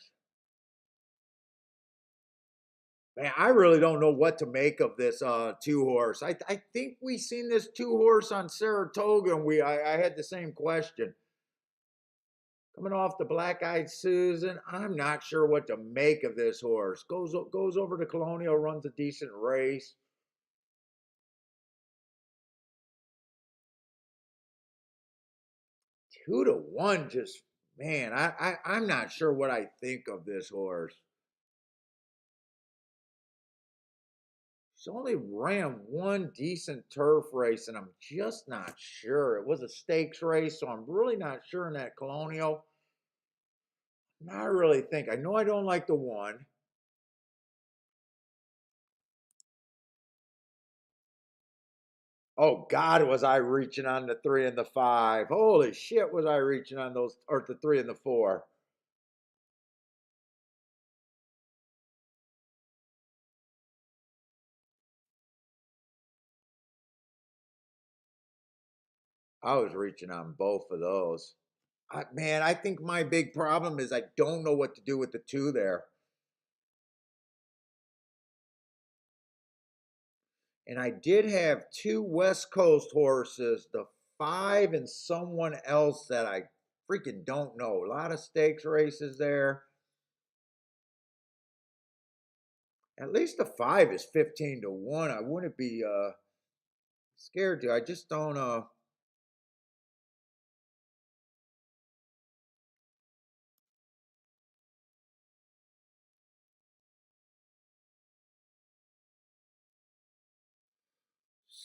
Speaker 1: Man, I really don't know what to make of this 2 horse. I think we seen this 2 horse on Saratoga, and I had the same question. Coming off the Black Eyed Susan, I'm not sure what to make of this horse. Goes over to Colonial, runs a decent race. 2 to 1, just man, I'm not sure what I think of this horse. She's only ran one decent turf race, and I'm just not sure. It was a stakes race, so I'm really not sure in that Colonial. Not really think. I know I don't like the 1. Oh God, was I reaching on the 3 and the 5? Holy shit, was I reaching on those or the 3 and the 4? I was reaching on both of those. Man, I think my big problem is I don't know what to do with the 2 there. And I did have 2 West Coast horses, the 5 and someone else that I freaking don't know. A lot of stakes races there. At least the 5 is 15 to 1. I wouldn't be scared to. I just don't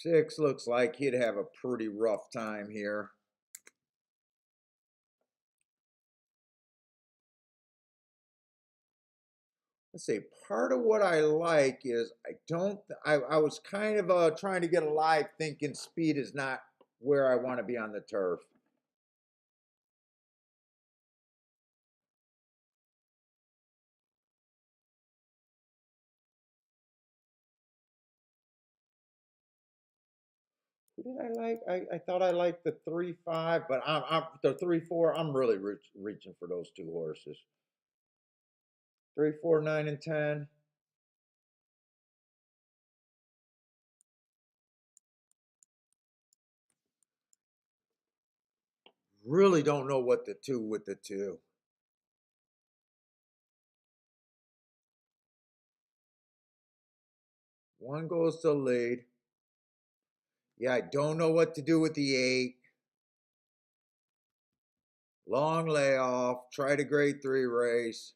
Speaker 1: 6 looks like he'd have a pretty rough time here. Let's see. Part of what I like is I was kind of trying to get alive thinking speed is not where I want to be on the turf. Who did I like? I thought I liked the 3 5, but I'm the 3 4. I'm really reaching for those 2 horses. 3 4 9 and 10. Really don't know what to do with the 2. One goes to lead. Yeah, I don't know what to do with the 8. Long layoff. Tried a grade 3 race.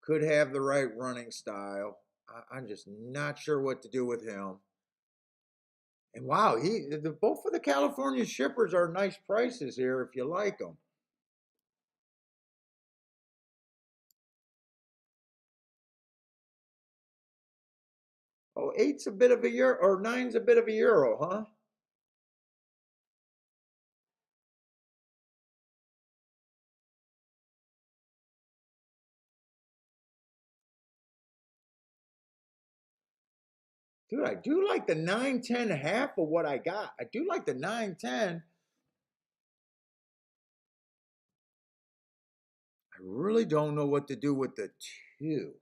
Speaker 1: Could have the right running style. I'm just not sure what to do with him. And wow, both of the California shippers are nice prices here if you like them. Oh, eight's a bit of a euro, or nine's a bit of a euro, huh? Dude, I do like the 9 10 half of what I got. I do like the 9 10. I really don't know what to do with the 2.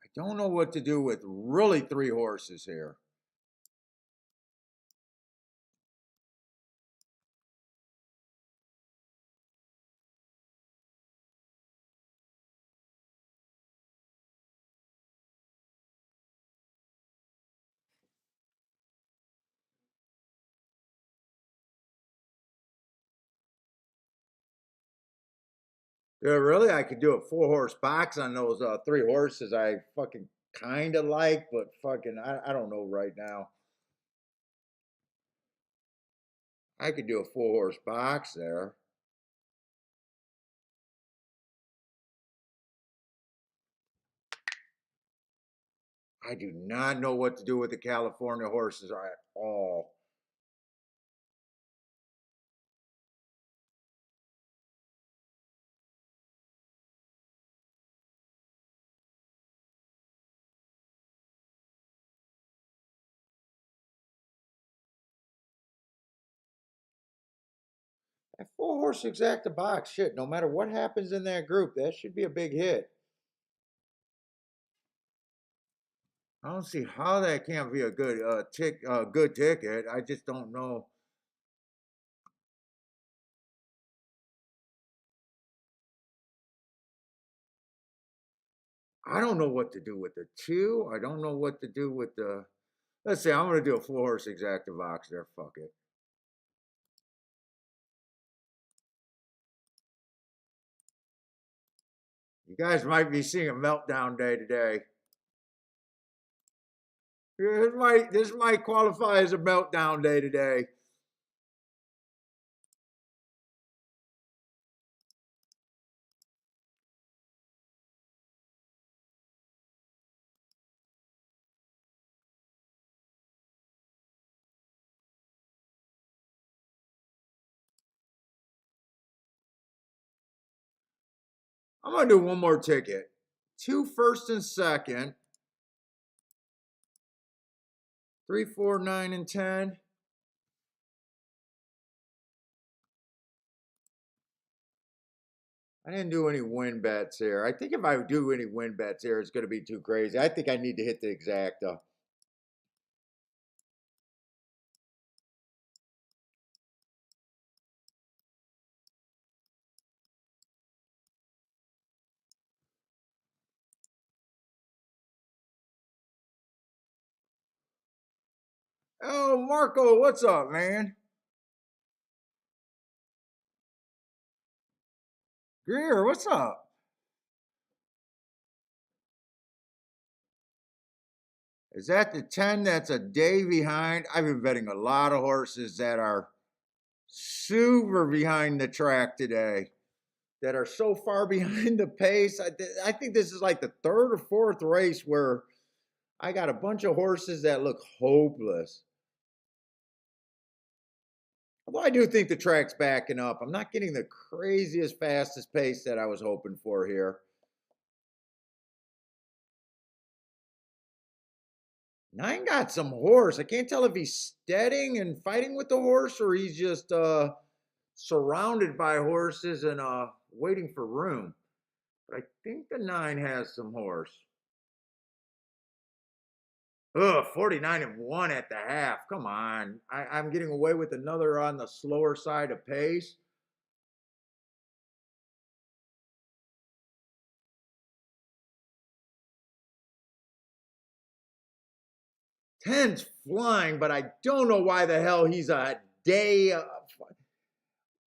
Speaker 1: I don't know what to do with really 3 horses here. Yeah, really, I could do a 4-horse box on those 3 horses I fucking kind of like, but fucking, I don't know right now. I could do a 4-horse box there. I do not know what to do with the California horses at all. That 4-horse exacta box, shit, no matter what happens in that group, that should be a big hit. I don't see how that can't be a good good ticket. I just don't know. I don't know what to do with the 2. I don't know what to do with the. Let's say I'm gonna do a 4-horse exacta box there. Fuck it. You guys might be seeing a meltdown day today. This might qualify as a meltdown day today. I'm gonna do one more ticket. 2 first and second. 3, 4, 9, and 10. I didn't do any win bets here. I think if I do any win bets here, it's gonna be too crazy. I think I need to hit the exacta. Oh, Marco, what's up, man? Greer, what's up? Is that the 10 that's a day behind? I've been betting a lot of horses that are super behind the track today, that are so far behind the pace. I think this is like the 3rd or 4th race where I got a bunch of horses that look hopeless. Although I do think the track's backing up. I'm not getting the craziest, fastest pace that I was hoping for here. 9 got some horse. I can't tell if he's steadying and fighting with the horse or he's just surrounded by horses and waiting for room. But I think the 9 has some horse. Ugh, 49 and 1 at the half. Come on. I'm getting away with another on the slower side of pace. 10's flying, but I don't know why the hell he's a day.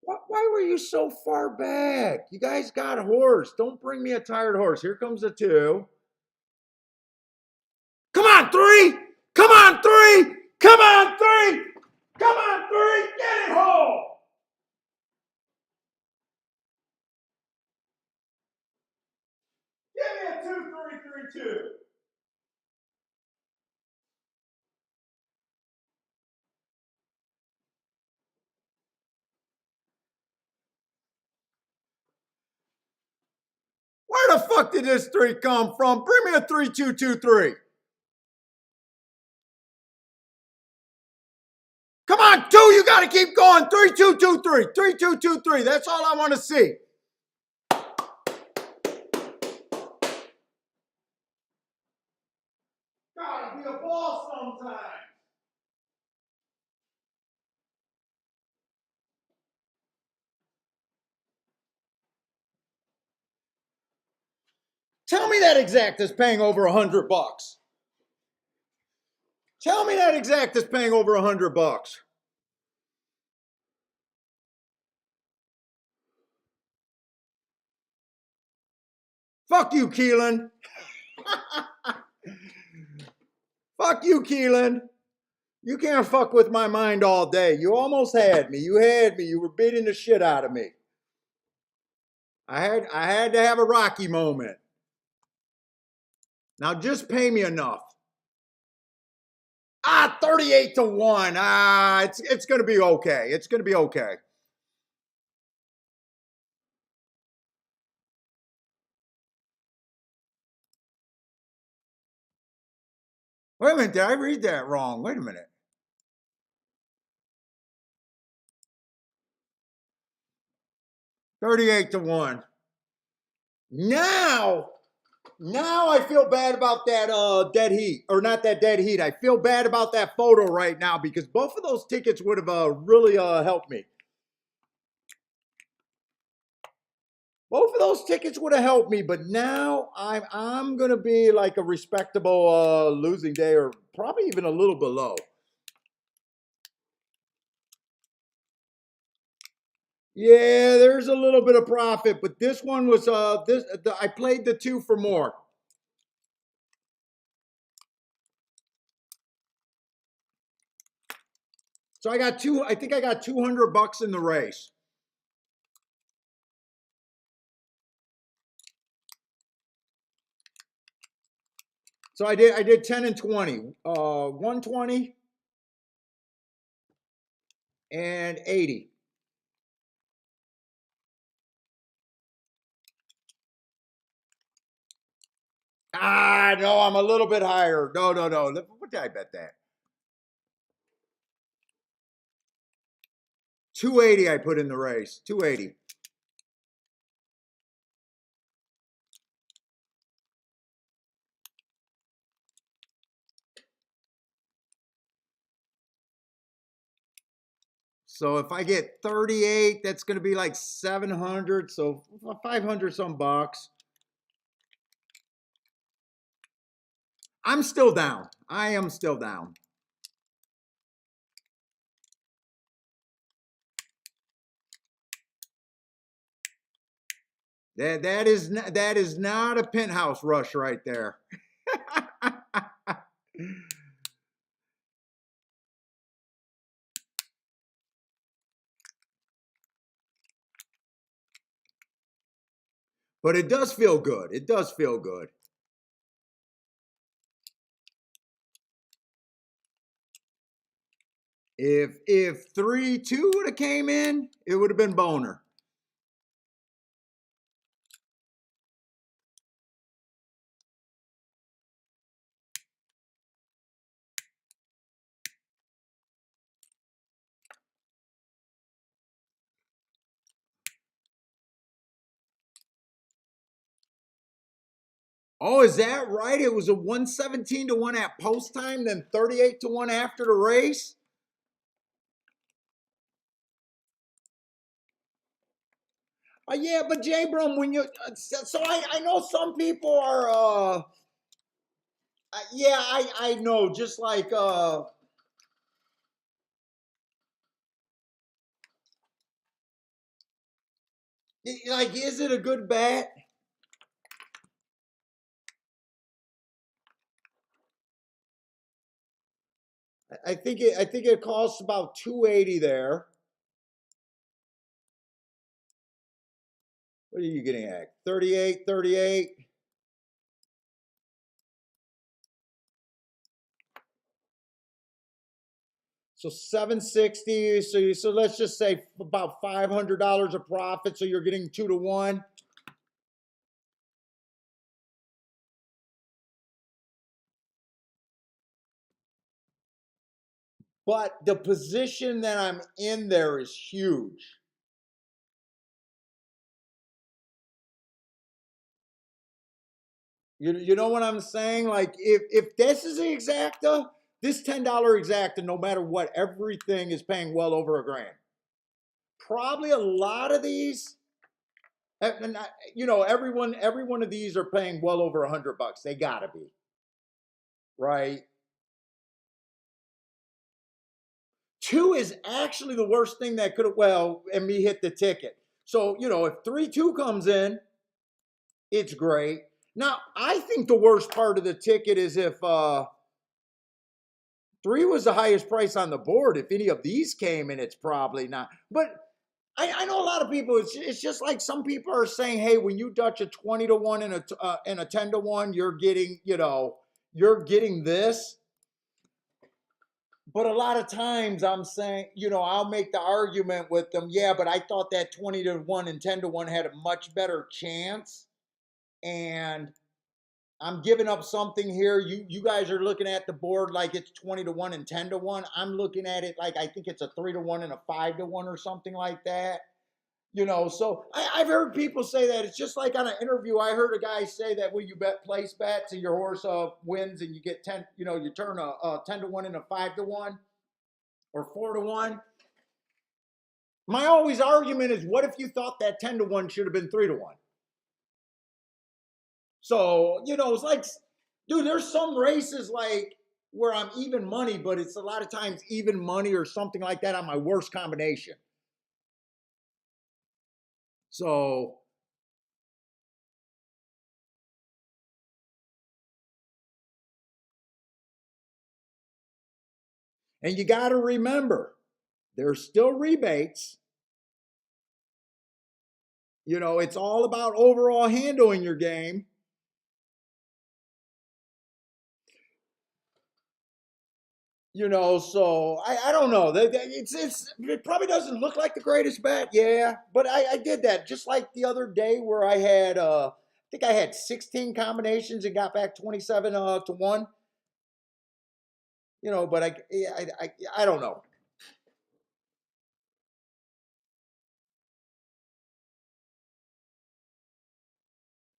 Speaker 1: Why were you so far back? You guys got a horse. Don't bring me a tired horse. Here comes a 2. Come on, 3. Come on, 3. Come on, 3. Come on, 3. Get it home. Give me a 2-3-3-2. Where the fuck did this 3 come from? Bring me a 3-2-2-3. You got to keep going. 3, 2, 2, 3. 3, 2, 2, 3. That's all I want to see. Gotta be a ball sometimes. Tell me that exact is paying over $100. Tell me that exact is paying over $100. Fuck you, Keeneland. Fuck you, Keeneland. You can't fuck with my mind all day. You almost had me. You had me. You were beating the shit out of me. I had to have a Rocky moment. Now just pay me enough. 38 to 1. It's gonna be okay. It's gonna be okay. Wait a minute, did I read that wrong? Wait a minute. $38 to 1. Now I feel bad about that dead heat. Or not that dead heat. I feel bad about that photo right now because both of those tickets would have really helped me. Both of those tickets would have helped me, but now I'm gonna be like a respectable losing day, or probably even a little below. Yeah, there's a little bit of profit, but this one was I played the 2 for more. So I think I got $200 in the race. So I did 10 and 20. 120 and 80. No, I'm a little bit higher. No. What did I bet that? 280 I put in the race. 280. So if I get 38, that's going to be like 700. So 500 some bucks. I'm still down. I am still down. That is not a penthouse rush right there. But it does feel good. It does feel good. If 3-2 would have came in, it would have been boner. Oh, is that right? It was a 117 to 1 at post time, then 38 to 1 after the race. Yeah, but J Brum, when you so I know some people are yeah, I know, just like like, is it a good bet? I think it costs about 280 there. What are you getting at? 38, 38. So 760. So let's just say about $500 of profit. So you're getting 2 to 1. but the position that I'm in there is huge. You know what I'm saying? Like if this is the exacta, this $10 exacta, no matter what, everything is paying well over a grand. Probably a lot of these, and every one of these are paying well over $100. They gotta be, right? Two is actually the worst thing that could have, well, and me hit the ticket. So, if 3-2 comes in, it's great. Now, I think the worst part of the ticket is if three was the highest price on the board. If any of these came in, it's probably not. But I know a lot of people, it's just like some people are saying, hey, when you Dutch a 20-1 and a 10-1, you're getting this. But a lot of times I'm saying, I'll make the argument with them, yeah, but I thought that 20-1 and 10-1 had a much better chance. And I'm giving up something here. You guys are looking at the board like it's 20-1 and 10-1. I'm looking at it like I think it's a 3-1 and a 5-1 or something like that. So I've heard people say that. It's just like on an interview, I heard a guy say that when you place bets and your horse wins and you get 10, you turn a 10-1 into 5-1 or 4-1. My always argument is, what if you thought that 10-1 should have been 3-1? So, it's like, dude, there's some races like where I'm even money, but it's a lot of times even money or something like that on my worst combination. So, and you got to remember, there's still rebates. It's all about overall handling your game. So I don't know. It probably doesn't look like the greatest bet, yeah. But I did that just like the other day where I had I think I had 16 combinations and got back 27 to 1. But I don't know.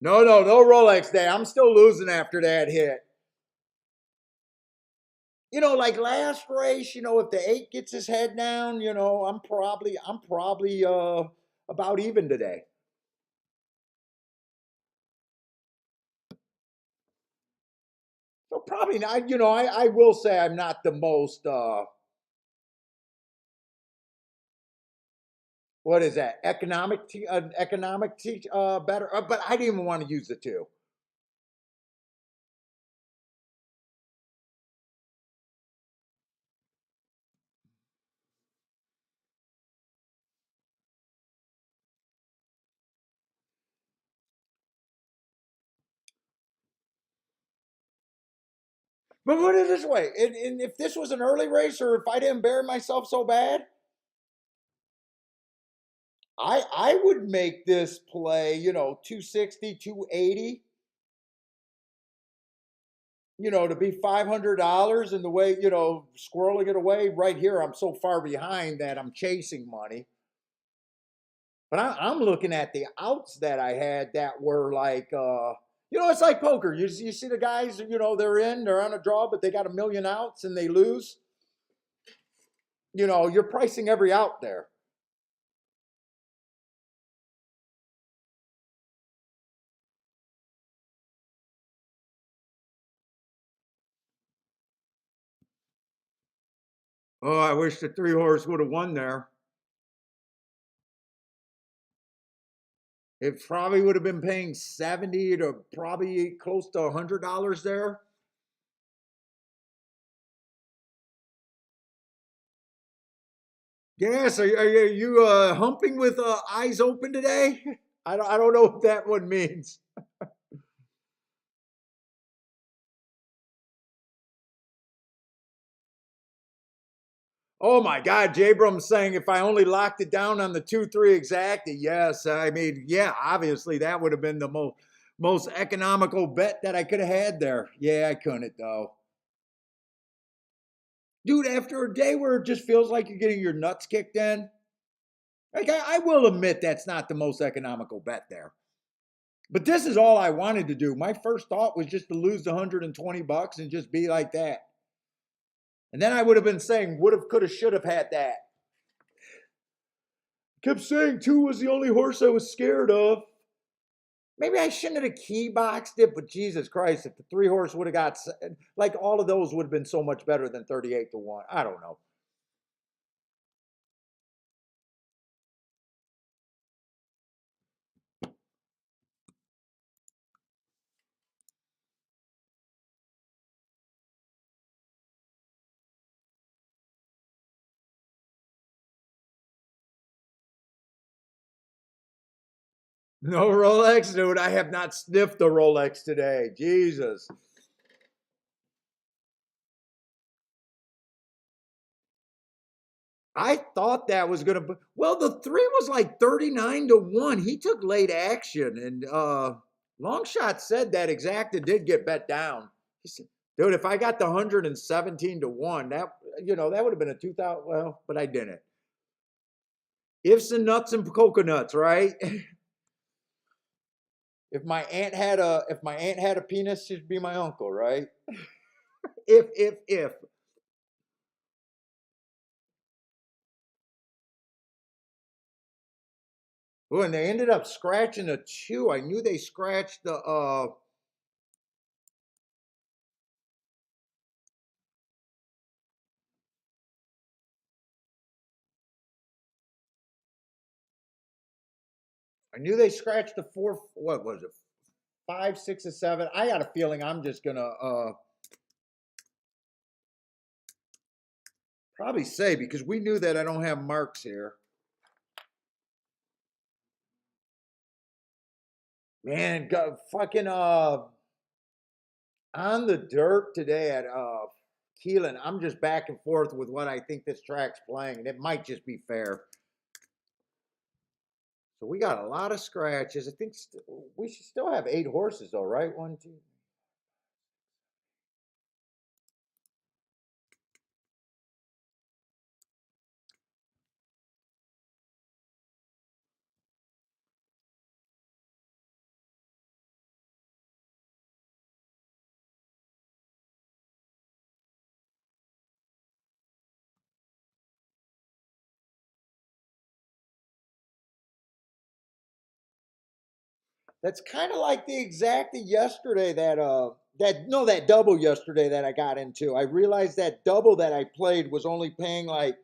Speaker 1: No Rolex day. I'm still losing after that hit. Like last race, if the 8 gets his head down, I'm probably about even today. So probably not. I will say I'm not the most. What is that? Better. But I didn't even want to use the 2. But put it this way, and if this was an early race or if I didn't bury myself so bad, I would make this play, 260, 280, to be $500, and the way, squirreling it away right here, I'm so far behind that I'm chasing money. But I'm looking at the outs that I had that were like, it's like poker. You see the guys, they're on a draw, but they got a million outs and they lose. You're pricing every out there. Oh, I wish the 3-horse would have won there. It probably would have been paying 70 to probably close to $100 there. Yes, are you humping with eyes open today? I don't know what that one means. Oh my God, Jabrum's saying if I only locked it down on the 2-3 exacta, yes. I mean, yeah, obviously that would have been the most economical bet that I could have had there. Yeah, I couldn't though. Dude, after a day where it just feels like you're getting your nuts kicked in, like I will admit that's not the most economical bet there. But this is all I wanted to do. My first thought was just to lose the $120 and just be like that. And then I would have been saying, would have, could have, should have had that. Kept saying 2 was the only horse I was scared of. Maybe I shouldn't have key boxed it, but Jesus Christ, if the 3 horse would have got, like all of those would have been so much better than 38-1. I don't know. No Rolex, dude. I have not sniffed the Rolex today. Jesus. I thought that was gonna be well, the 3 was like 39-1. He took late action, and Longshot said that exacta did get bet down. He said, dude, if I got the 117-1, that would have been a 2,000. Well, but I didn't. Ifs and nuts and coconuts, right? If my aunt had a penis, she'd be my uncle, right? If. Oh, and they ended up scratching a 2. I knew they scratched the I knew they scratched the 4. What was it? 5, 6, or 7. I got a feeling I'm just gonna probably say, because we knew that I don't have marks here. Man, fucking on the dirt today at Keeneland. I'm just back and forth with what I think this track's playing, and it might just be fair. So we got a lot of scratches. I think we should still have 8 horses though, right? 1, 2. That's kind of like the exacta yesterday that double yesterday that I got into. I realized that double that I played was only paying like,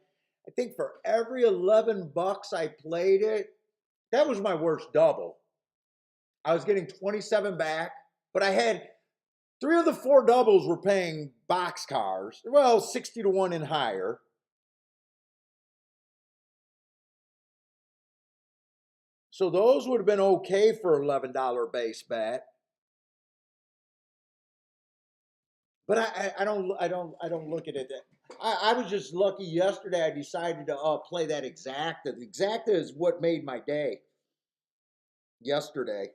Speaker 1: I think for every $11 I played it, that was my worst double. I was getting 27 back, but I had 3 of the 4 doubles were paying boxcars. Well, 60-1 and higher. So those would have been okay for $11 base bet. But I don't look at it that I was just lucky yesterday. I decided to play that exacta. The exacta is what made my day yesterday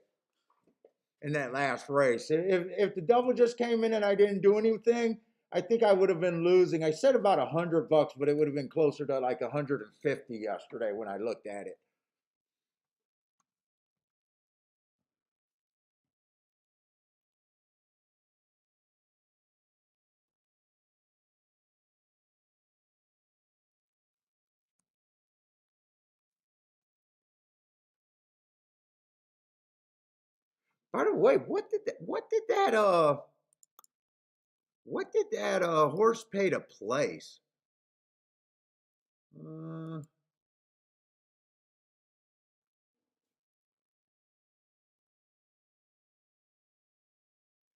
Speaker 1: in that last race. If the double just came in and I didn't do anything, I think I would have been losing. I said about $100, but it would have been closer to like 150 yesterday when I looked at it. By the way, what did that horse pay to place? Uh,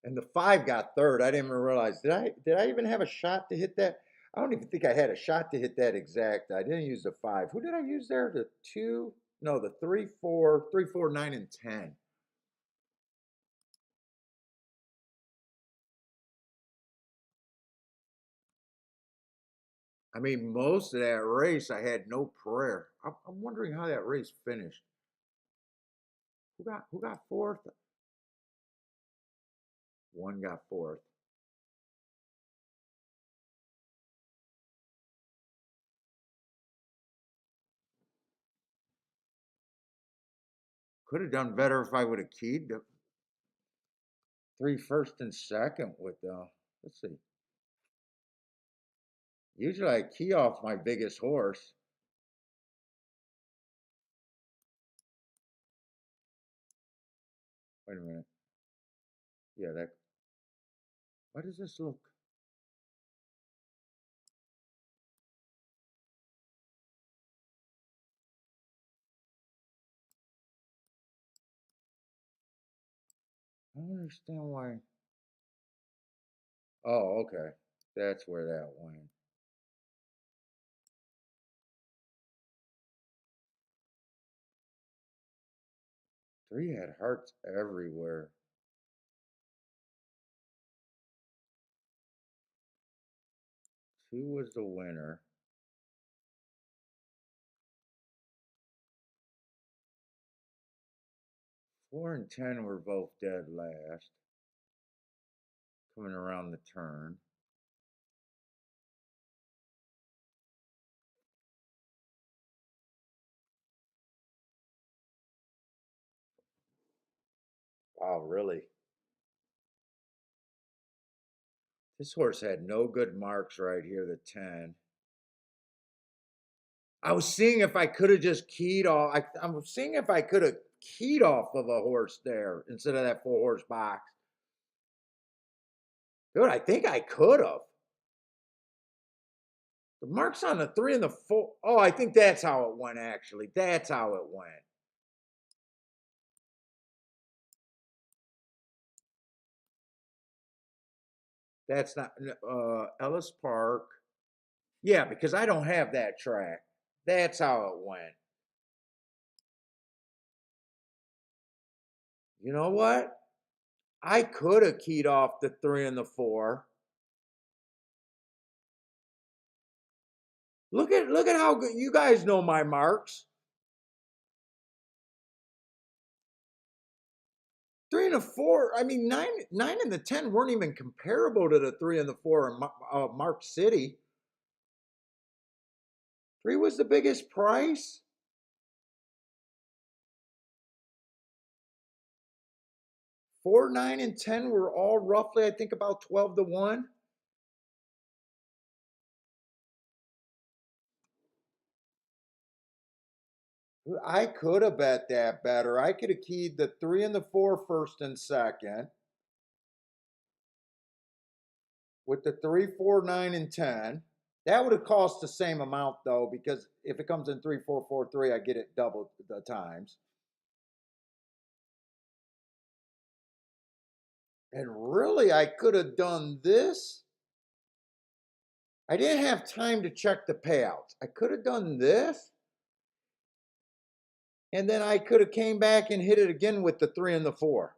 Speaker 1: and the 5 got third. I didn't even realize. Did I even have a shot to hit that? I don't even think I had a shot to hit that exact. I didn't use the 5. Who did I use there? The 2? No, the 3, 4, 3, 4, 9, and 10. I mean, most of that race I had no prayer. I'm wondering how that race finished. Who got fourth? One got fourth. Could have done better if I would have keyed the three first and second with let's see. Usually I key off my biggest horse. Wait a minute. Yeah, that. Why does this look? I don't understand why. Oh, okay. That's where that went. Three had hearts everywhere. Two was the winner. 4 and 10 were both dead last. Coming around the turn. Wow, really? This horse had no good marks right here, the 10. I was seeing if I could have just keyed off. I'm seeing if I could have keyed off of a horse there instead of that 4 horse box. Dude, I think I could have. The marks on the 3 and the 4. Oh, I think that's how it went, actually. That's how it went. That's not Ellis Park. Yeah, because I don't have that track. That's how it went. You know what? I could have keyed off the 3 and the 4. Look at how good you guys know my marks. 3 and the 4. I mean, nine and the 10 weren't even comparable to the 3 and the 4 in Mark City. 3 was the biggest price. 4, 9, and 10 were all roughly, I think, about 12-1. I could have bet that better. I could have keyed the 3 and the 4 first and second with the 3, 4, 9, and 10. That would have cost the same amount though, because if it comes in 3, 4, 4, 3, I get it double the times. And really, I could have done this. I didn't have time to check the payouts. I could have done this. And then I could have came back and hit it again with the 3 and the 4.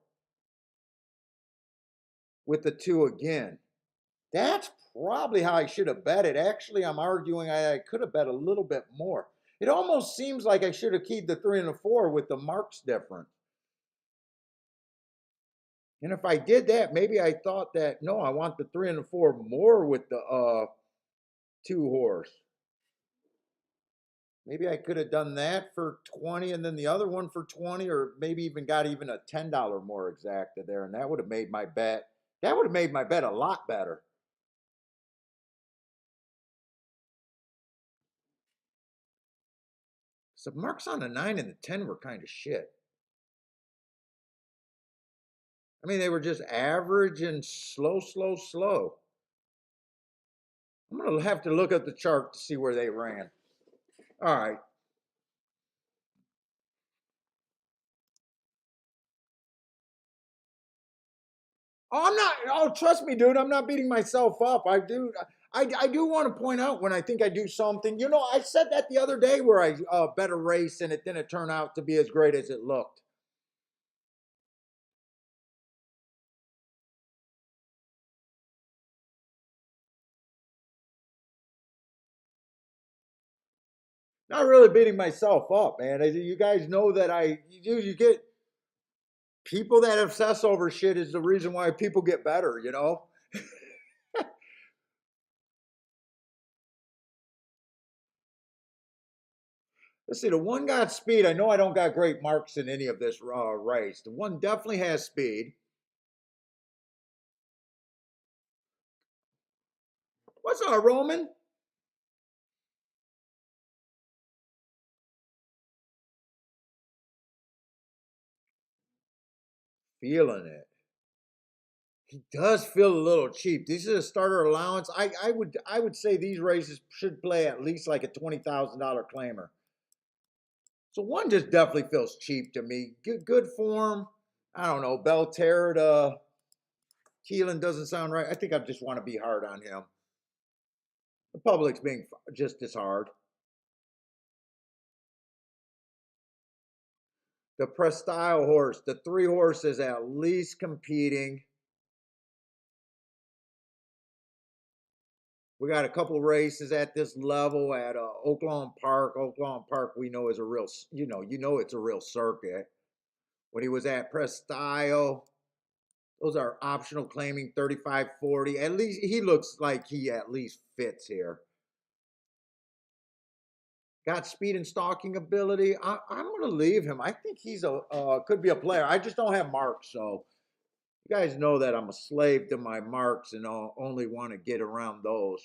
Speaker 1: With the 2 again. That's probably how I should have bet it. Actually, I'm arguing I could have bet a little bit more. It almost seems like I should have keyed the 3 and the 4 with the marks different. And if I did that, maybe I thought that, no, I want the 3 and the 4 more with the 2 horse. Maybe I could have done that for 20 and then the other one for 20, or maybe even got even a $10 more exacta there. And that would have made my bet. That would have made my bet a lot better. So marks on the 9 and the 10 were kind of shit. I mean, they were just average and slow, slow, slow. I'm going to have to look at the chart to see where they ran. All right. Oh, I'm not. Oh, trust me, dude. I'm not beating myself up. I do want to point out when I think I do something. You know, I said that the other day where I bet a race and it didn't turn out to be as great as it looked. Not really beating myself up, man. You guys know that you get people that obsess over shit is the reason why people get better, you know? Let's see. The one got speed. I know I don't got great marks in any of this race. The one definitely has speed. What's up, Roman? Feeling it. He does feel a little cheap. This is a starter allowance. I would say these races should play at least like a $20,000 claimer. So one just definitely feels cheap to me. Good form. I don't know. Belterra to Keeneland doesn't sound right. I think I just want to be hard on him. The public's being just as hard. The Prestyle horse, the three horses at least competing. We got a couple races at this level at Oaklawn Park. Oaklawn Park, we know is a real, it's a real circuit. When he was at Prestyle, those are optional claiming 35-40. At least he looks like he at least fits here. Got speed and stalking ability. I'm going to leave him. I think he's could be a player. I just don't have marks, so you guys know that I'm a slave to my marks and I'll only want to get around those.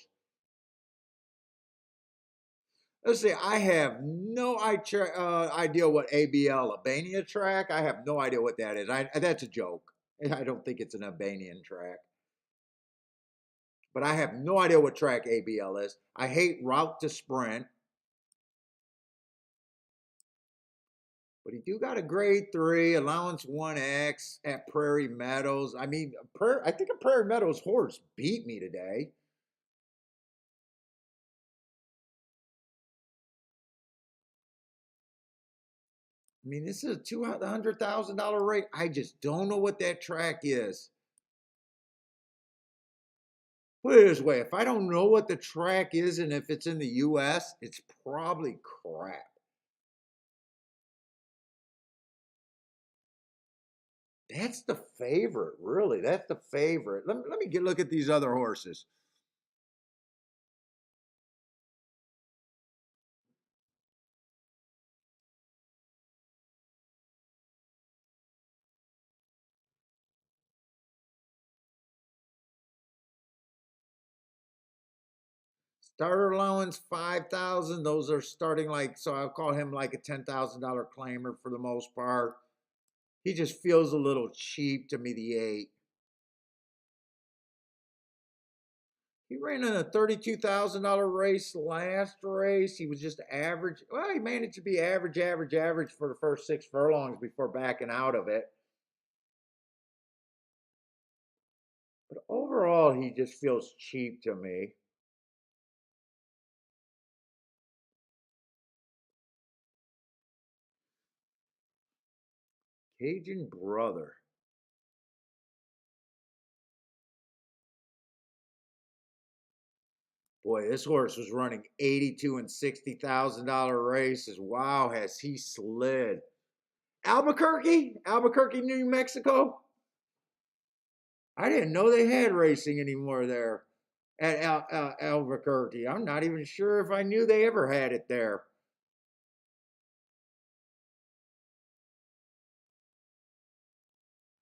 Speaker 1: Let's see. I have no idea what ABL Albania track. I have no idea what that is. That's a joke. I don't think it's an Albanian track. But I have no idea what track ABL is. I hate route to sprint. But he do got a grade 3, allowance 1X at Prairie Meadows. I mean, I think a Prairie Meadows horse beat me today. I mean, this is a $200,000 rate. I just don't know what that track is. Put it this way, if I don't know what the track is and if it's in the US, it's probably crap. That's the favorite, really. That's the favorite. Let me look at these other horses. Starter allowance 5,000. Those are starting like, so I'll call him like a $10,000 claimer for the most part. He just feels a little cheap to me, the 8. He ran in a $32,000 race last race. He was just average. Well, he managed to be average for the first 6 furlongs before backing out of it. But overall, he just feels cheap to me. Cajun Brother. Boy, this horse was running 82 and $60,000 races. Wow, has he slid? Albuquerque, New Mexico. I didn't know they had racing anymore there at Albuquerque. I'm not even sure if I knew they ever had it there.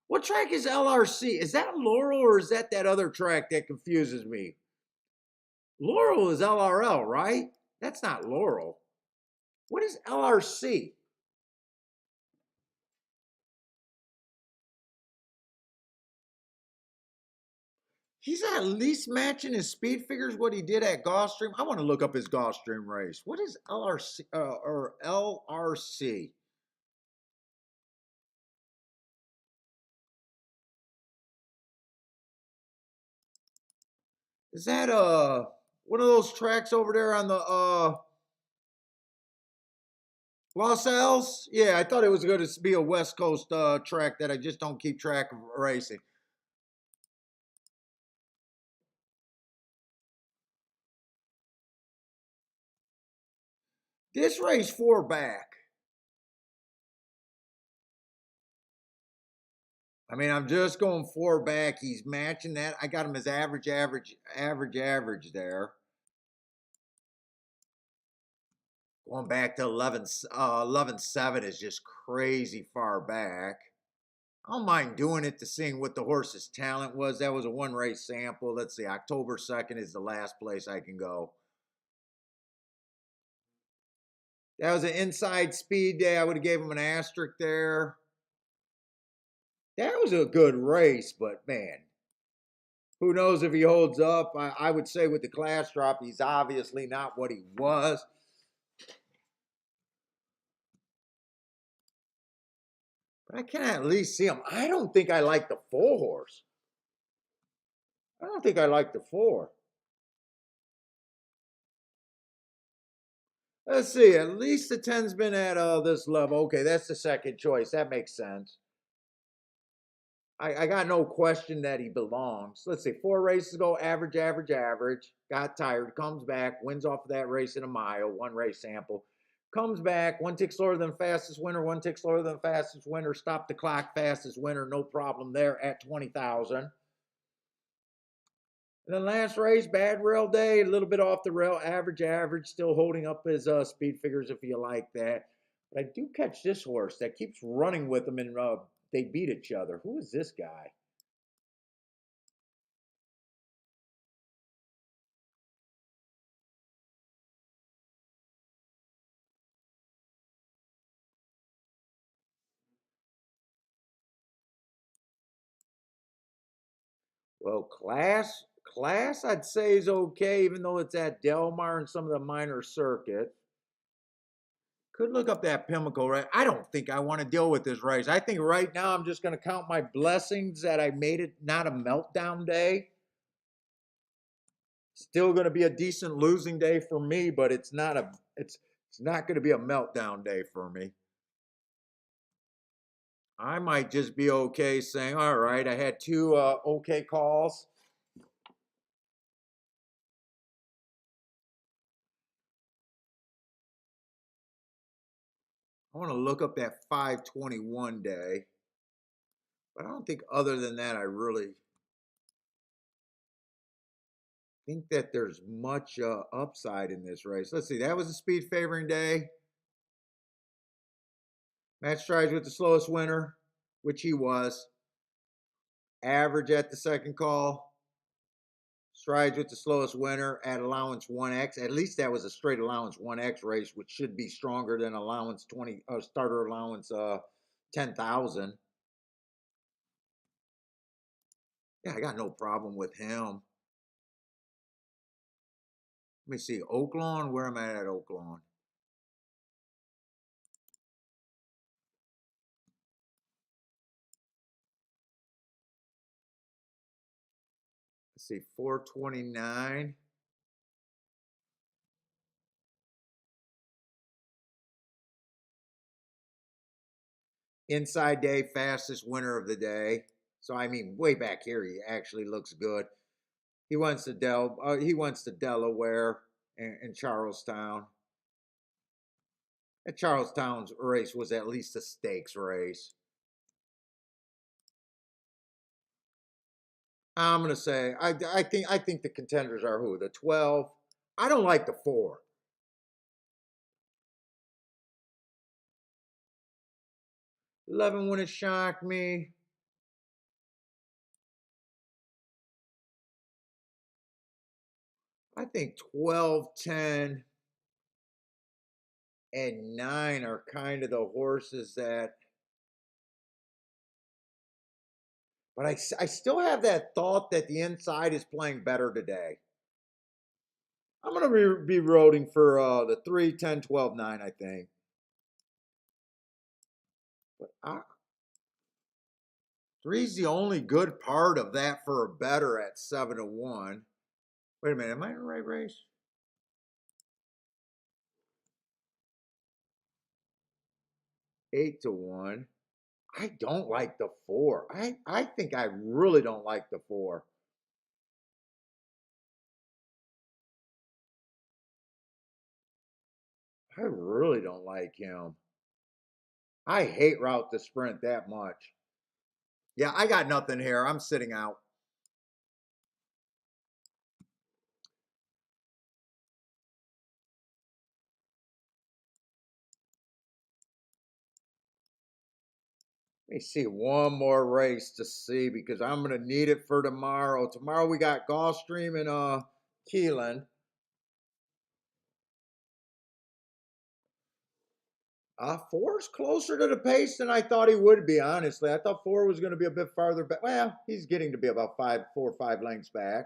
Speaker 1: What track is LRC? Is that Laurel or is that other track that confuses me? Laurel is LRL, right? That's not Laurel. What is LRC? He's at least matching his speed figures what he did at Gulfstream. I want to look up his Gulfstream race. What is LRC or LRC? Is that one of those tracks over there on the Los Angeles? Yeah, I thought it was going to be a West Coast track that I just don't keep track of racing. This race 4 back. I mean, I'm just going 4 back. He's matching that. I got him as average there. Going back to 11-7 is just crazy far back. I don't mind doing it to seeing what the horse's talent was. That was a one race sample. Let's see, October 2nd is the last place I can go. That was an inside speed day. I would have gave him an asterisk there. That was a good race, but man, who knows if he holds up. I would say with the class drop, he's obviously not what he was. But I can at least see him. I don't think I like the 4 horse. I don't think I like the 4. Let's see. At least the 10's been at this level. Okay, that's the second choice. That makes sense. I got no question that he belongs. Let's see. 4 races ago, average, average, average. Got tired, comes back, wins off of that race in a mile, 1 race sample. Comes back, 1 tick slower than fastest winner, 1 tick slower than fastest winner. Stop the clock, fastest winner, no problem there at 20,000. And then last race, bad rail day, a little bit off the rail, average, average, still holding up his speed figures if you like that. But I do catch this horse that keeps running with him, and they beat each other. Who is this guy? Well, class, I'd say is okay, even though it's at Del Mar and some of the minor circuit. Could look up that Pimlico, right? I don't think I want to deal with this race. I think right now I'm just going to count my blessings that I made it not a meltdown day. Still going to be a decent losing day for me, but it's not going to be a meltdown day for me. I might just be okay saying, all right, I had 2 okay calls. I want to look up that 521 day. But I don't think other than that, I really think that there's much upside in this race. Let's see. That was a speed favoring day. Match strides with the slowest winner, which he was. Average at the second call. Strides with the slowest winner at allowance 1x. At least that was a straight allowance 1x race, which should be stronger than allowance 20 starter allowance 10,000. Yeah, I got no problem with him. Let me see. Oaklawn, where am I at Oaklawn? Let's see, 429. Inside day, fastest winner of the day. So I mean, way back here, he actually looks good. He wants to Delaware and Charlestown. That Charlestown's race was at least a stakes race. I'm gonna say I think the contenders are who? The 12. I don't like the 4. 11 wouldn't shock me. I think 12, 10, and 9 are kind of the horses that. But I still have that thought that the inside is playing better today. I'm going to be rooting for the 3, 10, 12, 9, I think. But 3's the only good part of that for a better at 7-1. Wait a minute, am I in the right race? Eight to 1. I don't like the 4. I think I really don't like the 4. I really don't like him. I hate Route the Sprint that much. Yeah, I got nothing here. I'm sitting out. me see one more race to see because I'm gonna need it for tomorrow. Tomorrow we got Gulfstream and Keeneland. Four's closer to the pace than I thought he would be. Honestly, I thought four was going to be a bit farther back. Well, he's getting to be about 5 lengths back.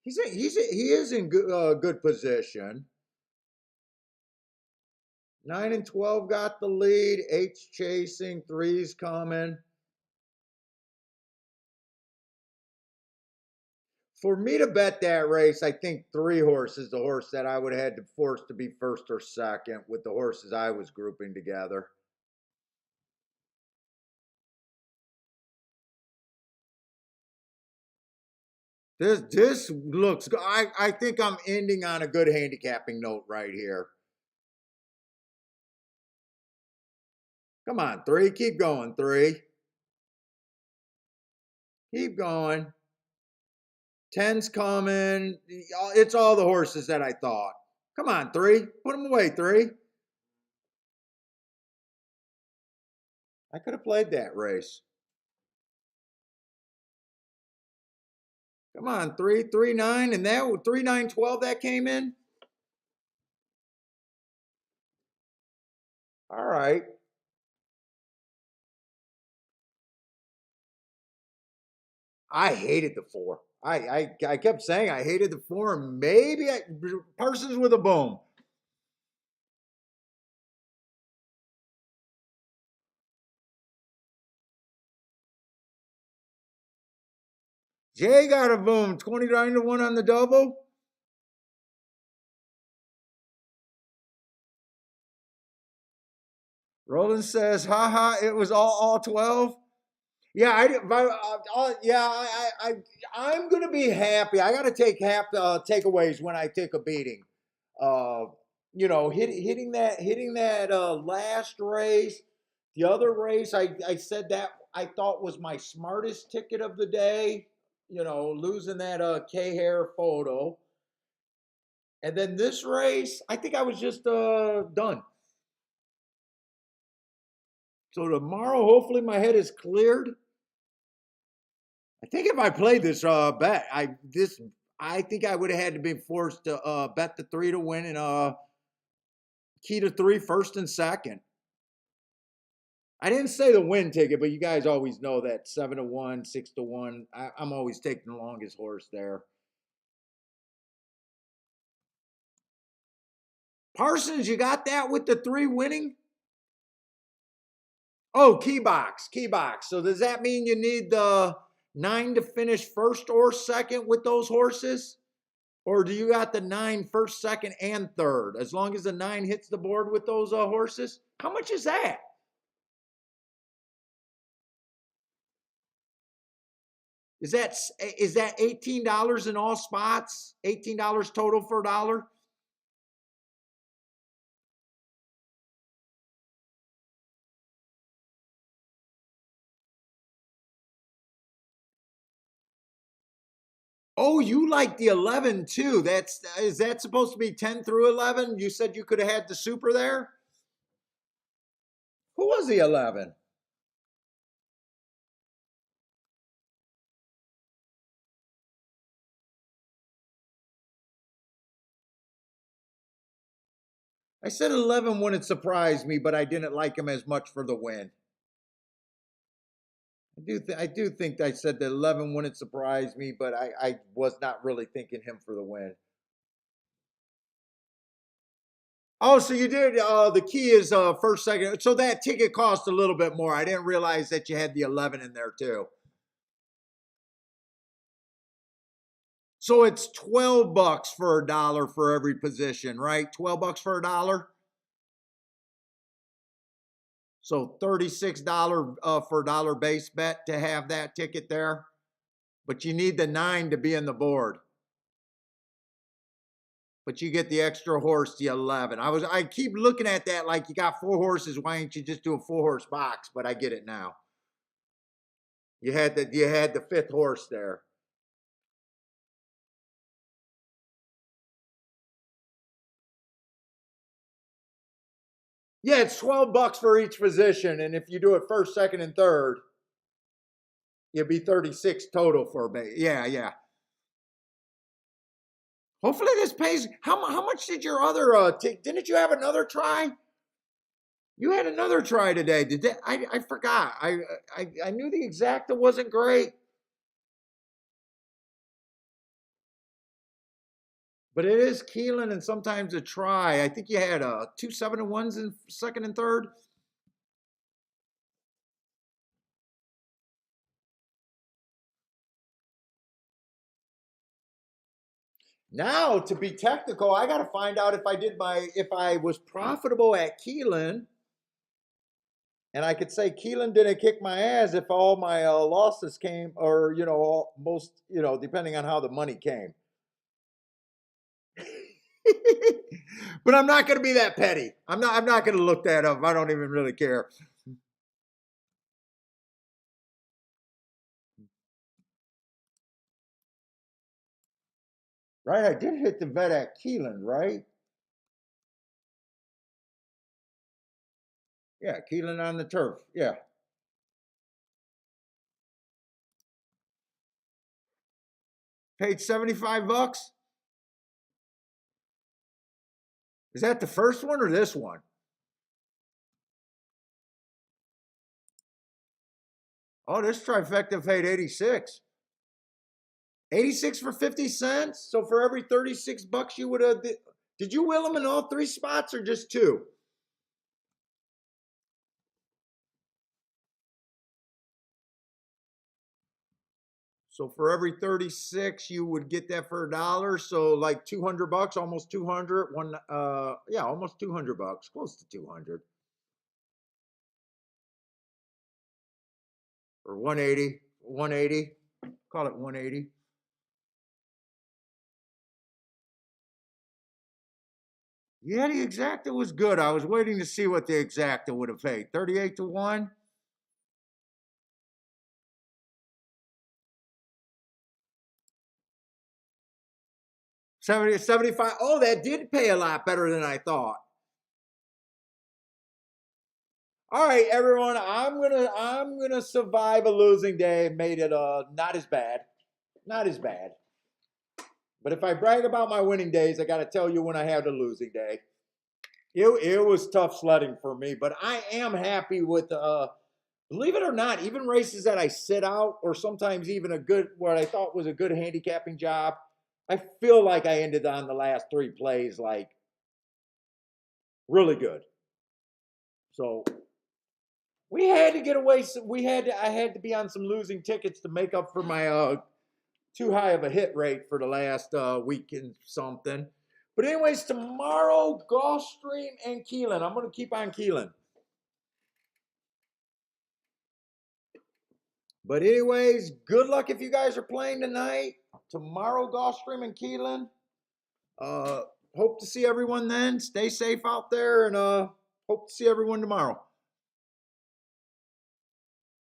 Speaker 1: He is in good position. 9 and 12 got the lead. Eight's chasing. Three's coming. For me to bet that race, I think 3 horse is the horse that I would have had to force to be first or second with the horses I was grouping together. This looks. I think I'm ending on a good handicapping note right here. Come on, 3. Keep going, 3. Keep going. 10's coming. It's all the horses that I thought. Come on, 3. Put them away, 3. I could have played that race. Come on, 3, 3, 9, and that 3, 9, 12 that came in. All right. I hated the 4. I kept saying I hated the 4. Maybe Parsons with a boom. Jay got a boom. 29-1 on the double. Roland says, haha, it was all 12. Yeah, I'm gonna be happy. I gotta take half the takeaways when I take a beating. Uh, hitting that last race, the other race, I said that I thought was my smartest ticket of the day. Losing that K hair photo, and then this race, I think I was just done. So tomorrow, hopefully, my head is cleared. I think if I played this bet, I think I would have had to be forced to bet the 3 to win and key to 3 first and second. I didn't say the win ticket, but you guys always know that 7-1, 6-1. I'm always taking the longest horse there. Parsons, you got that with the 3 winning? Oh, key box. So does that mean you need the 9 to finish first or second with those horses? Or do you got the 9 first, second, and third? As long as the 9 hits the board with those horses? How much is that? Is that $18 in all spots? $18 total for a dollar? Oh, you like the 11 too. Is that supposed to be 10 through 11? You said you could have had the super there? Who was the 11? I said 11 wouldn't surprise me, but I didn't like him as much for the win. I do think I said that 11 wouldn't surprise me, but I was not really thinking him for the win. Oh, so you did. The key is first, second. So that ticket cost a little bit more. I didn't realize that you had the 11 in there too. So it's $12 for a dollar for every position, right? $12 for a dollar. So $36 for a dollar base bet to have that ticket there. But you need the 9 to be in the board. But you get the extra horse, the 11. I keep looking at that like you got 4 horses. Why ain't you just do a 4-horse box? But I get it now. You had the 5th horse there. Yeah, it's $12 for each position, and if you do it first, second, and third, it'd be 36 total for me. Yeah, yeah. Hopefully this pays. How much did your other didn't you have another try? You had another try today. Did that? I forgot. I knew the exacta wasn't great, but it is Keeneland and sometimes a try. I think you had 2 7-1s in second and third. Now, to be technical, I got to find out if I was profitable at Keeneland, and I could say Keeneland didn't kick my ass if all my losses came, or most depending on how the money came. But I'm not going to be that petty. I'm not going to look that up. I don't even really care. Right? I did hit the vet at Keeneland, right? Yeah, Keeneland on the turf. Yeah. Paid $75. Is that the first one or this one? Oh, this trifecta paid 86. 86 for 50 cents. So for every $36 you would have. Did you will them in all three spots or just two? So for every 36, you would get that for $1. So like $200, almost 200. Yeah, almost $200, close to 200. Or 180, 180. Call it 180. Yeah, the exacta was good. I was waiting to see what the exacta would have paid. 38 to 1. 70, 75. Oh, that did pay a lot better than I thought. All right, everyone. I'm gonna survive a losing day. Made it not as bad. Not as bad. But if I brag about my winning days, I gotta tell you when I had a losing day. It was tough sledding for me, but I am happy with believe it or not, even races that I sit out, or sometimes even what I thought was a good handicapping job, I feel like I ended on the last three plays like really good. So we had to get away. I had to be on some losing tickets to make up for my too high of a hit rate for the last week and something. But anyways, tomorrow, Gulfstream and Keeneland. I'm going to keep on Keeneland. But anyways, good luck if you guys are playing tonight. Tomorrow, Gulfstream and Keeneland. Uh, Hope to see everyone then. Stay safe out there, and hope to see everyone tomorrow.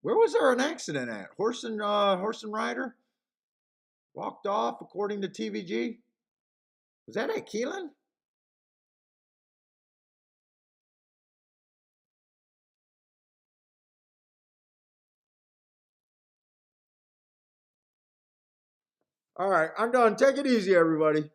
Speaker 1: Where was there an accident at? Horse and rider walked off, according to TVG. Was that at Keeneland? All right, I'm done. Take it easy, everybody.